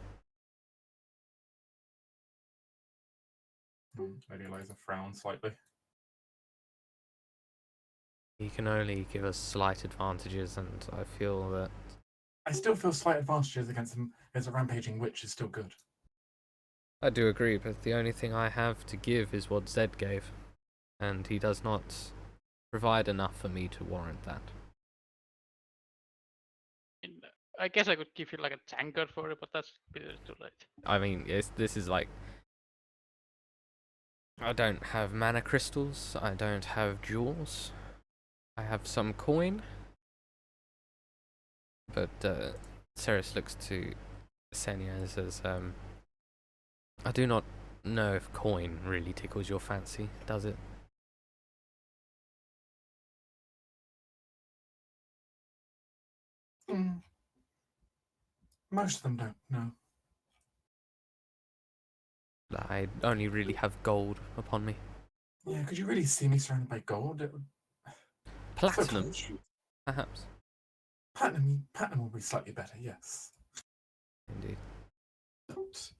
C: Lady Eliza frowns slightly.
A: He can only give us slight advantages, and I feel that
C: I still feel slight advantages against him as a rampaging witch is still good.
A: I do agree, but the only thing I have to give is what Zed gave, and he does not provide enough for me to warrant that.
B: I guess I could give you like a tankard for it, but that's a bit too late.
A: I mean, this is like, I don't have mana crystals, I don't have jewels, I have some coin, but Ceres looks to Senya and says, I do not know if coin really tickles your fancy, does it?
C: Most of them don't, no.
A: I only really have gold upon me.
C: Yeah, could you really see me surrounded by gold? It would...
A: Platinum,
C: So
A: perhaps.
C: platinum will be slightly better, yes.
A: Indeed.
C: But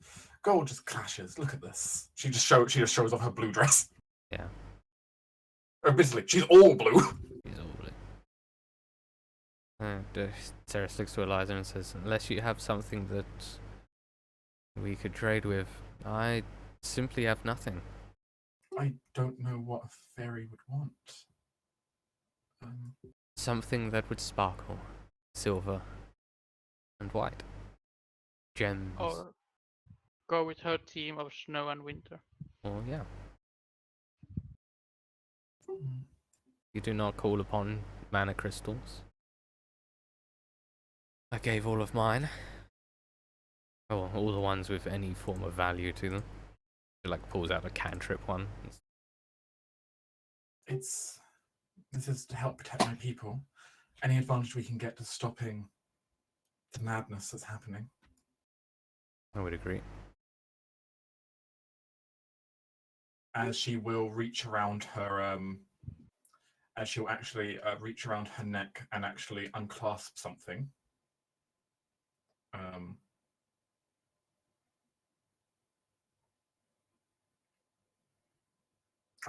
C: gold just clashes. Look at this. She just shows off her blue dress.
A: Yeah.
C: Admittedly, she's all blue.
A: He's all blue. Sarah looks to Eliza and says, unless you have something that we could trade with, I simply have nothing.
C: I don't know what a fairy would want.
A: Something that would sparkle, silver and white. Gems.
B: Or go with her team of snow and winter.
A: Or yeah. You do not call upon mana crystals. I gave all of mine. Oh, all the ones with any form of value to them. She like pulls out a cantrip one.
C: This is to help protect my people. Any advantage we can get to stopping the madness that's happening.
A: I would agree.
C: As she will reach around her, as she'll actually reach around her neck and actually unclasp something.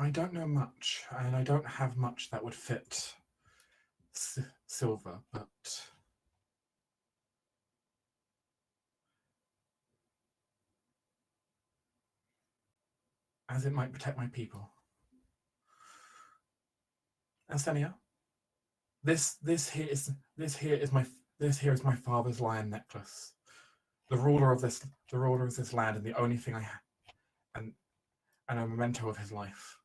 C: I don't know much, and I don't have much that would fit silver, but as it might protect my people. Astenia, this here is This here is my father's lion necklace. The ruler of this land, and the only thing I have, and a memento of his life.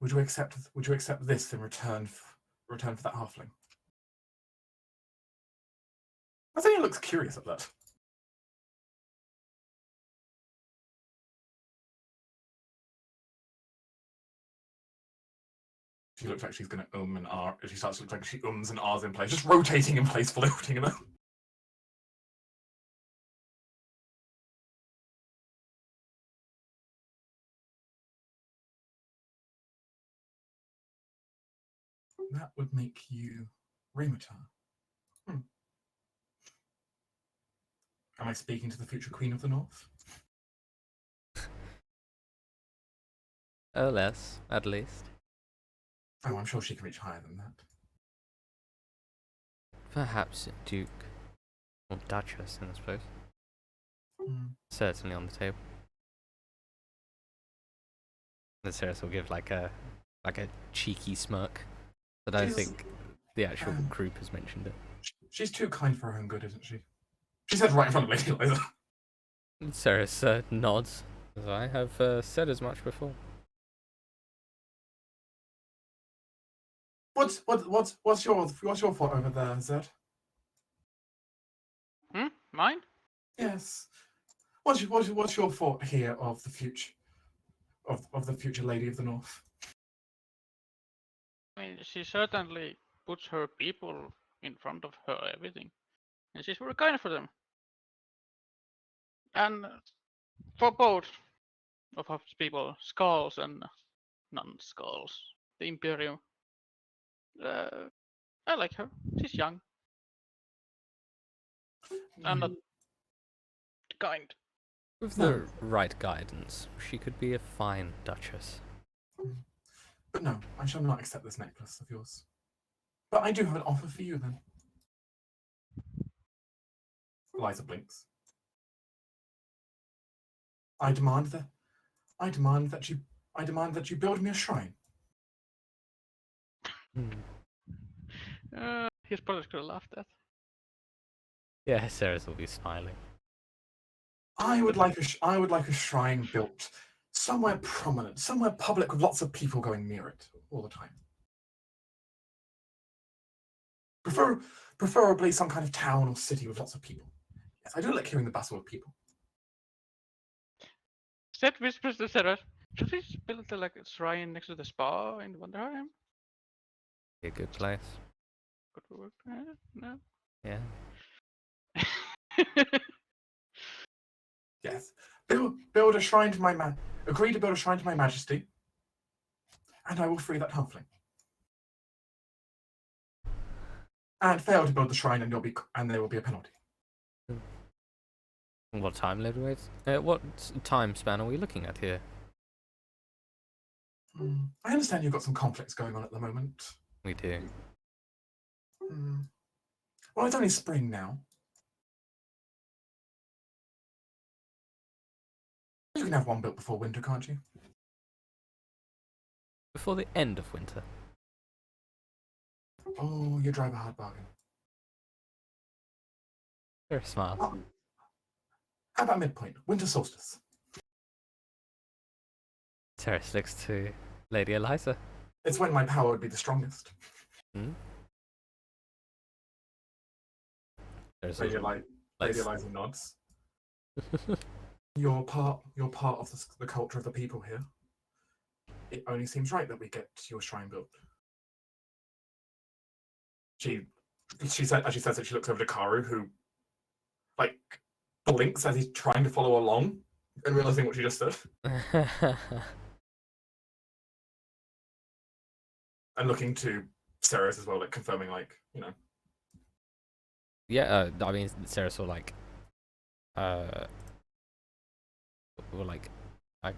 C: Would you accept this in return for that halfling? I think he looks curious at that. She looks like she's going to and ah. She starts to look like she ums and ahs in place, just rotating in place, floating in it. That would make you Rematar. Am I speaking to the future Queen of the North?
A: Oh, less, at least.
C: Oh, I'm sure she can reach higher than that.
A: Perhaps Duke or Duchess, I suppose. Certainly on the table. The Ceres will give like a cheeky smirk, but I don't think the actual group has mentioned it.
C: She's too kind for her own good, isn't she? She said right in front of Lady Eliza.
A: Ceres nods, as I have said as much before.
C: What's your thought over there, Zed?
B: Mine?
C: Yes. What's your thought here of the future of the future Lady of the North?
B: I mean, she certainly puts her people in front of her everything, and she's very kind for them. And for both of her people, skulls and non-skulls, the Imperium. I like her. She's young and not kind.
A: With the right guidance, she could be a fine Duchess.
C: But no, I shall not accept this necklace of yours. But I do have an offer for you then. Eliza blinks. I demand that you build me a shrine.
B: His brothers could have laughed at.
A: Yeah, Ceres will be smiling.
C: I would like a shrine built somewhere prominent, somewhere public with lots of people going near it all the time. Preferably some kind of town or city with lots of people. Yes, I do like hearing the bustle of people.
B: Seth whispers to Sarah, should we build a shrine next to the spa in Wonderheim?
A: Be a good place.
B: Could work. No.
A: Yeah.
C: Yes. Build a shrine to my man. Agree to build a shrine to my majesty, and I will free that halfling. And fail to build the shrine, and there will be a penalty.
A: What time limit? What time span are we looking at here?
C: I understand you've got some conflicts going on at the moment.
A: We do.
C: Well, it's only spring now. You can have one built before winter, can't you?
A: Before the end of winter.
C: Oh, you drive a hard bargain.
A: Very smart.
C: Oh. How about midpoint? Winter solstice.
A: Ceres looks to Lady Eliza.
C: It's when my power would be the strongest. Lady Eliza nods. You're part of the culture of the people here. It only seems right that we get your shrine built. She said, as she says it, she looks over to Karu, who blinks as he's trying to follow along and realizing what she just said. And looking to Ceres as well, confirming,
A: Yeah, I mean, Ceres will I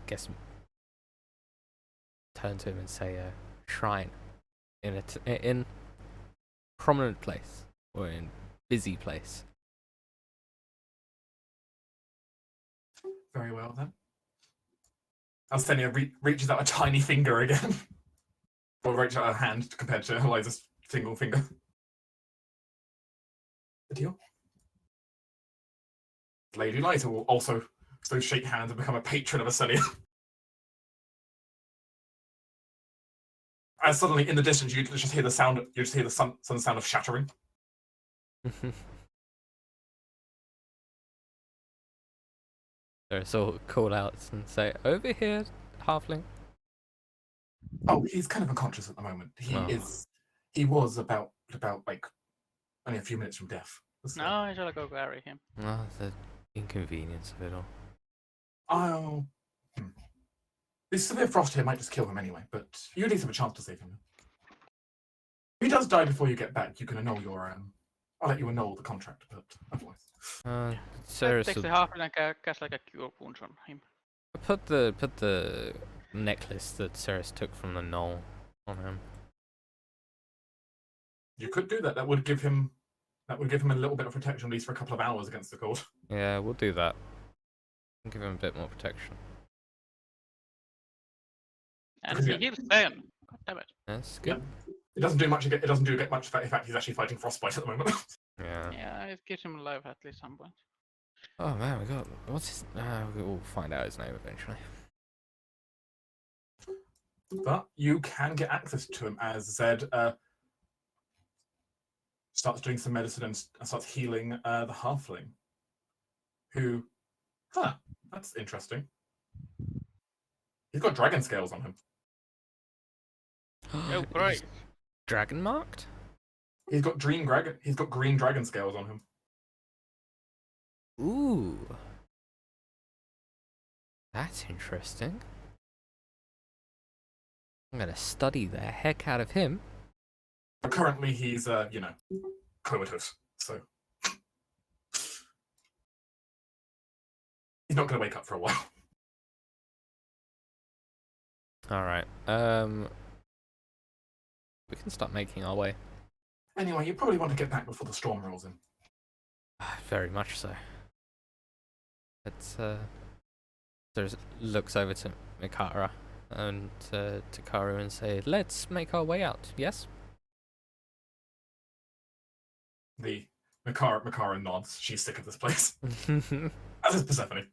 A: guess, turn to him and say, shrine in prominent place or in busy place.
C: Very well then. Alstenia reaches out a tiny finger again. Or reaches out her hand compared to Eliza's single finger. The deal. Lady Lighter will also shake hands and become a patron of Acelia. As suddenly, in the distance, you just hear the sound. You just hear the sun sound of shattering.
A: So call out and say, "Over here, halfling."
C: Oh, he's kind of unconscious at the moment. He was about like only a few minutes from death. So,
B: No, I shall go carry him.
A: Oh, the inconvenience of it all.
C: I'll. The severe frost here might just kill him anyway, but you at least have a chance to save him. If he does die before you get back, you can annul your. I'll let you annul the contract, but otherwise.
A: Sarah,
B: Takes the half and cast like a cure wounds on him.
A: put the necklace that Ceres took from the knoll on him.
C: You could do that. That would give him a little bit of protection, at least for a couple of hours against the cold.
A: Yeah, we'll do that. Give him a bit more protection.
B: And he heals 10. God damn it.
A: That's good.
C: Yeah. It doesn't do much. It doesn't do get much. In fact, he's actually fighting frostbite at the moment.
A: Yeah.
B: Yeah, it keeps him alive at least some point.
A: Oh man, we got what's his? We'll find out his name eventually.
C: But you can get access to him as Zed starts doing some medicine and starts healing the halfling. Who? That's interesting. He's got dragon scales on him.
B: Oh, great.
A: Dragon marked?
C: He's got green dragon scales on him.
A: Ooh. That's interesting. I'm gonna study the heck out of him.
C: But currently he's comatose, so he's not gonna wake up for a while.
A: Alright. We can start making our way.
C: Anyway, you probably want to get back before the storm rolls in.
A: Very much so. Let's looks over to Mikara and to Karu and say, "Let's make our way out." Yes.
C: The Mikara nods. She's sick of this place. As is Persephone.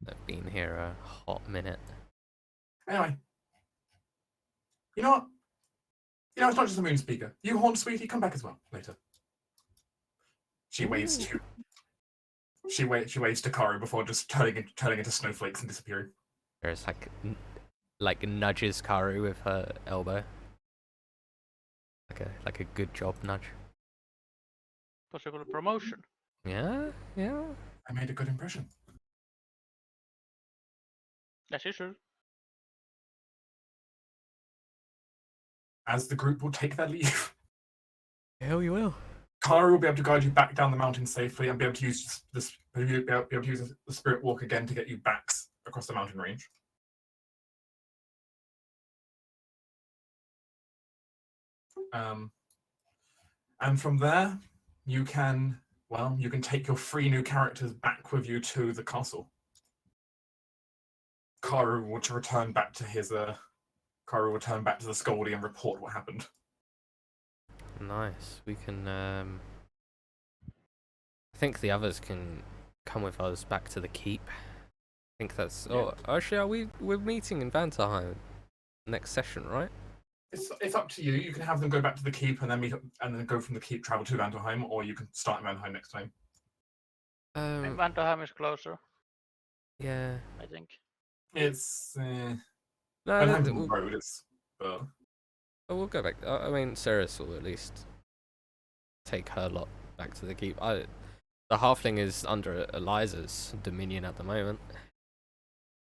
A: I've been here a hot minute.
C: Anyway, you know what? It's not just a moon speaker. You horn sweetie, come back as well later. She waves to you. She waves to Karu before just turning into snowflakes and disappearing.
A: There's like nudges Karu with her elbow. Like a good job nudge.
B: Possible promotion.
A: Yeah.
C: I made a good impression.
B: That is true.
C: As the group will take their leave,
A: Hell, you will.
C: Karu will be able to guide you back down the mountain safely and be able to use the spirit walk again to get you back across the mountain range. And from there, you can take your 3 new characters back with you to the castle. Karu will return back to the Skaldi and report what happened.
A: Nice. We can. I think the others can come with us back to the keep. I think that's.
C: Yeah.
A: Oh, actually, we're meeting in Vanterheim next session, right?
C: It's up to you. You can have them go back to the keep and then meet up, and then go from the keep, travel to Vanterheim, or you can start in Vanterheim next time.
B: Vanterheim is closer,
A: Yeah.
B: I think.
C: It's
A: No,
C: Vanterheim's road.
A: we'll go back. I mean, Ceres will at least take her lot back to the keep. The halfling is under Eliza's dominion at the moment.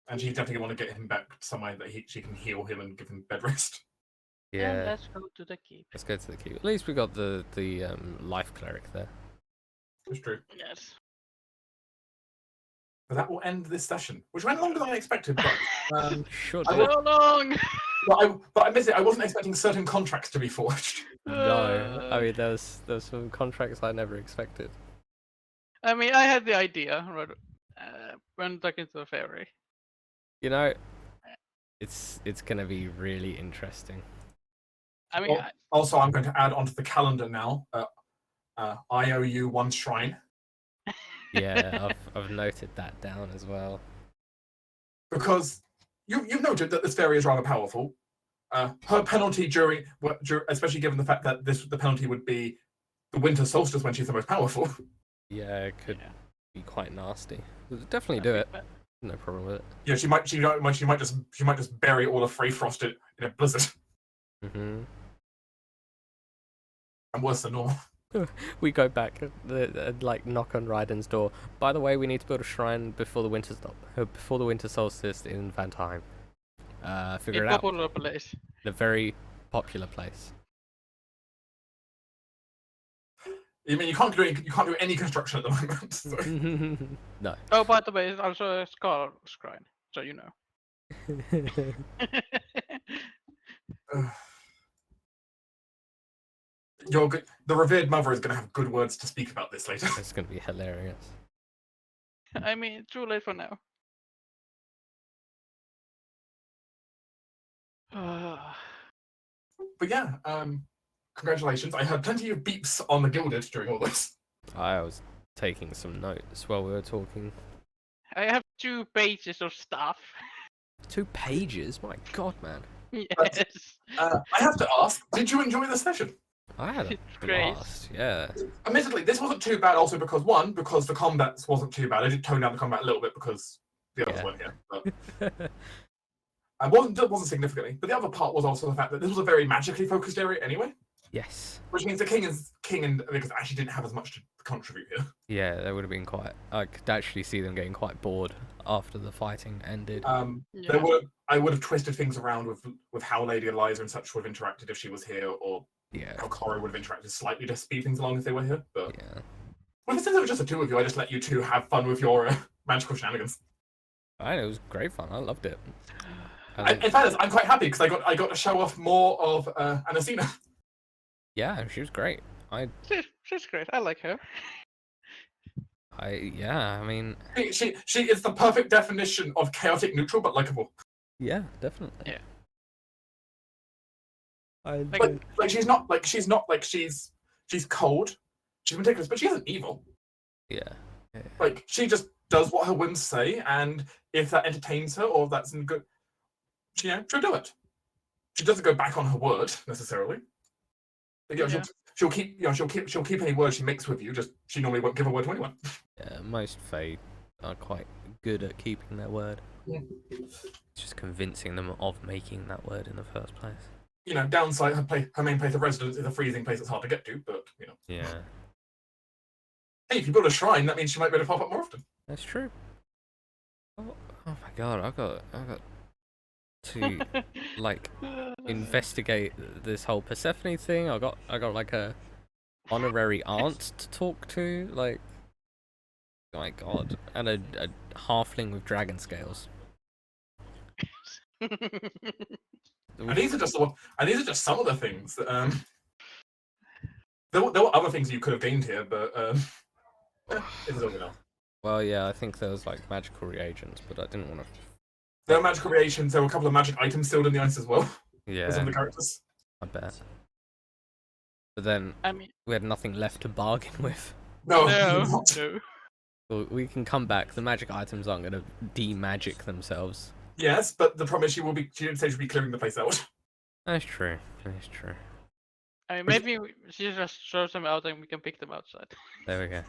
C: And she definitely want to get him back somewhere that she can heal him and give him bed rest.
A: Yeah.
B: And let's go to the keep.
A: Let's go to the keep. At least we got the life cleric there.
C: That's true.
B: Yes.
C: But that will end this session, which went longer than I expected. But
A: Sure
C: I
A: did.
B: So long!
C: but I admit it, I wasn't expecting certain contracts to be forged.
A: No, I mean there's some contracts I never expected.
B: I mean, I had the idea right, when talking to the fairy.
A: You know, it's gonna be really interesting.
B: I mean,
C: Also, I'm going to add onto the calendar now. I owe you one shrine.
A: Yeah, I've noted that down as well.
C: Because you've noted that this fairy is rather powerful. Her penalty during, especially given the fact that the penalty would be the winter solstice when she's the most powerful.
A: Yeah, it could be quite nasty. Definitely do it. No problem with it.
C: Yeah, she might just bury all of Freyfrost in a blizzard.
A: Mm-hmm.
C: And worse than normal.
A: We go back, like knock on Raiden's door. By the way, we need to build a shrine before the winter solstice in Vantime. Figure it out.
B: Popular place.
A: A very popular place.
C: You mean you can't do any construction at the moment? So.
A: No.
B: Oh, by the way, it's also a skull shrine, so you know.
C: The revered mother is going to have good words to speak about this later.
A: It's going to be hilarious.
B: I mean, too late for now.
C: But yeah, congratulations. I heard plenty of beeps on the Gilded during all this.
A: I was taking some notes while we were talking.
B: I have 2 pages of stuff.
A: 2 pages? My god, man.
B: Yes.
C: I have to ask, did you enjoy the session?
A: I had a
B: It's great.
A: blast, yeah.
C: Admittedly, this wasn't too bad also because the combat wasn't too bad. I did tone down the combat a little bit because the others weren't here. But it wasn't significantly. But the other part was also the fact that this was a very magically focused area anyway.
A: Yes.
C: Which means the king and because actually didn't have as much to contribute here.
A: Yeah, that would have been quite... I could actually see them getting quite bored after the fighting ended.
B: Yeah.
C: I would have twisted things around with how Lady Eliza and such would have interacted if she was here, or how Cora would have interacted slightly to speed things along if they were here. But well, since it was just the 2 of you, I just let you 2 have fun with your magical shenanigans.
A: It was great fun. I loved it.
C: In fact, I'm quite happy because I got to show off more of Anasina.
A: Yeah, she was great.
B: She's great. I like her.
A: I mean...
C: She is the perfect definition of chaotic neutral, but likable.
A: Yeah, definitely.
B: Yeah.
C: She's cold. She's meticulous, but she isn't evil.
A: Yeah.
C: Like, she just does what her whims say, and if that entertains her or that's good, she'll do it. She doesn't go back on her word necessarily. She'll keep any word she makes with you. Just she normally won't give a word to anyone.
A: Yeah, most Fae are quite good at keeping their word.
C: Yeah.
A: Just convincing them of making that word in the first place.
C: Downside, her main place of residence is a freezing place that's hard to get to, but
A: Yeah.
C: Hey, if you build a shrine, that means she might be able to pop up more often.
A: That's true. Oh my god, I've got to investigate this whole Persephone thing. I got like a honorary aunt to talk to, like, oh my god, and a halfling with dragon scales.
C: And these are just some of the things that there were other things you could have gained here, but it is over now.
A: Well, yeah, I think there was like magical reagents, but I didn't want to.
C: There were magical reagents. There were a couple of magic items sealed in the ice as well.
A: Yeah.
C: For some of the characters.
A: I bet. But then we had nothing left to bargain with.
C: No.
A: Well, we can come back. The magic items aren't going to de-magic themselves.
C: Yes, but the problem is she didn't say she'll be clearing the place out.
A: That's true. That's true.
B: I mean, maybe she just throws them out and we can pick them outside.
A: There we go.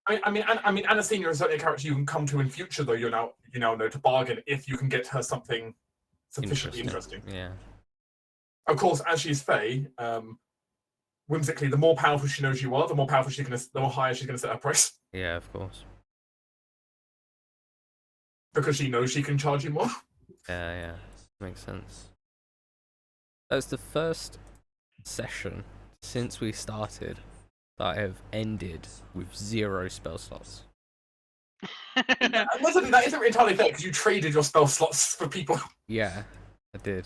C: I mean, Anasina is certainly a character you can come to in future, though. You now know to bargain if you can get her something sufficiently interesting.
A: Yeah.
C: Of course, as she's Fae, whimsically, the more powerful she knows you are, the more higher she's going to set her price.
A: Yeah, of course.
C: Because she knows she can charge you more.
A: Yeah, makes sense. That was the first session since we started that I have ended with 0 spell slots.
C: Listen, that isn't entirely fair because you traded your spell slots for people.
A: Yeah, I did.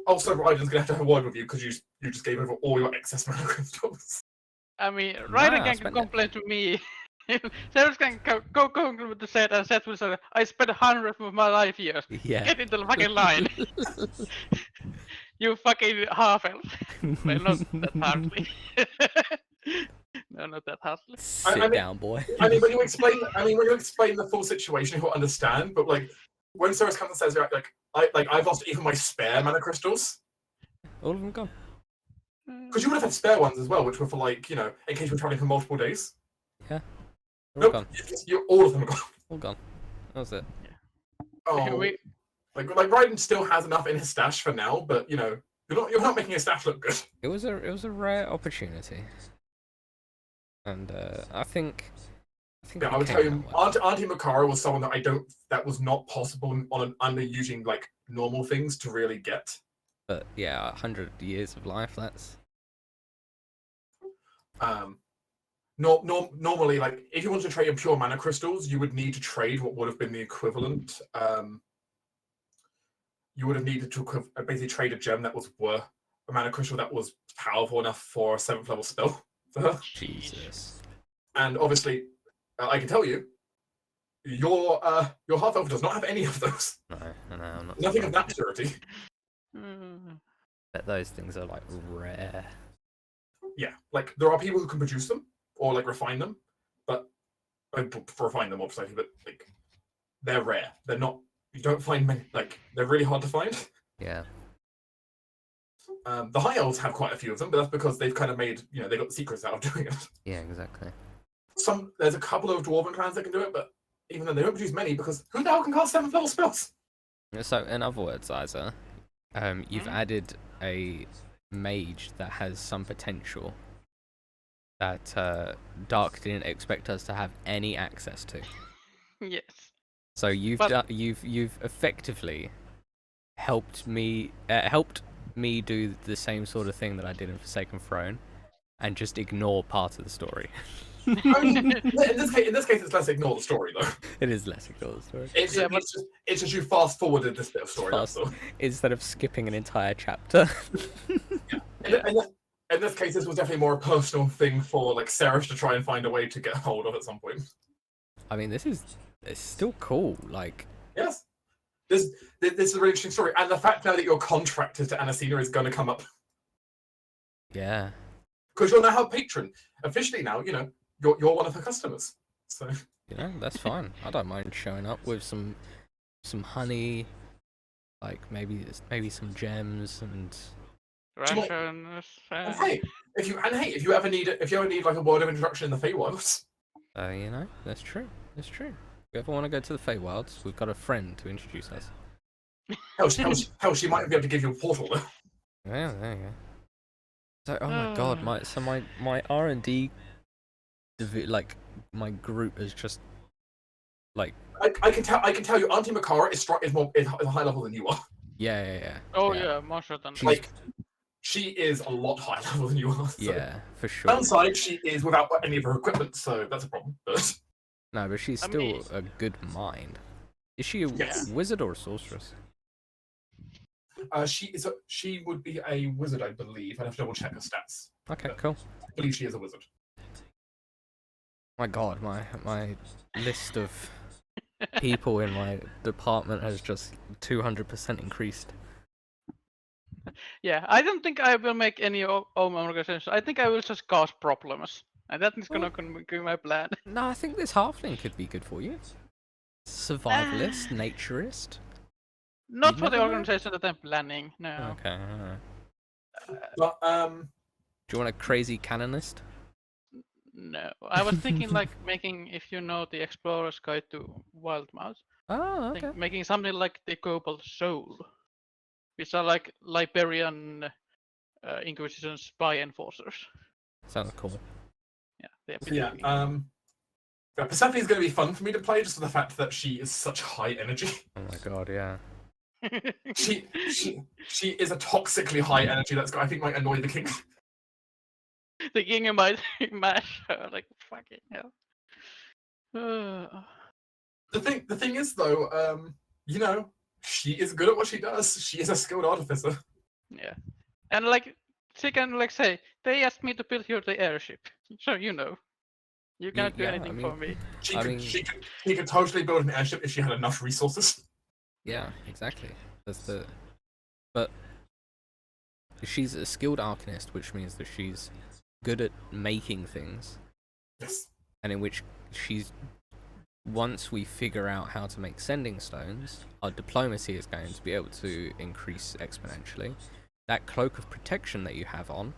C: Also, Raiden's gonna have to have a word with you because you just gave over all your excess mana crystals.
B: I mean, Raiden can complain to me. Sarah's can go with the set and Seth will say, I spent 100 of my life here.
A: Yeah.
B: Get into the fucking line. You fucking half elf. Well, not that hardly. No, not that hardly.
A: Sit down, boy.
C: I mean, when you explain the full situation, he'll understand. But like, when Cyrus comes and says, I've lost even my spare mana crystals.
A: All of them gone.
C: Because you would have had spare ones as well, which were for like, in case you were traveling for multiple days.
A: Yeah. All
C: Nope,
A: gone.
C: all of them are gone.
A: All gone. That was it.
C: Oh, like Raiden still has enough in his stash for now, but you're not making his stash look good.
A: It was a rare opportunity, and I think.
C: Yeah, I would tell you, Auntie Makara was someone that was not possible under using like normal things to really get.
A: But yeah, 100 years of life. That's.
C: Normally, like if you wanted to trade in pure mana crystals, you would need to trade what would have been the equivalent. You would have needed to basically trade a gem that was worth a mana crystal that was powerful enough for a 7th level spell for her.
A: Jesus.
C: And obviously, I can tell you, your half elf does not have any of those.
A: No, I'm not.
C: Nothing of that purity.
A: But those things are like rare.
C: Yeah, like there are people who can produce them or like refine them, but refine them obviously, but like they're rare. They're not. You don't find many. Like they're really hard to find.
A: Yeah.
C: The high elves have quite a few of them, but that's because they've kind of made they got secrets out of doing it.
A: Yeah, exactly.
C: There's a couple of dwarven clans that can do it, but even then they don't produce many because who the hell can cast 7th level spells?
A: So in other words, Isa, you've added a mage that has some potential that Dark didn't expect us to have any access to.
B: Yes.
A: So you've effectively helped me do the same sort of thing that I did in Forsaken Throne, and just ignore part of the story.
C: I mean, in this case, it's less ignore the story though.
A: It is less ignore the story.
C: It's just you fast forwarded this bit of story.
A: Instead of skipping an entire chapter.
C: In this case, this was definitely more a personal thing for like Seraph to try and find a way to get hold of at some point.
A: I mean, it's still cool. Like,
C: yes, this is a really interesting story, and the fact now that you're contracted to Anacina is going to come up.
A: Yeah.
C: Because you'll now have patron officially now. You're one of her customers. So
A: that's fine. I don't mind showing up with some honey, like maybe some gems and.
B: Rations.
C: And hey, if you ever need like a word of introduction in the Feywilds.
A: That's true. That's true. If you ever want to go to the Feywilds, we've got a friend to introduce us.
C: Hell, she might be able to give you a portal though.
A: Yeah, there you go. So, oh my god, my R&D, like my group is just like.
C: I can tell you, Auntie Makara is a high level than you are.
A: Yeah.
B: Oh yeah, more so than
C: she is a lot higher level than you are. So.
A: Yeah, for sure.
C: Downside, she is without any of her equipment, so that's a problem. But
A: no, but she's still a good mind. Is she a wizard or a sorceress?
C: She would be a wizard, I believe. I'd have to double check her stats.
A: Okay,
C: but
A: cool.
C: I believe she is a wizard.
A: My god, my list of people in my department has just 200% increased.
B: Yeah, I don't think I will make any own organization. I think I will just cause problems. And that is gonna be my plan.
A: No, I think this halfling could be good for you. Survivalist, naturist.
B: Not for the organization that I'm planning, no.
A: Okay.
C: But
A: do you want a crazy canonist?
B: No, I was thinking like making, if you know the Explorer's Guide to Wildmouth.
A: Oh, okay.
B: Making something like the Cobalt Soul, which are like Liberian Inquisition spy enforcers.
A: Sounds cool.
B: Yeah.
C: Persephone is going to be fun for me to play, just for the fact that she is such high energy.
A: Oh my god, yeah.
C: she is a toxically high energy that's I think might annoy the king.
B: The king might mash her like fucking hell.
C: The thing is though, she is good at what she does. She is a skilled artificer.
B: Yeah, and like she can like say they asked me to build here the airship, so you cannot do anything for me.
C: She could totally build an airship if she had enough resources.
A: Yeah, exactly. But she's a skilled alchemist, which means that she's good at making things,
C: Yes.
A: and in which she's. Once we figure out how to make sending stones, our diplomacy is going to be able to increase exponentially. That cloak of protection that you have on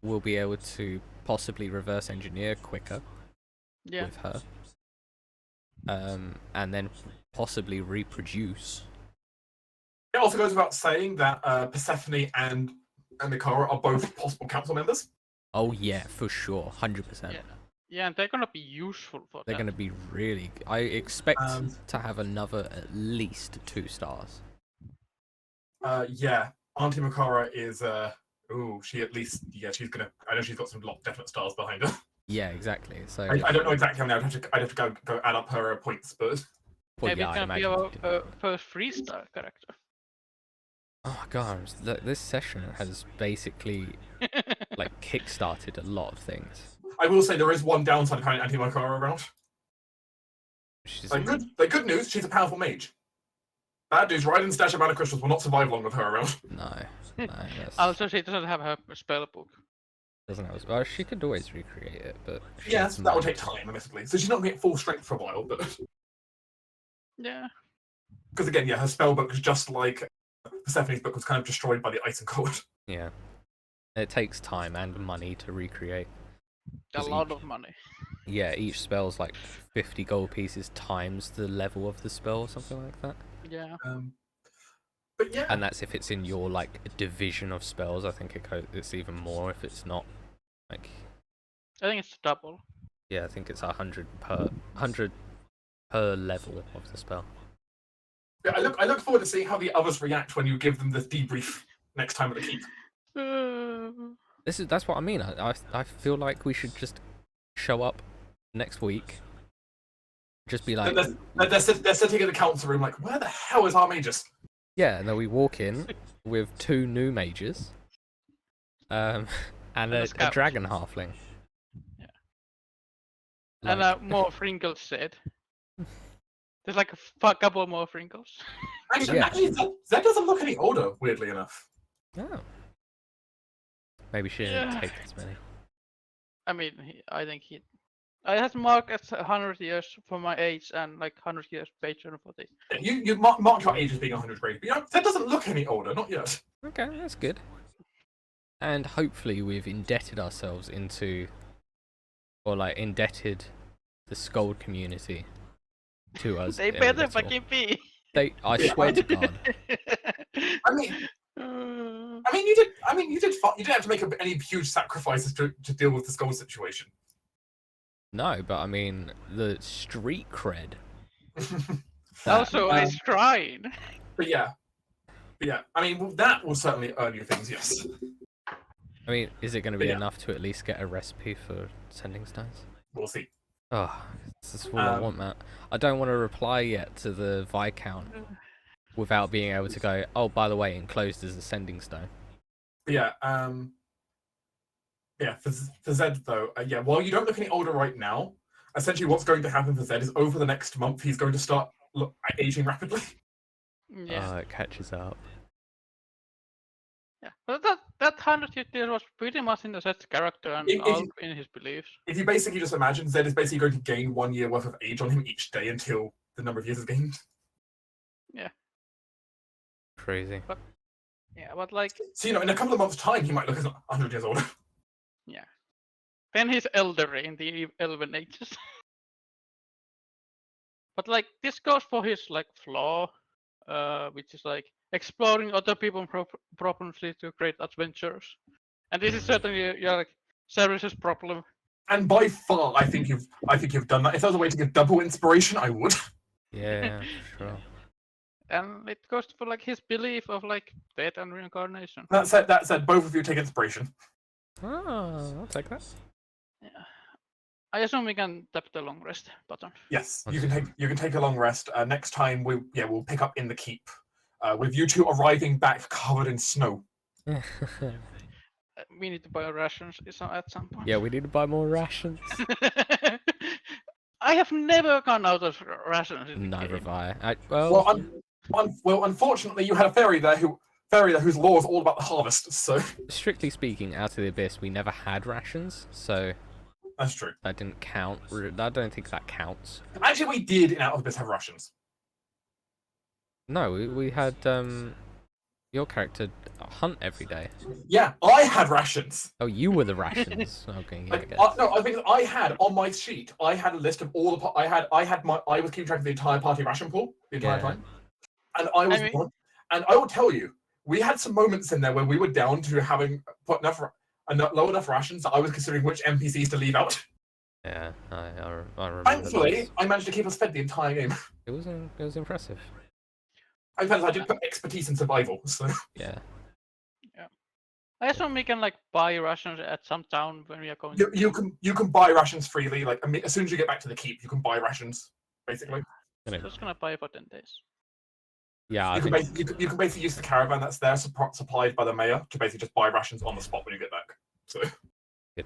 A: will be able to possibly reverse engineer quicker with her. And then possibly reproduce.
C: It also goes without saying that Persephone and Mizara are both possible council members.
A: Oh yeah, for sure, 100%.
B: Yeah, and they're gonna be useful for
A: They're
B: that.
A: gonna be really. I expect to have another at least 2 stars.
C: Yeah, Auntie Mizara is. She at least. Yeah, she's gonna. I know she's got some definite stars behind her.
A: Yeah, exactly. So
C: I don't know exactly how many. I'd have to go add up her points, but.
A: well,
B: Maybe
A: yeah,
B: it's
A: I'd
B: gonna be
A: imagine.
B: our first 3-star character.
A: Oh god, this session has basically like kickstarted a lot of things.
C: I will say there is one downside of having Auntie Mizara around.
A: She's
C: The good news, she's a powerful mage. Bad news, Ryden's stash of mana crystals will not survive long with her around.
A: no, that's,
B: Also, she doesn't have her spell book.
A: doesn't have. Well, she could always recreate it, but she
C: Yes,
A: has
C: that will
A: money.
C: take time, admittedly. So she's not going to get full strength for a while, but
B: Yeah.
C: because again, yeah, her spell book is just like Persephone's book was kind of destroyed by the ice and cold.
A: Yeah, it takes time and money to recreate.
B: A lot of money.
A: Yeah, each spell's like 50 gold pieces times the level of the spell or something like that.
B: Yeah.
C: But yeah,
A: And that's if it's in your like division of spells. I think it's even more if it's not. Like,
B: I think it's double.
A: yeah, I think it's 100 per level of the spell.
C: yeah, I look forward to seeing how the others react when you give them the debrief next time at the keep.
A: That's what I mean. I feel like we should just show up next week. Just be like,
C: They're sitting in the council room like, where the hell is our mages?
A: yeah, and then we walk in with 2 new mages, and a
B: scout.
A: dragon halfling.
B: Yeah.
A: Like,
B: And more Fringles said. There's like a couple more Fringles.
C: Actually, Zed doesn't look any older, weirdly enough.
A: oh. Maybe she didn't take as many.
B: I mean, I think I had marked as 100 years for my age and like 100 years patron for this.
C: You mark your age as being 100 grade, but you know, Zed doesn't look any older, not yet.
A: Okay, that's good. And hopefully we've indebted ourselves into, or like indebted the Skaldi community to us.
B: They
A: in a
B: better
A: little.
B: fucking be.
A: I swear to God.
C: I mean, you did have to make any huge sacrifices to deal with the skull situation.
A: No, but I mean the street cred.
B: Also, a shrine.
C: But yeah, I mean that will certainly earn you things. Yes.
A: I mean, is it going to be
C: Yeah.
A: enough to at least get a recipe for sending stones?
C: We'll see.
A: Oh, this is what I want, Matt. I don't want to reply yet to the Viscount without being able to go, oh, by the way, enclosed is a sending stone.
C: But yeah, for Zed though, while you don't look any older right now, essentially what's going to happen for Zed is over the next month he's going to start aging rapidly.
B: Yeah.
A: Oh, it catches up.
B: Yeah. But that 100 years was pretty much in the Zed's character and all in his beliefs.
C: If you basically just imagine, Zed is basically going to gain 1 year worth of age on him each day until the number of years is gained.
B: Yeah.
A: Crazy.
B: But like.
C: So, in a couple of months' time, he might look 100 years older.
B: Yeah. Then he's elderly in the Elven Ages. But like, this goes for his like flaw, which is like exploring other people's problems leads to great adventures. And this is certainly like Cyrus's problem.
C: And by far, I think you've done that. If there was a way to give double inspiration, I would.
A: Yeah, sure.
B: And it goes for like his belief of like death and reincarnation.
C: That said, both of you take inspiration.
A: Oh, I'll take that.
B: Yeah. I assume we can tap the long rest button.
C: Yes, you can take a long rest. Next time we'll pick up in the keep, with you two arriving back covered in snow.
B: We need to buy rations at some point.
A: Yeah, we need to buy more rations.
B: I have never gone out of rations.
A: Neither have I.
C: Well, unfortunately, you had a fairy there who fairy whose law is all about the harvest. So
A: Strictly speaking, out of the abyss, we never had rations, so
C: that's true.
A: that didn't count. I don't think that counts.
C: Actually, we did in Out of the Abyss have rations.
A: No, we had your character hunt every day.
C: Yeah, I had rations.
A: Oh, you were the rations. Okay, yeah, I
C: Like,
A: guess.
C: no, I think I had on my sheet. I had a list of all the. I was keeping track of the entire party ration pool the entire time, and I will tell you, we had some moments in there where we were down to having put low enough rations that I was considering which NPCs to leave out.
A: Yeah, I remember.
C: Thankfully, I managed to keep us fed the entire game.
A: It was impressive.
C: I did put expertise in survival, so
A: Yeah.
B: I assume we can like buy rations at some town when we are going.
C: you can buy rations freely. Like as soon as you get back to the keep, you can buy rations basically.
B: Just gonna buy for 10 days.
A: Yeah,
C: you can basically use the caravan that's there supplied by the mayor to basically just buy rations on the spot when you get back. So
A: good.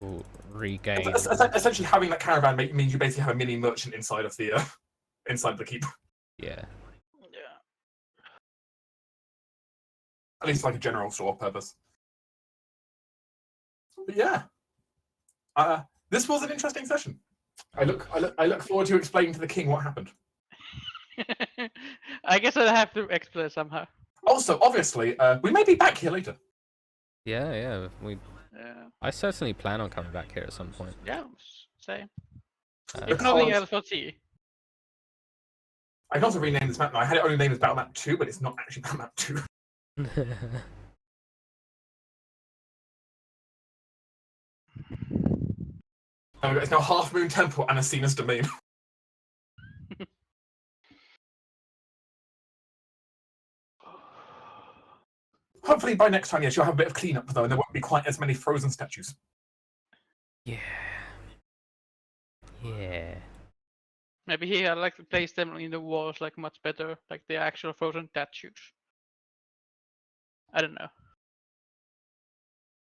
A: We'll regain.
C: Essentially, having that caravan means you basically have a mini merchant inside of the keep.
A: Yeah.
C: At least like a general store purpose. But yeah, this was an interesting session. I look forward to explaining to the king what happened.
B: I guess I'll have to explain somehow.
C: Also, obviously, we may be back here later.
A: Yeah.
B: Yeah.
A: I certainly plan on coming back here at some point.
B: Yeah, same. If
C: Because-
B: nothing else, we'll see.
C: I can also rename this map now. I had it only named as Battle Map 2, but it's not actually Battle Map 2. It's now Half Moon Temple and Athena's Domain. Hopefully by next time, yes, you'll have a bit of cleanup though, and there won't be quite as many frozen statues.
A: Yeah.
B: Maybe he had like to place them in the walls like much better, like the actual frozen statues. I don't know.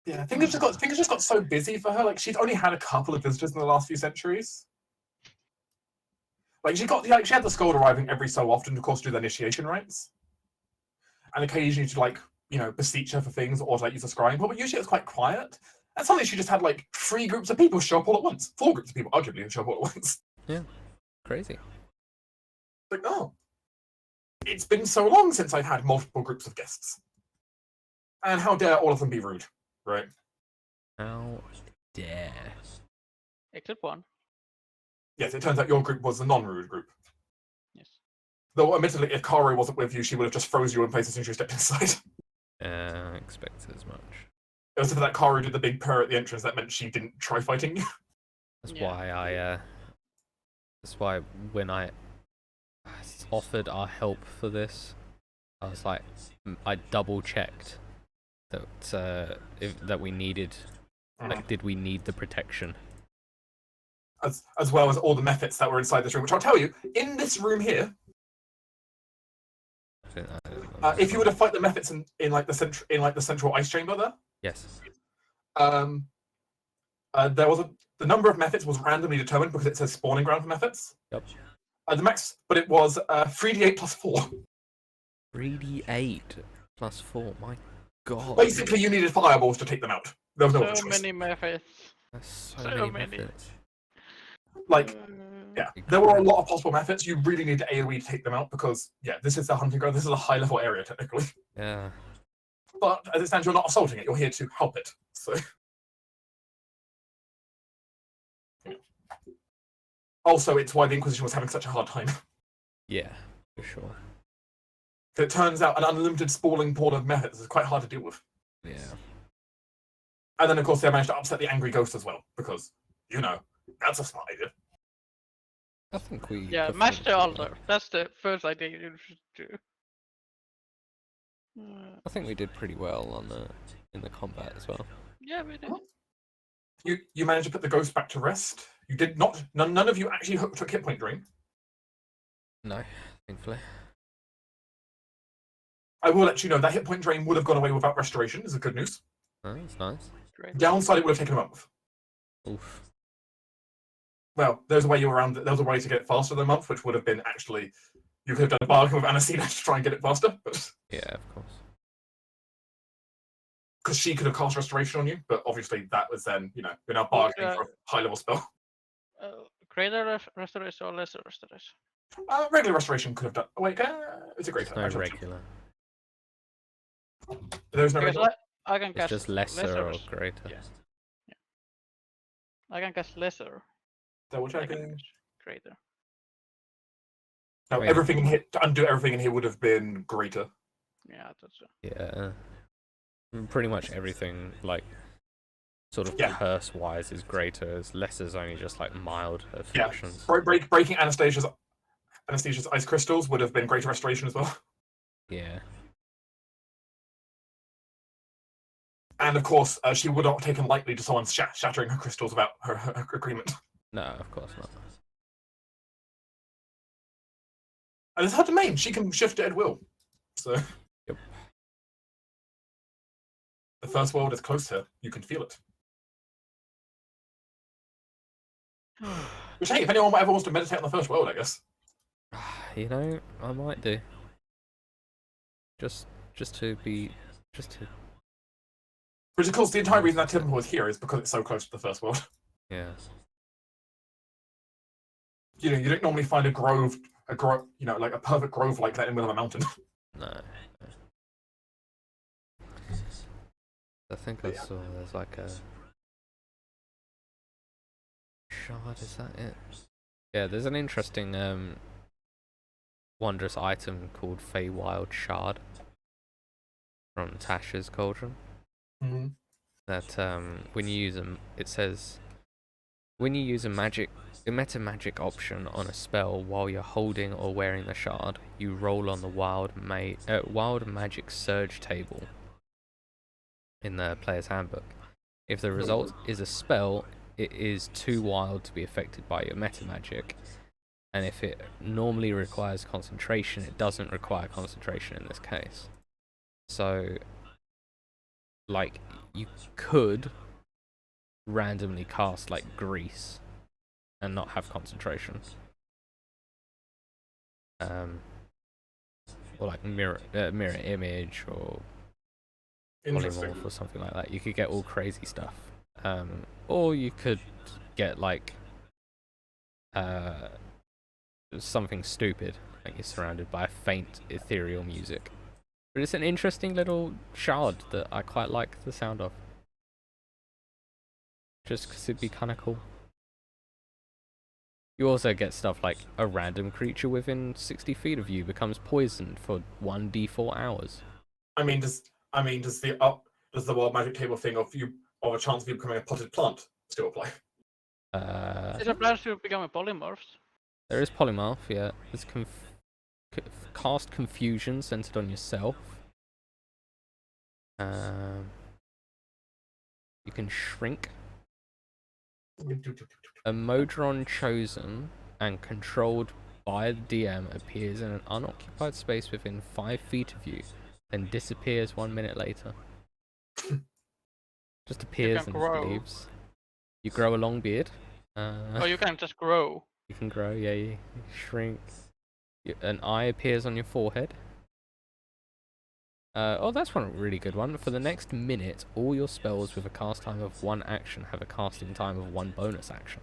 C: Yeah, things just got so busy for her. Like she's only had a couple of visitors in the last few centuries. Like she had the Skaldi arriving every so often, of course, to do the initiation rites, and occasionally to like beseech her for things or to like use a scrying pool. But usually it's quite quiet. And suddenly she just had like 3 groups of people show up all at once. 4 groups of people, arguably, show up all at once.
A: Yeah. Crazy.
C: Like, oh, it's been so long since I've had multiple groups of guests. And how dare all of them be rude, right?
A: How dare.
B: Except one.
C: Yes, it turns out your group was the non-rude group.
B: Yes.
C: Though, admittedly, if Karo wasn't with you, she would have just froze you in place as soon as you stepped inside.
A: I expected as much.
C: It was for that Karo did the big purr at the entrance that meant she didn't try fighting you.
A: That's why when I offered our help for this, I was like, I double checked that we needed, like, did we need the protection?
C: As well as all the methods that were inside this room, which I'll tell you, in this room here, if you were to fight the methods in the central ice chamber there,
A: yes,
C: there was the number of methods was randomly determined because it says spawning ground for methods.
A: Yep.
C: The max, but it was 3d8 plus 4.
A: 3d8 plus 4. My God.
C: Basically, you needed fireballs to take them out. There was no other
B: So
C: choice.
B: many methods.
A: That's
B: So
A: many
B: many.
A: methods.
C: Like, yeah, there were a lot of possible methods. You really need to AoE to take them out because, yeah, this is the hunting ground. This is a high-level area, technically.
A: Yeah.
C: But as it stands, you're not assaulting it. You're here to help it. So. Also, it's why the Inquisition was having such a hard time.
A: Yeah, for sure.
C: It turns out an unlimited spawning pool of methods is quite hard to deal with.
A: Yeah.
C: And then, of course, they managed to upset the angry ghost as well, because, that's a smart idea.
A: I think we.
B: Yeah,
A: performed
B: Master
A: pretty well.
B: Altar. That's the first idea you should do.
A: I think we did pretty well in the combat as well.
B: Yeah, we did.
C: You managed to put the ghost back to rest. You did not. None of you actually took hit point drain.
A: No, thankfully.
C: I will let you know that hit point drain would have gone away without restoration. Is the good news.
A: Oh, that's nice.
B: Great.
C: Downside, it would have taken a month.
A: Oof.
C: Well, there's a way to get it faster than a month, which would have been actually You could have done a bargain with Anacina to try and get it faster, but
A: Yeah, of course.
C: because she could have cast Restoration on you, but obviously that was then, you're now bargaining for a high-level spell.
B: Greater restoration or lesser restoration?
C: Regular Restoration could have done. Oh, wait, it's a greater.
A: There's no regular.
C: There's no
B: Because
C: regular.
B: I can
A: It's
B: cast
A: just lesser or greater.
B: Yeah. I can cast lesser.
C: Double
B: I can
C: checking.
B: cast greater.
C: No,
A: Wait.
C: everything in here, to undo everything in here would have been greater.
B: Yeah, I thought so.
A: Yeah. Pretty much everything, like, sort of
C: Yeah.
A: curse-wise is greater, as lesser's only just, like, mild afflictions.
C: Breaking Anastasia's ice crystals would have been greater restoration as well.
A: Yeah.
C: And of course, she would not have taken lightly to someone shattering her crystals without her agreement.
A: No, of course not.
C: And it's her domain. She can shift it at will. So.
A: Yep.
C: The first world is close to her. You can feel it. Which, hey, if anyone ever wants to meditate on the first world, I guess.
A: You know, I might do. Just to.
C: Which, of course, the entire reason that temple is here is because it's so close to the first world.
A: Yeah.
C: You don't normally find a grove, like a perfect grove like that in the middle of a mountain.
A: No. I think I saw there's like a shard, is that it? Yeah, there's an interesting wondrous item called Feywild Shard from Tasha's Cauldron.
C: Mm-hmm.
A: That when you use them, it says when you use a meta magic option on a spell while you're holding or wearing the shard, you roll on the wild magic surge table in the player's handbook. If the result is a spell, it is too wild to be affected by your meta magic, and if it normally requires concentration, it doesn't require concentration in this case. So, like, you could randomly cast like Grease and not have concentration, or like mirror image or polymorph or something like that. You could get all crazy stuff, or you could get like something stupid, like you're surrounded by faint ethereal music. But it's an interesting little shard that I quite like the sound of, just because it'd be kind of cool. You also get stuff like a random creature within 60 feet of you becomes poisoned for 1d4 hours.
C: Does the wild magic table thing of a chance of you becoming a potted plant still apply?
B: Is there plans to become a polymorph?
A: There is polymorph, yeah. There's cast confusion centered on yourself. You can shrink. A Modron chosen and controlled by the DM appears in an unoccupied space within 5 feet of you, then disappears 1 minute later. Just appears and leaves. You grow a long beard.
B: Oh, you can just grow.
A: You can grow, yeah, you shrink. An eye appears on your forehead. Oh, that's one really good one. For the next minute, all your spells with a cast time of 1 action have a casting time of 1 bonus action.